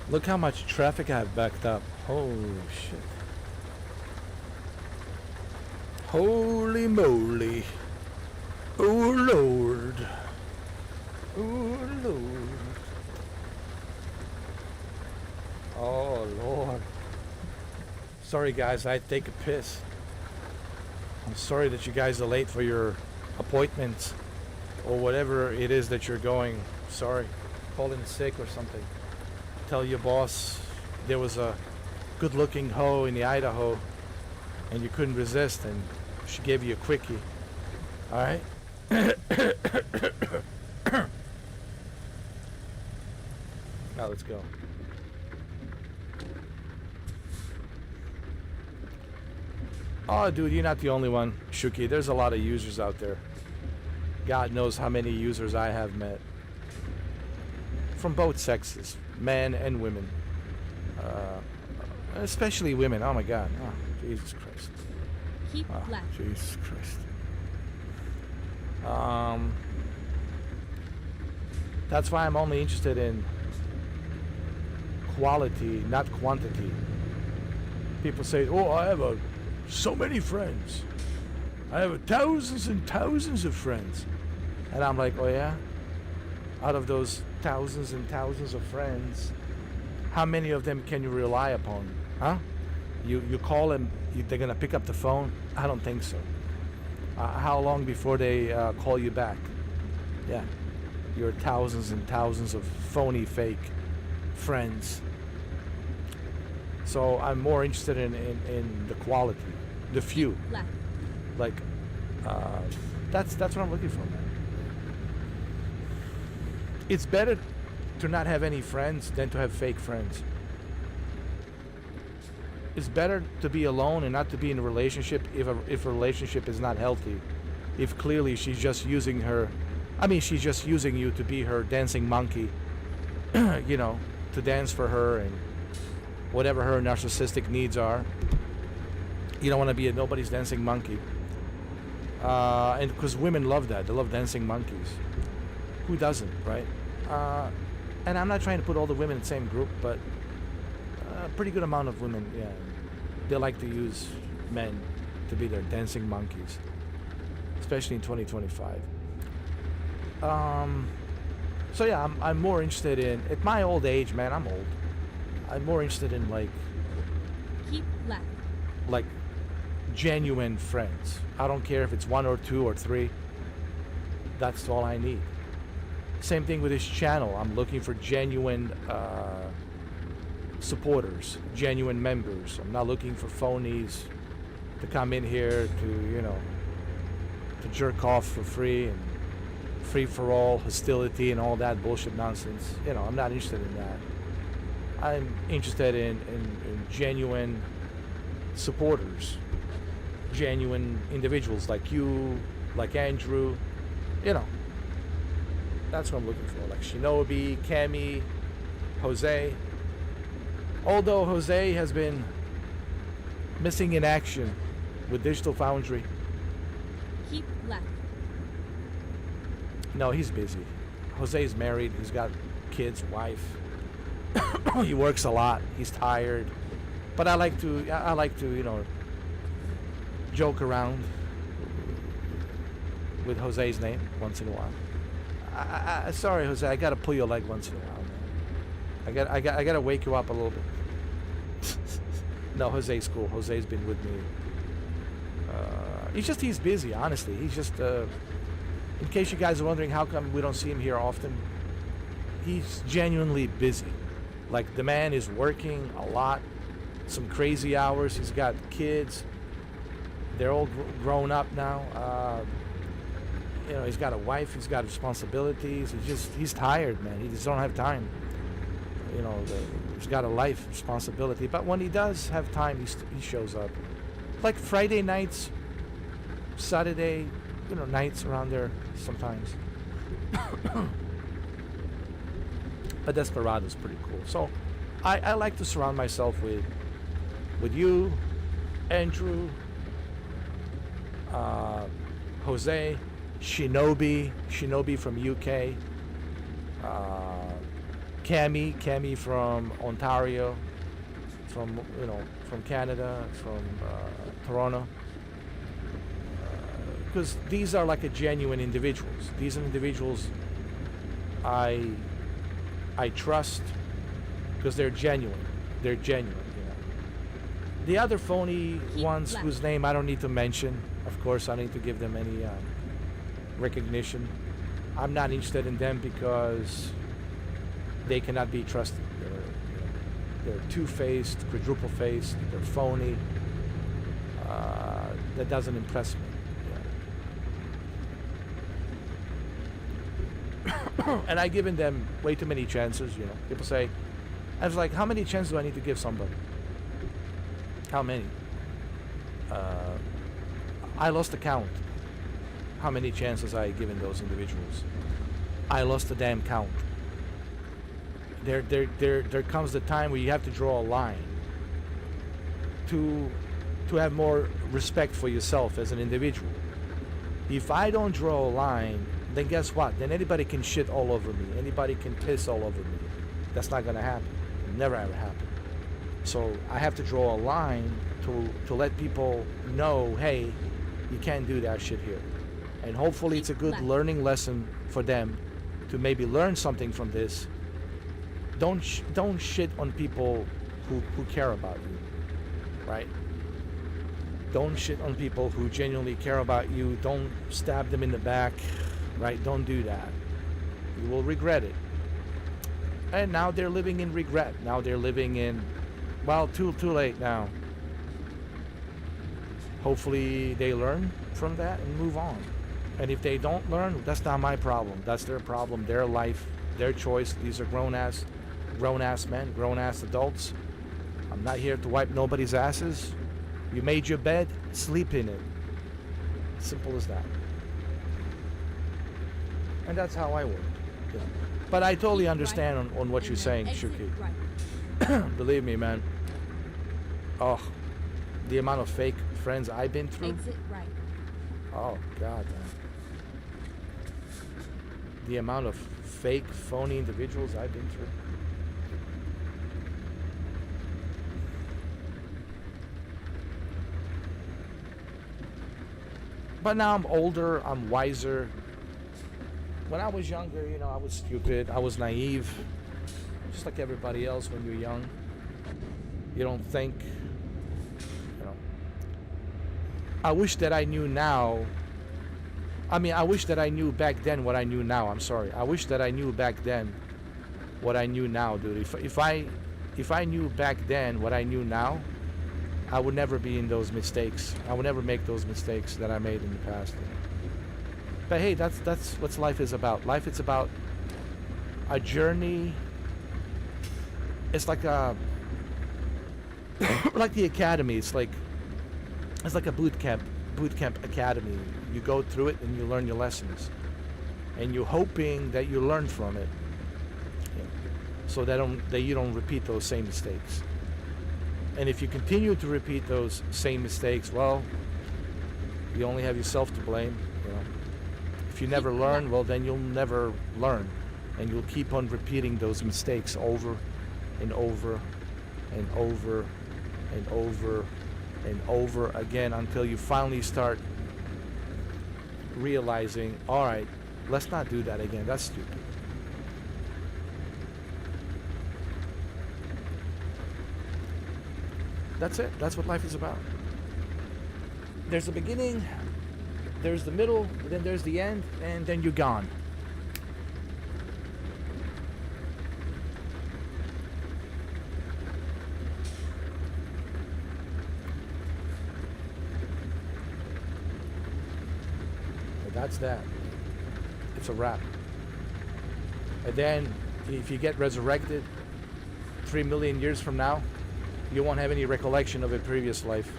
Look how much traffic I have backed up. Oh shit. Holy moly. Oh Lord. Oh Lord. Oh Lord. Sorry guys, I had to take a piss. I'm sorry that you guys are late for your appointments or whatever it is that you're going. Sorry. Call in sick or something. Tell your boss there was a good looking hoe in the Idaho and you couldn't resist and she gave you a quickie. Alright? Now let's go. Oh, dude, you're not the only one, Shuki. There's a lot of users out there. God knows how many users I have met. From both sexes, men and women. Especially women. Oh my God. Oh, Jesus Christ. Keep left. Jesus Christ. That's why I'm only interested in quality, not quantity. People say, "Oh, I have so many friends. I have thousands and thousands of friends," and I'm like, "Oh yeah." Out of those thousands and thousands of friends, how many of them can you rely upon? Huh? You call them, they're gonna pick up the phone? I don't think so. How long before they call you back? Yeah, your thousands and thousands of phony, fake friends. So I'm more interested in the quality, the few. Left. Like, that's what I'm looking for, man. It's better to not have any friends than to have fake friends. It's better to be alone and not to be in a relationship if a relationship is not healthy. If clearly she's just using she's just using you to be her dancing monkey, you know, to dance for her and whatever her narcissistic needs are. You don't want to be a nobody's dancing monkey. And because women love that. They love dancing monkeys. Who doesn't, right? And I'm not trying to put all the women in the same group, but a pretty good amount of women, yeah, they like to use men to be their dancing monkeys, especially in 2025. So yeah, I'm more interested in, at my old age, man, I'm old. I'm more interested in Keep left. like genuine friends. I don't care if it's one or two or three. That's all I need. Same thing with this channel. I'm looking for genuine supporters, genuine members. I'm not looking for phonies to come in here to jerk off for free and free for all hostility and all that bullshit nonsense. I'm not interested in that. I'm interested in genuine supporters, genuine individuals like you, like Andrew. That's what I'm looking for. Like Shinobi, Cami, Jose. Although Jose has been missing in action with Digital Foundry. Keep left. No, he's busy. Jose's married. He's got kids, wife. He works a lot. He's tired. But I like to, joke around with Jose's name once in a while. Sorry, Jose, I gotta pull your leg once in a while, man. I gotta wake you up a little bit. No, Jose's cool. Jose's been with me. He's busy, honestly. He's just, in case you guys are wondering how come we don't see him here often, he's genuinely busy. Like, the man is working a lot, some crazy hours. He's got kids. They're all grown up now. He's got a wife. He's got responsibilities. He's tired, man. He just don't have time. He's got a life responsibility. But when he does have time, he shows up. Like Friday nights, Saturday, nights around there sometimes. But Desperado's pretty cool. So I like to surround myself with you, Andrew, Jose, Shinobi from UK, Cami from Ontario, from from Canada, from Toronto, because these are like a genuine individuals. These are individuals I trust because they're genuine. They're genuine. The other phony ones whose name I don't need to mention. Of course, I don't need to give them any recognition. I'm not interested in them because they cannot be trusted. They're two-faced, quadruple-faced. They're phony. That doesn't impress me. And I've given them way too many chances. People say, I was like, how many chances do I need to give somebody? How many? I lost the count. How many chances I given those individuals? I lost the damn count. There comes the time where you have to draw a line to have more respect for yourself as an individual. If I don't draw a line, then guess what? Then anybody can shit all over me. Anybody can piss all over me. That's not gonna happen. It'll never ever happen. So I have to draw a line to let people know, hey, you can't do that shit here. And hopefully it's a good learning lesson for them to maybe learn something from this. Don't shit on people who care about you, right? Don't shit on people who genuinely care about you. Don't stab them in the back, right? Don't do that. You will regret it. And now they're living in regret. Now they're living in, well, too late now. Hopefully they learn from that and move on. And if they don't learn, that's not my problem. That's their problem, their life, their choice. These are grown-ass men, grown-ass adults. I'm not here to wipe nobody's asses. You made your bed, sleep in it. Simple as that. And that's how I work. Yeah. But I totally understand on what you're saying, Shuki. Right. Believe me, man. Oh, the amount of fake friends I've been through. Exit right. Oh, God, man. The amount of fake, phony individuals I've been through. But now I'm older, I'm wiser. When I was younger, I was stupid, I was naive. Just like everybody else when you're young. You don't think, I wish that I knew now. I wish that I knew back then what I knew now. I'm sorry. I wish that I knew back then what I knew now, dude. If I knew back then what I knew now, I would never be in those mistakes. I would never make those mistakes that I made in the past. But hey, that's what life is about. Life is about a journey. It's like like the academy. It's like a boot camp academy. You go through it and you learn your lessons, and you're hoping that you learn from it, so that you don't repeat those same mistakes. And if you continue to repeat those same mistakes, well, you only have yourself to blame. If you never learn, well, then you'll never learn, and you'll keep on repeating those mistakes over and over and over and over and over again until you finally start realizing, all right, let's not do that again. That's stupid. That's it. That's what life is about. There's the beginning, there's the middle, then there's the end, and then you're gone. But that's that. It's a wrap. And then, if you get resurrected 3 million years from now, you won't have any recollection of a previous life.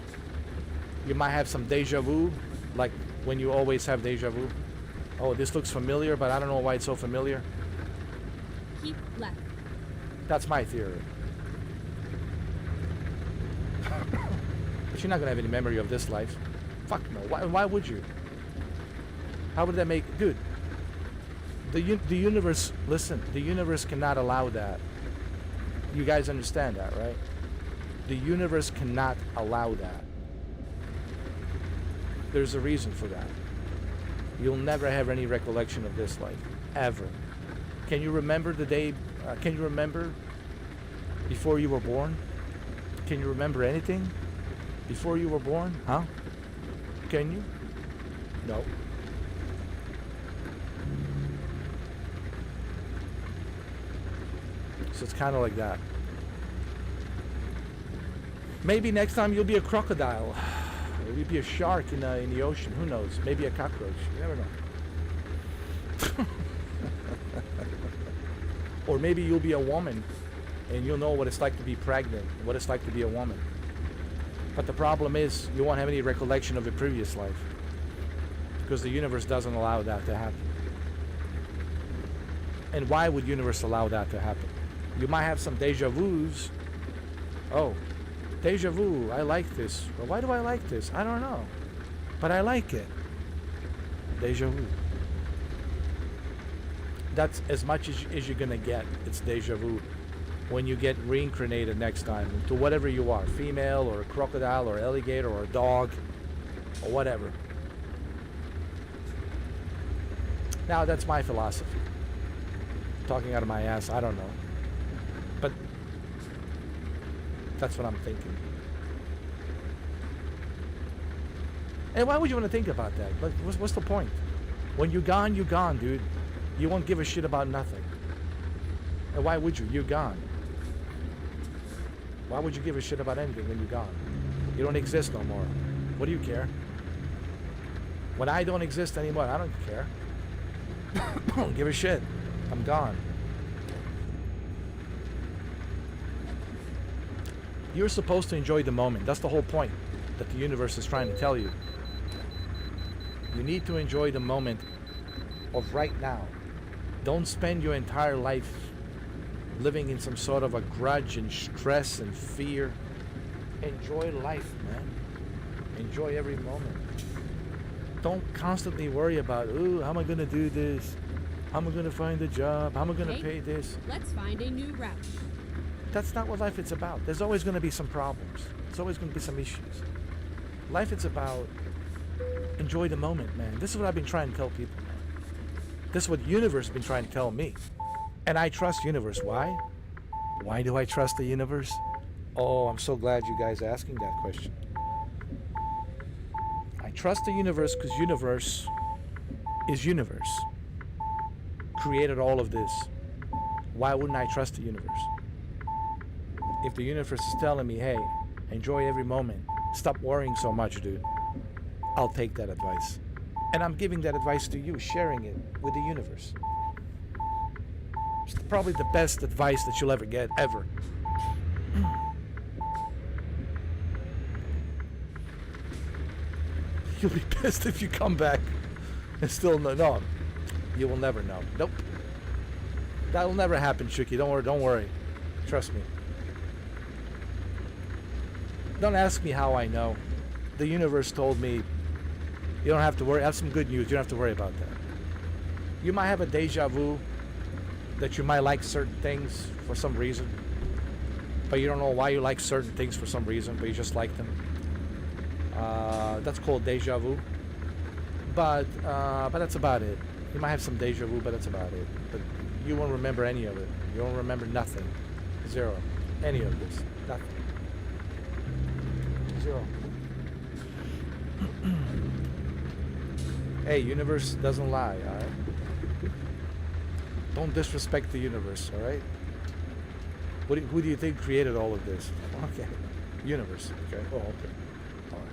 You might have some deja vu, like when you always have deja vu. Oh, this looks familiar, but I don't know why it's so familiar. Keep left. That's my theory. But you're not gonna have any memory of this life. Fuck no. Why would you? How would that make... Dude, The universe, listen, the universe cannot allow that. You guys understand that, right? The universe cannot allow that. There's a reason for that. You'll never have any recollection of this life, ever. Can you remember the day, can you remember before you were born? Can you remember anything before you were born? Huh? Can you? No. So it's kind of like that. Maybe next time you'll be a crocodile. Maybe you'll be a shark in the ocean. Who knows? Maybe a cockroach. You never know. Or maybe you'll be a woman and you'll know what it's like to be pregnant, what it's like to be a woman. But the problem is you won't have any recollection of a previous life because the universe doesn't allow that to happen. And why would universe allow that to happen? You might have some deja vus. Oh, deja vu, I like this. Well, why do I like this? I don't know. But I like it. Deja vu. That's as much as you're gonna get. It's deja vu. When you get reincarnated next time into whatever you are, female or a crocodile or alligator or a dog or whatever. Now that's my philosophy. Talking out of my ass, I don't know. But that's what I'm thinking. And why would you want to think about that? What's the point? When you're gone, dude. You won't give a shit about nothing. And why would you? You're gone. Why would you give a shit about anything when you're gone? You don't exist no more. What do you care? When I don't exist anymore, I don't care. I don't give a shit. I'm gone. You're supposed to enjoy the moment. That's the whole point that the universe is trying to tell you. You need to enjoy the moment of right now. Don't spend your entire life living in some sort of a grudge and stress and fear. Enjoy life, man. Enjoy every moment. Don't constantly worry about, ooh, how am I going to do this? How am I going to find a job? How am I going to pay this? Let's find a new route. That's not what life is about. There's always going to be some problems. There's always going to be some issues. Life is about enjoy the moment, man. This is what I've been trying to tell people. This is what the universe has been trying to tell me. And I trust universe. Why? Why do I trust the universe? Oh, I'm so glad you guys are asking that question. I trust the universe because universe is universe. Created all of this. Why wouldn't I trust the universe? If the universe is telling me, hey, enjoy every moment, stop worrying so much, dude, I'll take that advice. And I'm giving that advice to you, sharing it with the universe. It's probably the best advice that you'll ever get, ever. You'll be pissed if you come back and still no. You will never know. Nope. That'll never happen, Chucky. Don't worry. Trust me. Don't ask me how I know. The universe told me. You don't have to worry. I have some good news. You don't have to worry about that. You might have a deja vu that you might like certain things for some reason, but you don't know why you like certain things for some reason, but you just like them. That's called deja vu. But that's about it. You might have some deja vu, but that's about it. But you won't remember any of it. You won't remember nothing. Zero. Any of this. Nothing. Zero. Hey, universe doesn't lie, alright? Don't disrespect the universe, alright? Who do you think created all of this? Okay. Universe, okay? Oh, okay. Alright.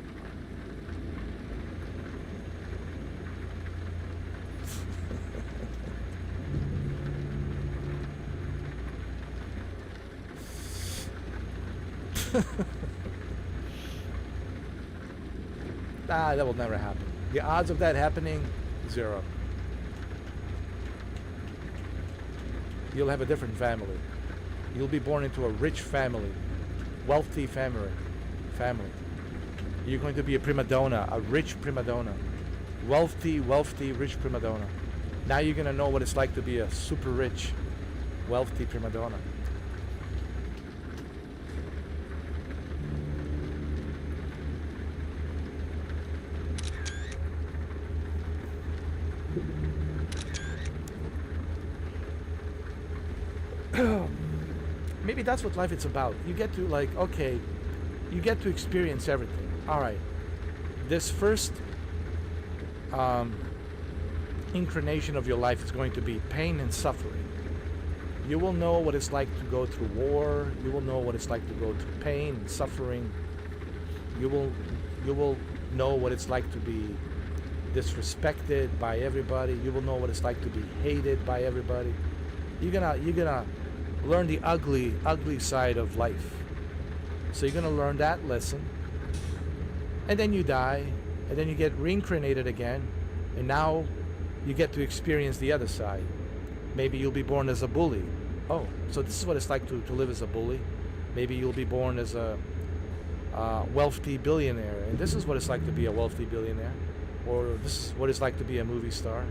That will never happen. The odds of that happening, 0. You'll have a different family. You'll be born into a rich family, wealthy family. You're going to be a prima donna, a rich prima donna. Wealthy, rich prima donna. Now you're gonna know what it's like to be a super rich, wealthy prima donna. Maybe that's what life is about. You get to like, okay, you get to experience everything. All right, this first incarnation of your life is going to be pain and suffering. You will know what it's like to go through war. You will know what it's like to go through pain and suffering. You will know what it's like to be disrespected by everybody. You will know what it's like to be hated by everybody. You're gonna learn the ugly side of life. So you're gonna learn that lesson, and then you die, and then you get reincarnated again, and now you get to experience the other side. Maybe you'll be born as a bully. Oh, so this is what it's like to live as a bully. Maybe you'll be born as a wealthy billionaire, and this is what it's like to be a wealthy billionaire, or this is what it's like to be a movie star.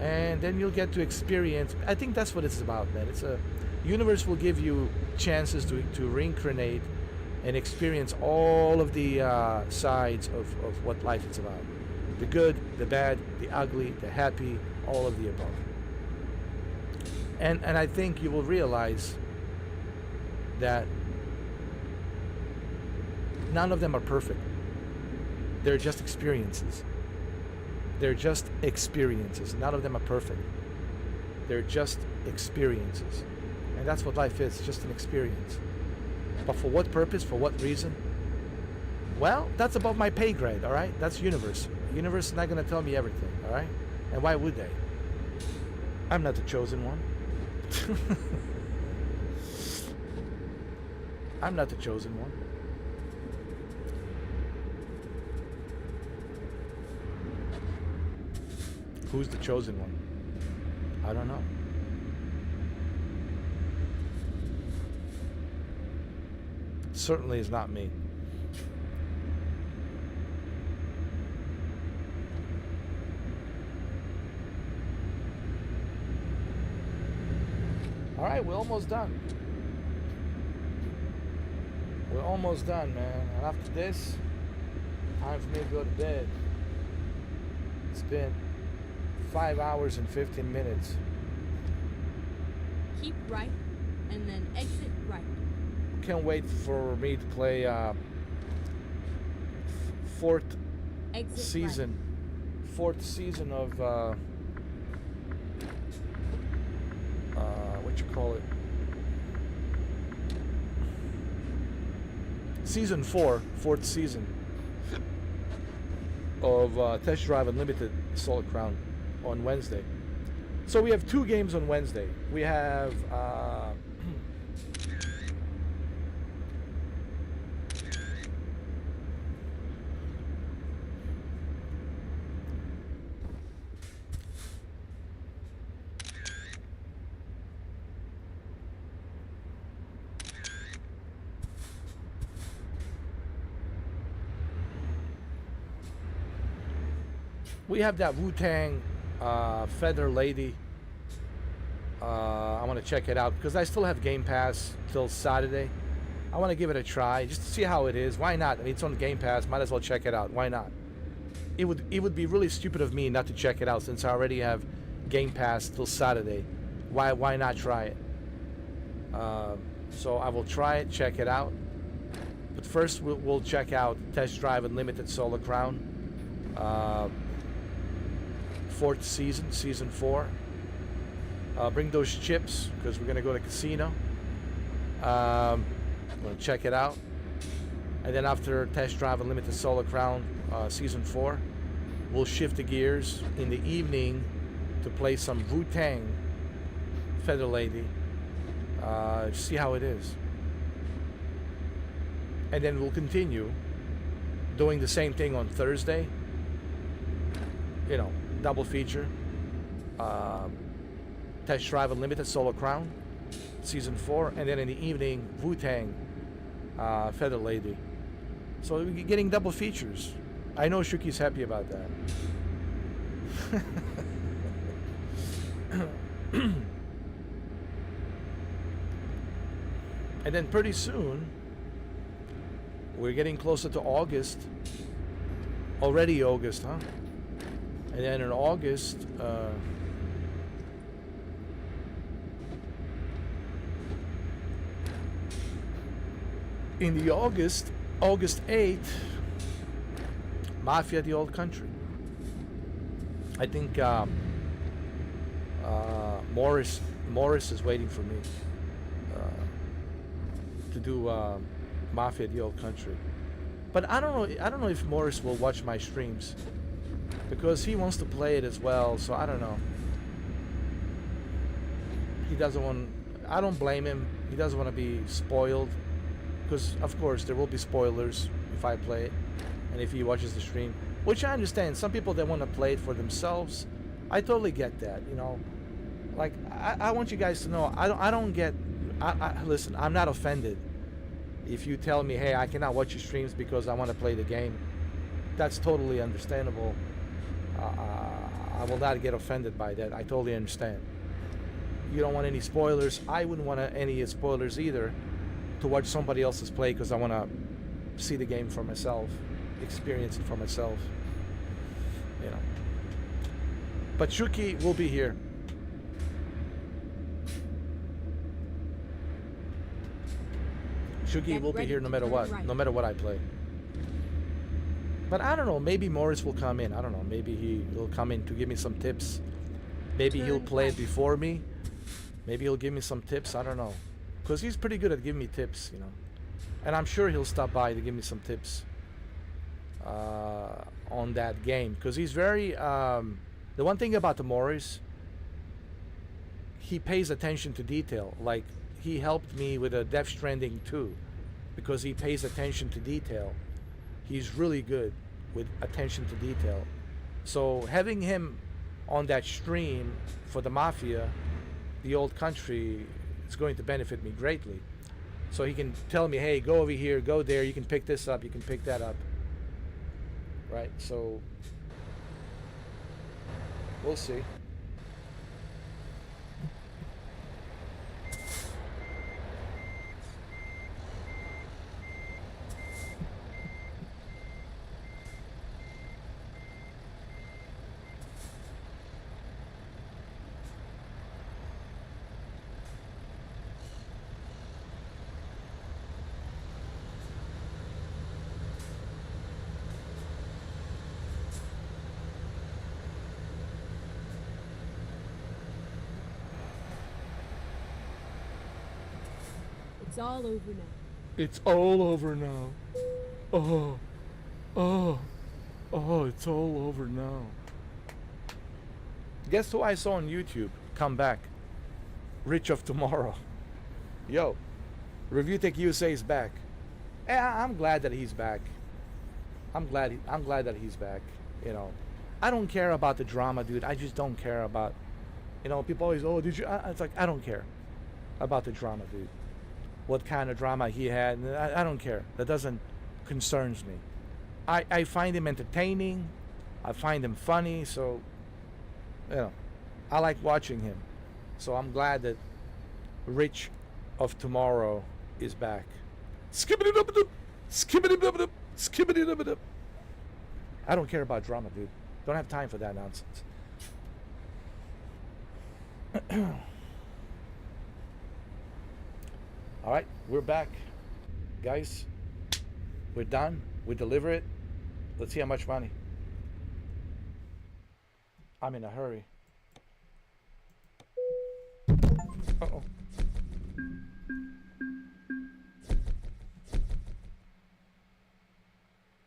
And then you'll get to experience. I think that's what it's about, man. It's a universe will give you chances to reincarnate and experience all of the sides of what life is about. The good, the bad, the ugly, the happy, all of the above. And I think you will realize that none of them are perfect. They're just experiences. They're just experiences. None of them are perfect. They're just experiences. And that's what life is, just an experience. But for what purpose? For what reason? Well, that's above my pay grade, all right? That's universe. The universe is not going to tell me everything, all right? And why would they? I'm not the chosen one. I'm not the chosen one. Who's the chosen one? I don't know. Certainly is not me. All right, we're almost done. We're almost done, man. And after this, time for me to go to bed. It's been 5 hours and 15 minutes. Keep right, and then exit right. Can't wait for me to play fourth Exit season. Right. Fourth season of what you call it? Season 4, fourth season of Test Drive Unlimited Solid Crown on Wednesday. So we have 2 games on Wednesday. We have that Wu-Tang Feather Lady. I want to check it out because I still have Game Pass till Saturday. I want to give it a try just to see how it is. Why not? I mean, it's on Game Pass. Might as well check it out. Why not? It would be really stupid of me not to check it out since I already have Game Pass till Saturday. Why not try it? So I will try it, check it out. But first we'll check out Test Drive Unlimited Solar Crown. 4th season, season 4. Bring those chips because we're gonna go to casino. I'm gonna check it out, and then after Test Drive Unlimited Solar Crown season 4, we'll shift the gears in the evening to play some Wu-Tang Feather Lady. See how it is, and then we'll continue doing the same thing on Thursday. You know, double feature. Test Drive Unlimited Solar Crown season 4, and then in the evening Wu-Tang Feather Lady. So we're getting double features. I know Shuki's happy about that. And then pretty soon, we're getting closer to August. Already August, huh? And then in August, in the August 8th, Mafia the Old Country. I think Morris is waiting for me to do Mafia the Old Country. But I don't know if Morris will watch my streams because he wants to play it as well. So I don't know. He doesn't want. I don't blame him. He doesn't want to be spoiled because of course there will be spoilers if I play it and if he watches the stream, which I understand. Some people they want to play it for themselves. I totally get that. You know, like I want you guys to know I don't get. Listen, I'm not offended if you tell me, hey, I cannot watch your streams because I want to play the game. That's totally understandable. I will not get offended by that. I totally understand. You don't want any spoilers. I wouldn't want any spoilers either to watch somebody else's play because I want to see the game for myself, experience it for myself. You know. But Shuki will be here. Shuki will be here no matter what. No matter what I play. But I don't know, maybe Morris will come in. I don't know, maybe he will come in to give me some tips. Maybe he'll play it before me. Maybe he'll give me some tips, I don't know. Because he's pretty good at giving me tips, you know. And I'm sure he'll stop by to give me some tips on that game. Because he's very, the one thing about the Morris, he pays attention to detail. Like, he helped me with a Death Stranding 2 because he pays attention to detail. He's really good with attention to detail. So having him on that stream for the Mafia, the Old Country, is going to benefit me greatly. So he can tell me, hey, go over here, go there, you can pick this up, you can pick that up. Right, so we'll see. It's all over now. It's all over now. Oh, it's all over now. Guess who I saw on YouTube come back? Rich of Tomorrow. Yo, Review Tech USA is back. I'm glad that he's back. I'm glad that he's back. You know, I don't care about the drama, dude. I just don't care about. You know, people always, oh, did you? It's like I don't care about the drama, dude. What kind of drama he had, I don't care. That doesn't concerns me. I find him entertaining. I find him funny. So, you know, I like watching him. So I'm glad that Rich of Tomorrow is back. Skibbity-dub-dub, skibbity-dub-dub, skibbity-dub-dub. I don't care about drama, dude. Don't have time for that nonsense. All right, we're back. Guys, we're done. We deliver it. Let's see how much money. I'm in a hurry. Uh-oh.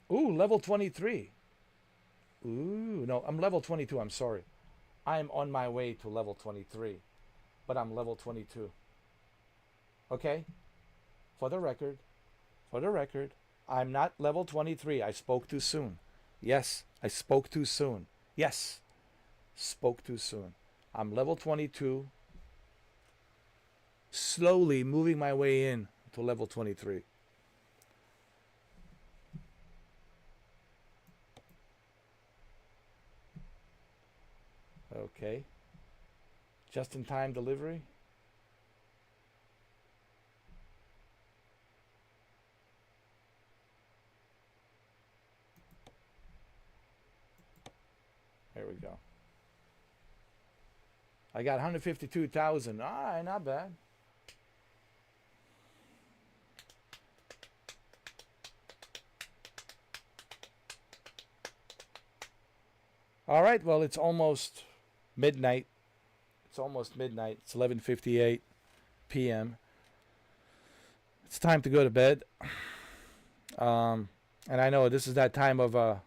Ooh, level 23. Ooh, no, I'm level 22. I'm sorry. I'm on my way to level 23, but I'm level 22. Okay? For the record, I'm not level 23. I spoke too soon. Yes, I spoke too soon. Yes, spoke too soon. I'm level 22. Slowly moving my way in to level 23. Okay. Just-in-time delivery. There we go. I got 152,000. All right, not bad. All right, well, it's almost midnight. It's almost midnight. It's 11:58 p.m. It's time to go to bed. And I know this is that time of the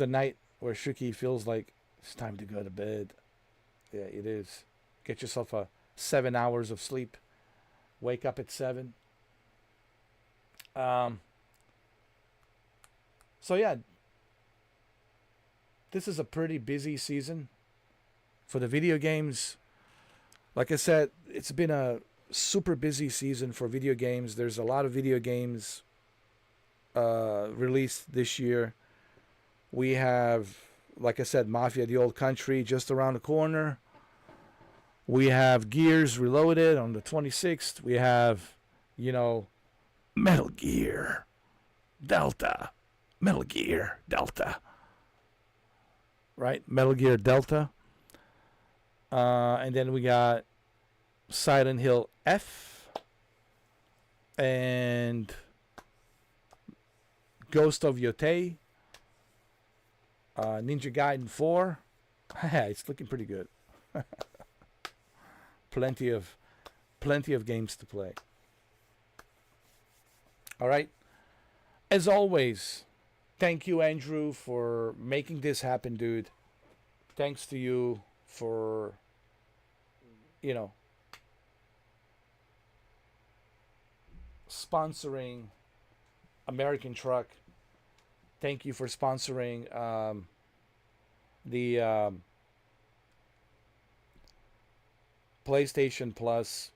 night where Shuki feels like it's time to go to bed. Yeah, it is. Get yourself 7 hours of sleep. Wake up at 7. So yeah, this is a pretty busy season for the video games. Like I said, it's been a super busy season for video games. There's a lot of video games released this year. We have, like I said, Mafia: The Old Country just around the corner. We have Gears Reloaded on the 26th. We have, Metal Gear Delta. Metal Gear Delta. Right? Metal Gear Delta. And then we got Silent Hill F. And Ghost of Yotei. Ninja Gaiden 4. It's looking pretty good. Plenty of games to play. All right. As always, thank you, Andrew, for making this happen, dude. Thanks to you for, sponsoring American Truck. Thank you for sponsoring the PlayStation Plus.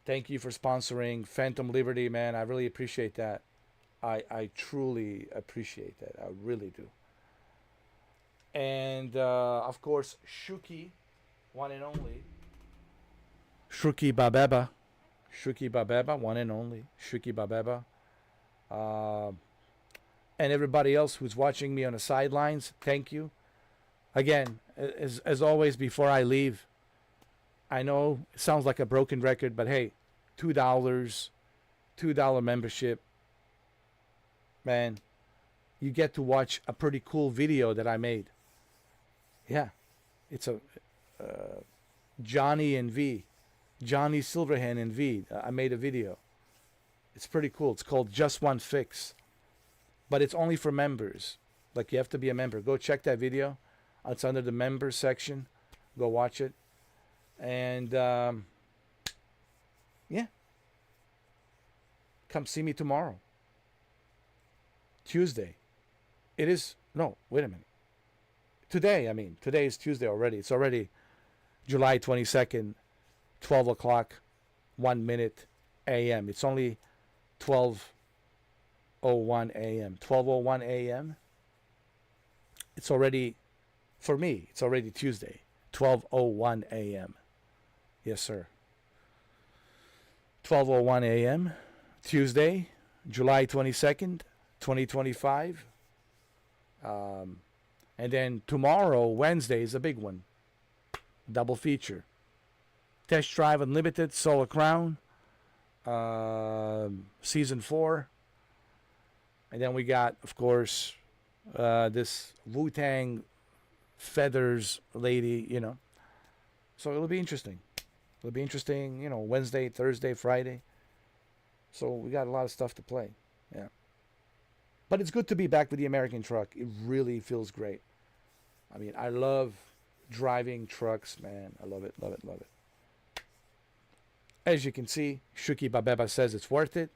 Thank you for sponsoring Phantom Liberty, man. I really appreciate that. I truly appreciate that. I really do. And of course, Shuki, one and only. Shuki Babeba. Shuki Babeba, one and only. Shuki Babeba. And everybody else who's watching me on the sidelines, thank you. Again, as always, before I leave, I know it sounds like a broken record, but hey, $2 membership. Man, you get to watch a pretty cool video that I made. Yeah, it's a Johnny Silverhand and V. I made a video. It's pretty cool. It's called Just One Fix. But it's only for members. Like, you have to be a member. Go check that video. It's under the members section. Go watch it. And, yeah. Come see me tomorrow. Tuesday. It is... No, wait a minute. Today is Tuesday already. It's already July 22nd, 12 o'clock, 1 minute a.m. It's only 12:01 a.m. 12:01 a.m. It's already, for me, it's already Tuesday. 12:01 a.m. Yes, sir. 12:01 a.m. Tuesday, July 22nd, 2025. And then tomorrow, Wednesday, is a big one. Double feature. Test Drive Unlimited, Solar Crown, Season 4. And then we got, of course, this Wu-Tang Feathers lady, So it'll be interesting. It'll be interesting, Wednesday, Thursday, Friday. So we got a lot of stuff to play. Yeah. But it's good to be back with the American Truck. It really feels great. I mean, I love driving trucks, man. I love it, love it, love it. As you can see, Shuki Babeba says it's worth it.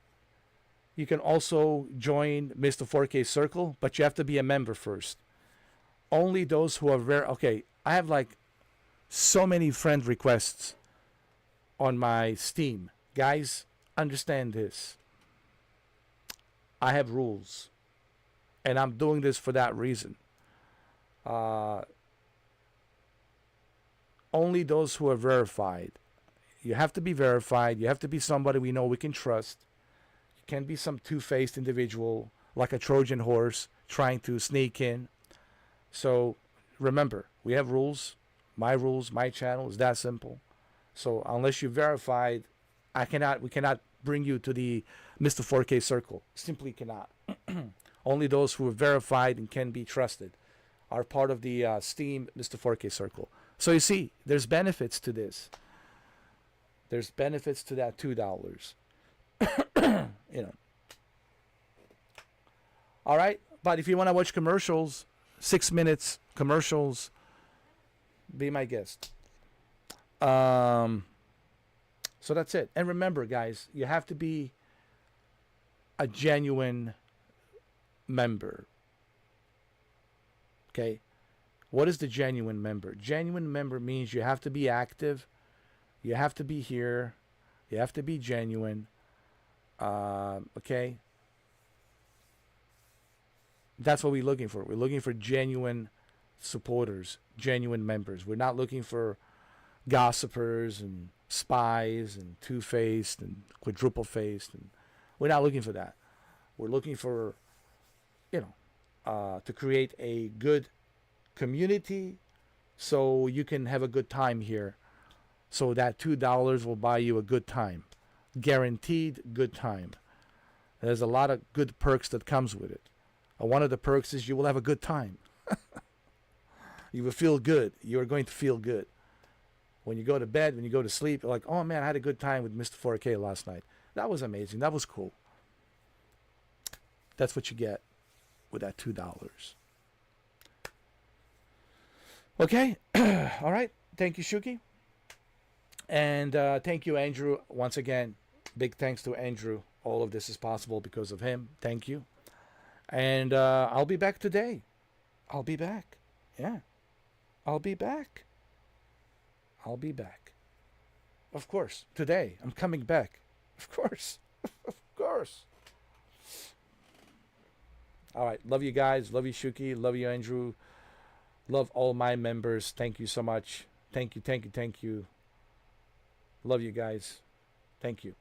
You can also join Mr. 4K Circle, but you have to be a member first. Only those who are very... Okay, I have like so many friend requests on my Steam. Guys, understand this. I have rules. And I'm doing this for that reason. only those who are verified. You have to be verified. You have to be somebody we know we can trust. You can't be some two-faced individual like a Trojan horse trying to sneak in. So remember, we have rules. My rules, my channel is that simple. So unless you're verified, we cannot bring you to the Mr. 4K circle. Simply cannot. Only those who are verified and can be trusted are part of the Steam Mr. 4K circle. So you see, there's benefits to this. There's benefits to that $2. You know. All right, but if you want to watch commercials, 6 minutes commercials, be my guest. So that's it. And remember, guys, you have to be a genuine member. Okay? What is the genuine member? Genuine member means you have to be active. You have to be here. You have to be genuine. Okay? That's what we're looking for. We're looking for genuine supporters, genuine members. We're not looking for gossipers and spies and two-faced and quadruple-faced. And we're not looking for that. We're looking for, to create a good community so you can have a good time here. So that $2 will buy you a good time. Guaranteed good time. There's a lot of good perks that comes with it. One of the perks is you will have a good time. You will feel good. You're going to feel good. When you go to bed, when you go to sleep, you're like, oh man, I had a good time with Mr. 4K last night. That was amazing. That was cool. That's what you get with that $2. Okay? All right. Thank you, Shuki. And thank you, Andrew. Once again, big thanks to Andrew. All of this is possible because of him. Thank you. And I'll be back today. I'll be back. Yeah. I'll be back. I'll be back. Of course. Today. I'm coming back. Of course. Of course. All right. Love you guys. Love you, Shuki. Love you, Andrew. Love all my members. Thank you so much. Thank you. Thank you. Thank you. Love you guys. Thank you.